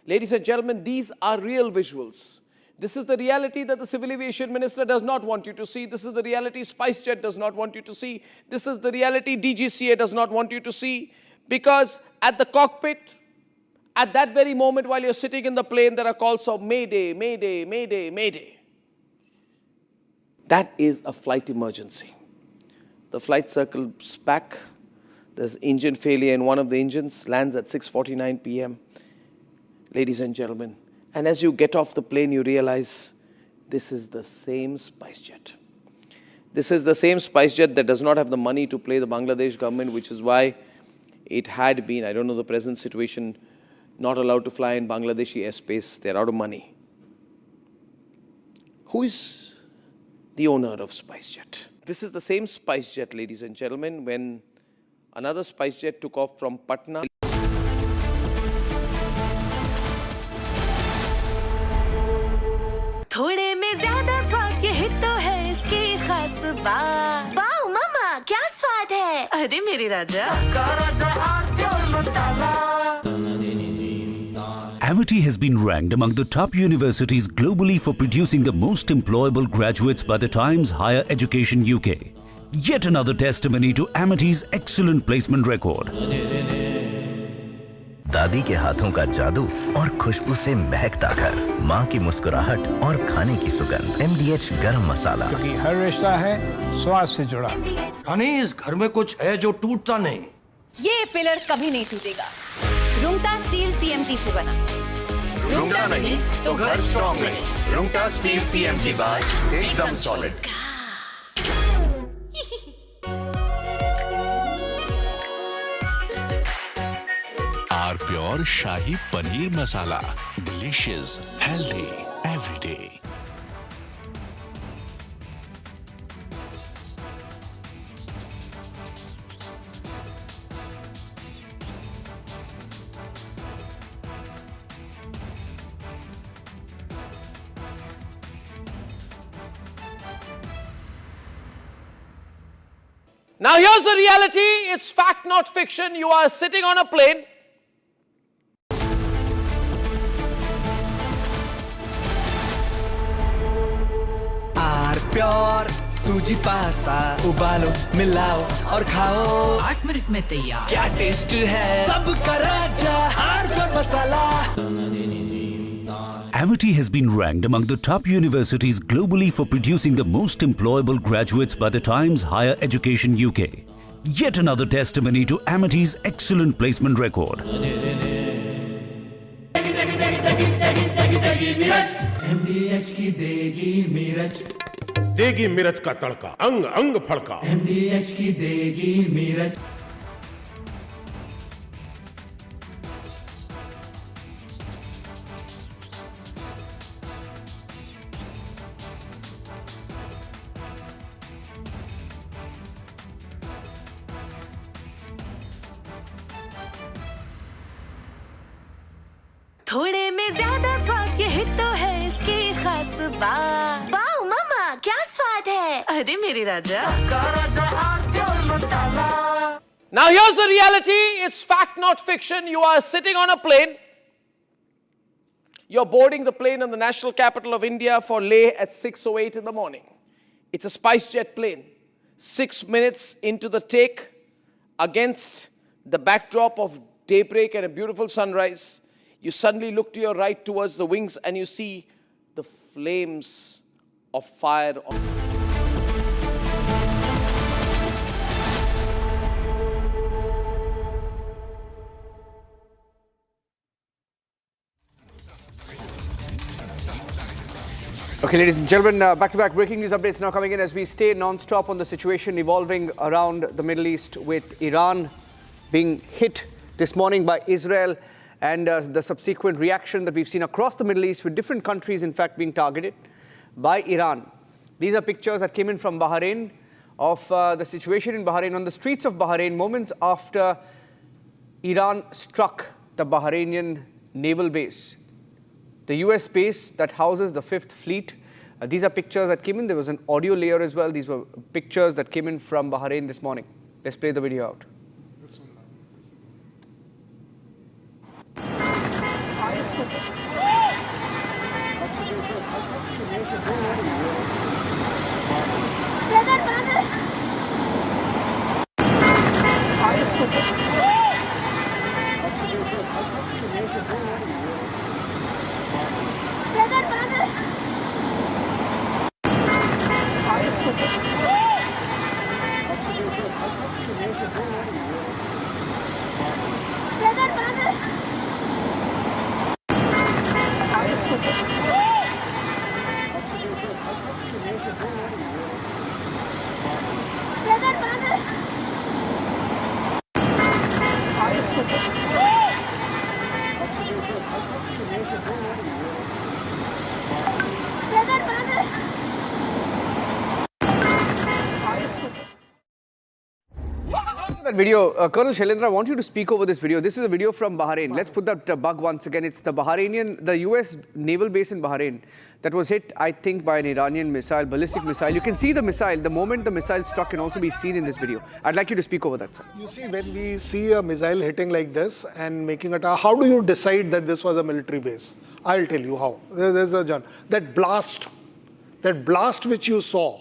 Ladies and gentlemen, these are real visuals. This is the reality that the civil aviation minister does not want you to see. This is the reality SpiceJet does not want you to see. This is the reality DGCA does not want you to see. Because at the cockpit, at that very moment while you're sitting in the plane, there are calls of Mayday, Mayday, Mayday, Mayday. That is a flight emergency. The flight circles back. There's engine failure in one of the engines, lands at 6:49 p.m. Ladies and gentlemen, and as you get off the plane, you realize this is the same SpiceJet. This is the same SpiceJet that does not have the money to pay the Bangladesh government, which is why it had been, I don't know the present situation, not allowed to fly in Bangladeshi airspace. They're out of money. Who is the owner of SpiceJet? This is the same SpiceJet, ladies and gentlemen, when another SpiceJet took off from Patna. थोड़े में ज्यादा स्वाद यही तो है इसकी खास बात। वाओ मम्मा, क्या स्वाद है? अरे मेरे राजा, सबका राजा और pure masala. Amity has been ranked among the top universities globally for producing the most employable graduates by the Times Higher Education UK. Yet another testimony to Amity's excellent placement record. दादी के हाथों का जादू और खुशबू से महकता घर, माँ की मुस्कुराहट और खाने की सुगंध। MDH गरम मसाला, क्योंकि हर रिश्ता है स्वाद से जुड़ा। हनी, इस घर में कुछ है जो टूटता नहीं। ये पिलर कभी नहीं टूटेगा। रुंगटा स्टील TMT से बना। रुंगटा नहीं तो घर स्ट्रॉन्ग नहीं। रुंगटा स्टील TMT बार एकदम solid. R pure shahi paneer masala, delicious, healthy everyday. Now here's the reality. It's fact, not fiction. You are sitting on a plane. R pure suji pasta उबालो मिलाओ और खाओ 8 मिनट में तैयार। क्या टेस्ट है सबका राजा R pure masala. Amity has been ranked among the top universities globally for producing the most employable graduates by the Times Higher Education UK. Yet another testimony to Amity's excellent placement record. MDH की देगी मिर्च, देगी मिर्च का तड़का, अंग अंग फड़का। MDH की देगी मिर्च। थोड़े में ज्यादा स्वाद यही तो है इसकी खास बात। वाओ मम्मा, क्या स्वाद है? अरे मेरे राजा, सबका राजा और pure masala. Now here's the reality. It's fact, not fiction. You are sitting on a plane. You're boarding the plane in the national capital of India for Leh at 6:08 in the morning. It's a SpiceJet plane. 6 minutes into the take, against the backdrop of daybreak and a beautiful sunrise, you suddenly look to your right towards the wings and you see the flames of fire. Okay, ladies and gentlemen, back-to-back breaking news updates now coming in as we stay non-stop on the situation evolving around the Middle East, with Iran being hit this morning by Israel and the subsequent reaction that we've seen across the Middle East, with different countries, in fact, being targeted by Iran. These are pictures that came in from Bahrain of the situation in Bahrain, on the streets of Bahrain, moments after Iran struck the Bahrainian naval base, the US base that houses the 5th Fleet. These are pictures that came in. There was an audio layer as well. These were pictures that came in from Bahrain this morning. Let's play the video out. That video, Colonel Shailendra, I want you to speak over this video. This is a video from Bahrain. Let's put that bug once again. It's the the US naval base in Bahrain that was hit, I think, by an Iranian missile, ballistic missile. You can see the missile. The moment the missile struck can also be seen in this video. I'd like you to speak over that, sir. You see, when we see a missile hitting like this and making it, how do you decide that this was a military base? I'll tell you how. There's a that blast which you saw,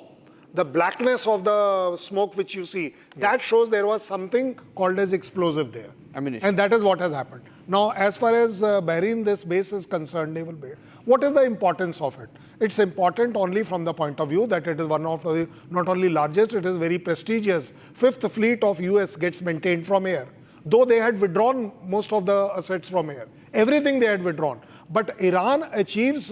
the blackness of the smoke which you see, that shows there was something called as explosive there. Ammunition. And that is what has happened. Now, as far as Bahrain, this base is concerned, naval base, what is the importance of it? It's important only from the point of view that it is one of the, not only largest, it is very prestigious. Fifth Fleet of US gets maintained from air. Though they had withdrawn most of the assets from air. Everything they had withdrawn. But Iran achieves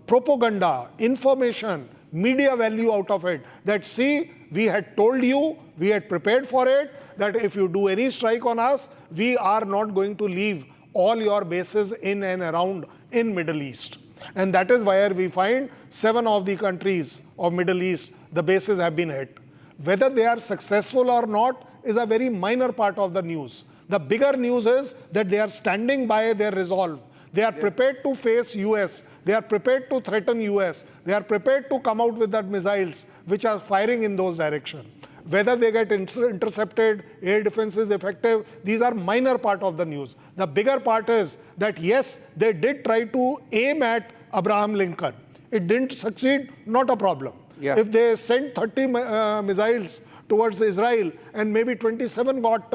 propaganda, information, media value out of it. That see, we had told you, we had prepared for it, that if you do any strike on us, we are not going to leave all your bases in and around in Middle East. And that is why we find 7 of the countries of Middle East, the bases have been hit. Whether they are successful or not is a very minor part of the news. The bigger news is that they are standing by their resolve. They are prepared to face US. They are prepared to threaten US. They are prepared to come out with that missiles which are firing in those directions. Whether they get intercepted, air defense is effective, these are minor part of the news. The bigger part is that yes, they did try to aim at Abraham Lincoln. It didn't succeed, not a problem. Yeah. If they sent 30 missiles towards Israel and maybe 27 got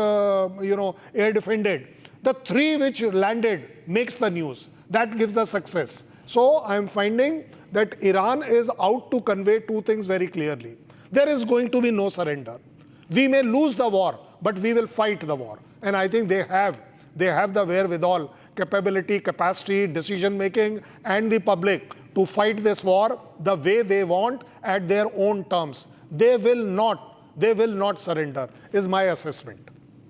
air defended, the 3 which landed makes the news. That gives the success. So I'm finding that Iran is out to convey 2 things very clearly. There is going to be no surrender. We may lose the war, but we will fight the war. And I think they have the wherewithal, capability, capacity, decision making, and the public to fight this war the way they want at their own terms. They will not surrender, is my assessment.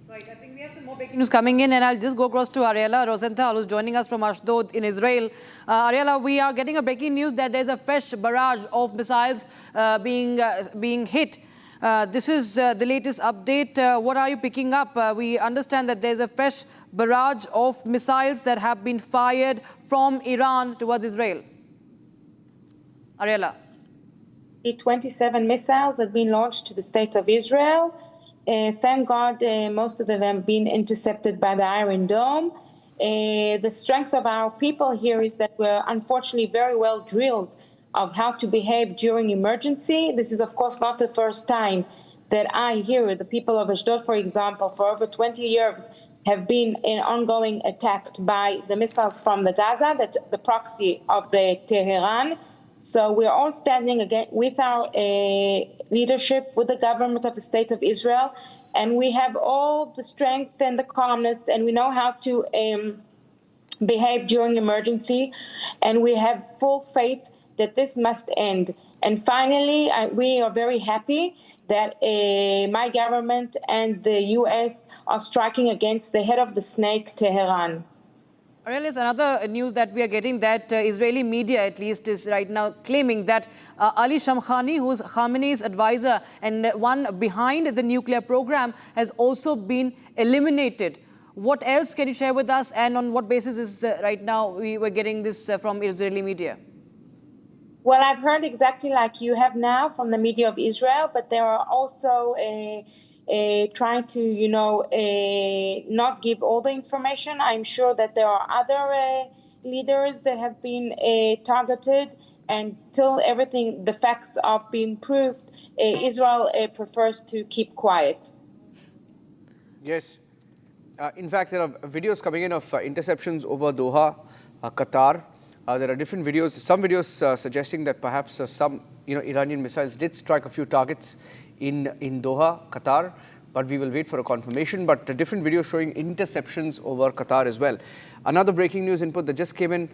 Right, I think we have some more breaking news coming in, and I'll just go across to Ariella Rosenthal, who's joining us from Ashdod in Israel. Ariella, we are getting a breaking news that there's a fresh barrage of missiles being hit. This is the latest update. What are you picking up? We understand that there's a fresh barrage of missiles that have been fired from Iran towards Israel. Ariella. 27 missiles have been launched to the state of Israel. Thank God most of them have been intercepted by the Iron Dome. The strength of our people here is that we're unfortunately very well drilled of how to behave during emergency. This is, of course, not the first time that I hear the people of Ashdod, for example, for over 20 years have been ongoing attacked by the missiles from the Gaza, the proxy of the Tehran. So we're all standing again with our leadership, with the government of the state of Israel, and we have all the strength and the calmness, and we know how to behave during emergency, and we have full faith that this must end. And finally, we are very happy that my government and the U.S. are striking against the head of the snake, Tehran. There's another news that we are getting that Israeli media, at least, is right now claiming that Ali Shamkhani, who's Khamenei's advisor and one behind the nuclear program, has also been eliminated. What else can you share with us, and on what basis is right now we were getting this from Israeli media? Well, I've heard exactly like you have now from the media of Israel, but there are also trying to, not give all the information. I'm sure that there are other leaders that have been targeted and till everything, the facts are being proved, Israel prefers to keep quiet. Yes. In fact, there are videos coming in of interceptions over Doha, Qatar. There are different videos. Some videos suggesting that perhaps some Iranian missiles did strike a few targets in Doha, Qatar. But we will wait for a confirmation. But different videos showing interceptions over Qatar as well. Another breaking news input that just came in.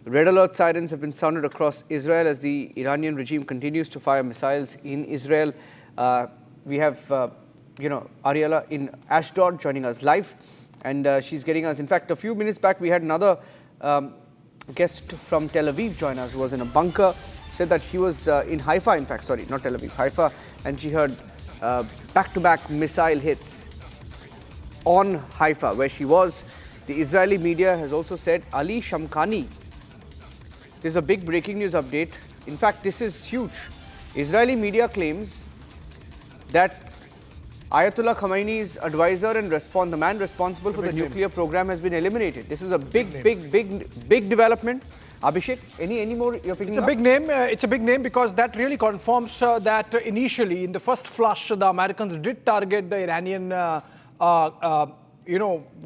Red alert sirens have been sounded across Israel as the Iranian regime continues to fire missiles in Israel. We have, Ariella in Ashdod joining us live. And she's getting us, in fact, a few minutes back, we had another guest from Tel Aviv join us who was in a bunker. Said that she was in Haifa, in fact, sorry, not Tel Aviv, Haifa. And she heard back-to-back missile hits on Haifa, where she was. The Israeli media has also said Ali Shamkhani. This is a big breaking news update. In fact, this is huge. Israeli media claims that Ayatollah Khamenei's advisor and the man responsible for the nuclear program has been eliminated. This is a big development. Abhishek, any more you're picking up? It's a big name. It's a big name because that really confirms that initially, in the first flush, the Americans did target the Iranian,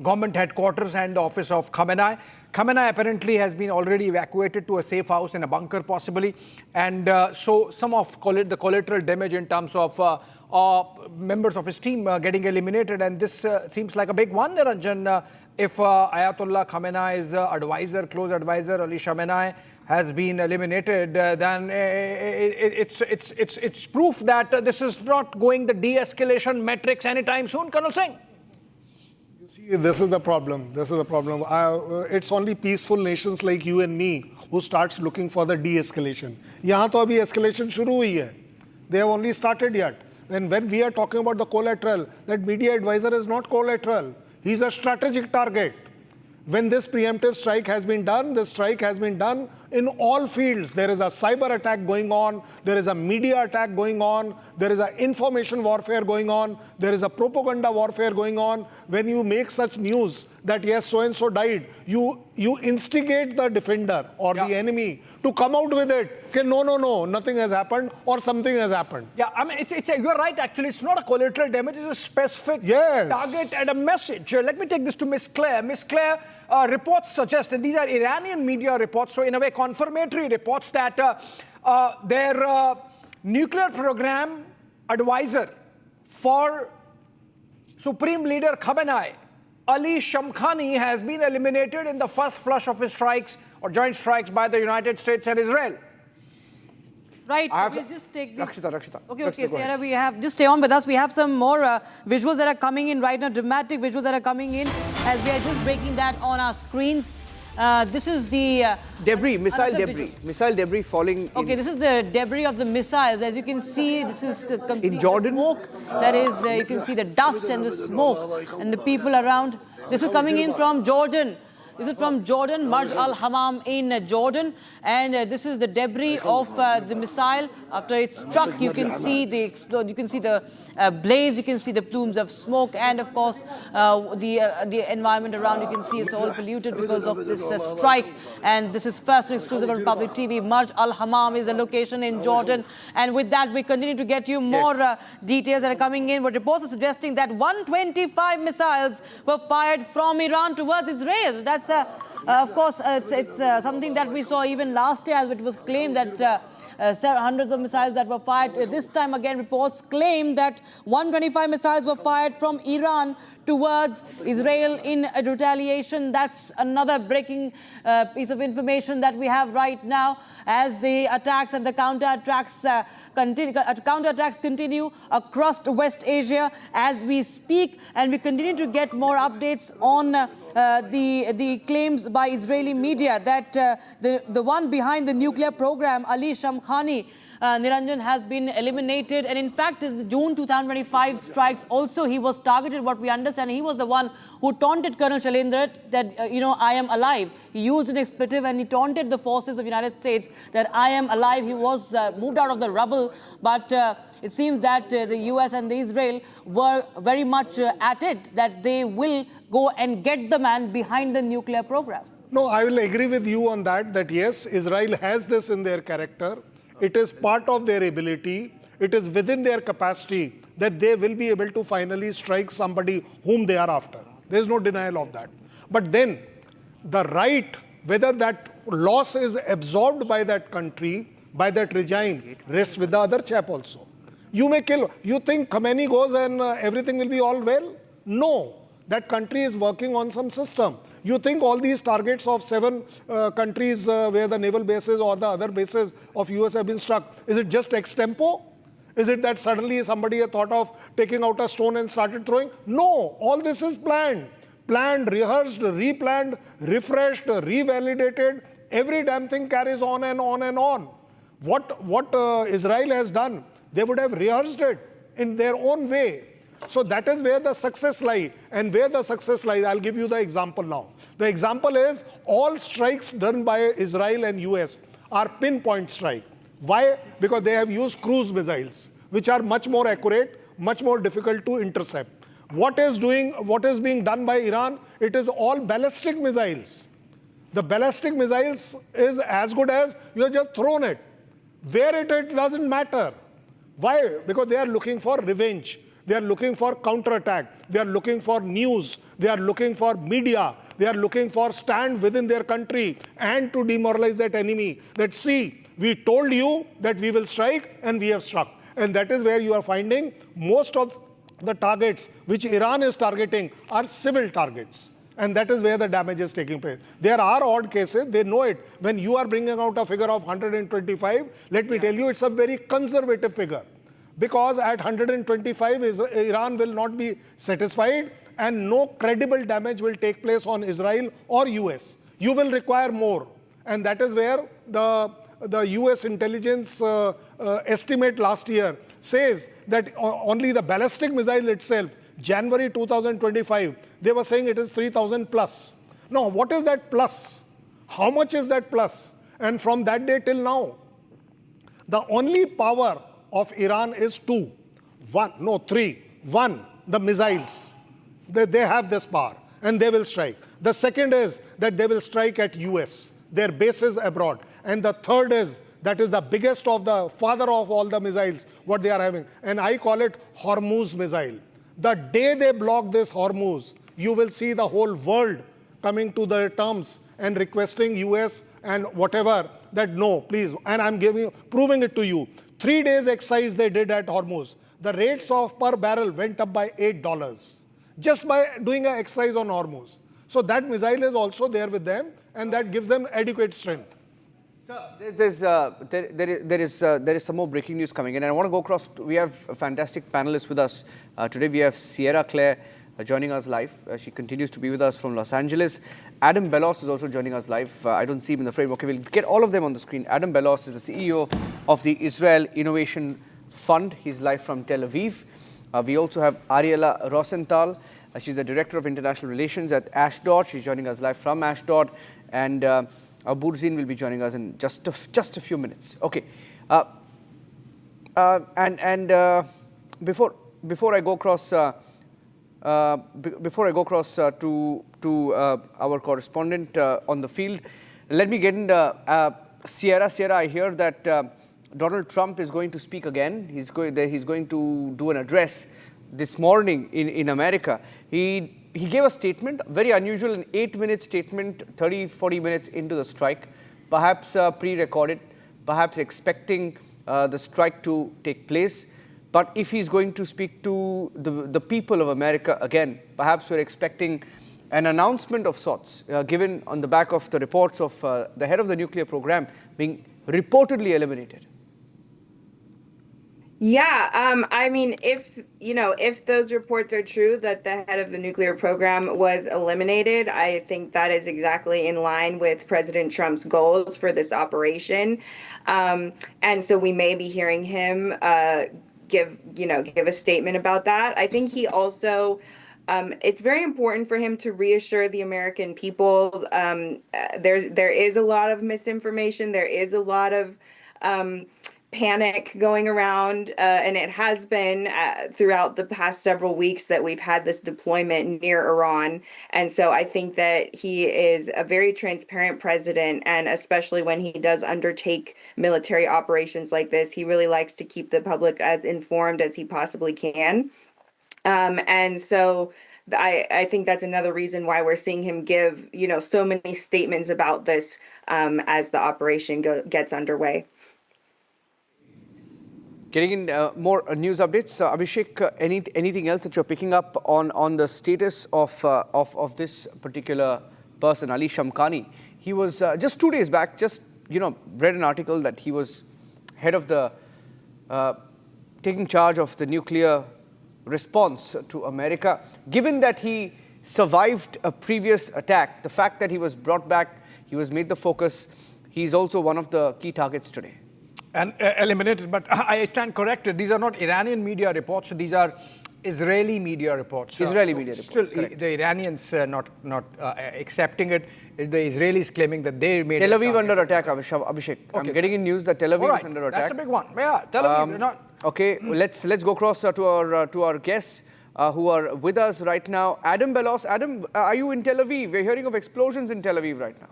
government headquarters and the office of Khamenei. Khamenei apparently has been already evacuated to a safe house in a bunker, possibly, and so some of the collateral damage in terms of members of his team getting eliminated, and this seems like a big one, Niranjan. If Ayatollah Khamenei's close advisor Ali Khamenei has been eliminated, then it's proof that this is not going the de-escalation metrics anytime soon, Colonel Singh. You see, this is the problem. It's only peaceful nations like you and me who starts looking for the de-escalation. Yahan to abhi escalation shuru hui hai. They have only started yet. And when we are talking about the collateral, that media advisor is not collateral. He's a strategic target. When this preemptive strike has been done, this strike has been done in all fields. There is a cyber attack going on. There is a media attack going on. There is a information warfare going on. There is a propaganda warfare going on. When you make such news that yes, so-and-so died, you instigate the defender or the enemy to come out with it. Okay, no, nothing has happened or something has happened. Yeah, I mean, you're right, actually. It's not a collateral damage. It's a specific target and a message. Let me take this to Miss Claire. Miss Claire, reports suggest, and these are Iranian media reports, so in a way confirmatory reports, that their nuclear program advisor for Supreme Leader Khamenei, Ali Shamkhani, has been eliminated in the first flush of his strikes or joint strikes by the United States and Israel. Right, we'll just take the... Rakshita. Okay, Sarah, we have... Just stay on with us. We have some more visuals that are coming in right now, dramatic visuals that are coming in as we are just breaking that on our screens. This is the... missile debris falling Okay, this is the debris of the missiles. As you can see, this is complete smoke. That is, you can see the dust and the smoke and the people around. This is coming in from Jordan. This is from Jordan, Marj al-Hammam in Jordan, and this is the debris of the missile. After it struck, you can see the explode. You can see the blaze. You can see the plumes of smoke, and of course, the environment around. You can see it's all polluted because of this strike. And this is first and exclusive on Public TV. Marj al-Hammam is a location in Jordan, and with that, we continue to get you more details that are coming in. But reports are suggesting that 125 missiles were fired from Iran towards Israel. That's of course, it's something that we saw even last year, as it was claimed that hundreds of missiles that were fired. This time again, reports claim that 125 missiles were fired from Iran towards Israel in retaliation. That's another breaking piece of information that we have right now as the attacks and the counterattacks continue across West Asia as we speak, and we continue to get more updates on the claims by Israeli media that the one behind the nuclear program, Ali Shamkhani, Niranjan, has been eliminated. And in fact, in the June 2025 strikes also, he was targeted, what we understand. He was the one who taunted Colonel Shalendra that, I am alive. He used an expletive and he taunted the forces of the United States that I am alive. He was moved out of the rubble, but it seems that the US and the Israel were very much at it, that they will go and get the man behind the nuclear program. No, I will agree with you on that, that yes, Israel has this in their character. It is part of their ability. It is within their capacity that they will be able to finally strike somebody whom they are after. There is no denial of that. But then, the right, whether that loss is absorbed by that country, by that regime, rests with the other chap also. You may kill. You think Khamenei goes and everything will be all well? No. That country is working on some system. You think all these targets of 7 countries where the naval bases or the other bases of US have been struck, is it just extempo? Is it that suddenly somebody had thought of taking out a stone and started throwing? No, all this is planned. Planned, rehearsed, replanned, refreshed, revalidated. Every damn thing carries on and on and on. What Israel has done, they would have rehearsed it in their own way. So that is where the success lies. And where the success lies, I'll give you the example now. The example is all strikes done by Israel and US are pinpoint strike. Why? Because they have used cruise missiles, which are much more accurate, much more difficult to intercept. What is being done by Iran? It is all ballistic missiles. The ballistic missiles is as good as you have just thrown it. Where it doesn't matter. Why? Because they are looking for revenge. They are looking for counterattack. They are looking for news. They are looking for media. They are looking for stand within their country and to demoralize that enemy. That see, we told you that we will strike and we have struck. And that is where you are finding most of the targets which Iran is targeting are civil targets. And that is where the damage is taking place. There are odd cases, they know it. When you are bringing out a figure of 125, let me tell you, it's a very conservative figure. Because at 125, Iran will not be satisfied and no credible damage will take place on Israel or US. You will require more. And that is where the US intelligence estimate last year says that only the ballistic missile itself, January 2025, they were saying it is 3,000 plus. Now, what is that plus? How much is that plus? And from that day till now, the only power of Iran is three. One, the missiles. They have this power and they will strike. The second is that they will strike at US, their bases abroad. And the third is, that is the biggest of the father of all the missiles, what they are having. And I call it Hormuz missile. The day they block this Hormuz, you will see the whole world coming to their terms and requesting US and whatever that no, please. And I'm proving it to you. 3 days exercise they did at Hormuz. The rates of per barrel went up by $8 just by doing an exercise on Hormuz. So that missile is also there with them and that gives them adequate strength. There is some more breaking news coming in, and I want to go across. We have a fantastic panelists with us today. We have Sierra Claire joining us live. She continues to be with us from Los Angeles. Adam Bellos is also joining us live. I don't see him in the frame. Okay, we'll get all of them on the screen. Adam Bellos is the CEO of the Israel Innovation Fund. He's live from Tel Aviv. We also have Ariela Rosenthal. She's the Director of International Relations at Ashdod. She's joining us live from Ashdod. And Burzin will be joining us in just a few minutes. Okay. Before I go across to our correspondent on the field, let me get into Sierra. Sierra, I hear that Donald Trump is going to speak again. He's going to do an address this morning in America. He gave a statement, very unusual, an 8-minute statement, 30-40 minutes into the strike, perhaps pre-recorded, perhaps expecting the strike to take place. But if he's going to speak to the people of America again, perhaps we're expecting an announcement of sorts, given on the back of the reports of the head of the nuclear program being reportedly eliminated. Yeah, I mean, if those reports are true that the head of the nuclear program was eliminated, I think that is exactly in line with President Trump's goals for this operation. And so we may be hearing him give a statement about that. I think he also, it's very important for him to reassure the American people. There is a lot of misinformation. There is a lot of panic going around, and it has been throughout the past several weeks that we've had this deployment near Iran. And so I think that he is a very transparent president, and especially when he does undertake military operations like this, he really likes to keep the public as informed as he possibly can. And so I think that's another reason why we're seeing him give, so many statements about this as the operation gets underway. Getting in more news updates, Abhishek, anything else that you're picking up on the status of this particular person, Ali Shamkhani? He was just 2 days back, read an article that he was head of the taking charge of the nuclear response to America. Given that he survived a previous attack, the fact that he was brought back, he was made the focus, he's also one of the key targets today. And eliminated, but I stand corrected. These are not Iranian media reports. These are Israeli media reports. Israeli media reports. Still, the Iranians not accepting it. Is the Israelis claiming that they made Tel Aviv under attack, Abhishek. Okay. I'm getting in news that Tel Aviv is under attack. That's a big one. Yeah, Tel Aviv. Not. Okay, let's go across to our guests who are with us right now. Adam Belos. Adam, are you in Tel Aviv? We're hearing of explosions in Tel Aviv right now.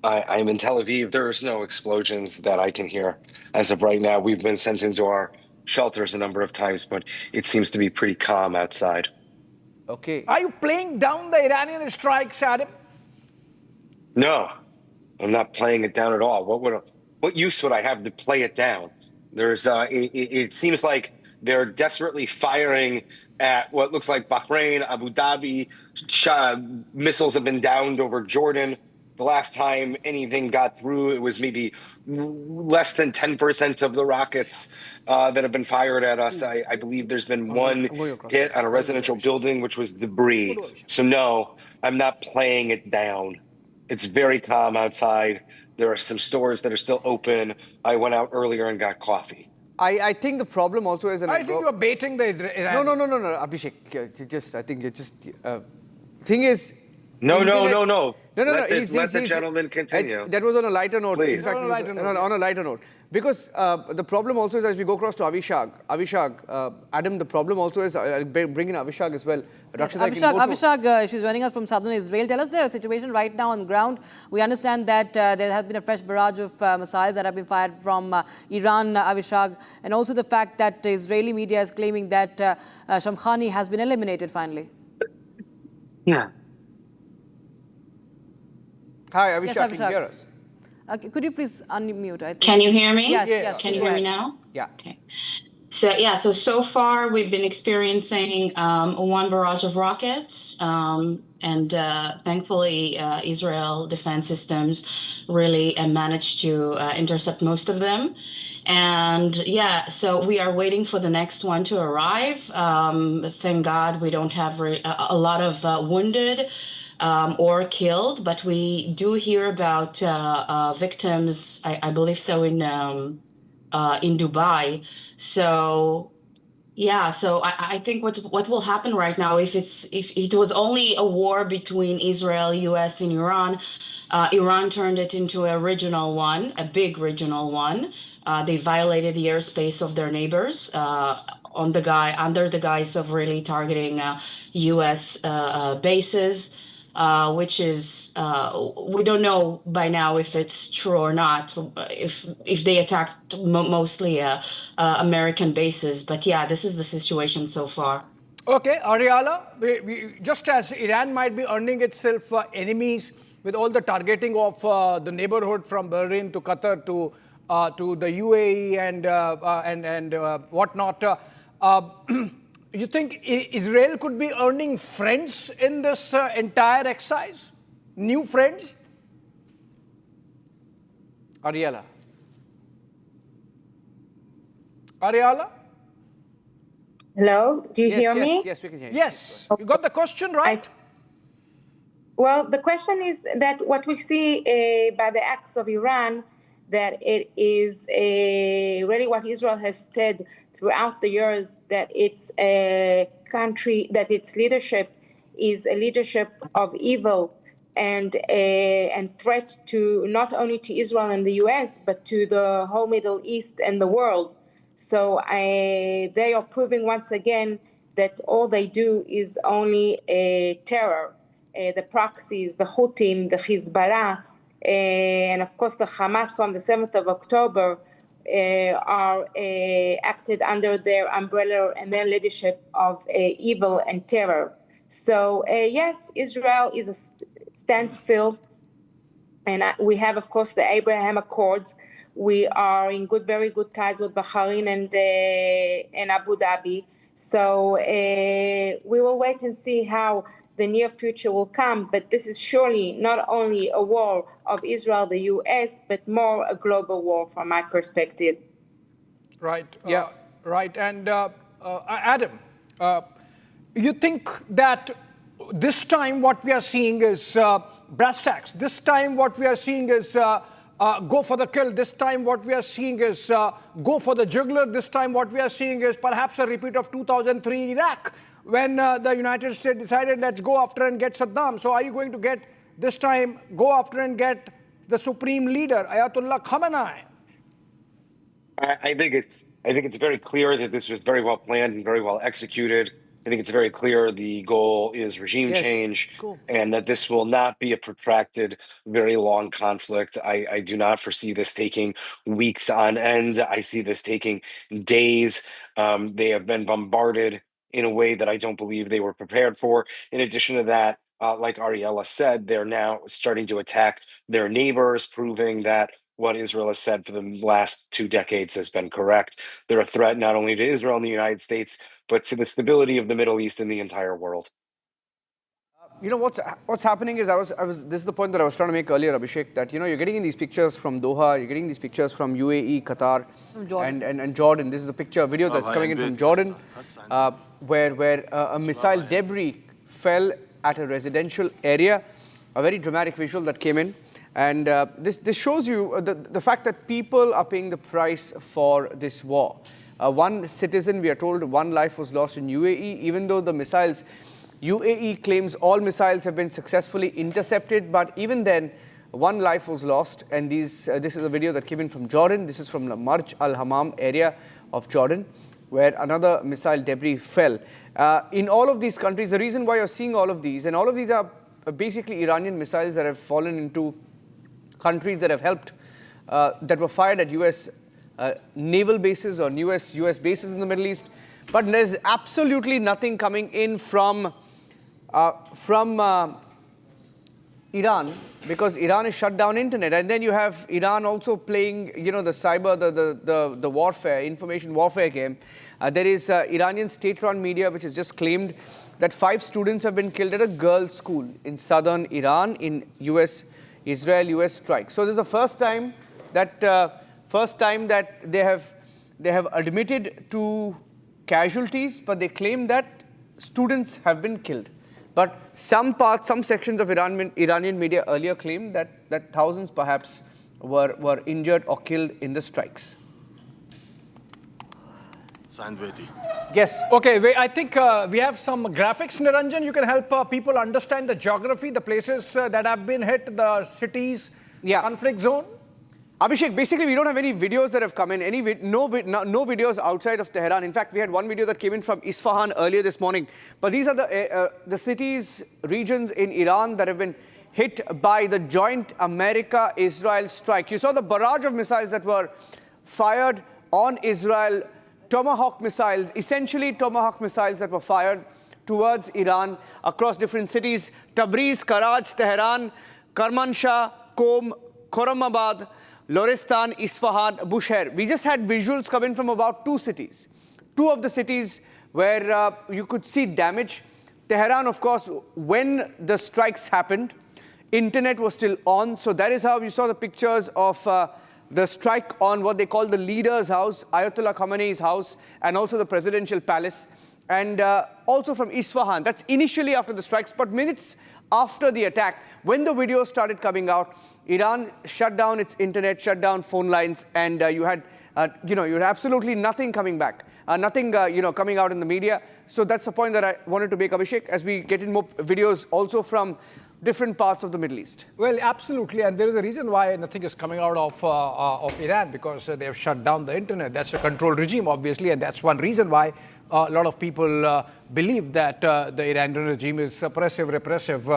I'm in Tel Aviv. There is no explosions that I can hear as of right now. We've been sent into our shelters a number of times, but it seems to be pretty calm outside. Okay. Are you playing down the Iranian strikes, Adam? No, I'm not playing it down at all. What use would I have to play it down? There's it seems like they're desperately firing at what looks like Bahrain, Abu Dhabi. Missiles have been downed over Jordan. The last time anything got through, it was maybe less than 10% of the rockets that have been fired at us. I believe there's been one hit on a residential building, which was debris. So no, I'm not playing it down. It's very calm outside. There are some stores that are still open. I went out earlier and got coffee. I think the problem also is... I think you are baiting the Iranians. No, Abhishek. I think you're just... thing is... No. Let the gentleman continue. That was on a lighter note. Please. In fact, on a lighter note. Because the problem also is, as we go across to Avishag, Adam, the problem also is, I'll bring in Avishag as well. Yes, Avishag, she's joining us from southern Israel. Tell us the situation right now on the ground. We understand that there has been a fresh barrage of missiles that have been fired from Iran, Avishag, and also the fact that the Israeli media is claiming that Shamkhani has been eliminated finally. Yeah. Hi, Avishag, yes, can you hear us? Could you please unmute? Can you hear me? Yes. Can you hear me now? Yeah. Okay. So far we've been experiencing one barrage of rockets, and thankfully Israel defense systems really managed to intercept most of them. And so we are waiting for the next one to arrive. Thank God we don't have a lot of wounded or killed, but we do hear about victims, I believe so, in Dubai. So I think what will happen right now, if it was only a war between Israel, US, and Iran, Iran turned it into a regional one, a big regional one. They violated the airspace of their neighbors under the guise of really targeting US bases. Which is we don't know by now if it's true or not, if they attacked mostly American bases. But this is the situation so far. Okay, Ariala, just as Iran might be earning itself enemies with all the targeting of the neighborhood from Bahrain to Qatar to the UAE and whatnot, you think Israel could be earning friends in this entire exercise? New friends? Ariala, Hello, do you hear me? Yes, we can hear you. Yes, you got the question right. Well, the question is that what we see by the acts of Iran, that it is really what Israel has said throughout the years, that it's a country, that its leadership is a leadership of evil, and threat to not only to Israel and the US, but to the whole Middle East and the world. So they are proving once again that all they do is only terror. The proxies, the Houthis, the Hezbollah, and of course the Hamas from the 7th of October are acted under their umbrella and their leadership of evil and terror. So yes, Israel is a standstill, and we have, of course, the Abraham Accords. We are in very good ties with Bahrain and Abu Dhabi. So we will wait and see how the near future will come. But this is surely not only a war of Israel, the US, but more a global war from my perspective. Right. Yeah. Right. And Adam, you think that this time what we are seeing is brass tacks. This time what we are seeing is go for the kill. This time what we are seeing is go for the jugular. This time what we are seeing is perhaps a repeat of 2003 Iraq, when the United States decided, let's go after and get Saddam. So are you going to get this time, go after and get the supreme leader, Ayatollah Khamenei? I think it's very clear that this was very well planned and very well executed. I think it's very clear the goal is regime change, and that this will not be a protracted, very long conflict. I do not foresee this taking weeks on end. I see this taking days. They have been bombarded in a way that I don't believe they were prepared for. In addition to that, like Ariella said, they're now starting to attack their neighbors, proving that what Israel has said for the last 2 decades has been correct. They're a threat not only to Israel and the United States, but to the stability of the Middle East and the entire world. You know what's happening is this is the point that I was trying to make earlier, Abhishek, that you're getting in these pictures from Doha, you're getting these pictures from UAE, Qatar, and Jordan. This is a video that's coming in from Jordan, where a missile debris fell at a residential area. A very dramatic visual that came in, and this shows you the fact that people are paying the price for this war. One citizen, we are told, one life was lost in UAE, even though the missiles. UAE claims all missiles have been successfully intercepted, but even then, one life was lost. And this is a video that came in from Jordan. This is from the Marj al-Hammam area of Jordan, where another missile debris fell. In all of these countries, the reason why you're seeing all of these, and all of these are basically Iranian missiles that have fallen into countries that have helped, that were fired at US naval bases or US bases in the Middle East. But there's absolutely nothing coming in from Iran, because Iran has shut down internet. And then you have Iran also playing, the cyber, the warfare, information warfare game. There is Iranian state-run media which has just claimed that 5 students have been killed at a girls' school in southern Iran in Israel-US strike. So this is the first time that they have admitted to casualties, but they claim that students have been killed. But some sections of Iranian media earlier claimed that thousands perhaps were injured or killed in the strikes. Yes. Okay, I think we have some graphics, Niranjan. You can help people understand the geography, the places that have been hit, the cities, conflict zone. Abhishek, basically, we don't have any videos that have come in, no videos outside of Tehran. In fact, we had one video that came in from Isfahan earlier this morning. But these are the cities, regions in Iran that have been hit by the joint America-Israel strike. You saw the barrage of missiles that were fired on Israel, Tomahawk missiles, essentially Tomahawk missiles that were fired towards Iran across different cities: Tabriz, Karaj, Tehran, Kermanshah, Qom, Khorramabad, Lorestan, Isfahan, Bushehr. We just had visuals come in from about 2 cities. 2 of the cities where you could see damage. Tehran, of course, when the strikes happened, internet was still on. So that is how you saw the pictures of the strike on what they call the leader's house, Ayatollah Khamenei's house, and also the presidential palace. And also from Isfahan. That's initially after the strikes, but minutes after the attack, when the videos started coming out, Iran shut down its internet, shut down phone lines, and you had absolutely nothing coming back, nothing, coming out in the media. So that's the point that I wanted to make, Abhishek, as we get in more videos also from different parts of the Middle East. Well, absolutely, and there is a reason why nothing is coming out of Iran, because they have shut down the internet. That's a control regime, obviously, and that's one reason why a lot of people believe that the Iranian regime is suppressive, repressive,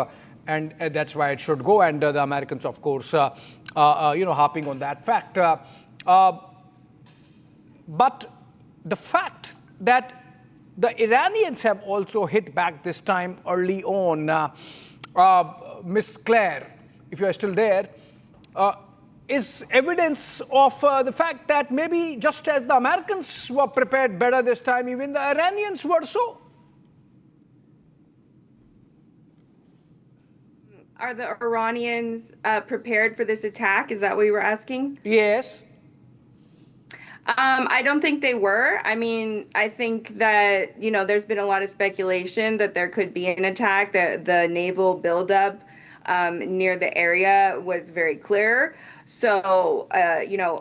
and that's why it should go. And the Americans, of course, harping on that fact. But the fact that the Iranians have also hit back this time early on. Miss Claire, if you are still there, is evidence of the fact that maybe just as the Americans were prepared better this time, even the Iranians were so. Are the Iranians prepared for this attack? Is that what you were asking? Yes. I don't think they were. I mean, I think that, there's been a lot of speculation that there could be an attack, that the naval buildup near the area was very clear. So,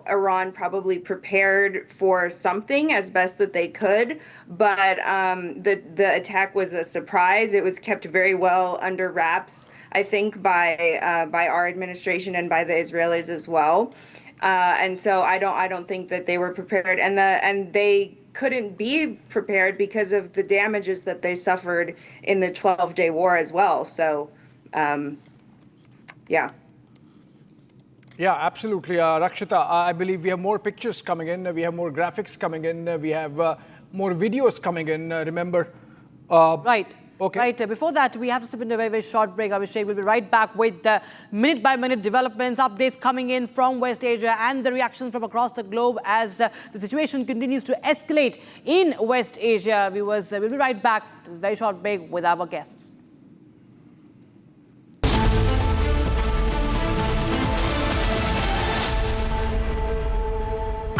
Iran probably prepared for something as best that they could, but the attack was a surprise. It was kept very well under wraps, I think, by our administration and by the Israelis as well. And so I don't think that they were prepared, and they couldn't be prepared because of the damages that they suffered in the 12-day war as well. So, yeah. Yeah, absolutely, Rakshita. I believe we have more pictures coming in. We have more graphics coming in. We have more videos coming in. Remember? Right. Okay. Right. Before that, we have to step into a very, very short break. Abhishek will be right back with minute-by-minute developments, updates coming in from West Asia and the reactions from across the globe as the situation continues to escalate in West Asia. Viewers, we'll be right back to this very short break with our guests.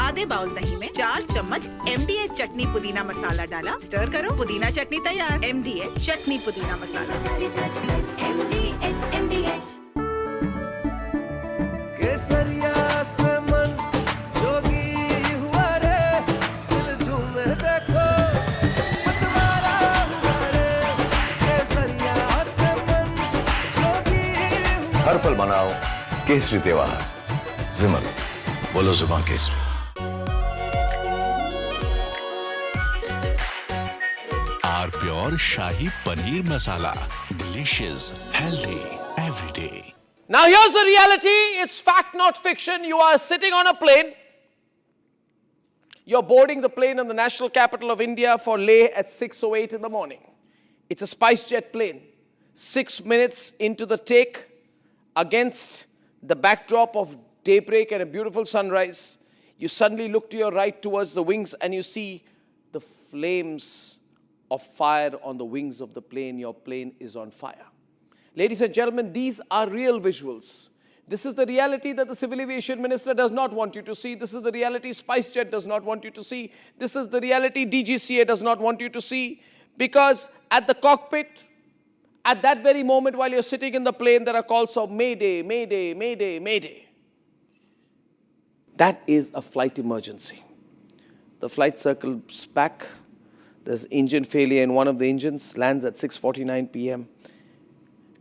आधे bowl दही में 4 चम्मच MDH चटनी पुदीना मसाला डाला, stir करो, पुदीना चटनी तैयार। MDH चटनी पुदीना मसाला। MDH केसरिया से मन जोगी हुआ रे, दिल झूमे देखो मतवारा हुआ रे, केसरिया से मन जोगी हुआ। हर पल मनाओ केसरी त्योहार। विमल, बोलो जुबान Kesari. Pure shahi paneer masala, delicious, healthy, every day. Now here's the reality. It's fact, not fiction. You are sitting on a plane. You're boarding the plane in the national capital of India for Leh at 6:08 in the morning. It's a SpiceJet plane. 6 minutes into the take, against the backdrop of daybreak and a beautiful sunrise, you suddenly look to your right towards the wings and you see the flames of fire on the wings of the plane. Your plane is on fire. Ladies and gentlemen, these are real visuals. This is the reality that the Civil Aviation Minister does not want you to see. This is the reality SpiceJet does not want you to see. This is the reality DGCA does not want you to see. Because at the cockpit, at that very moment while you're sitting in the plane, there are calls of Mayday, Mayday, Mayday, Mayday. That is a flight emergency. The flight circles back. There's engine failure in one of the engines, lands at 6:49 p.m.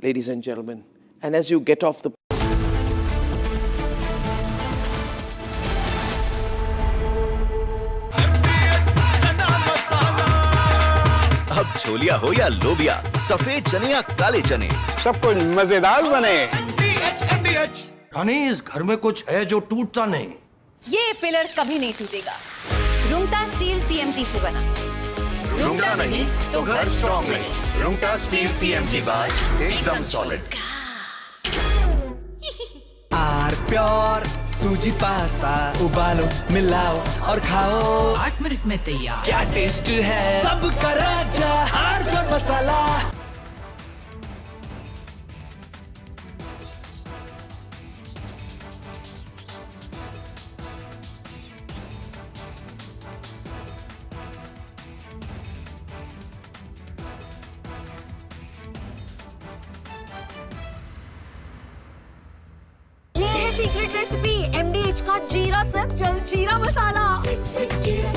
Ladies and gentlemen, and as you get off the अब छोलिया हो या लोबिया, सफेद चने या काले चने, सब कुछ मजेदार बने। रानी, इस घर में कुछ है जो टूटता नहीं। ये पिलर कभी नहीं टूटेगा। रुंगटा स्टील TMT से बना। रुंगटा नहीं तो घर स्ट्रॉन्ग नहीं। रुंगटा स्टील TMT बार एकदम solid. R pure suji pasta, उबालो, मिलाओ और खाओ। 8 मिनट में तैयार। क्या टेस्ट है, सबका राजा R pure masala. Secret recipe MDH का जीरा sip jaljeera masala. Sip sip जीरा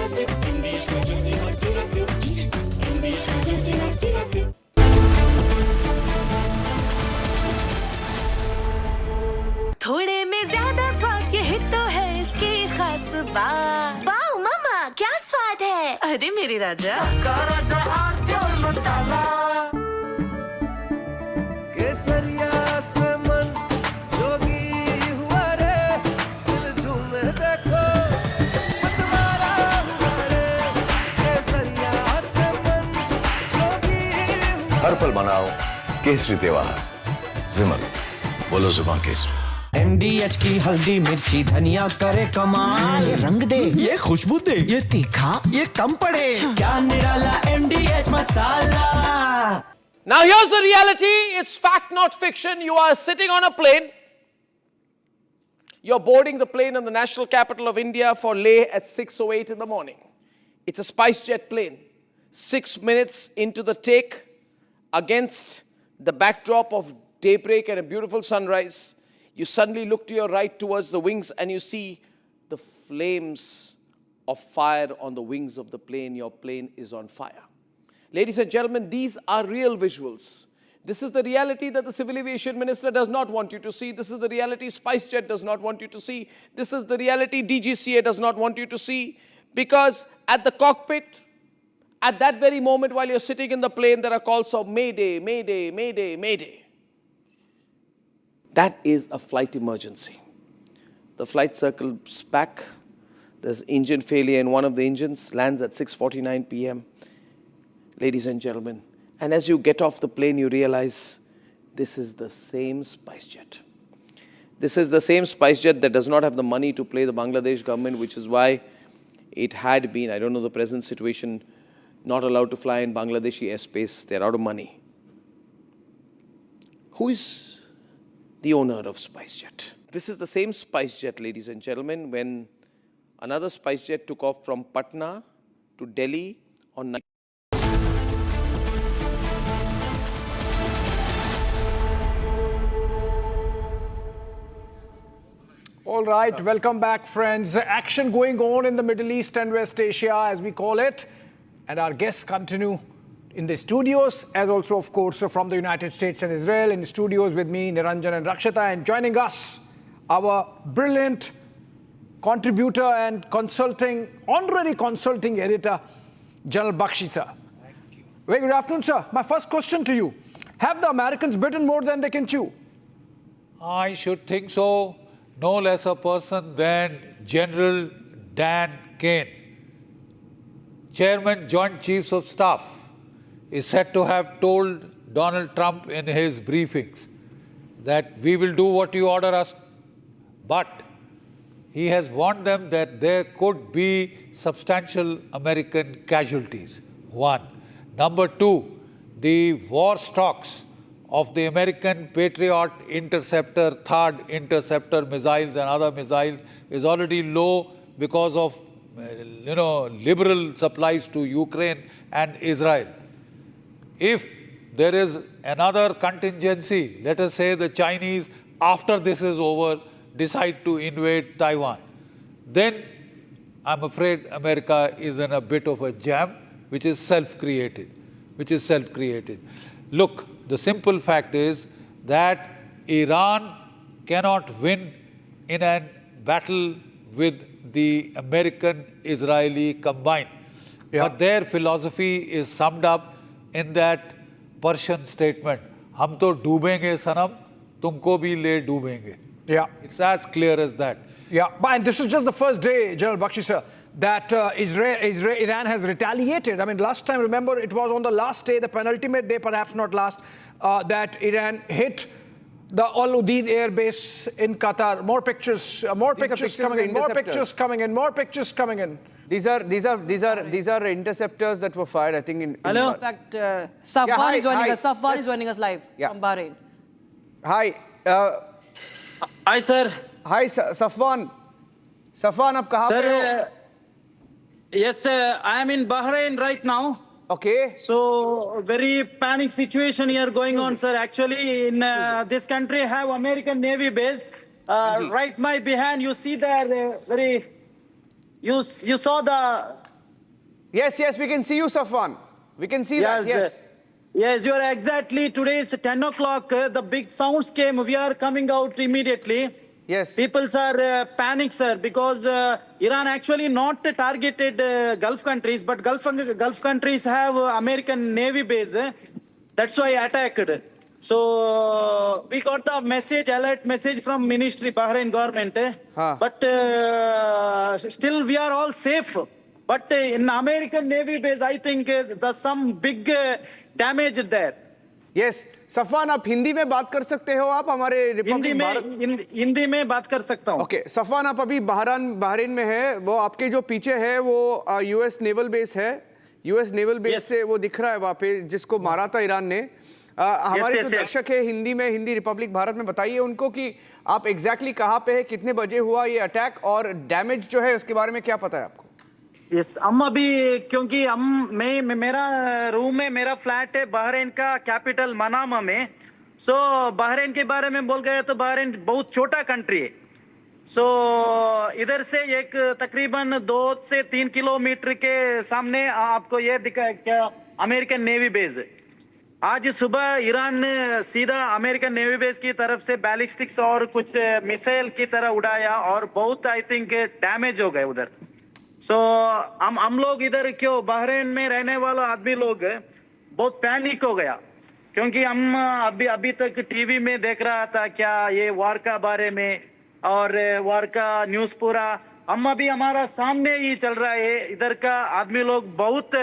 सिप MDH का जलजीरा जीरा सिप MDH का जलजीरा जीरा सिप। वाह वाह मामा क्या स्वाद है अरे मेरे राजा राजा मसाला केसरिया से मन जोगी हुआ रे दिल झूमे देखो मतवारा हुआ रे केसरिया से मन जोगी हर पल मनाओ केसरी त्योहार विमल बोलो जुबान केसरी MDH की हल्दी मिर्ची धनिया करे कमाल ये रंग दे ये खुशबू दे ये तीखा ये कम पड़े क्या निराला MDH masala Now here's the reality. It's fact, not fiction. You are sitting on a plane. You're boarding the plane in the national capital of India for Leh at 6:08 in the morning. It's a spice jet plane. 6 minutes into the take, against the backdrop of daybreak and a beautiful sunrise, you suddenly look to your right towards the wings and you see the flames of fire on the wings of the plane. Your plane is on fire. Ladies and gentlemen, these are real visuals. This is the reality that the civil aviation minister does not want you to see. This is the reality SpiceJet does not want you to see. This is the reality DGCA does not want you to see. Because at the cockpit, at that very moment while you're sitting in the plane, there are calls of Mayday, Mayday, Mayday, Mayday. That is a flight emergency. The flight circles back. There's engine failure in one of the engines, lands at 6:49 p.m. Ladies and gentlemen, and as you get off the plane, you realize this is the same SpiceJet. This is the same SpiceJet that does not have the money to play the Bangladesh government, which is why it had been, I don't know the present situation, not allowed to fly in Bangladeshi airspace. They're out of money. Who is the owner of SpiceJet? This is the same SpiceJet, ladies and gentlemen, when another SpiceJet took off from Patna to Delhi on night. All right, welcome back, friends. Action going on in the Middle East and West Asia, as we call it. And our guests continue in the studios, as also, of course, from the United States and Israel. In the studios with me, Niranjan and Rakshita. And joining us, our brilliant contributor and honorary consulting editor, General Bakshi, sir. Thank you. Very good afternoon, sir. My first question to you. Have the Americans bitten more than they can chew? I should think so. No less a person than General Dan Kane, Chairman Joint Chiefs of Staff, is said to have told Donald Trump in his briefings that we will do what you order us, but he has warned them that there could be substantial American casualties. One. Number two, the war stocks of the American Patriot Interceptor, THAAD Interceptor missiles and other missiles is already low because of, liberal supplies to Ukraine and Israel. If there is another contingency, let us say the Chinese, after this is over, decide to invade Taiwan, then I'm afraid America is in a bit of a jam, which is self-created. Look, the simple fact is that Iran cannot win in a battle with the American-Israeli combined. Yeah. But their philosophy is summed up in that Persian statement, "Hum to doobenge sanam, tumko bhi le doobenge." Yeah. It's as clear as that. Yeah, and this is just the first day, General Bakshi, sir, that Iran has retaliated. I mean, last time, remember, it was on the last day, the penultimate day, perhaps not last, that Iran hit the Al Udeid air base in Qatar. More pictures coming in. These are interceptors that were fired, I think, in... Hello. In fact, Safwan is joining us live from Bahrain. Hi. Hi, sir. Hi, Safwan. Safwan, आप कहाँ पे हो? Yes, sir. I am in Bahrain right now. Okay. So, very panic situation here going on, sir. Actually, in this country, have American Navy base. Right my behind, you see there, you saw the... Yes, we can see you, Safwan. We can see that, yes. Yes, you are exactly. Today is 10 o'clock. The big sounds came. We are coming out immediately. Yes. Peoples are panic, sir, because Iran actually not targeted Gulf countries, but Gulf countries have American Navy base. That's why attacked. So we got the message, alert message from Ministry, Bahrain government. But still we are all safe. But in American Navy base, I think there's some big damage there. Yes. Safwan, आप हिंदी में बात कर सकते हो आप हमारे हिंदी में बात कर सकता हूँ। ओके सफवान, आप अभी बहरीन में है, वो आपके जो पीछे है वो यूएस नेवल बेस है, यूएस नेवल बेस से वो दिख रहा है वहाँ पे जिसको मारा था ईरान ने। हमारे जो दर्शक है हिंदी में, हिंदी रिपब्लिक भारत में, बताइए उनको कि आप एग्जैक्टली कहाँ पे है, कितने बजे हुआ ये अटैक और डैमेज जो है उसके बारे में क्या पता है आपको? यस, हम अभी क्योंकि मेरा रूम है, मेरा फ्लैट है बहरीन का कैपिटल मनामा में। सो बहरीन के बारे में बोल गए तो बहरीन बहुत छोटा कंट्री है। सो इधर से एक तकरीबन 2 से 3 किलोमीटर के सामने आपको ये दिखा क्या अमेरिकन नेवी बेस। आज सुबह ईरान ने सीधा अमेरिकन नेवी बेस की तरफ से बैलिस्टिक्स और कुछ मिसाइल की तरह उड़ाया और बहुत आई थिंक डैमेज हो गए उधर। सो हम लोग इधर क्यों बहरीन में रहने वाला आदमी लोग बहुत पैनिक हो गया, क्योंकि हम अभी तक टीवी में देख रहा था क्या ये वार का बारे में और वार का न्यूज़ पूरा हम अभी हमारा सामने ही चल रहा है। इधर का आदमी लोग बहुत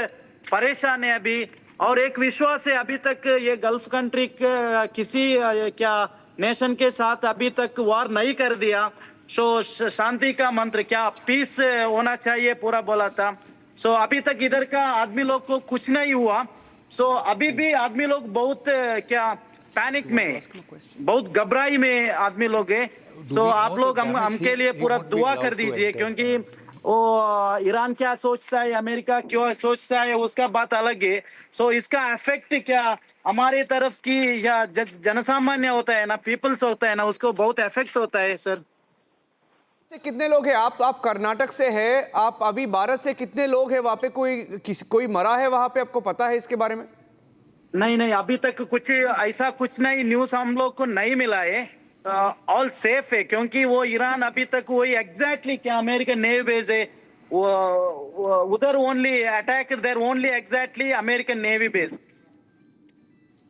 परेशान है अभी, और एक विश्वास है अभी तक ये गल्फ कंट्री किसी क्या नेशन के साथ अभी तक वार नहीं कर दिया। सो शांति का मंत्र क्या पीस होना चाहिए पूरा बोला था। सो अभी तक इधर का आदमी लोग को कुछ नहीं हुआ। सो अभी भी आदमी लोग बहुत क्या पैनिक में, बहुत घबराई में आदमी लोग है। सो आप लोग हमके लिए पूरा दुआ कर दीजिए, क्योंकि वो ईरान क्या सोचता है, अमेरिका क्यों सोचता है, उसका बात अलग है। सो इसका इफेक्ट क्या हमारे तरफ की या जनसामान्य होता है ना, पीपल्स होता है ना, उसको बहुत इफेक्ट होता है सर। से कितने लोग हैं आप कर्नाटक से है, आप अभी भारत से कितने लोग हैं वहाँ पे, कोई मरा है वहाँ पे, आपको पता है इसके बारे में? नहीं अभी तक कुछ ऐसा कुछ नहीं, न्यूज़ हम लोग को नहीं मिला है। ऑल सेफ है, क्योंकि वो ईरान अभी तक वही एग्जैक्टली क्या अमेरिकन नेवी बेस है वो उधर only attack there only exactly American navy base.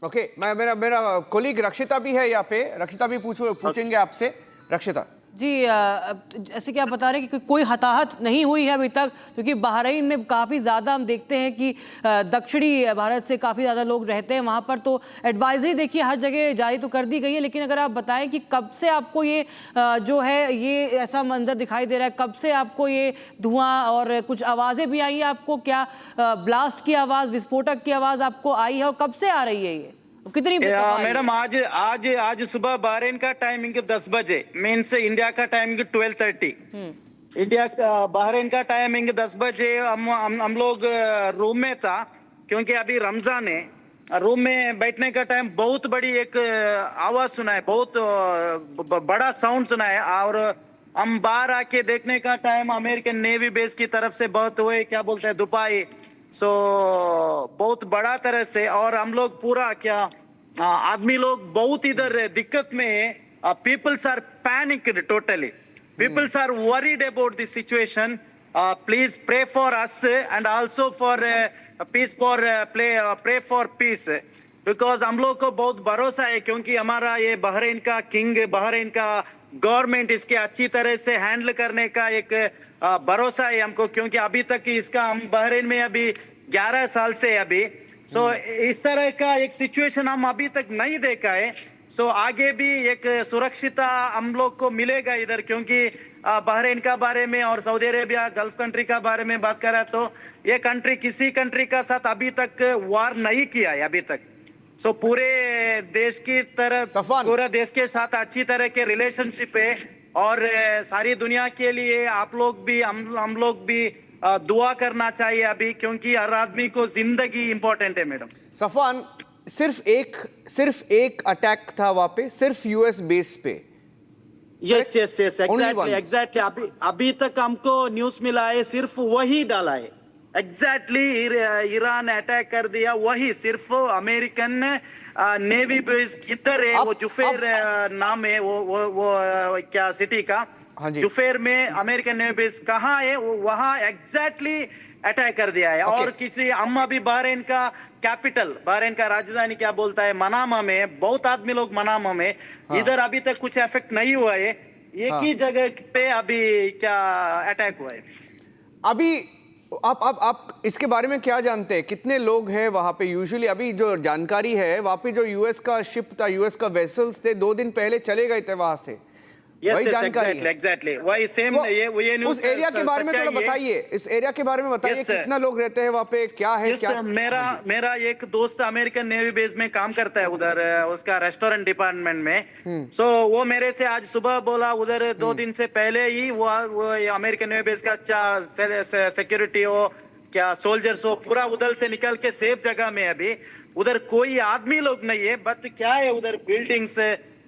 Okay, मेरा कोलीग रक्षिता भी है यहाँ पे, रक्षिता भी पूछेंगे आपसे। रक्षिता जी, ऐसे क्या बता रहे हैं कि कोई हताहत नहीं हुई है अभी तक, क्योंकि बहरीन में काफ़ी ज़्यादा हम देखते हैं कि दक्षिणी भारत से काफ़ी ज़्यादा लोग रहते हैं वहाँ पर, तो एडवाइजरी देखिए हर जगह जारी तो कर दी गई है। लेकिन अगर आप बताएं कि कब से आपको ये जो है ये ऐसा मंजर दिखाई दे रहा है, कब से आपको ये धुआं और कुछ आवाज़ें भी आई है आपको, क्या ब्लास्ट की आवाज़, विस्फोटक की आवाज़ आपको आई है और कब से आ रही है ये, कितनी? मैडम आज सुबह बहरीन का टाइमिंग 10 बजे, मीन्स इंडिया का टाइमिंग 12:30। इंडिया बहरीन का टाइमिंग 10 बजे हम लोग रूम में था, क्योंकि अभी रमजान है। रूम में बैठने का टाइम बहुत बड़ी एक आवाज सुना है, बहुत बड़ा साउंड सुना है, और हम बाहर आके देखने का टाइम अमेरिकन नेवी बेस की तरफ से बहुत हुए क्या बोलते हैं दुपाई। सो बहुत बड़ा तरह से, और हम लोग पूरा क्या आदमी लोग बहुत इधर दिक्कत में है। Peoples are panicked totally, peoples are worried about this situation. Please pray for us and also for peace, for pray for peace, because हम लोग को बहुत भरोसा है, क्योंकि हमारा ये बहरीन का किंग, बहरीन का गवर्नमेंट इसके अच्छी तरह से हैंडल करने का एक भरोसा है हमको, क्योंकि अभी तक इसका हम बहरीन में अभी 11 साल से अभी। सो इस तरह का एक सिचुएशन हम अभी तक नहीं देखा है। सो आगे भी एक सुरक्षिता हम लोग को मिलेगा इधर, क्योंकि बहरीन का बारे में और सऊदी अरेबिया गल्फ कंट्री का बारे में बात करा तो ये कंट्री किसी कंट्री का साथ अभी तक वार नहीं किया है अभी तक। सो पूरे देश की तरफ, पूरे देश के साथ अच्छी तरह के रिलेशनशिप है, और सारी दुनिया के लिए आप लोग भी हम लोग भी दुआ करना चाहिए अभी, क्योंकि हर आदमी को जिंदगी इंपॉर्टेंट है मैडम। सफवान, सिर्फ एक अटैक था वहां पे, सिर्फ यूएस बेस पे? Yes exactly. अभी तक हमको न्यूज मिला है सिर्फ वही डाला है, एग्जैक्टली ईरान अटैक कर दिया, वही सिर्फ अमेरिकन नेवी बेस किधर है, वो जुफेर नाम है वो क्या सिटी का, जुफेर में अमेरिकन नेवी बेस कहाँ है, वो वहाँ एग्जैक्टली अटैक कर दिया है। और किसी हम अभी बहरीन का कैपिटल, बहरीन का राजधानी क्या बोलता है, मनामा में, बहुत आदमी लोग मनामा में, इधर अभी तक कुछ इफेक्ट नहीं हुआ है, एक ही जगह पे अभी क्या अटैक हुआ है। अभी आप इसके बारे में क्या जानते हैं, कितने लोग हैं वहां पे? यूजुअली अभी जो जानकारी है, वहां पे जो यूएस का शिप था, यूएस का वेसल्स थे, 2 दिन पहले चले गए थे वहां से, वही जानकारी है। एग्जैक्टली वही सेम ये न्यूज़। उस एरिया के बारे में थोड़ा बताइए, इस एरिया के बारे में बताइए, कितना लोग रहते हैं वहाँ पे, क्या है क्या? मेरा एक दोस्त अमेरिकन नेवी बेस में काम करता है उधर, उसका रेस्टोरेंट डिपार्टमेंट में। सो वो मेरे से आज सुबह बोला, उधर 2 दिन से पहले ही वो अमेरिकन नेवी बेस का सिक्योरिटी हो क्या सोल्जर्स हो, पूरा उधर से निकल के सेफ जगह में, अभी उधर कोई आदमी लोग नहीं है, बट क्या है उधर बिल्डिंग्स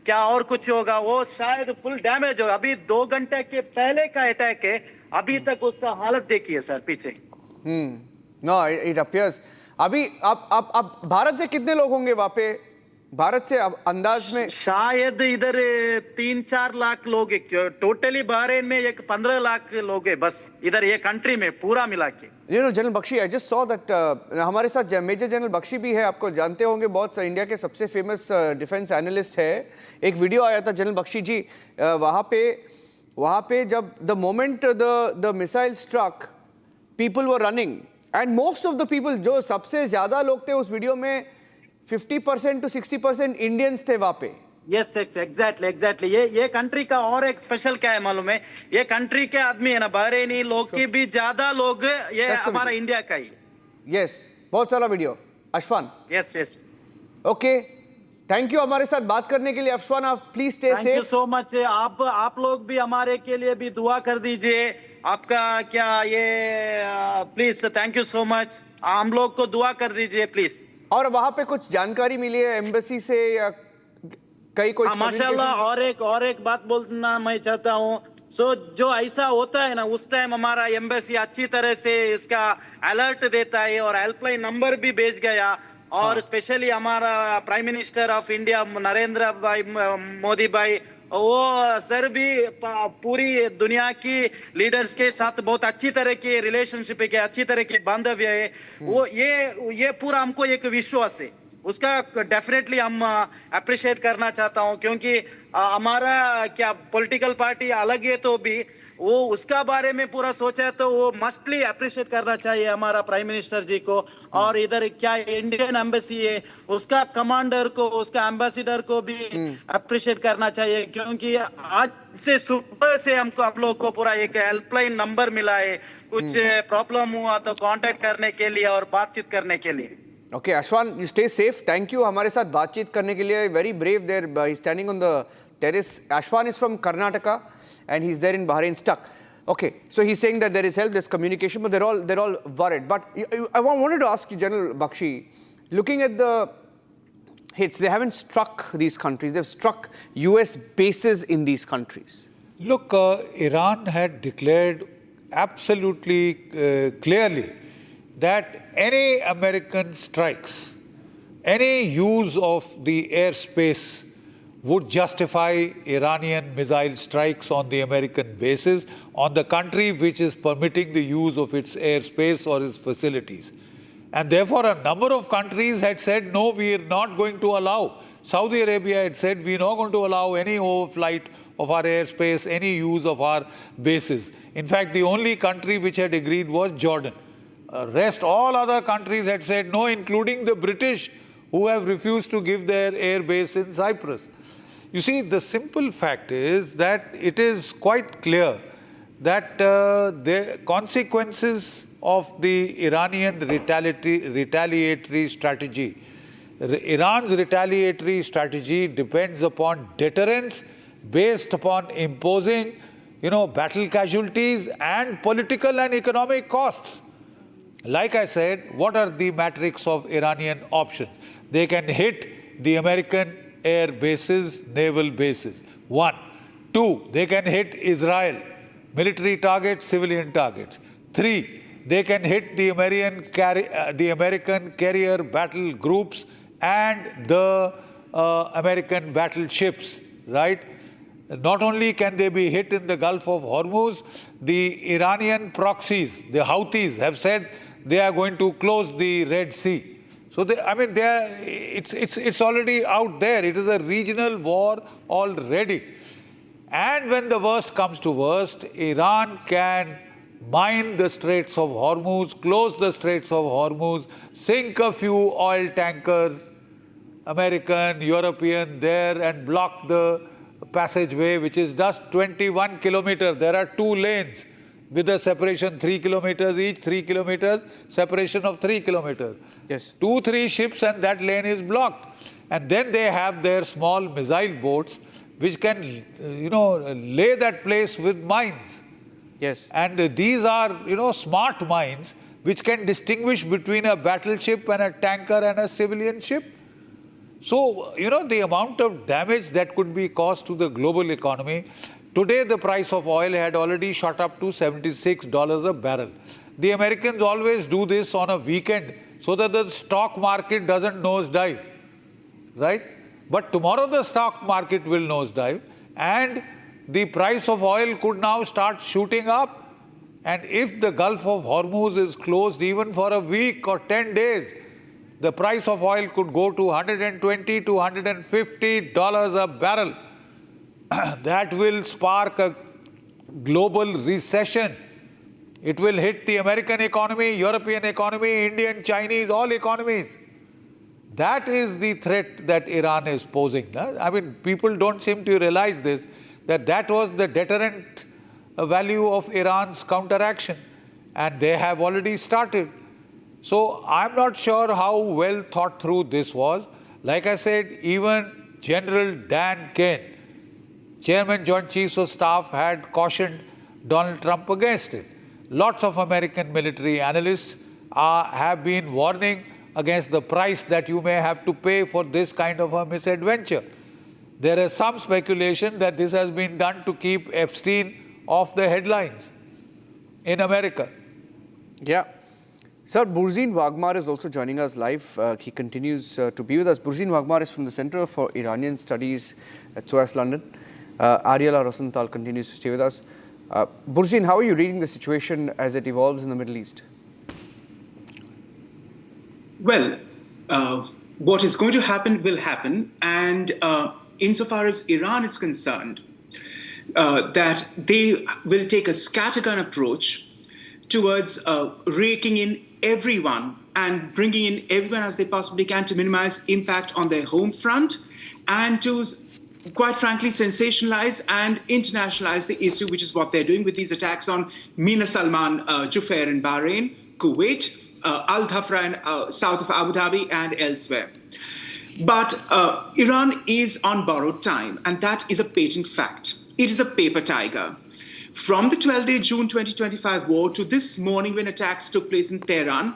क्या और कुछ होगा, वो शायद फुल डैमेज होगा। अभी 2 घंटे के पहले का अटैक है, अभी तक उसका हालत देखिए सर पीछे। No it appears. अभी आप भारत से कितने लोग होंगे वहां पे? भारत से अंदाज में शायद इधर 3-4 लाख लोग है टोटली, बहरीन में 15 लाख लोग है बस, इधर ये कंट्री में पूरा मिला के। General Bakshi, I just saw that हमारे साथ मेजर जनरल बख्शी भी है, आपको जानते होंगे, बहुत इंडिया के सबसे फेमस डिफेंस एनालिस्ट है। एक वीडियो आया था जनरल बख्शी जी, वहाँ पे जब the moment the missile struck, people were running and most of the people, जो सबसे ज्यादा लोग थे उस वीडियो में, 50% to 60% इंडियंस थे वहाँ पे। यस एग्जैक्टली ये कंट्री का और एक स्पेशल क्या है मालूम है, ये कंट्री के आदमी है ना, बहरीनी लोग की भी ज्यादा लोग ये हमारा इंडिया का ही। यस, बहुत सारा video. Ashfan, yes okay, thank you हमारे साथ बात करने के लिए। अशफान, आप please stay safe. Thank you so much. आप लोग भी हमारे के लिए भी दुआ कर दीजिए, आपका क्या ये please, thank you so much, हम लोग को दुआ कर दीजिए प्लीज। और वहां पे कुछ जानकारी मिली है एम्बेसी से या कोई माशाल्लाह। और एक बात बोलना मैं चाहता हूँ, जो ऐसा होता है ना, उस टाइम हमारा एम्बेसी अच्छी तरह से इसका अलर्ट देता है और हेल्पलाइन नंबर भी भेज गया। और स्पेशली हमारा prime minister of India Narendra भाई मोदी भाई, वो सर भी पूरी दुनिया की लीडर्स के साथ बहुत अच्छी तरह की रिलेशनशिप है, अच्छी तरह की बांधव्य है। वो ये पूरा हमको एक विश्वास है, उसका डेफिनेटली हम अप्रिशिएट करना चाहता हूं, क्योंकि हमारा क्या पॉलिटिकल पार्टी अलग है, तो भी वो उसका बारे में पूरा सोचा, तो वो मस्टली अप्रिशिएट करना चाहिए हमारा प्राइम मिनिस्टर जी को। और इधर क्या इंडियन एम्बेसी है, उसका कमांडर को, उसका एम्बेसडर को भी अप्रिशिएट करना चाहिए, क्योंकि आज से सुबह से हम लोग को पूरा एक हेल्पलाइन नंबर मिला है, कुछ प्रॉब्लम हुआ तो कांटेक्ट करने के लिए और बातचीत करने के लिए। Okay Ashwan, you stay safe, thank you हमारे साथ बातचीत करने के लिए। Very brave there, standing on the terrace. Ashwan is from Karnataka and he's there in Bahrain stuck. Okay, so he's saying that there is help, there's communication, but they're all worried. But I wanted to ask you, General Bakshi, looking at the hits, they haven't struck these countries, they've struck US bases in these countries. Look, Iran had declared absolutely clearly that any American strikes, any use of the airspace would justify Iranian missile strikes on the American bases, on the country which is permitting the use of its airspace or its facilities. And therefore, a number of countries had said, no, we are not going to allow. Saudi Arabia had said, we are not going to allow any overflight of our airspace, any use of our bases. In fact, the only country which had agreed was Jordan. Rest, all other countries had said no, including the British, who have refused to give their air base in Cyprus. You see, the simple fact is that it is quite clear that the consequences of the Iranian retaliatory strategy, Iran's retaliatory strategy depends upon deterrence based upon imposing, battle casualties and political and economic costs. Like I said, what are the matrix of Iranian options? They can hit the American air bases, naval bases. 1. 2, they can hit Israel, military targets, civilian targets. 3, they can hit the American carrier battle groups and the American battleships, right? Not only can they be hit in the Gulf of Hormuz, the Iranian proxies, the Houthis, have said they are going to close the Red Sea. So, it's already out there. It is a regional war already. And when the worst comes to worst, Iran can mine the Straits of Hormuz, close the Straits of Hormuz, sink a few oil tankers, American, European, there, and block the passageway, which is just 21 kilometers. There are 2 lanes with a separation 3 kilometers each, 3 kilometers, separation of 3 kilometers. Yes. 2-3 ships and that lane is blocked. And then they have their small missile boats which can, lay that place with mines. Yes. And these are, smart mines which can distinguish between a battleship and a tanker and a civilian ship. So, the amount of damage that could be caused to the global economy. Today, the price of oil had already shot up to $76 a barrel. The Americans always do this on a weekend so that the stock market doesn't nosedive, right? But tomorrow the stock market will nosedive and the price of oil could now start shooting up. And if the Gulf of Hormuz is closed even for a week or 10 days, the price of oil could go to $120 to $150 a barrel. That will spark a global recession. It will hit the American economy, European economy, Indian, Chinese, all economies. That is the threat that Iran is posing. I mean, people don't seem to realize this, that was the deterrent value of Iran's counteraction. And they have already started. So I'm not sure how well thought through this was. Like I said, even General Dan Kane, Chairman Joint Chiefs of Staff, had cautioned Donald Trump against it. Lots of American military analysts have been warning against the price that you may have to pay for this kind of a misadventure. There is some speculation that this has been done to keep Epstein off the headlines in America. Yeah. Sir, Burzin Wagmar is also joining us live. He continues to be with us. Burzin Wagmar is from the Center for Iranian Studies at SOAS London. Ariela Rosenthal continues to stay with us. Burzin, how are you reading the situation as it evolves in the Middle East? Well, what is going to happen will happen. And insofar as Iran is concerned, that they will take a scattergun approach towards raking in everyone and bringing in everyone as they possibly can to minimize impact on their home front and to, quite frankly, sensationalize and internationalize the issue, which is what they're doing with these attacks on Mina Salman Jufair in Bahrain, Kuwait, Al Dhafra in south of Abu Dhabi and elsewhere. But Iran is on borrowed time, and that is a patent fact. It is a paper tiger. From the 12-day June 2025 war to this morning when attacks took place in Tehran,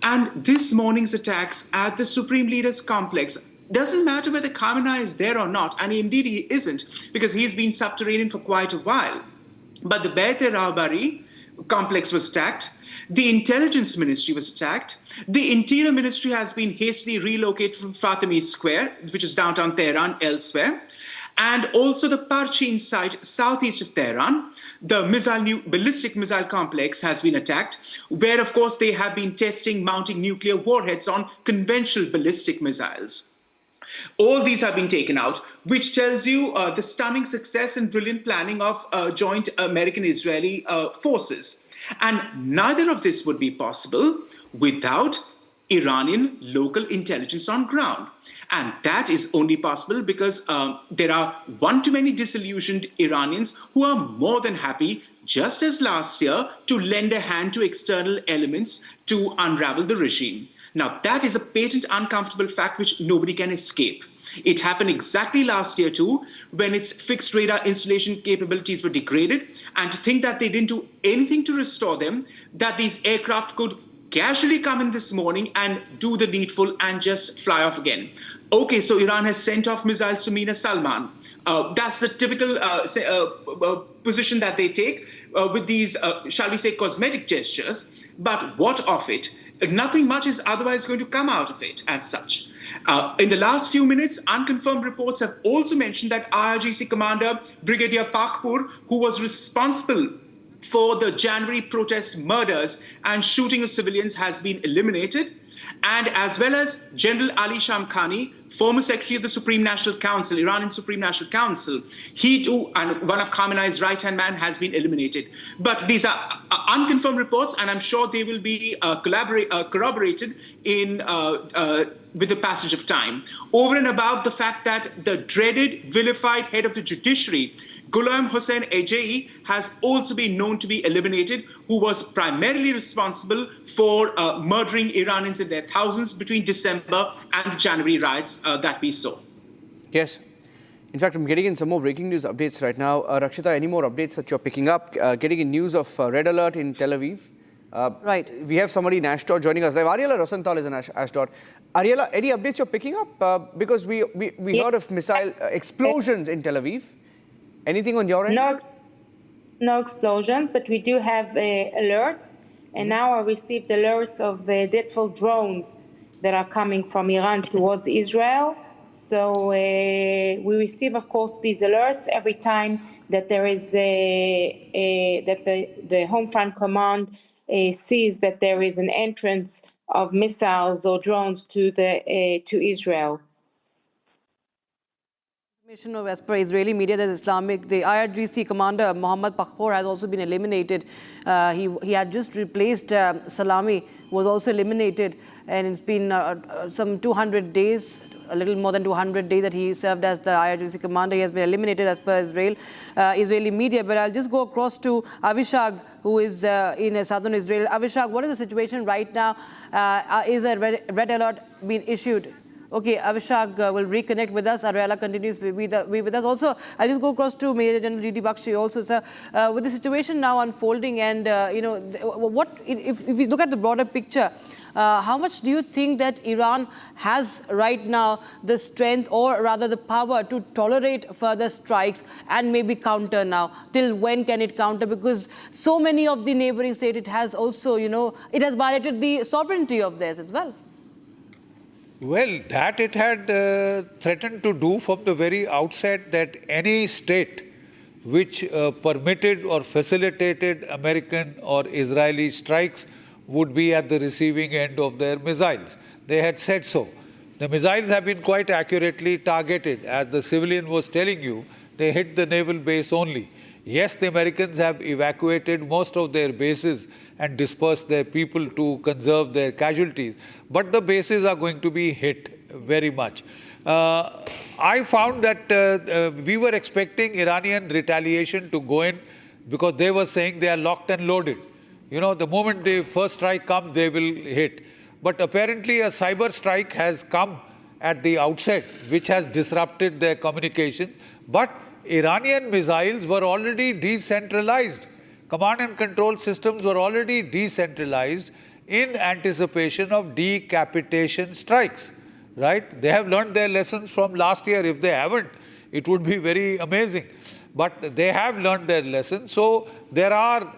and this morning's attacks at the Supreme Leader's complex, doesn't matter whether Khamenei is there or not, and indeed he isn't, because he's been subterranean for quite a while. But the Beit-e-Rahbari complex was attacked, the Intelligence Ministry was attacked, the Interior Ministry has been hastily relocated from Fatemi Square, which is downtown Tehran, elsewhere, and also the Parchin site southeast of Tehran. The new ballistic missile complex has been attacked, where, of course, they have been testing mounting nuclear warheads on conventional ballistic missiles. All these have been taken out, which tells you the stunning success and brilliant planning of joint American-Israeli forces. And neither of this would be possible without Iranian local intelligence on ground. And that is only possible because there are one too many disillusioned Iranians who are more than happy, just as last year, to lend a hand to external elements to unravel the regime. Now, that is a patent uncomfortable fact which nobody can escape. It happened exactly last year too, when its fixed radar installation capabilities were degraded, and to think that they didn't do anything to restore them, that these aircraft could casually come in this morning and do the needful and just fly off again. Okay, so Iran has sent off missiles to Mina Salman. That's the typical position that they take with these, shall we say, cosmetic gestures. But what of it? Nothing much is otherwise going to come out of it as such. In the last few minutes, unconfirmed reports have also mentioned that IRGC commander Brigadier Pakpur, who was responsible for the January protest murders and shooting of civilians, has been eliminated. And as well as General Ali Shamkhani, former Secretary of the Supreme National Council, Iranian Supreme National Council, he too, and one of Khamenei's right-hand man, has been eliminated. But these are unconfirmed reports, and I'm sure they will be corroborated with the passage of time. Over and above the fact that the dreaded, vilified head of the judiciary, Ghulam Hossein Ejei, has also been known to be eliminated, who was primarily responsible for murdering Iranians in their thousands between December and the January riots that we saw. Yes. In fact, I'm getting in some more breaking news updates right now. Rakshita, any more updates that you're picking up? Getting in news of red alert in Tel Aviv. Right. We have somebody in Ashdod joining us live. Ariela Rosenthal is in Ashdod. Ariela, any updates you're picking up? Because we heard of missile explosions in Tel Aviv. Anything on your end? No explosions, but we do have alerts. And now I received alerts of deadfall drones that are coming from Iran towards Israel. So we receive, of course, these alerts every time that there is that the Home Front Command sees that there is an entrance of missiles or drones to Israel. As per Israeli media, the IRGC commander Mohammad Pakpor has also been eliminated. He had just replaced Salami, who was also eliminated, and it's been some 200 days, a little more than 200 days that he served as the IRGC commander. He has been eliminated as per Israeli media. But I'll just go across to Avishag, who is in southern Israel. Avishag, what is the situation right now? Is a red alert being issued? Okay, Avishag will reconnect with us. Ariela continues to be with us. Also, I'll just go across to Major General G.D. Bakshi also, sir. With the situation now unfolding and, if we look at the broader picture, how much do you think that Iran has right now the strength, or rather the power, to tolerate further strikes and maybe counter now? Till when can it counter? Because so many of the neighboring states, it has also, it has violated the sovereignty of theirs as well. Well, that it had threatened to do from the very outset, that any state which permitted or facilitated American or Israeli strikes would be at the receiving end of their missiles. They had said so. The missiles have been quite accurately targeted. As the civilian was telling you, they hit the naval base only. Yes, the Americans have evacuated most of their bases and dispersed their people to conserve their casualties, but the bases are going to be hit very much. I found that we were expecting Iranian retaliation to go in, because they were saying they are locked and loaded. The moment the first strike comes, they will hit. But apparently a cyber strike has come at the outset, which has disrupted their communication. But Iranian missiles were already decentralized. Command and control systems were already decentralized in anticipation of decapitation strikes, right? They have learned their lessons from last year. If they haven't, it would be very amazing. But they have learned their lessons. So there are,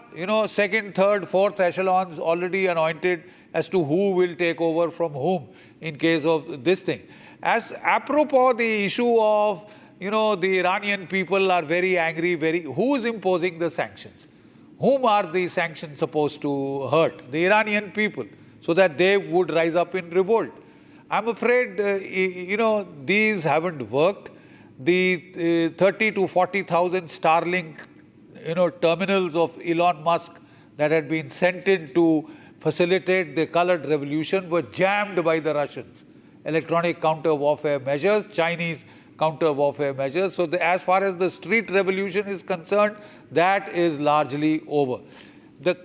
second, third, fourth echelons already anointed as to who will take over from whom in case of this thing. As apropos the issue of, the Iranian people are very angry, who is imposing the sanctions? Whom are the sanctions supposed to hurt? The Iranian people, so that they would rise up in revolt. I'm afraid, these haven't worked. The 30 to 40,000 Starlink, terminals of Elon Musk that had been sent in to facilitate the colored revolution were jammed by the Russians. Electronic counter-warfare measures, Chinese counter-warfare measures. So as far as the street revolution is concerned, that is largely over. The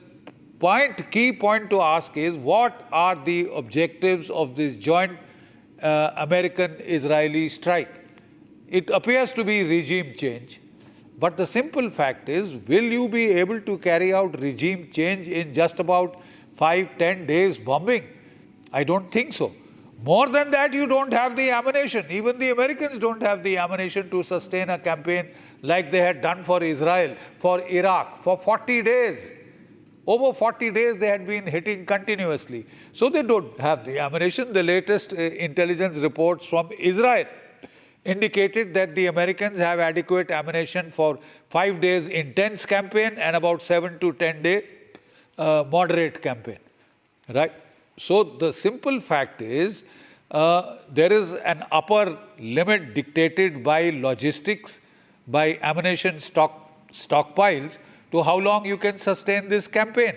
key point to ask is, what are the objectives of this joint American-Israeli strike? It appears to be regime change. But the simple fact is, will you be able to carry out regime change in just about 5-10 days bombing? I don't think so. More than that, you don't have the ammunition. Even the Americans don't have the ammunition to sustain a campaign like they had done for Israel, for Iraq, for 40 days. Over 40 days they had been hitting continuously. So they don't have the ammunition. The latest intelligence reports from Israel indicated that the Americans have adequate ammunition for 5 days intense campaign and about 7 to 10 days moderate campaign, right? So the simple fact is there is an upper limit dictated by logistics, by ammunition stockpiles, to how long you can sustain this campaign.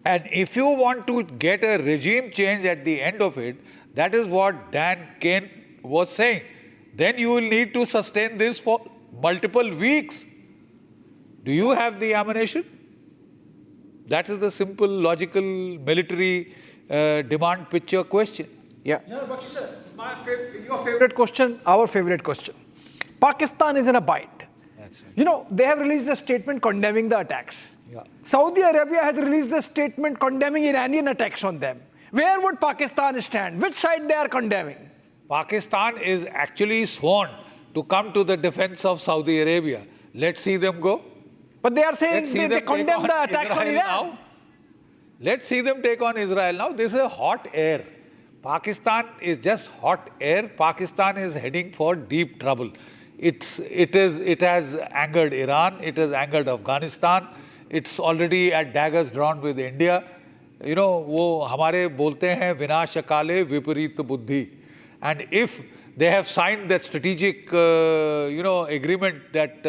And if you want to get a regime change at the end of it, that is what Dan Kane was saying, then you will need to sustain this for multiple weeks. Do you have the ammunition? That is the simple, logical, military demand picture question. Yeah. Bakshi sir, your favorite question, our favorite question. Pakistan is in a bind. That's right. You know, they have released a statement condemning the attacks. Yeah. Saudi Arabia has released a statement condemning Iranian attacks on them. Where would Pakistan stand? Which side they are condemning? Pakistan is actually sworn to come to the defense of Saudi Arabia. Let's see them go. But they are saying they condemn the attacks on Iran. Now. Let's see them take on Israel now. This is hot air. Pakistan is just hot air. Pakistan is heading for deep trouble. It has angered Iran. It has angered Afghanistan. It's already at daggers drawn with India. You know, वो हमारे बोलते हैं विनाश काले विपरीत बुद्धि. And if they have signed that strategic, agreement, that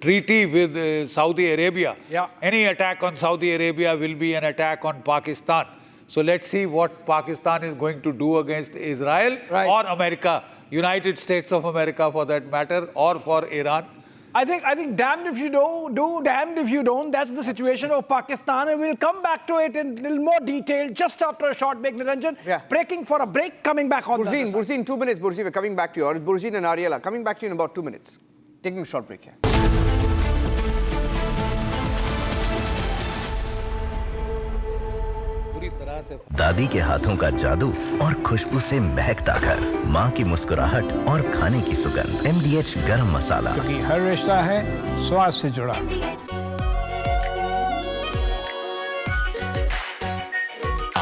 treaty with Saudi Arabia, any attack on Saudi Arabia will be an attack on Pakistan. So let's see what Pakistan is going to do against Israel or America, United States of America for that matter, or for Iran. I think damned if you do, damned if you don't. That's the situation of Pakistan, and we'll come back to it in a little more detail just after a short break, Niranjan. Yeah. Breaking for a break, coming back on Burzine, 2 minutes, Burzine, we're coming back to you. Or Burzine and Ariela, coming back to you in about 2 minutes. Taking a short break here. दादी के हाथों का जादू और खुशबू से महकता घर, माँ की मुस्कुराहट और खाने की सुगंध। MDH गरम मसाला, क्योंकि हर रिश्ता है स्वाद से जुड़ा।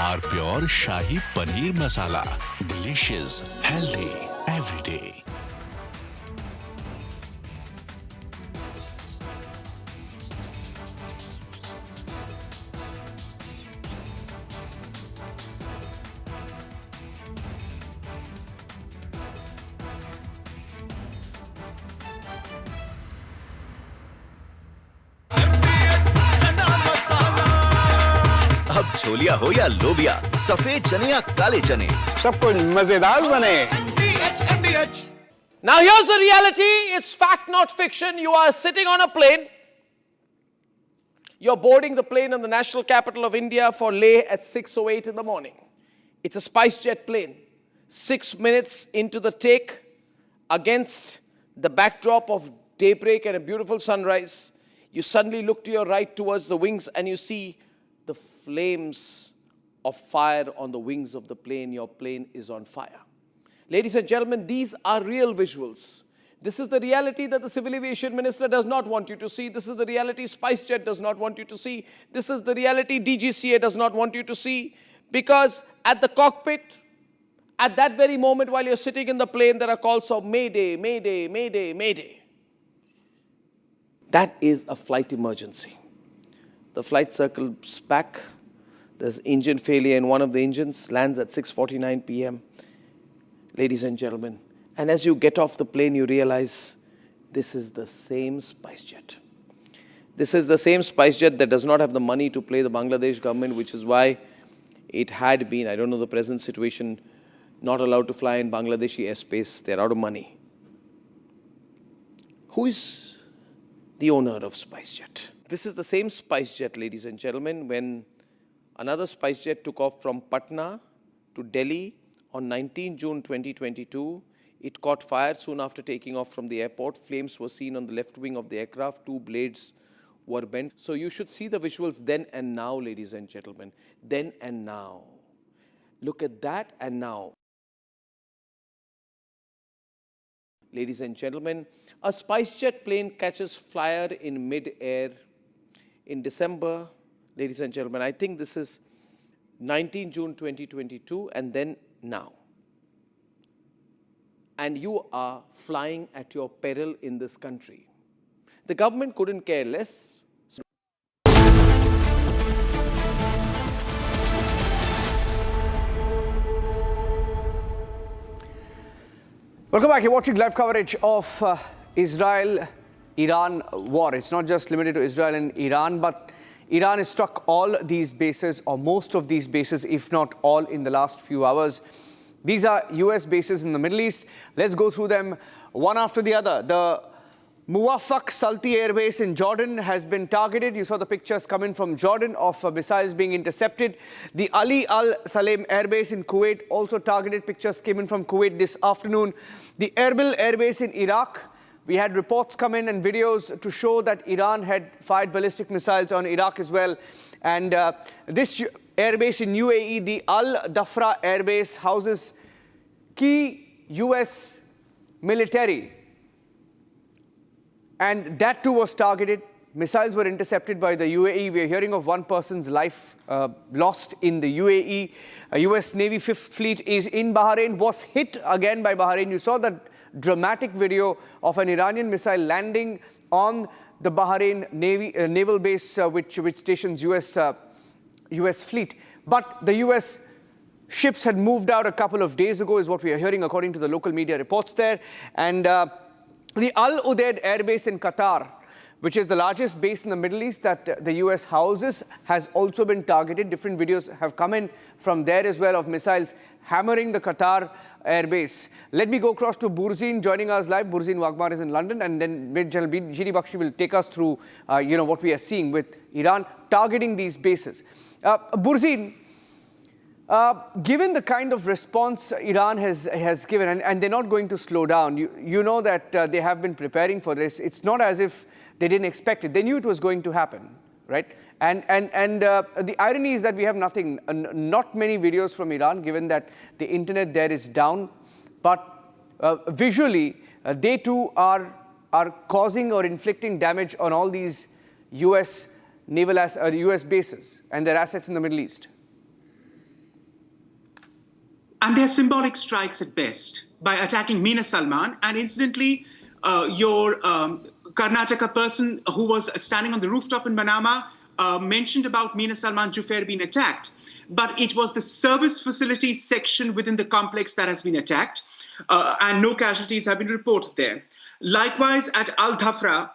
R pure shahi paneer masala, delicious, healthy, everyday. अब छोलिया हो या लोबिया, सफेद चने या काले चने, सब कुछ मजेदार बने। Now here's the reality. It's fact, not fiction. You are sitting on a plane. You're boarding the plane in the national capital of India for Leh at 6:08 in the morning. It's a SpiceJet plane. 6 minutes into the take, against the backdrop of daybreak and a beautiful sunrise, you suddenly look to your right towards the wings and you see the flames of fire on the wings of the plane. Your plane is on fire. Ladies and gentlemen, these are real visuals. This is the reality that the Civil Aviation Minister does not want you to see. This is the reality SpiceJet does not want you to see. This is the reality DGCA does not want you to see. Because at the cockpit, at that very moment while you're sitting in the plane, there are calls of Mayday, Mayday, Mayday, Mayday. That is a flight emergency. The flight circles back. There's engine failure in one of the engines, lands at 6:49 p.m. Ladies and gentlemen, and as you get off the plane, you realize this is the same SpiceJet. This is the same SpiceJet that does not have the money to pay the Bangladesh government, which is why it had been, I don't know the present situation, not allowed to fly in Bangladeshi airspace. They're out of money. Who is the owner of SpiceJet? This is the same SpiceJet, ladies and gentlemen, when another SpiceJet took off from Patna to Delhi on 19 June 2022. It caught fire soon after taking off from the airport. Flames were seen on the left wing of the aircraft. 2 blades were bent. So you should see the visuals then and now, ladies and gentlemen. Then and now. Look at that and now. ladies and gentlemen, a SpiceJet plane catches fire in mid-air in December. Ladies and gentlemen, I think this is 19 June 2022 and then now. And you are flying at your peril in this country. The government couldn't care less. Welcome back. You're watching live coverage of Israel-Iran war. It's not just limited to Israel and Iran, but Iran has struck all these bases, or most of these bases, if not all, in the last few hours. These are US bases in the Middle East. Let's go through them one after the other. The Muwafaq Salti Air Base in Jordan has been targeted. You saw the pictures coming from Jordan of missiles being intercepted. The Ali Al Salem Air Base in Kuwait also targeted. Pictures came in from Kuwait this afternoon. The Erbil Air Base in Iraq, we had reports come in and videos to show that Iran had fired ballistic missiles on Iraq as well. And this air base in UAE, the Al Dhafra Air Base, houses key US military. And that too was targeted. Missiles were intercepted by the UAE. We are hearing of one person's life lost in the UAE. A US Navy 5th Fleet is in Bahrain, was hit again by Bahrain. You saw that dramatic video of an Iranian missile landing on the Bahrain naval base, which stations US fleet. But the US ships had moved out a couple of days ago, is what we are hearing, according to the local media reports there. And the Al Udeid Air Base in Qatar, which is the largest base in the Middle East that the US houses, has also been targeted. Different videos have come in from there as well of missiles hammering the Qatar Air Base. Let me go across to Burzeen joining us live. Burzeen Wagmar is in London, and then General G.D. Bakshi will take us through what we are seeing with Iran targeting these bases. Burzeen, given the kind of response Iran has given, and they're not going to slow down, you know that they have been preparing for this. It's not as if they didn't expect it. They knew it was going to happen, right? And the irony is that we have not many videos from Iran, given that the internet there is down. But visually, they too are causing or inflicting damage on all these US US bases and their assets in the Middle East. And they're symbolic strikes at best by attacking Mina Salman. And incidentally, your Karnataka person who was standing on the rooftop in Manama mentioned about Mina Salman Jufair being attacked. But it was the service facility section within the complex that has been attacked, and no casualties have been reported there. Likewise, at Al Dhafra,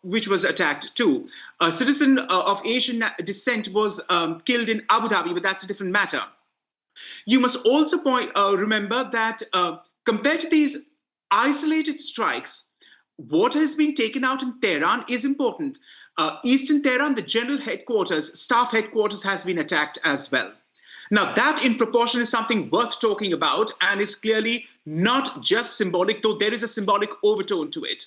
which was attacked too, a citizen of Asian descent was killed in Abu Dhabi, but that's a different matter. You must also remember that compared to these isolated strikes, what has been taken out in Tehran is important. Eastern Tehran, the general headquarters, staff headquarters, has been attacked as well. Now, that in proportion is something worth talking about and is clearly not just symbolic, though there is a symbolic overtone to it.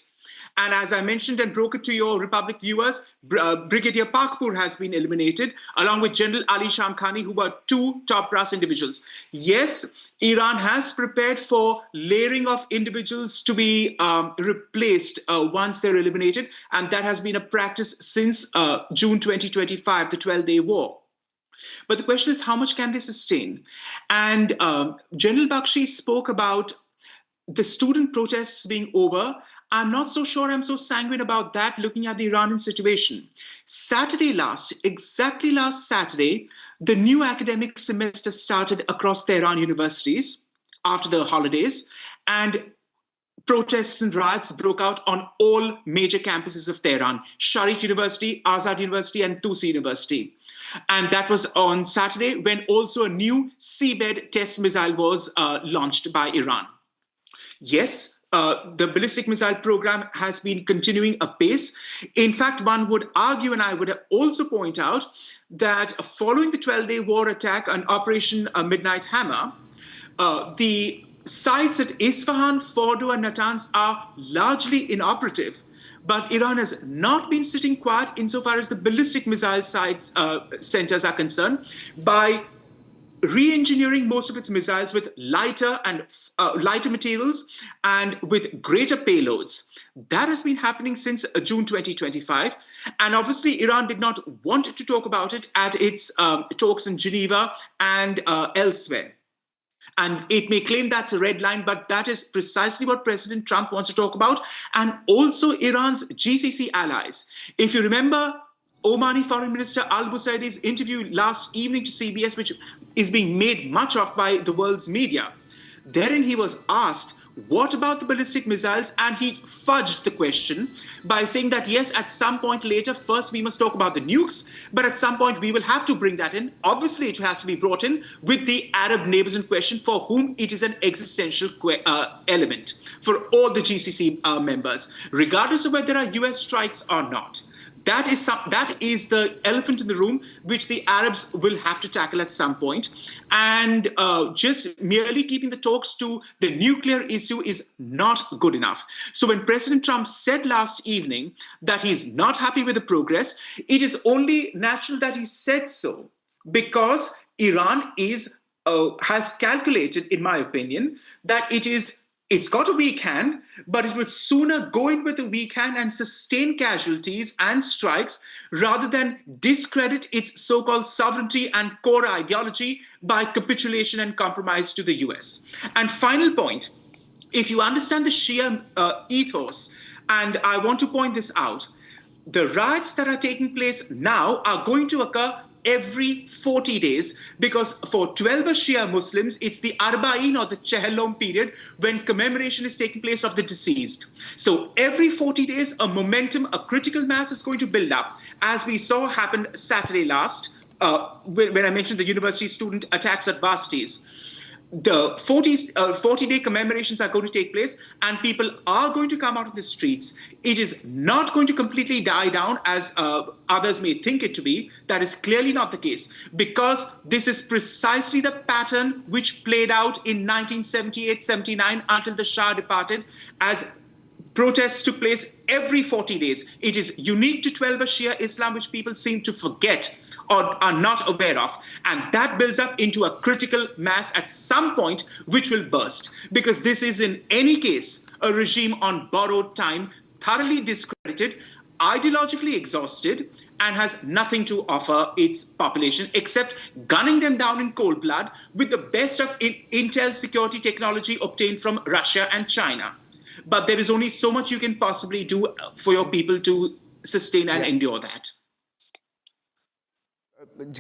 And as I mentioned and broke it to your Republic viewers, Brigadier Pakpur has been eliminated, along with General Ali Shamkhani, who were two top brass individuals. Yes, Iran has prepared for layering of individuals to be replaced once they're eliminated, and that has been a practice since June 2025, the 12-day war. But the question is, how much can they sustain? And General Bakshi spoke about the student protests being over. I'm not so sure I'm so sanguine about that, looking at the Iranian situation. Exactly last Saturday, the new academic semester started across Tehran universities after the holidays, and protests and riots broke out on all major campuses of Tehran: Sharif University, Azad University, and Tusi University. And that was on Saturday, when also a new seabed test missile was launched by Iran. Yes, the ballistic missile program has been continuing apace. In fact, one would argue, and I would also point out, that following the 12-day war attack on Operation Midnight Hammer, the sites at Isfahan, Fordo, and Natanz are largely inoperative. But Iran has not been sitting quiet insofar as the ballistic missile centers are concerned, by re-engineering most of its missiles with lighter materials and with greater payloads. That has been happening since June 2025. And obviously, Iran did not want to talk about it at its talks in Geneva and elsewhere. And it may claim that's a red line, but that is precisely what President Trump wants to talk about. And also Iran's GCC allies. If you remember, Omani Foreign Minister al-Busaidi's interview last evening to CBS, which is being made much of by the world's media, therein he was asked, what about the ballistic missiles? And he fudged the question by saying that, yes, at some point later, first we must talk about the nukes, but at some point we will have to bring that in. Obviously, it has to be brought in with the Arab neighbors in question, for whom it is an existential element for all the GCC members, regardless of whether there are US strikes or not. That is the elephant in the room, which the Arabs will have to tackle at some point. And just merely keeping the talks to the nuclear issue is not good enough. So when President Trump said last evening that he's not happy with the progress, it is only natural that he said so, because Iran has calculated, in my opinion, that it's got a weak hand, but it would sooner go in with a weak hand and sustain casualties and strikes rather than discredit its so-called sovereignty and core ideology by capitulation and compromise to the US. And final point, if you understand the Shia ethos, and I want to point this out, the riots that are taking place now are going to occur every 40 days, because for 12 Shia Muslims, it's the Arba'in or the Chehelom period when commemoration is taking place of the deceased. So every 40 days, a momentum, a critical mass is going to build up, as we saw happen Saturday last, when I mentioned the university student attacks at varsities. The 40-day commemorations are going to take place, and people are going to come out of the streets. It is not going to completely die down as others may think it to be. That is clearly not the case, because this is precisely the pattern which played out in 1978-79 until the Shah departed, as protests took place every 40 days. It is unique to 12 Shia Islam, which people seem to forget or are not aware of. And that builds up into a critical mass at some point, which will burst. Because this is, in any case, a regime on borrowed time, thoroughly discredited, ideologically exhausted, and has nothing to offer its population except gunning them down in cold blood with the best of intel security technology obtained from Russia and China. But there is only so much you can possibly do for your people to sustain and endure that.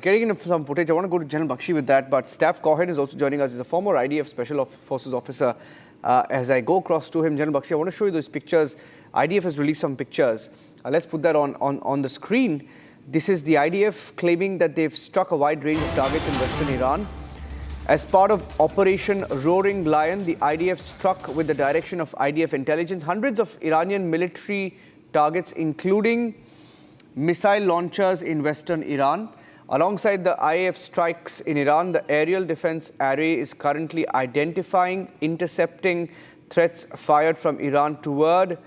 Getting into some footage, I want to go to General Bakshi with that, but Staff Cohen is also joining us. He's a former IDF Special Forces officer. As I go across to him, General Bakshi, I want to show you those pictures. IDF has released some pictures. Let's put that on the screen. This is the IDF claiming that they've struck a wide range of targets in western Iran. As part of Operation Roaring Lion, the IDF struck with the direction of IDF intelligence hundreds of Iranian military targets, including missile launchers in western Iran. Alongside the IAF strikes in Iran, the Aerial Defense Array is currently identifying, intercepting threats fired from Iran toward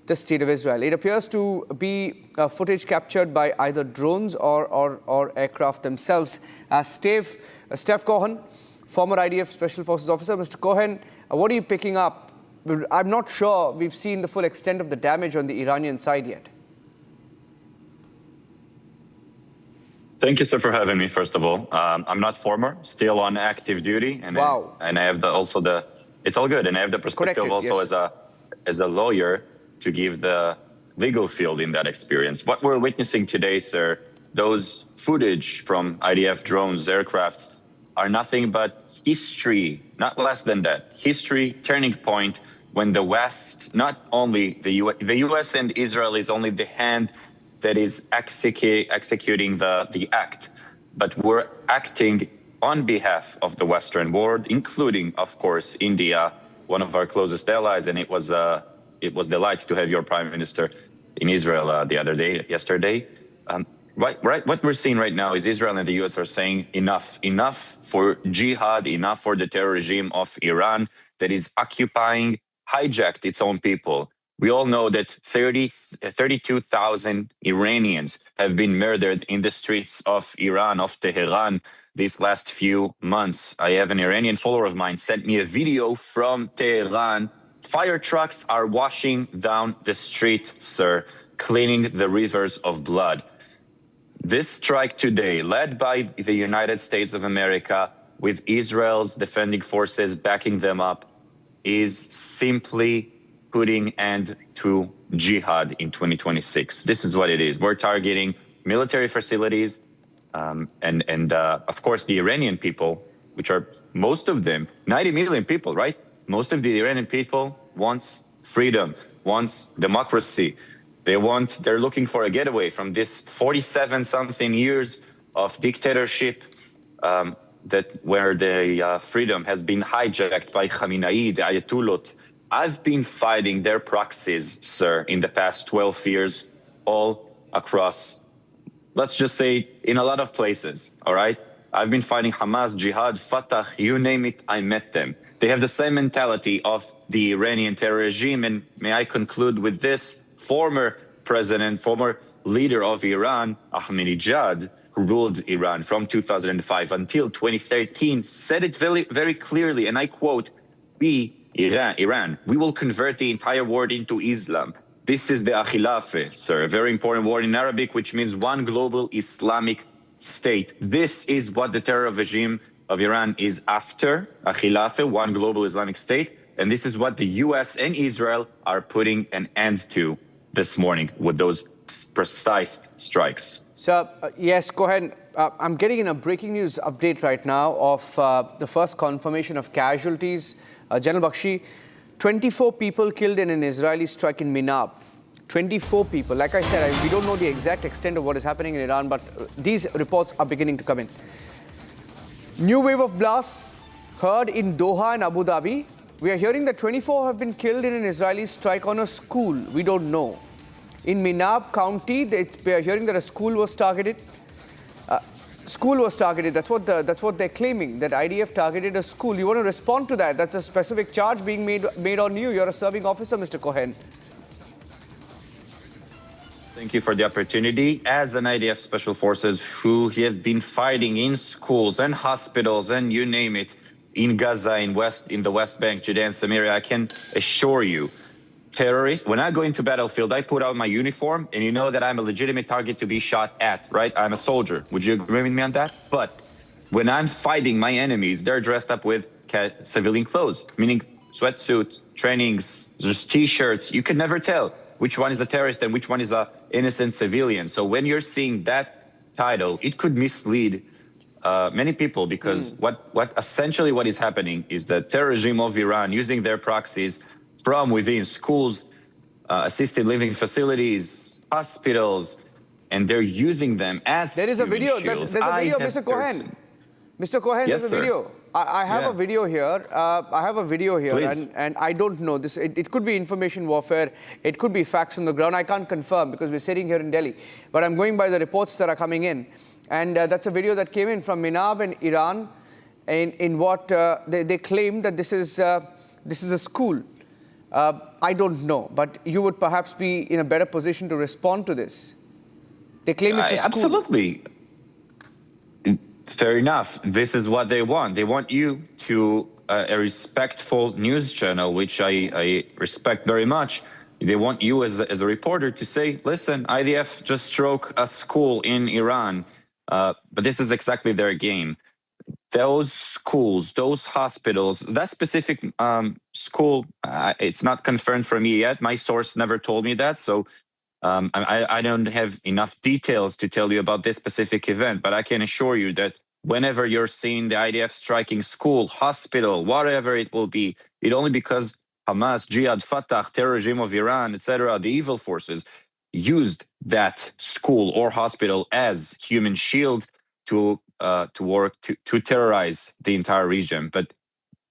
the state of Israel. It appears to be footage captured by either drones or aircraft themselves. Steph Cohen, former IDF Special Forces officer. Mr. Cohen, what are you picking up? I'm not sure we've seen the full extent of the damage on the Iranian side yet. Thank you, sir, for having me, first of all. I'm not former, still on active duty. And wow. I have it's all good. And I have the perspective as a lawyer to give the legal field in that experience. What we're witnessing today, sir, those footage from IDF drones, aircrafts, are nothing but history, not less than that. History, turning point, when the West, not only the US and Israel is only the hand that is executing the act, but we're acting on behalf of the Western world, including, of course, India, one of our closest allies, and it was delight to have your Prime Minister in Israel yesterday. What we're seeing right now is Israel and the US are saying enough for jihad, enough for the terror regime of Iran that is hijacked its own people. We all know that 32,000 Iranians have been murdered in the streets of Iran, of Tehran, these last few months. I have an Iranian follower of mine sent me a video from Tehran. Fire trucks are washing down the street, sir, cleaning the rivers of blood. This strike today, led by the United States of America, with Israel's defending forces backing them up, is simply putting end to jihad in 2026. This is what it is. We're targeting military facilities and of course, the Iranian people, which are most of them, 90 million people, right? Most of the Iranian people wants freedom, wants democracy. They're looking for a getaway from this 47-something years of dictatorship where the freedom has been hijacked by Khamenei, the Ayatollahs. I've been fighting their proxies, sir, in the past 12 years, all across, let's just say, in a lot of places, all right? I've been fighting Hamas, Jihad, Fatah, you name it, I met them. They have the same mentality of the Iranian terror regime, and may I conclude with this, former president, former leader of Iran, Ahmadinejad, who ruled Iran from 2005 until 2013, said it very, very clearly, and I quote, Iran, we will convert the entire world into Islam. This is the Khilafah, sir, a very important word in Arabic, which means one global Islamic state. This is what the terror regime of Iran is after, a Khilafah, one global Islamic state. And this is what the US and Israel are putting an end to this morning with those precise strikes. So, yes, go ahead. I'm getting in a breaking news update right now of the first confirmation of casualties. General Bakshi, 24 people killed in an Israeli strike in Minab. 24 people. Like I said, we don't know the exact extent of what is happening in Iran, but these reports are beginning to come in. New wave of blasts heard in Doha and Abu Dhabi. We are hearing that 24 have been killed in an Israeli strike on a school. We don't know. In Minab County, we are hearing that a school was targeted. That's what they're claiming, that IDF targeted a school. You want to respond to that? That's a specific charge being made on you. You're a serving officer, Mr. Cohen. Thank you for the opportunity. As an IDF Special Forces who have been fighting in schools and hospitals and you name it, in Gaza, in the West Bank, Judea and Samaria, I can assure you, terrorists, when I go into battlefield, I put on my uniform and you know that I'm a legitimate target to be shot at, right? I'm a soldier. Would you agree with me on that? But when I'm fighting my enemies, they're dressed up with civilian clothes, meaning sweatsuits, trainings, just T-shirts. You can never tell which one is a terrorist and which one is an innocent civilian. So when you're seeing that title, it could mislead many people because what essentially what is happening is the terror regime of Iran using their proxies from within schools, assisted living facilities, hospitals, and they're using them as There is a video. There's a video, Mr. Cohen. Mr. Cohen, yes, there's a video. I have a video here. And I don't know this. It could be information warfare. It could be facts on the ground. I can't confirm because we're sitting here in Delhi. But I'm going by the reports that are coming in. And that's a video that came in from Minab and Iran in what they claim that this is a school. I don't know, but you would perhaps be in a better position to respond to this. They claim it's a school. Absolutely. Fair enough. This is what they want. They want you to a respectful news channel, which I respect very much. They want you as a reporter to say, listen, IDF just struck a school in Iran. But this is exactly their game. Those schools, those hospitals, that specific school, it's not confirmed for me yet. My source never told me that. So I don't have enough details to tell you about this specific event. But I can assure you that whenever you're seeing the IDF striking school, hospital, whatever it will be, it only because Hamas, Jihad, Fatah, terror regime of Iran, etc., the evil forces used that school or hospital as human shield to work to terrorize the entire region. But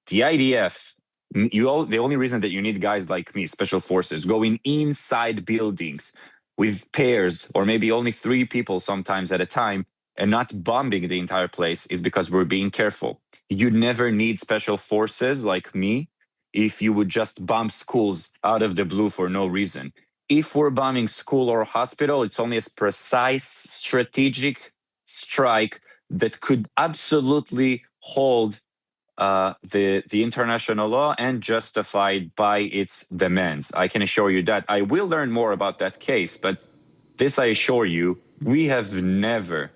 the IDF, the only reason that you need guys like me, special forces, going inside buildings with pairs or maybe only 3 people sometimes at a time and not bombing the entire place is because we're being careful. You never need special forces like me if you would just bomb schools out of the blue for no reason. If we're bombing school or hospital, it's only a precise strategic strike that could absolutely hold the international law and justified by its demands. I can assure you that. I will learn more about that case, but this I assure you, we have never,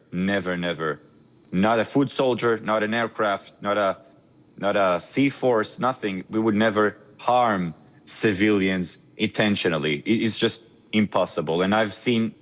not a foot soldier, not an aircraft, not a sea force, nothing. We would never harm civilians intentionally. It's just impossible. And I've seen,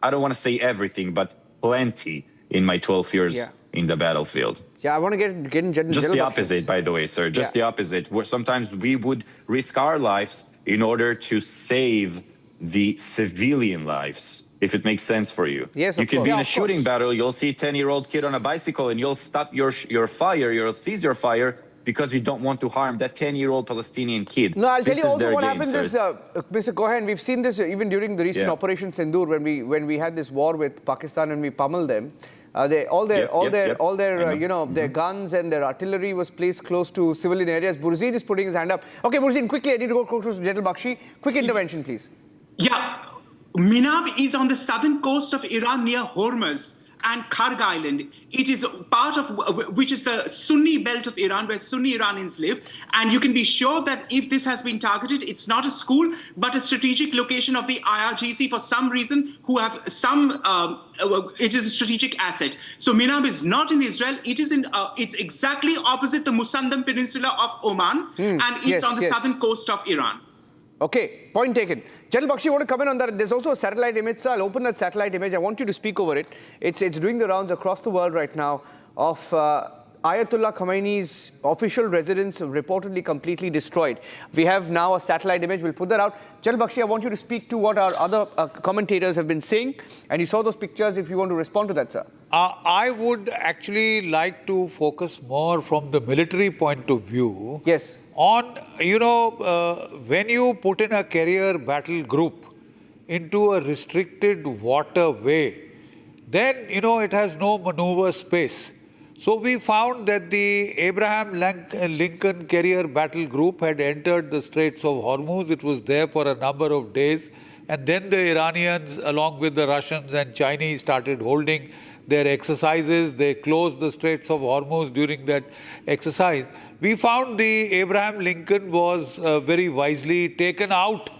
I don't want to say everything, but plenty in my 12 years in the battlefield. Yeah, I want to get in general. Just the opposite, by the way, sir. Just the opposite. Where sometimes we would risk our lives in order to save the civilian lives, if it makes sense for you. Yes, you can be in a shooting battle. You'll see a 10-year-old kid on a bicycle, and you'll stop your fire. You'll cease your fire because you don't want to harm that 10-year-old Palestinian kid. No, I'll tell you also what happens is, Mr. Cohen, we've seen this even during the recent Operation Sindoor when we had this war with Pakistan and we pummeled them. All their their guns and their artillery was placed close to civilian areas. Burzine is putting his hand up. Okay, Burzine, quickly, I need to go close to General Bakshi. Quick intervention, please. Yeah, Minab is on the southern coast of Iran near Hormuz and Karg Island. It is part of which is the Sunni belt of Iran where Sunni Iranians live. And you can be sure that if this has been targeted, it's not a school, but a strategic location of the IRGC for some reason who have some, it is a strategic asset. So Minab is not in Israel. It is in, it's exactly opposite the Musandam Peninsula of Oman. And it's on the southern coast of Iran. Okay, point taken. General Bakshi, you want to comment on that? There's also a satellite image, so I'll open that satellite image. I want you to speak over it. It's doing the rounds across the world right now of Ayatollah Khamenei's official residence reportedly completely destroyed. We have now a satellite image. We'll put that out. General Bakshi, I want you to speak to what our other commentators have been saying. And you saw those pictures if you want to respond to that, sir. I would actually like to focus more from the military point of view. Yes. On, when you put in a carrier battle group into a restricted waterway, then, it has no maneuver space. So we found that the Abraham Lincoln carrier battle group had entered the Straits of Hormuz. It was there for a number of days. And then the Iranians, along with the Russians and Chinese, started holding their exercises. They closed the Straits of Hormuz during that exercise. We found the Abraham Lincoln was very wisely taken out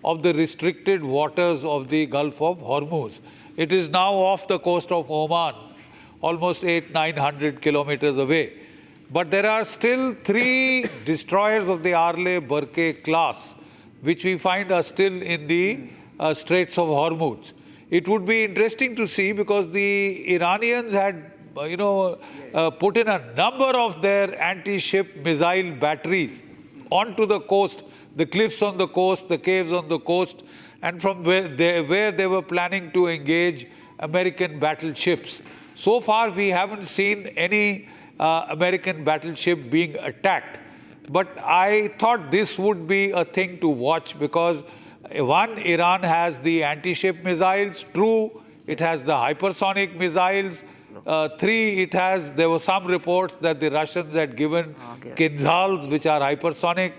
of the restricted waters of the Gulf of Hormuz. It is now off the coast of Oman, almost 800-900 kilometers away. But there are still 3 destroyers of the Arleigh-Burke class, which we find are still in the Straits of Hormuz. It would be interesting to see because the Iranians had put in a number of their anti-ship missile batteries onto the coast, the cliffs on the coast, the caves on the coast, and from where they were planning to engage American battleships. So far, we haven't seen any American battleship being attacked. But I thought this would be a thing to watch because, one, Iran has the anti-ship missiles. 2, it has the hypersonic missiles. 3, there were some reports that the Russians had given Kinzhals, which are hypersonic,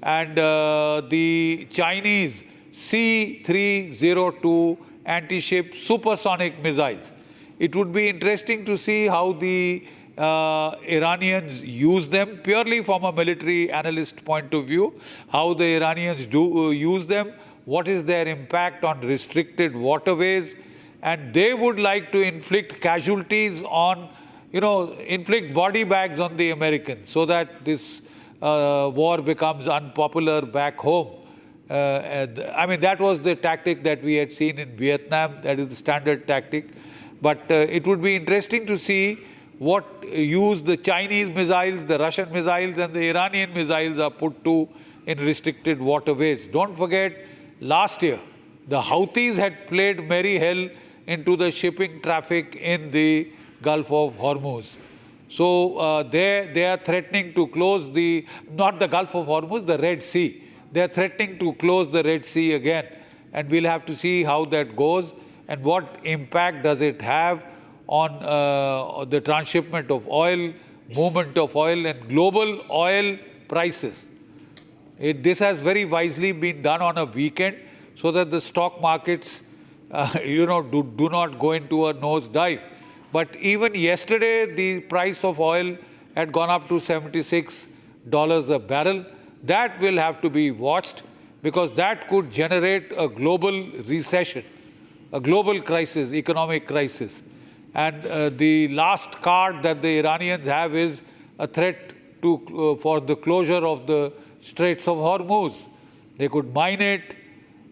and the Chinese C-302 anti-ship supersonic missiles. It would be interesting to see how the Iranians use them, purely from a military analyst point of view, how the Iranians do use them, what is their impact on restricted waterways, and they would like to inflict casualties on, inflict body bags on the Americans so that this war becomes unpopular back home. I mean, that was the tactic that we had seen in Vietnam. That is the standard tactic. But it would be interesting to see what use the Chinese missiles, the Russian missiles, and the Iranian missiles are put to in restricted waterways. Don't forget, last year, the Houthis had played merry hell into the shipping traffic in the Gulf of Hormuz. So they are threatening to close not the Gulf of Hormuz, the Red Sea. They are threatening to close the Red Sea again. And we'll have to see how that goes and what impact does it have on the transshipment of oil, movement of oil, and global oil prices. This has very wisely been done on a weekend so that the stock markets, do not go into a nosedive. But even yesterday, the price of oil had gone up to $76 a barrel. That will have to be watched because that could generate a global recession, a global crisis, economic crisis. And the last card that the Iranians have is a threat for the closure of the Straits of Hormuz. They could mine it,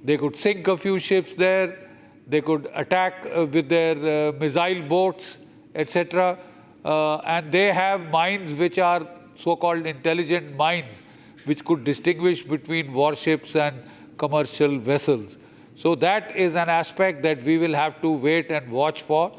they could sink a few ships there, they could attack with their missile boats, etc. And they have mines which are so-called intelligent mines, which could distinguish between warships and commercial vessels. So that is an aspect that we will have to wait and watch for.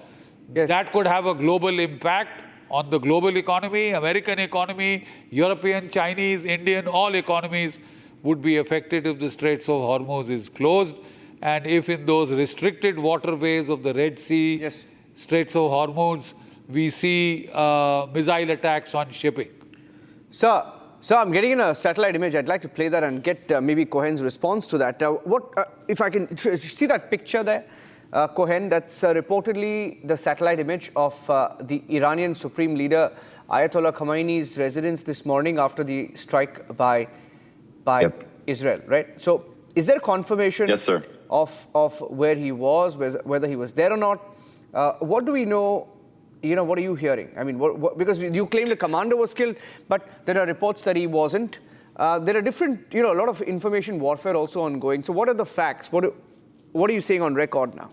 Yes. That could have a global impact on the global economy, American economy, European, Chinese, Indian, all economies would be affected if the Straits of Hormuz is closed. And if in those restricted waterways of the Red Sea, yes, Straits of Hormuz, we see missile attacks on shipping. Sir, I'm getting in a satellite image. I'd like to play that and get maybe Cohen's response to that. If I can see that picture there, Cohen, that's reportedly the satellite image of the Iranian Supreme Leader Ayatollah Khamenei's residence this morning after the strike by Israel, right? So is there confirmation, yes, sir, of where he was, whether he was there or not? What do we know? What are you hearing? I mean, because you claim the commander was killed, but there are reports that he wasn't. There are different, a lot of information warfare also ongoing. So what are the facts? What are you saying on record now?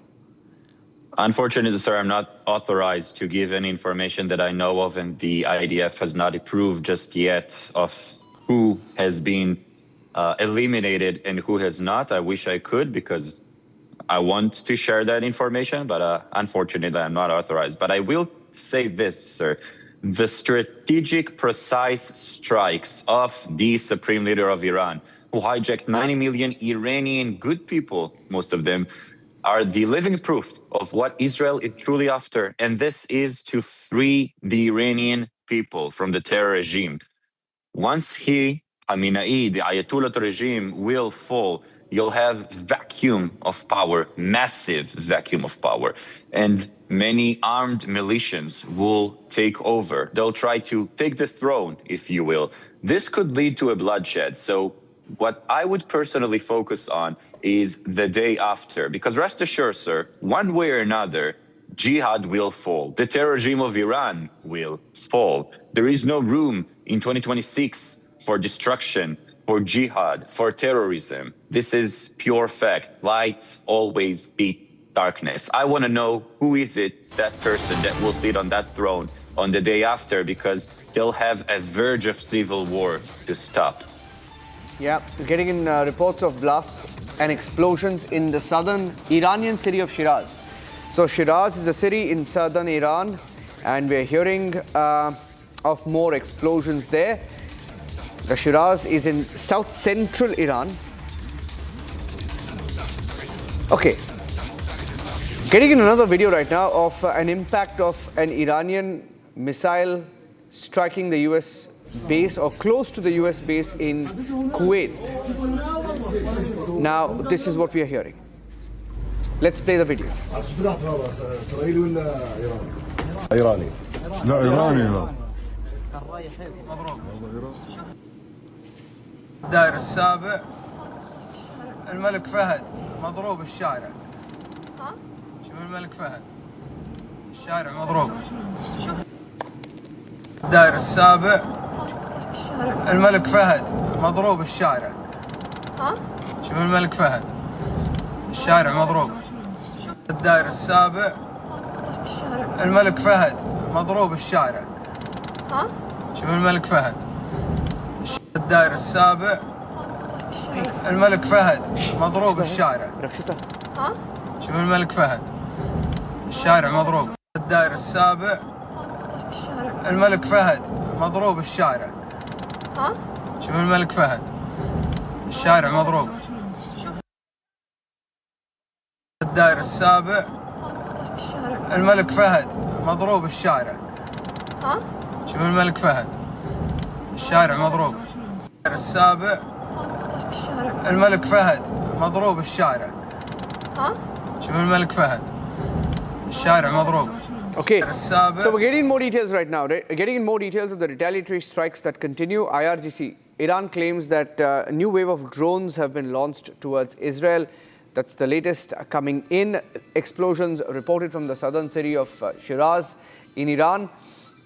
Unfortunately, sir, I'm not authorized to give any information that I know of, and the IDF has not approved just yet of who has been eliminated and who has not. I wish I could because I want to share that information, but unfortunately, I'm not authorized. But I will say this, sir. The strategic, precise strikes of the Supreme Leader of Iran, who hijacked 90 million Iranian good people, most of them, are the living proof of what Israel is truly after. And this is to free the Iranian people from the terror regime. Once Khamenei, the Ayatollah regime, will fall, you'll have vacuum of power, massive vacuum of power. And many armed militias will take over. They'll try to take the throne, if you will. This could lead to a bloodshed. So what I would personally focus on is the day after. Because rest assured, sir, one way or another, jihad will fall. The terror regime of Iran will fall. There is no room in 2026 for destruction, for jihad, for terrorism. This is pure fact. Light always beat darkness. I want to know who is it, that person that will sit on that throne on the day after, because they'll have a verge of civil war to stop. Yeah, getting in reports of blasts and explosions in the southern Iranian city of Shiraz. So Shiraz is a city in southern Iran, and we're hearing of more explosions there. The Shiraz is in south-central Iran. Okay. Getting in another video right now of an impact of an Iranian missile striking the US base or close to the US base in Kuwait. Now, this is what we are hearing. Let's play the video. إيراني. لا إيراني لا. الدائر السابع الملك فهد مضروب الشارع. شوف الملك فهد الشارع مضروب. الدائر السابع الملك فهد مضروب الشارع. شوف الملك فهد الشارع مضروب. الدائر السابع الملك فهد مضروب الشارع. شوف الملك فهد الدائر السابع الملك فهد مضروب الشارع. شوف الملك فهد الشارع مضروب. الدائر السابع الملك فهد مضروب الشارع. شوف الملك فهد الشارع مضروب. الدائر السابع الملك فهد مضروب الشارع. شوف الملك فهد الشارع مضروب. الدائر السابع الملك فهد مضروب الشارع. ها؟ شوف الملك فهد الشارع مضروب. Okay, so we're getting in more details right now. Getting in more details of the retaliatory strikes that continue. IRGC, Iran claims that a new wave of drones have been launched towards Israel. That's the latest coming in. Explosions reported from the southern city of Shiraz in Iran.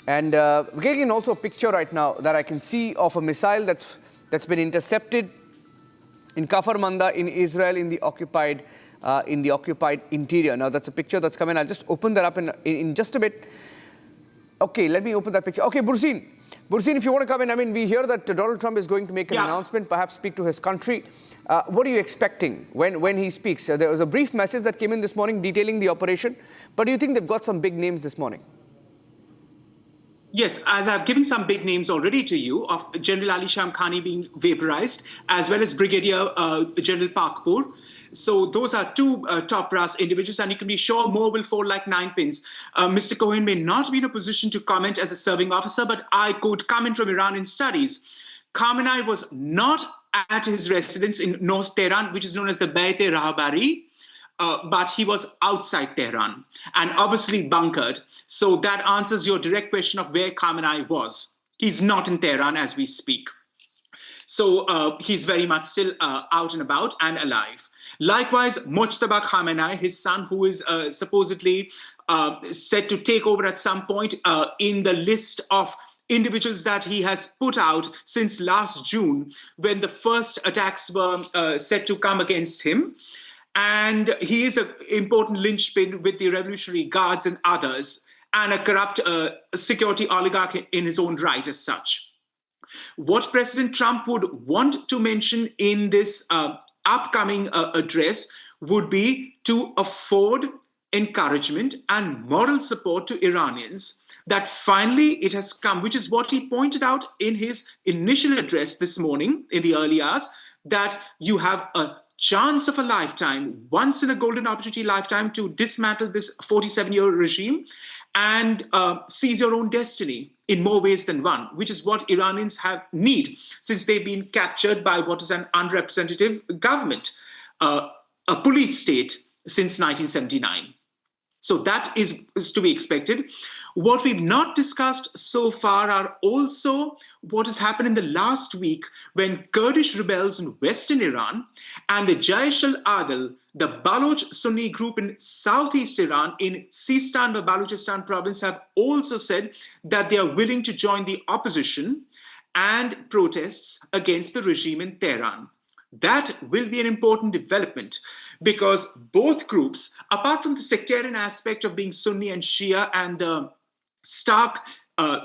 And we're getting in also a picture right now that I can see of a missile that's been intercepted in Kafar Manda in Israel in the occupied interior. Now that's a picture that's come in. I'll just open that up in just a bit. Okay, let me open that picture. Okay, Bursin, if you want to come in, I mean, we hear that Donald Trump is going to make an announcement, perhaps speak to his country. What are you expecting when he speaks? There was a brief message that came in this morning detailing the operation, but do you think they've got some big names this morning? Yes, as I've given some big names already to you, of General Ali Shamkhani being vaporized, as well as Brigadier General Pakpur. So those are two top brass individuals, and you can be sure more will fall like 9 pins. Mr. Cohen may not be in a position to comment as a serving officer, but I quote, coming from Iranian studies, Khamenei was not at his residence in North Tehran, which is known as the Bayt-e Rahabari, but he was outside Tehran and obviously bunkered. So that answers your direct question of where Khamenei was. He's not in Tehran as we speak. So he's very much still out and about and alive. Likewise, Mojtaba Khamenei, his son, who is supposedly said to take over at some point in the list of individuals that he has put out since last June, when the first attacks were said to come against him. And he is an important linchpin with the Revolutionary Guards and others, and a corrupt security oligarch in his own right as such. What President Trump would want to mention in this upcoming address would be to afford encouragement and moral support to Iranians, that finally it has come, which is what he pointed out in his initial address this morning in the early hours, that you have a chance of a lifetime, once in a golden opportunity lifetime, to dismantle this 47-year regime and seize your own destiny in more ways than one, which is what Iranians need, since they've been captured by what is an unrepresentative government, a police state since 1979. So that is to be expected. What we've not discussed so far are also what has happened in the last week when Kurdish rebels in western Iran and the Jaish al-Adl, the Baloch Sunni group in southeast Iran in Sistan, the Balochistan province, have also said that they are willing to join the opposition and protests against the regime in Tehran. That will be an important development, because both groups, apart from the sectarian aspect of being Sunni and Shia and the stark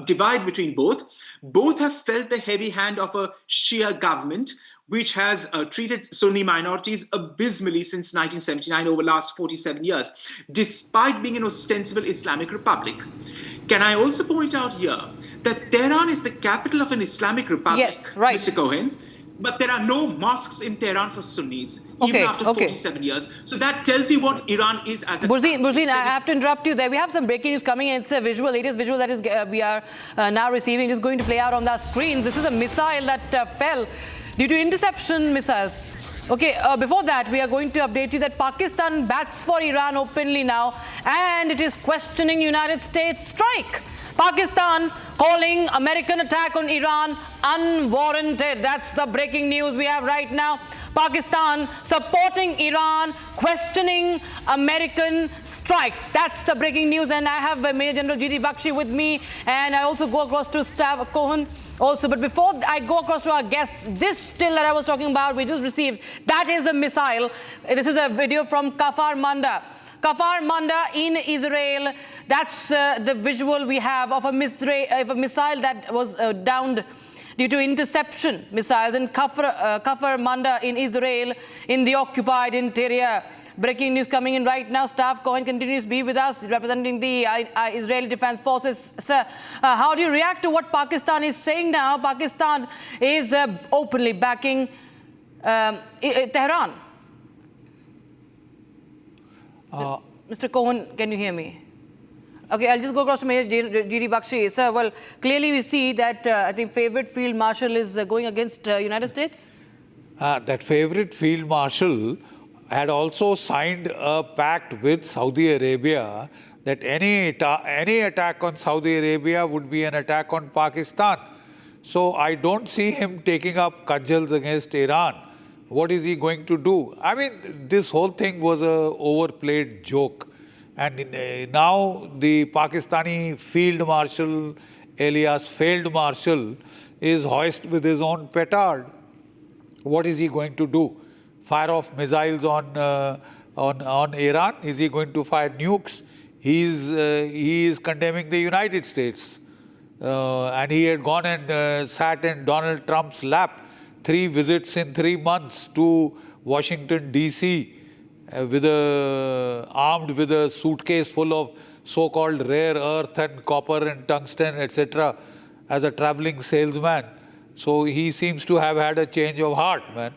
divide between both have felt the heavy hand of a Shia government, which has treated Sunni minorities abysmally since 1979, over the last 47 years, despite being an ostensible Islamic republic. Can I also point out here that Tehran is the capital of an Islamic republic, yes, right, Mr. Cohen, but there are no mosques in Tehran for Sunnis, even after 47 years. So that tells you what Iran is as a country. Bursin, I have to interrupt you there. We have some breaking news coming in. It's a latest visual that is we are now receiving. It is going to play out on the screens. This is a missile that fell due to interception missiles. Okay, before that, we are going to update you that Pakistan bats for Iran openly now, and it is questioning United States strike. Pakistan calling American attack on Iran unwarranted. That's the breaking news we have right now. Pakistan supporting Iran, questioning American strikes. That's the breaking news. And I have Major General G.D. Bakshi with me, and I also go across to Stav Cohen also. But before I go across to our guests, this still that I was talking about, we just received, that is a missile. This is a video from Kafar Manda. Kafar Manda in Israel. That's the visual we have of a missile that was downed due to interception missiles in Kafar Manda in Israel in the occupied interior. Breaking news coming in right now. Stav Cohen continues to be with us, representing the Israeli Defense Forces. Sir, how do you react to what Pakistan is saying now? Pakistan is openly backing Tehran. Mr. Cohen, can you hear me? Okay, I'll just go across to Major G.D. Bakshi. Sir, well, clearly we see that I think favorite field marshal is going against United States. that favorite field marshal had also signed a pact with Saudi Arabia that any attack on Saudi Arabia would be an attack on Pakistan. So I don't see him taking up cudgels against Iran. What is he going to do? I mean, this whole thing was a overplayed joke. And now the Pakistani field marshal, alias failed marshal, is hoisted with his own petard. What is he going to do? Fire off missiles on Iran? Is he going to fire nukes? He is condemning the United States. And he had gone and sat in Donald Trump's lap, 3 visits in 3 months to Washington, D.C., armed with a suitcase full of so-called rare earth and copper and tungsten, etc., as a traveling salesman. So he seems to have had a change of heart, man.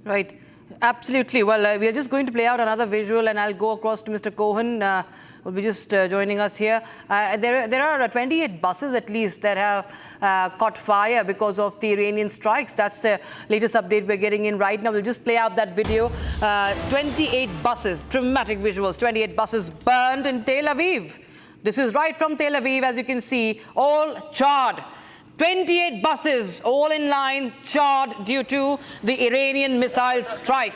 Right. Absolutely. Well, we are just going to play out another visual, and I'll go across to Mr. Cohen, will be just joining us here. There are 28 buses at least that have caught fire because of the Iranian strikes. That's the latest update we're getting in right now. We'll just play out that video. 28 buses, dramatic visuals, 28 buses burned in Tel Aviv. This is right from Tel Aviv, as you can see, all charred. 28 buses, all in line, charred due to the Iranian missile strike.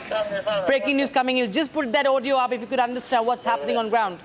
Breaking news coming in. Just put that audio up if you could understand what's happening on ground.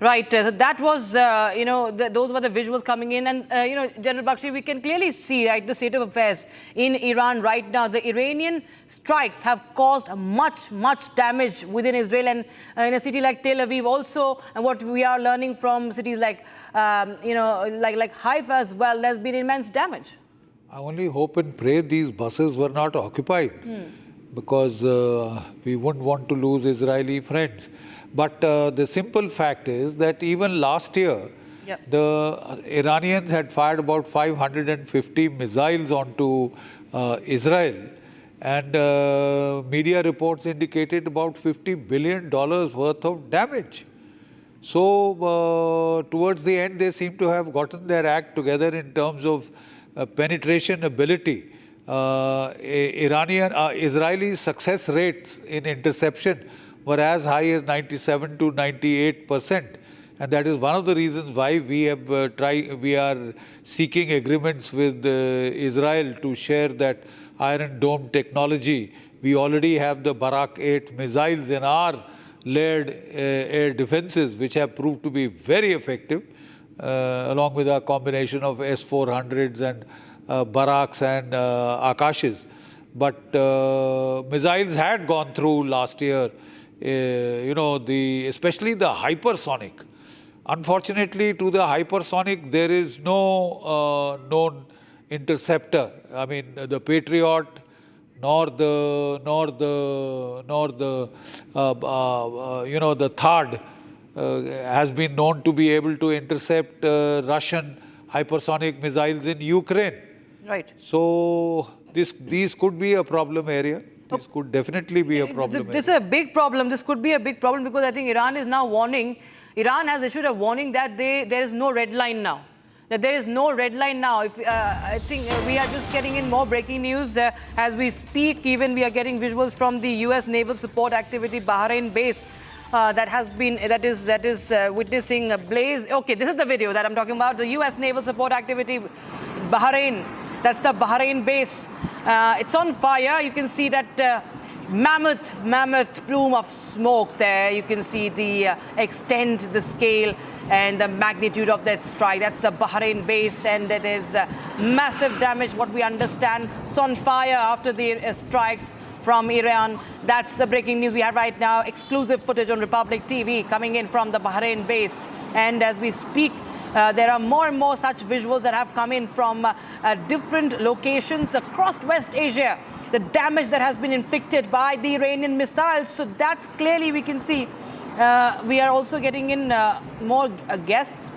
Right, so that was, those were the visuals coming in. And, General Bakshi, we can clearly see, right, the state of affairs in Iran right now. The Iranian strikes have caused much damage within Israel and in a city like Tel Aviv also. And what we are learning from cities like, like Haifa as well, there's been immense damage. I only hope and pray these buses were not occupied because we wouldn't want to lose Israeli friends. But the simple fact is that even last year, the Iranians had fired about 550 missiles onto Israel. And media reports indicated about $50 billion worth of damage. So towards the end, they seem to have gotten their act together in terms of penetration ability. Israeli success rates in interception were as high as 97 to 98%. And that is one of the reasons why we are seeking agreements with Israel to share that Iron Dome technology. We already have the Barak 8 missiles in our layered air defenses, which have proved to be very effective, along with a combination of S-400s and Baraks and Akashes. But missiles had gone through last year, especially the hypersonic. Unfortunately, to the hypersonic, there is no known interceptor. I mean, the Patriot, nor the THAAD has been known to be able to intercept Russian hypersonic missiles in Ukraine. Right. So these could be a problem area. This could definitely be a problem. This is a big problem. This could be a big problem because I think Iran is now warning. Iran has issued a warning that there is no red line now. That there is no red line now. I think we are just getting in more breaking news as we speak. Even we are getting visuals from the U.S. Naval Support Activity Bahrain base that is witnessing a blaze. Okay, this is the video that I'm talking about. The U.S. Naval Support Activity Bahrain. That's the Bahrain base. It's on fire. You can see that mammoth plume of smoke there. You can see the extent, the scale and the magnitude of that strike. That's the Bahrain base, and there is massive damage. What we understand, it's on fire after the strikes from Iran. That's the breaking news we have right now. Exclusive footage on Republic TV coming in from the Bahrain base. And as we speak, there are more and more such visuals that have come in from different locations across West Asia. The damage that has been inflicted by the Iranian missiles. So that's clearly we can see. We are also getting in more guests.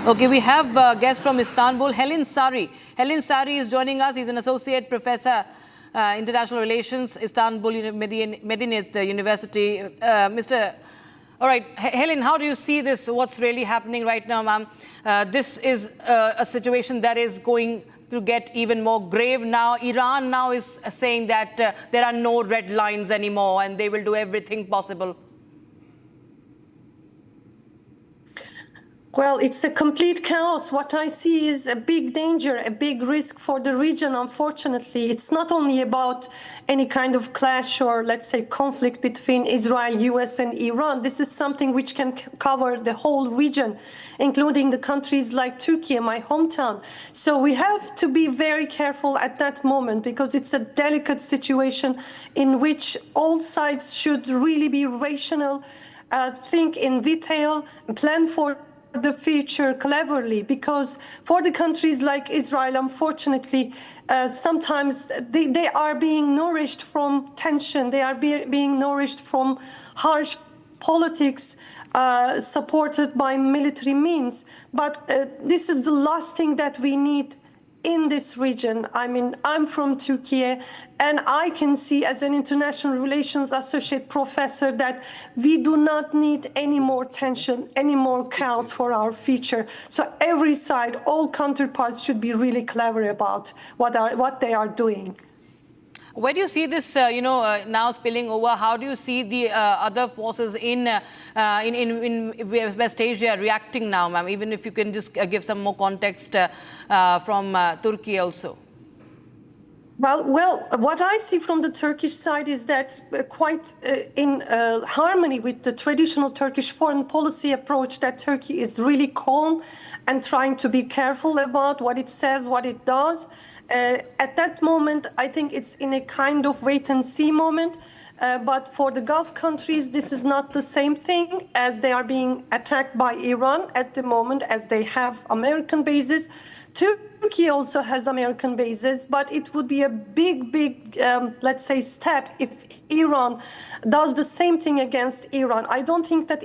Okay, we have guests from Istanbul. Helen Sari. Helen Sari is joining us. He's an associate professor, international relations, Istanbul Medinit University. All right, Helen, how do you see this? What's really happening right now, ma'am? This is a situation that is going to get even more grave now. Iran now is saying that there are no red lines anymore and they will do everything possible. Well, it's a complete chaos. What I see is a big danger, a big risk for the region, unfortunately. It's not only about any kind of clash or, let's say, conflict between Israel, US, and Iran. This is something which can cover the whole region, including the countries like Turkey, my hometown. So we have to be very careful at that moment because it's a delicate situation in which all sides should really be rational, think in detail, plan for the future cleverly, because for the countries like Israel, unfortunately, sometimes they are being nourished from tension. They are being nourished from harsh politics supported by military means. But this is the last thing that we need in this region. I mean, I'm from Turkey, and I can see as an international relations associate professor that we do not need any more tension, any more chaos for our future. So every side, all counterparts should be really clever about what they are doing. Where do you see this, now spilling over? How do you see the other forces in West Asia reacting now, ma'am? Even if you can just give some more context from Turkey also. Well, what I see from the Turkish side is that quite in harmony with the traditional Turkish foreign policy approach, that Turkey is really calm and trying to be careful about what it says, what it does. At that moment, I think it's in a kind of wait-and-see moment. But for the Gulf countries, this is not the same thing, as they are being attacked by Iran at the moment, as they have American bases. Turkey also has American bases, but it would be a big, let's say, step if Iran does the same thing against Iran. I don't think that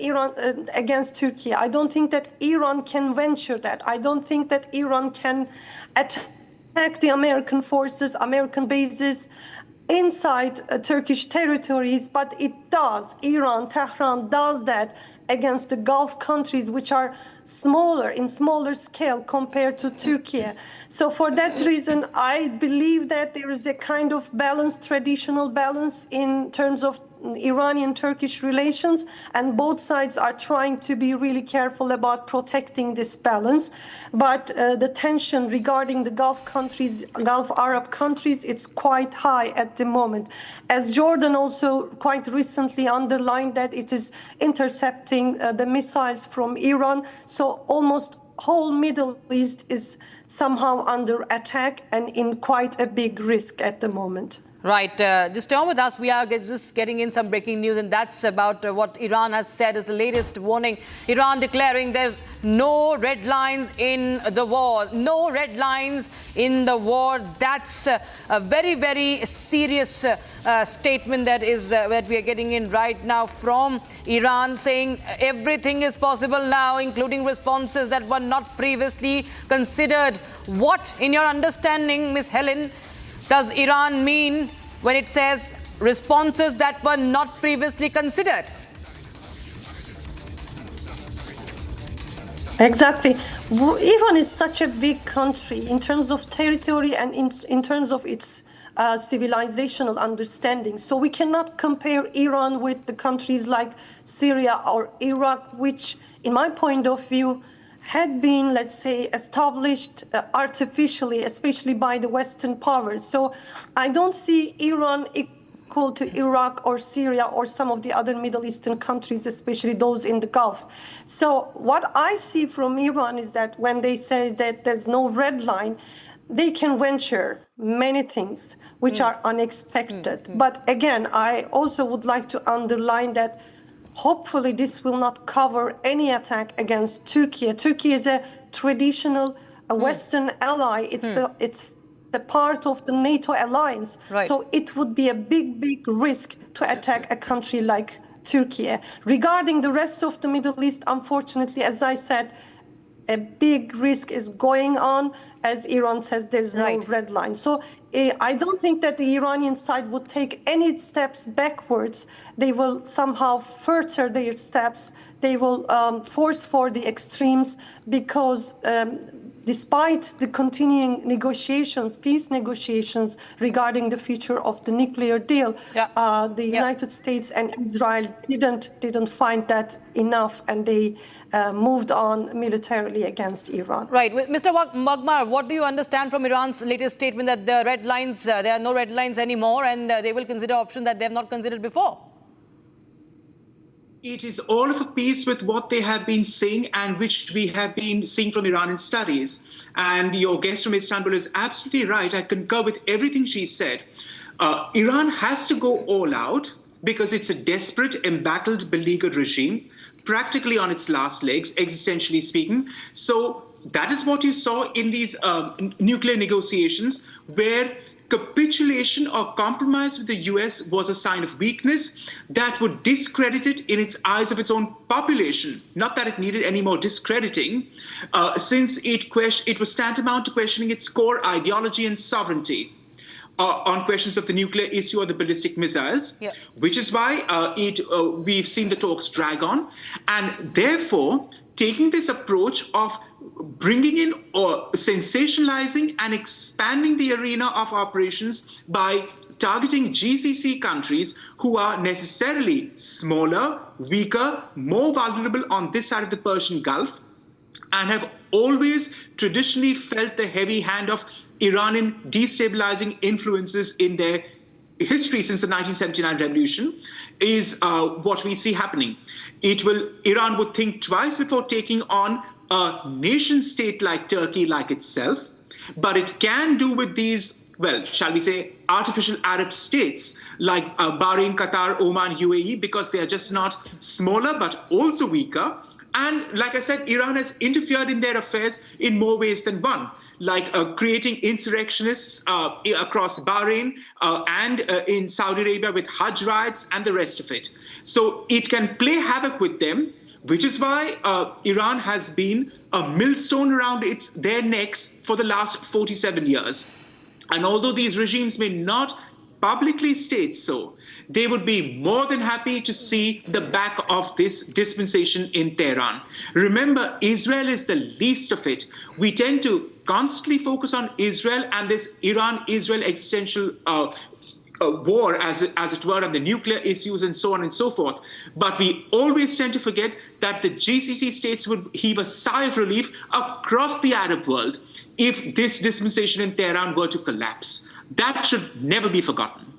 against Turkey, I don't think that Iran can venture that. I don't think that Iran can attack the American forces, American bases inside Turkish territories, but it does. Iran, Tehran does that against the Gulf countries, which are in smaller scale compared to Turkey. So for that reason, I believe that there is a kind of balance, traditional balance in terms of Iranian-Turkish relations, and both sides are trying to be really careful about protecting this balance. But the tension regarding the Gulf countries, Gulf Arab countries, it's quite high at the moment. As Jordan also quite recently underlined that it is intercepting the missiles from Iran. So almost whole Middle East is somehow under attack and in quite a big risk at the moment. Right. Just stay on with us. We are just getting in some breaking news, and that's about what Iran has said as the latest warning. Iran declaring there's no red lines in the war. No red lines in the war. That's a very, very serious statement that we are getting in right now from Iran, saying everything is possible now, including responses that were not previously considered. What, in your understanding, Ms. Helen, does Iran mean when it says responses that were not previously considered? Exactly. Iran is such a big country in terms of territory and in terms of its civilizational understanding. So we cannot compare Iran with the countries like Syria or Iraq, which, in my point of view, had been, let's say, established artificially, especially by the Western powers. So I don't see Iran equal to Iraq or Syria or some of the other Middle Eastern countries, especially those in the Gulf. So what I see from Iran is that when they say that there's no red line, they can venture many things which are unexpected. But again, I also would like to underline that hopefully this will not cover any attack against Turkey. Turkey is a traditional Western ally. It's a part of the NATO alliance. Right. So it would be a big, big risk to attack a country like Turkey. Regarding the rest of the Middle East, unfortunately, as I said, a big risk is going on. As Iran says, there's no red line. So I don't think that the Iranian side would take any steps backwards. They will somehow further their steps. They will force for the extremes because despite the continuing negotiations, peace negotiations regarding the future of the nuclear deal, the United States and Israel didn't find that enough, and they moved on militarily against Iran. Right. Mr. Magmar, what do you understand from Iran's latest statement that the red lines, there are no red lines anymore, and they will consider options that they have not considered before? It is all of a piece with what they have been saying and which we have been seeing from Iranian studies. And your guest from Istanbul is absolutely right. I concur with everything she said. Iran has to go all out because it's a desperate, embattled, beleaguered regime, practically on its last legs, existentially speaking. So that is what you saw in these nuclear negotiations, where capitulation or compromise with the US was a sign of weakness that would discredit it in its eyes of its own population. Not that it needed any more discrediting, since it was tantamount to questioning its core ideology and sovereignty on questions of the nuclear issue or the ballistic missiles, which is why we've seen the talks drag on. And therefore, taking this approach of bringing in or sensationalizing and expanding the arena of operations by targeting GCC countries who are necessarily smaller, weaker, more vulnerable on this side of the Persian Gulf, and have always traditionally felt the heavy hand of Iranian destabilizing influences in their history since the 1979 revolution, is what we see happening. Iran would think twice before taking on a nation state like Turkey, like itself, but it can do with these, well, shall we say, artificial Arab states like Bahrain, Qatar, Oman, UAE, because they are just not smaller, but also weaker. And like I said, Iran has interfered in their affairs in more ways than one, like creating insurrectionists across Bahrain and in Saudi Arabia with Hajj riots and the rest of it. So it can play havoc with them, which is why Iran has been a millstone around their necks for the last 47 years. And although these regimes may not publicly state so, they would be more than happy to see the back of this dispensation in Tehran. Remember, Israel is the least of it. We tend to constantly focus on Israel and this Iran-Israel existential war, as it were, and the nuclear issues and so on and so forth. But we always tend to forget that the GCC states would heave a sigh of relief across the Arab world if this dispensation in Tehran were to collapse. That should never be forgotten.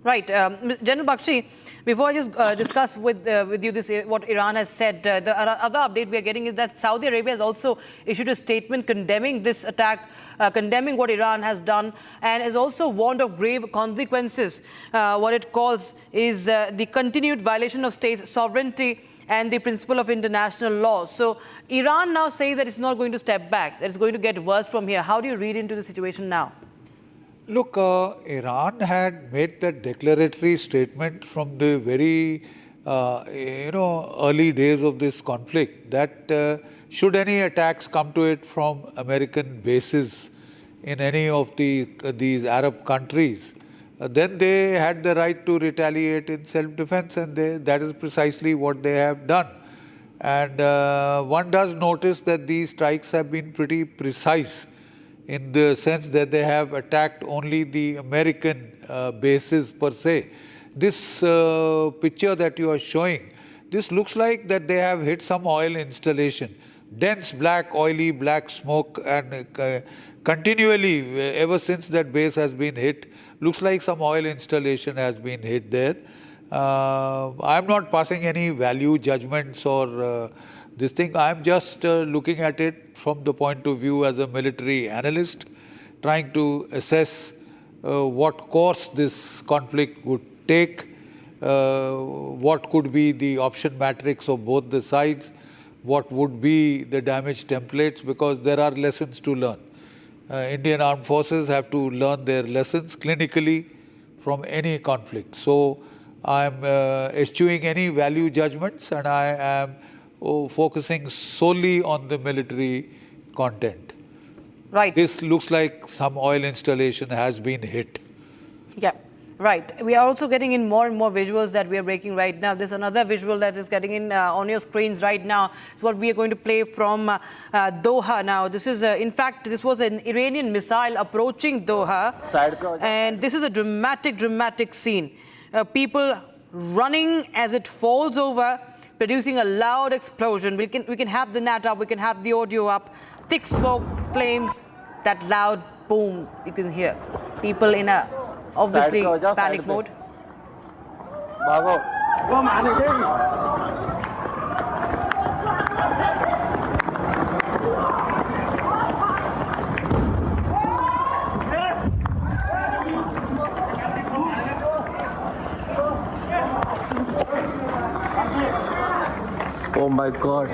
Right. General Bakshi, before I just discuss with you this, what Iran has said, the other update we are getting is that Saudi Arabia has also issued a statement condemning this attack, condemning what Iran has done, and has also warned of grave consequences. What it calls is the continued violation of state sovereignty and the principle of international law. So Iran now says that it's not going to step back, that it's going to get worse from here. How do you read into the situation now? Look, Iran had made that declaratory statement from the very, early days of this conflict that should any attacks come to it from American bases in any of these Arab countries, then they had the right to retaliate in self-defense, and that is precisely what they have done. And one does notice that these strikes have been pretty precise, in the sense that they have attacked only the American bases per se. This picture that you are showing, this looks like that they have hit some oil installation. dense black, oily black smoke, and continually, ever since that base has been hit, looks like some oil installation has been hit there. I'm not passing any value judgments or this thing. I'm just looking at it from the point of view as a military analyst, trying to assess what course this conflict would take, what could be the option matrix of both the sides, what would be the damage templates, because there are lessons to learn. Indian Armed Forces have to learn their lessons clinically from any conflict. So I'm eschewing any value judgments, and I am focusing solely on the military content. Right. This looks like some oil installation has been hit. Yeah. Right. We are also getting in more and more visuals that we are breaking right now. There's another visual that is getting in on your screens right now. It's what we are going to play from Doha now. This is, in fact, this was an Iranian missile approaching Doha. And this is a dramatic scene. People running as it falls over, producing a loud explosion. We can have the net up, we can have the audio up. Thick smoke, flames, that loud boom you can hear. People in a obviously panic mode. Oh my God.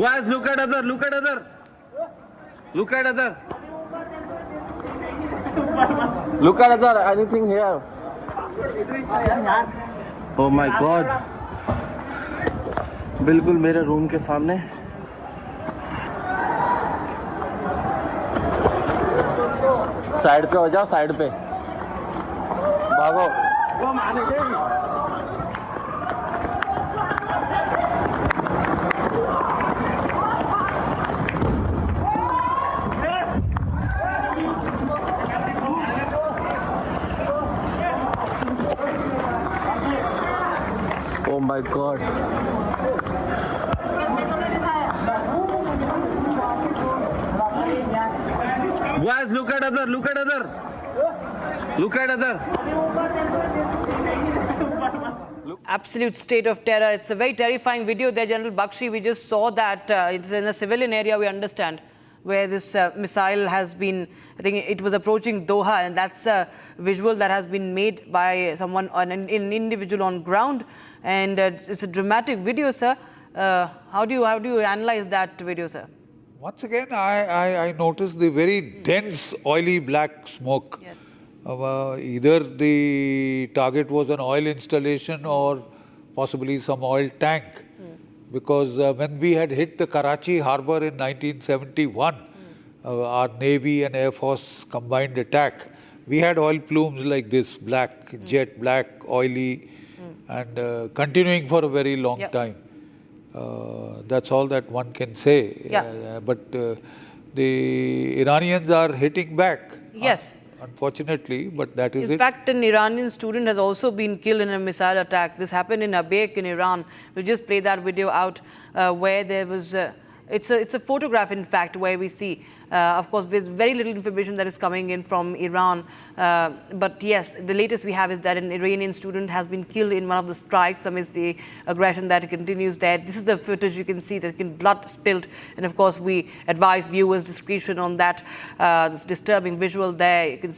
Guys, look at other. Look at other. Look at other. Anything here? Oh my God. बिल्कुल मेरे room के सामने. Side पे हो जाओ, side पे. भागो. Oh my God. Guys, look at other. Absolute state of terror. It's a very terrifying video there, General Bakshi. We just saw that it's in a civilian area, we understand, where this missile has been, I think it was approaching Doha, and that's a visual that has been made by someone, an individual on ground. And it's a dramatic video, sir. How do you analyze that video, sir? Once again, I noticed the very dense, oily black smoke. Yes. Either the target was an oil installation or possibly some oil tank. Because when we had hit the Karachi harbor in 1971, our Navy and Air Force combined attack, we had oil plumes like this, black, jet black, oily, and continuing for a very long time. That's all that one can say. But the Iranians are hitting back. Yes. Unfortunately, but that is it. In fact, an Iranian student has also been killed in a missile attack. This happened in Abek in Iran. We'll just play that video out where there was... it's a photograph, in fact, where we see, of course, with very little information that is coming in from Iran. But yes, the latest we have is that an Iranian student has been killed in one of the strikes amidst the aggression that continues there. This is the footage you can see, there's been blood spilled. And of course, we advise viewers discretion on that. This disturbing visual there. You can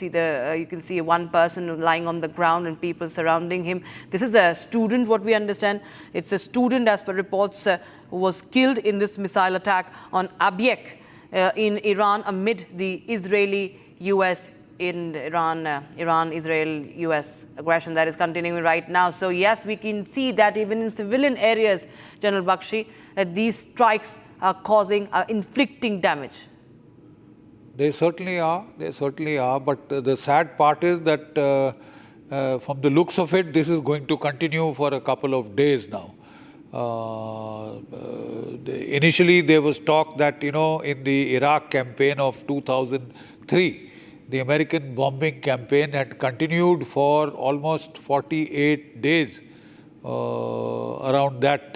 see one person lying on the ground and people surrounding him. This is a student, what we understand. It's a student, as per reports, who was killed in this missile attack on Abek in Iran amid the Israeli-US Iran-Israel-US aggression that is continuing right now. So yes, we can see that even in civilian areas, General Bakshi, that these strikes are causing, inflicting damage. They certainly are. But the sad part is that from the looks of it, this is going to continue for a couple of days now. Initially, there was talk that, in the Iraq campaign of 2003, the American bombing campaign had continued for almost 48 days around that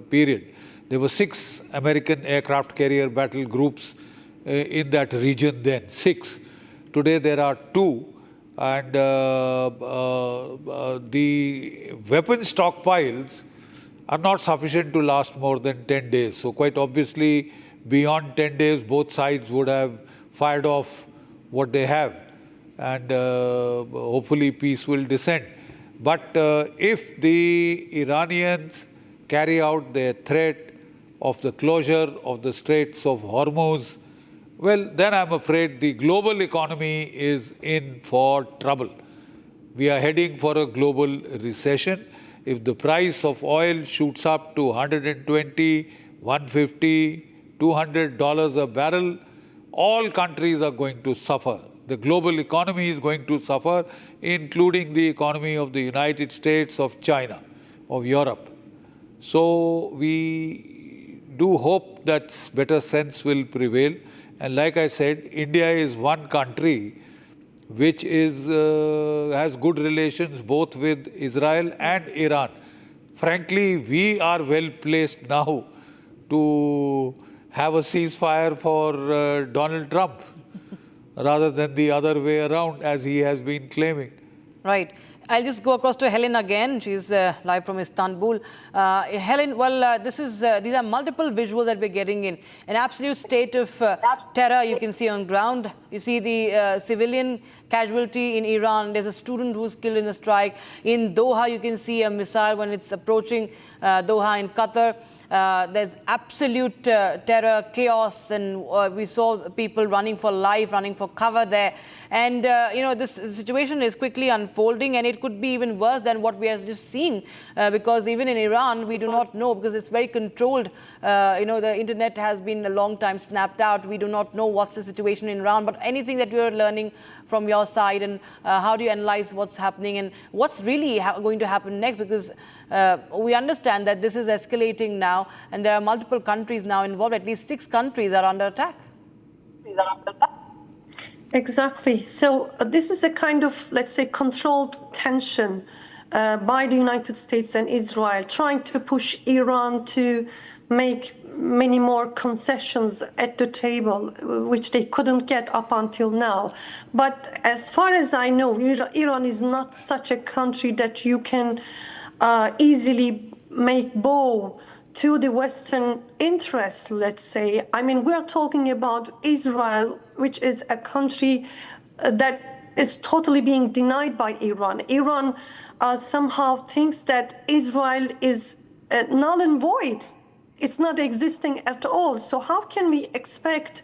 period. There were 6 American aircraft carrier battle groups in that region then, 6. Today there are 2, and the weapon stockpiles are not sufficient to last more than 10 days. So quite obviously, beyond 10 days, both sides would have fired off what they have, and hopefully peace will descend. But if the Iranians carry out their threat of the closure of the Straits of Hormuz, well, then I'm afraid the global economy is in for trouble. We are heading for a global recession. If the price of oil shoots up to $120, $150, $200 a barrel, all countries are going to suffer. The global economy is going to suffer, including the economy of the United States, of China, of Europe. So we do hope that better sense will prevail. And like I said, India is one country which has good relations both with Israel and Iran. Frankly, we are well placed now to have a ceasefire for Donald Trump rather than the other way around, as he has been claiming. Right. I'll just go across to Helen again. She's live from Istanbul. Helen, well, these are multiple visuals that we're getting in. An absolute state of terror you can see on ground. You see the civilian casualty in Iran. There's a student who's killed in a strike. In Doha, you can see a missile when it's approaching Doha in Qatar. There's absolute terror, chaos, and we saw people running for life, running for cover there. And, this situation is quickly unfolding, and it could be even worse than what we are just seeing, because even in Iran, we do not know, because it's very controlled. The internet has been a long time snapped out. We do not know what's the situation in Iran, but anything that you're learning from your side, and how do you analyze what's happening and what's really going to happen next? Because we understand that this is escalating now, and there are multiple countries now involved. At least 6 countries are under attack. Exactly. So this is a kind of, let's say, controlled tension by the United States and Israel, trying to push Iran to make many more concessions at the table, which they couldn't get up until now. But as far as I know, Iran is not such a country that you can easily make bow to the Western interests, let's say. I mean, we are talking about Israel, which is a country that is totally being denied by Iran. Iran somehow thinks that Israel is null and void. It's not existing at all. So how can we expect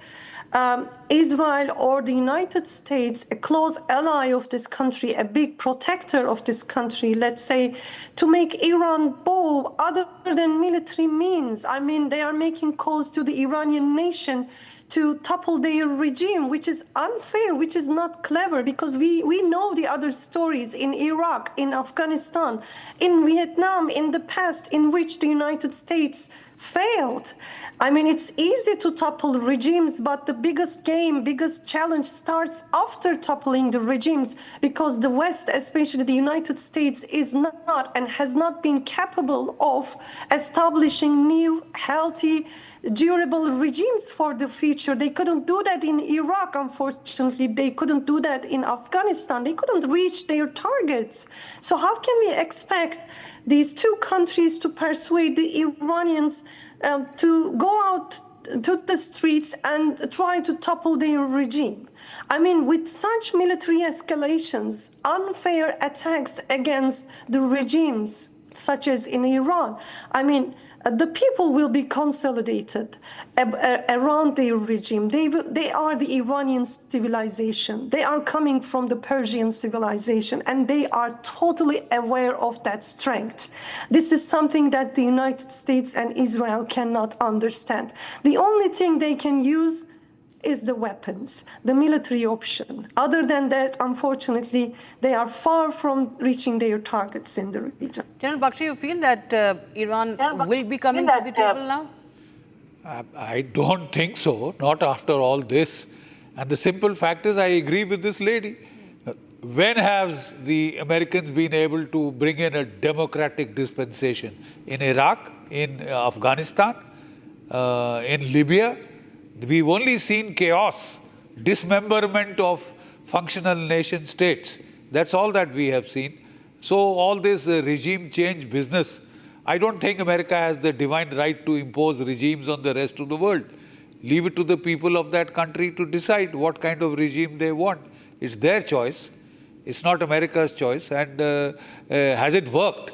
Israel or the United States, a close ally of this country, a big protector of this country, let's say, to make Iran bow other than military means? I mean, they are making calls to the Iranian nation to topple their regime, which is unfair, which is not clever, because we know the other stories in Iraq, in Afghanistan, in Vietnam, in the past, in which the United States failed. I mean, it's easy to topple regimes, but the biggest game, biggest challenge starts after toppling the regimes, because the West, especially the United States, is not and has not been capable of establishing new, healthy, durable regimes for the future. They couldn't do that in Iraq, unfortunately. They couldn't do that in Afghanistan. They couldn't reach their targets. So how can we expect these 2 countries to persuade the Iranians to go out to the streets and try to topple their regime? I mean, with such military escalations, unfair attacks against the regimes, such as in Iran, I mean, the people will be consolidated around their regime. They are the Iranian civilization. They are coming from the Persian civilization, and they are totally aware of that strength. This is something that the United States and Israel cannot understand. The only thing they can use is the weapons, the military option. Other than that, unfortunately, they are far from reaching their targets in the region. General Bakshi, you feel that Iran will be coming to the table now? I don't think so, not after all this. And the simple fact is, I agree with this lady. When has the Americans been able to bring in a democratic dispensation? In Iraq, in Afghanistan, in Libya? We've only seen chaos, dismemberment of functional nation states. That's all that we have seen. So all this regime change business, I don't think America has the divine right to impose regimes on the rest of the world. Leave it to the people of that country to decide what kind of regime they want. It's their choice. It's not America's choice. And has it worked?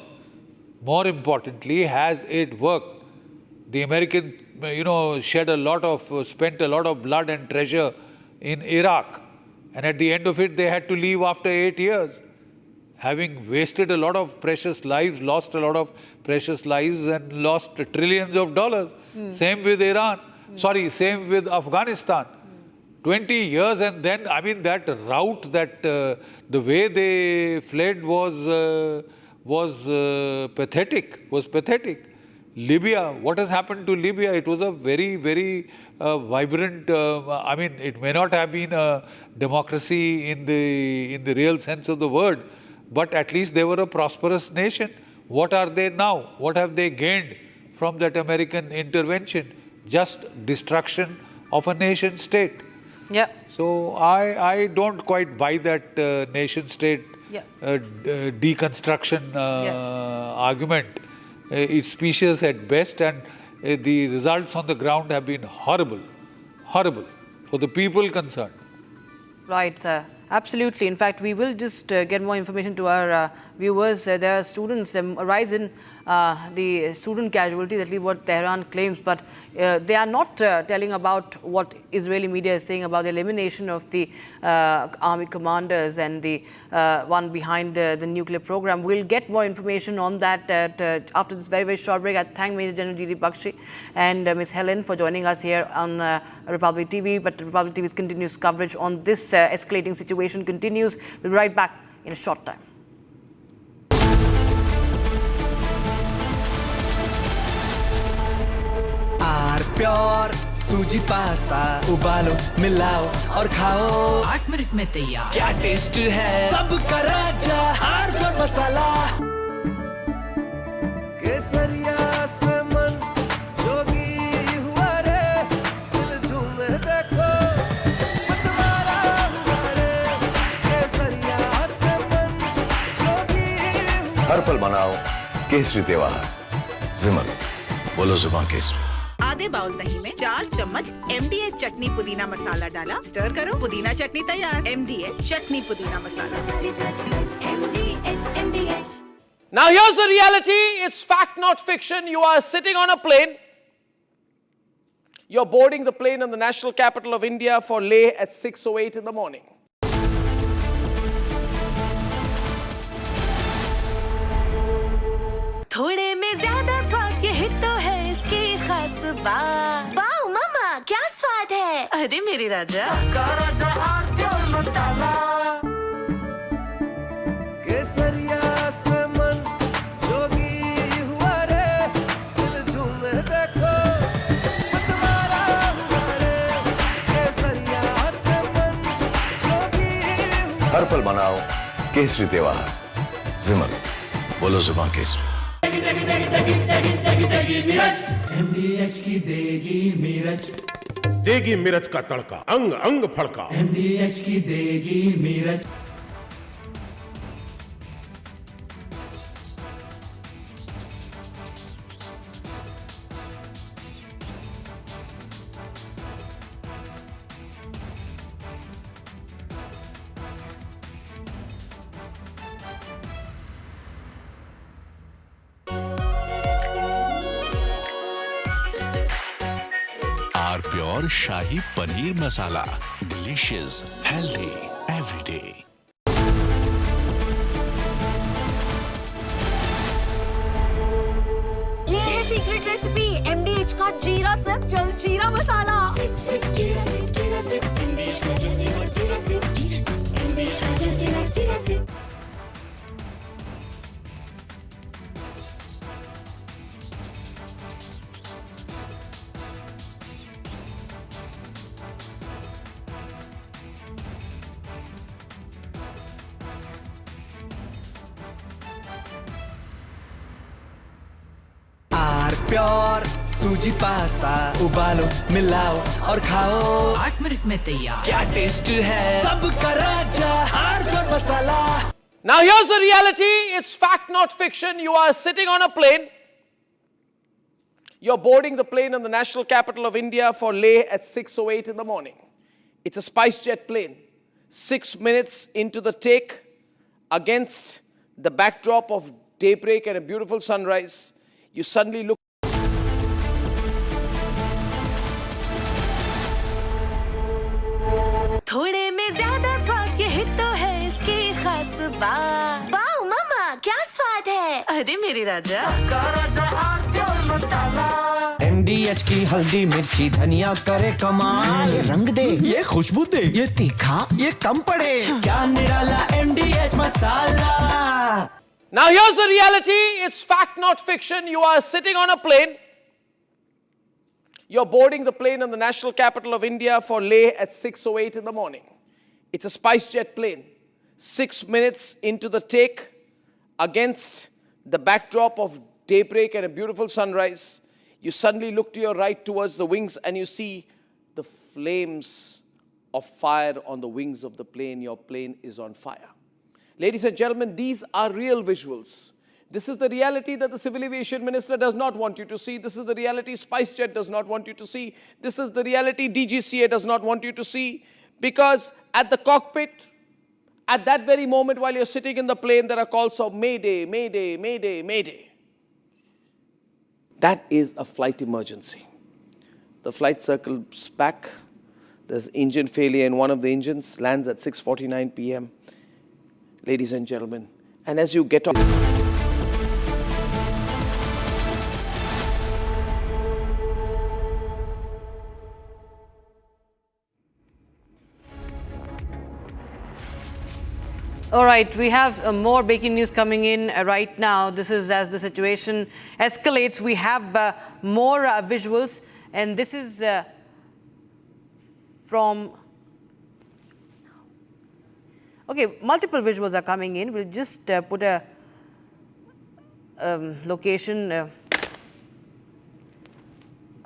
More importantly, has it worked? The Americans, spent a lot of blood and treasure in Iraq. And at the end of it, they had to leave after 8 years, having wasted a lot of precious lives, lost a lot of precious lives and lost trillions of dollars. Same with Iran. Same with Afghanistan. 20 years, and then, that route, the way they fled was pathetic. Libya, what has happened to Libya? It was a very, very vibrant, it may not have been a democracy in the real sense of the word, but at least they were a prosperous nation. What are they now? What have they gained from that American intervention? Just destruction of a nation state. Yeah. So I don't quite buy that nation state deconstruction argument. It's specious at best, and the results on the ground have been horrible for the people concerned. Right, sir. Absolutely. In fact, we will just get more information to our viewers. There are students, a rise in the student casualties, at least what Tehran claims, but they are not telling about what Israeli media is saying about the elimination of the army commanders and the one behind the nuclear program. We'll get more information on that after this very, very short break. I thank Major General G.D. Bakshi and Ms. Helen for joining us here on Republic TV. But Republic TV's continuous coverage on this escalating situation continues. We'll be right back in a short time. Pure suji pasta उबालो मिलाओ और खाओ 8 minute में तैयार क्या taste है सबका राजा हार्डकोर मसाला केसरिया से मन जोगी हुआ रे दिल झूमे देखो मतवारा हुआ रे केसरिया से मन जोगी हर पल बनाओ केसरी त्योहार विमल बोलो जुबान केसरी आधे बाउल दही में 4 चम्मच MDH चटनी पुदीना मसाला डाला, स्टर करो, पुदीना चटनी तैयार। MDH चटनी पुदीना मसाला। Now here's the reality. It's fact, not fiction. You are sitting on a plane. You're boarding the plane in the national capital of India for Leh at 6:08 in the morning. थोड़े में ज्यादा स्वाद ये तो है इसकी खास बात। वाओ मामा क्या स्वाद है? अरे मेरी राजा राजा हार्डकोर मसाला केसरिया से मन जोगी हुआ रे दिल झूमे देखो मतवारा हुआ रे केसरिया से मन जोगी हर पल बनाओ केसरी त्योहार विमल बोलो जुबान केसरी MDH की देगी मिर्च देगी मिर्च का तड़का अंग अंग फड़का MDH की देगी मिर्च pure shahi paneer masala delicious healthy everyday ये है सीक्रेट रेसिपी MDH का जीरा सिप जल जीरा मसाला। सिप सिप जीरा सिप MDH का जीरा सिप MDH का जीरा सिप। प्योर सूजी पास्ता उबालो मिलाओ और खाओ 8 मिनट में तैयार क्या टेस्ट है सबका राजा hardcore masala Now here's the reality, it's fact not fiction. You are sitting on a plane. You're boarding the plane in the national capital of India for Leh at 6:08 in the morning. It's a SpiceJet plane. 6 minutes into the take, against the backdrop of daybreak and a beautiful sunrise, you suddenly look. थोड़े में ज्यादा स्वाद यही तो है इसकी खास बात वाओ मामा क्या स्वाद है अरे मेरे राजा MDH की हल्दी मिर्ची धनिया करे कमाल ये रंग दे ये खुशबू दे ये तीखा ये कम पड़े क्या निराला MDH masala Now here's the reality, it's fact not fiction. You are sitting on a plane. You're boarding the plane in the national capital of India for Leh at 6:08 in the morning. It's a SpiceJet plane. 6 minutes into the take, against the backdrop of daybreak and a beautiful sunrise, you suddenly look to your right towards the wings and you see the flames of fire on the wings of the plane. Your plane is on fire. Ladies and gentlemen, these are real visuals. This is the reality that the Civil Aviation Minister does not want you to see. This is the reality SpiceJet does not want you to see. This is the reality DGCA does not want you to see. Because at the cockpit, at that very moment while you're sitting in the plane, there are calls of Mayday, Mayday, Mayday, Mayday. That is a flight emergency. The flight circles back. There's engine failure in one of the engines, lands at 6:49 p.m. Ladies and gentlemen, and as you get on. All right, we have more breaking news coming in right now. This is as the situation escalates. We have more visuals, and this is from. Okay, multiple visuals are coming in. We'll just put a location.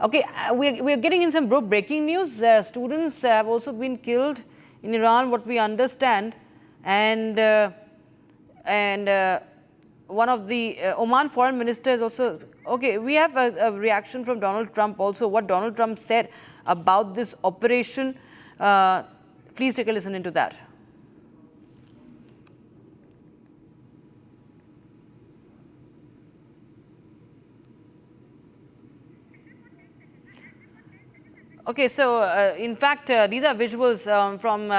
Okay, we're getting in some breaking news. Students have also been killed in Iran, what we understand. And one of the Oman foreign ministers also. Okay, we have a reaction from Donald Trump also. What Donald Trump said about this operation. Please take a listen into that. Okay, so in fact, these are visuals from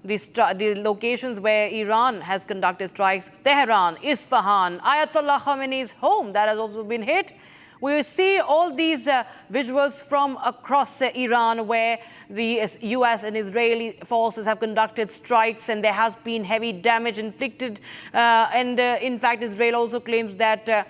the locations where Iran has conducted strikes. Tehran, Isfahan, Ayatollah Khamenei's home that has also been hit. We will see all these visuals from across Iran where the US and Israeli forces have conducted strikes and there has been heavy damage inflicted. In fact, Israel also claims that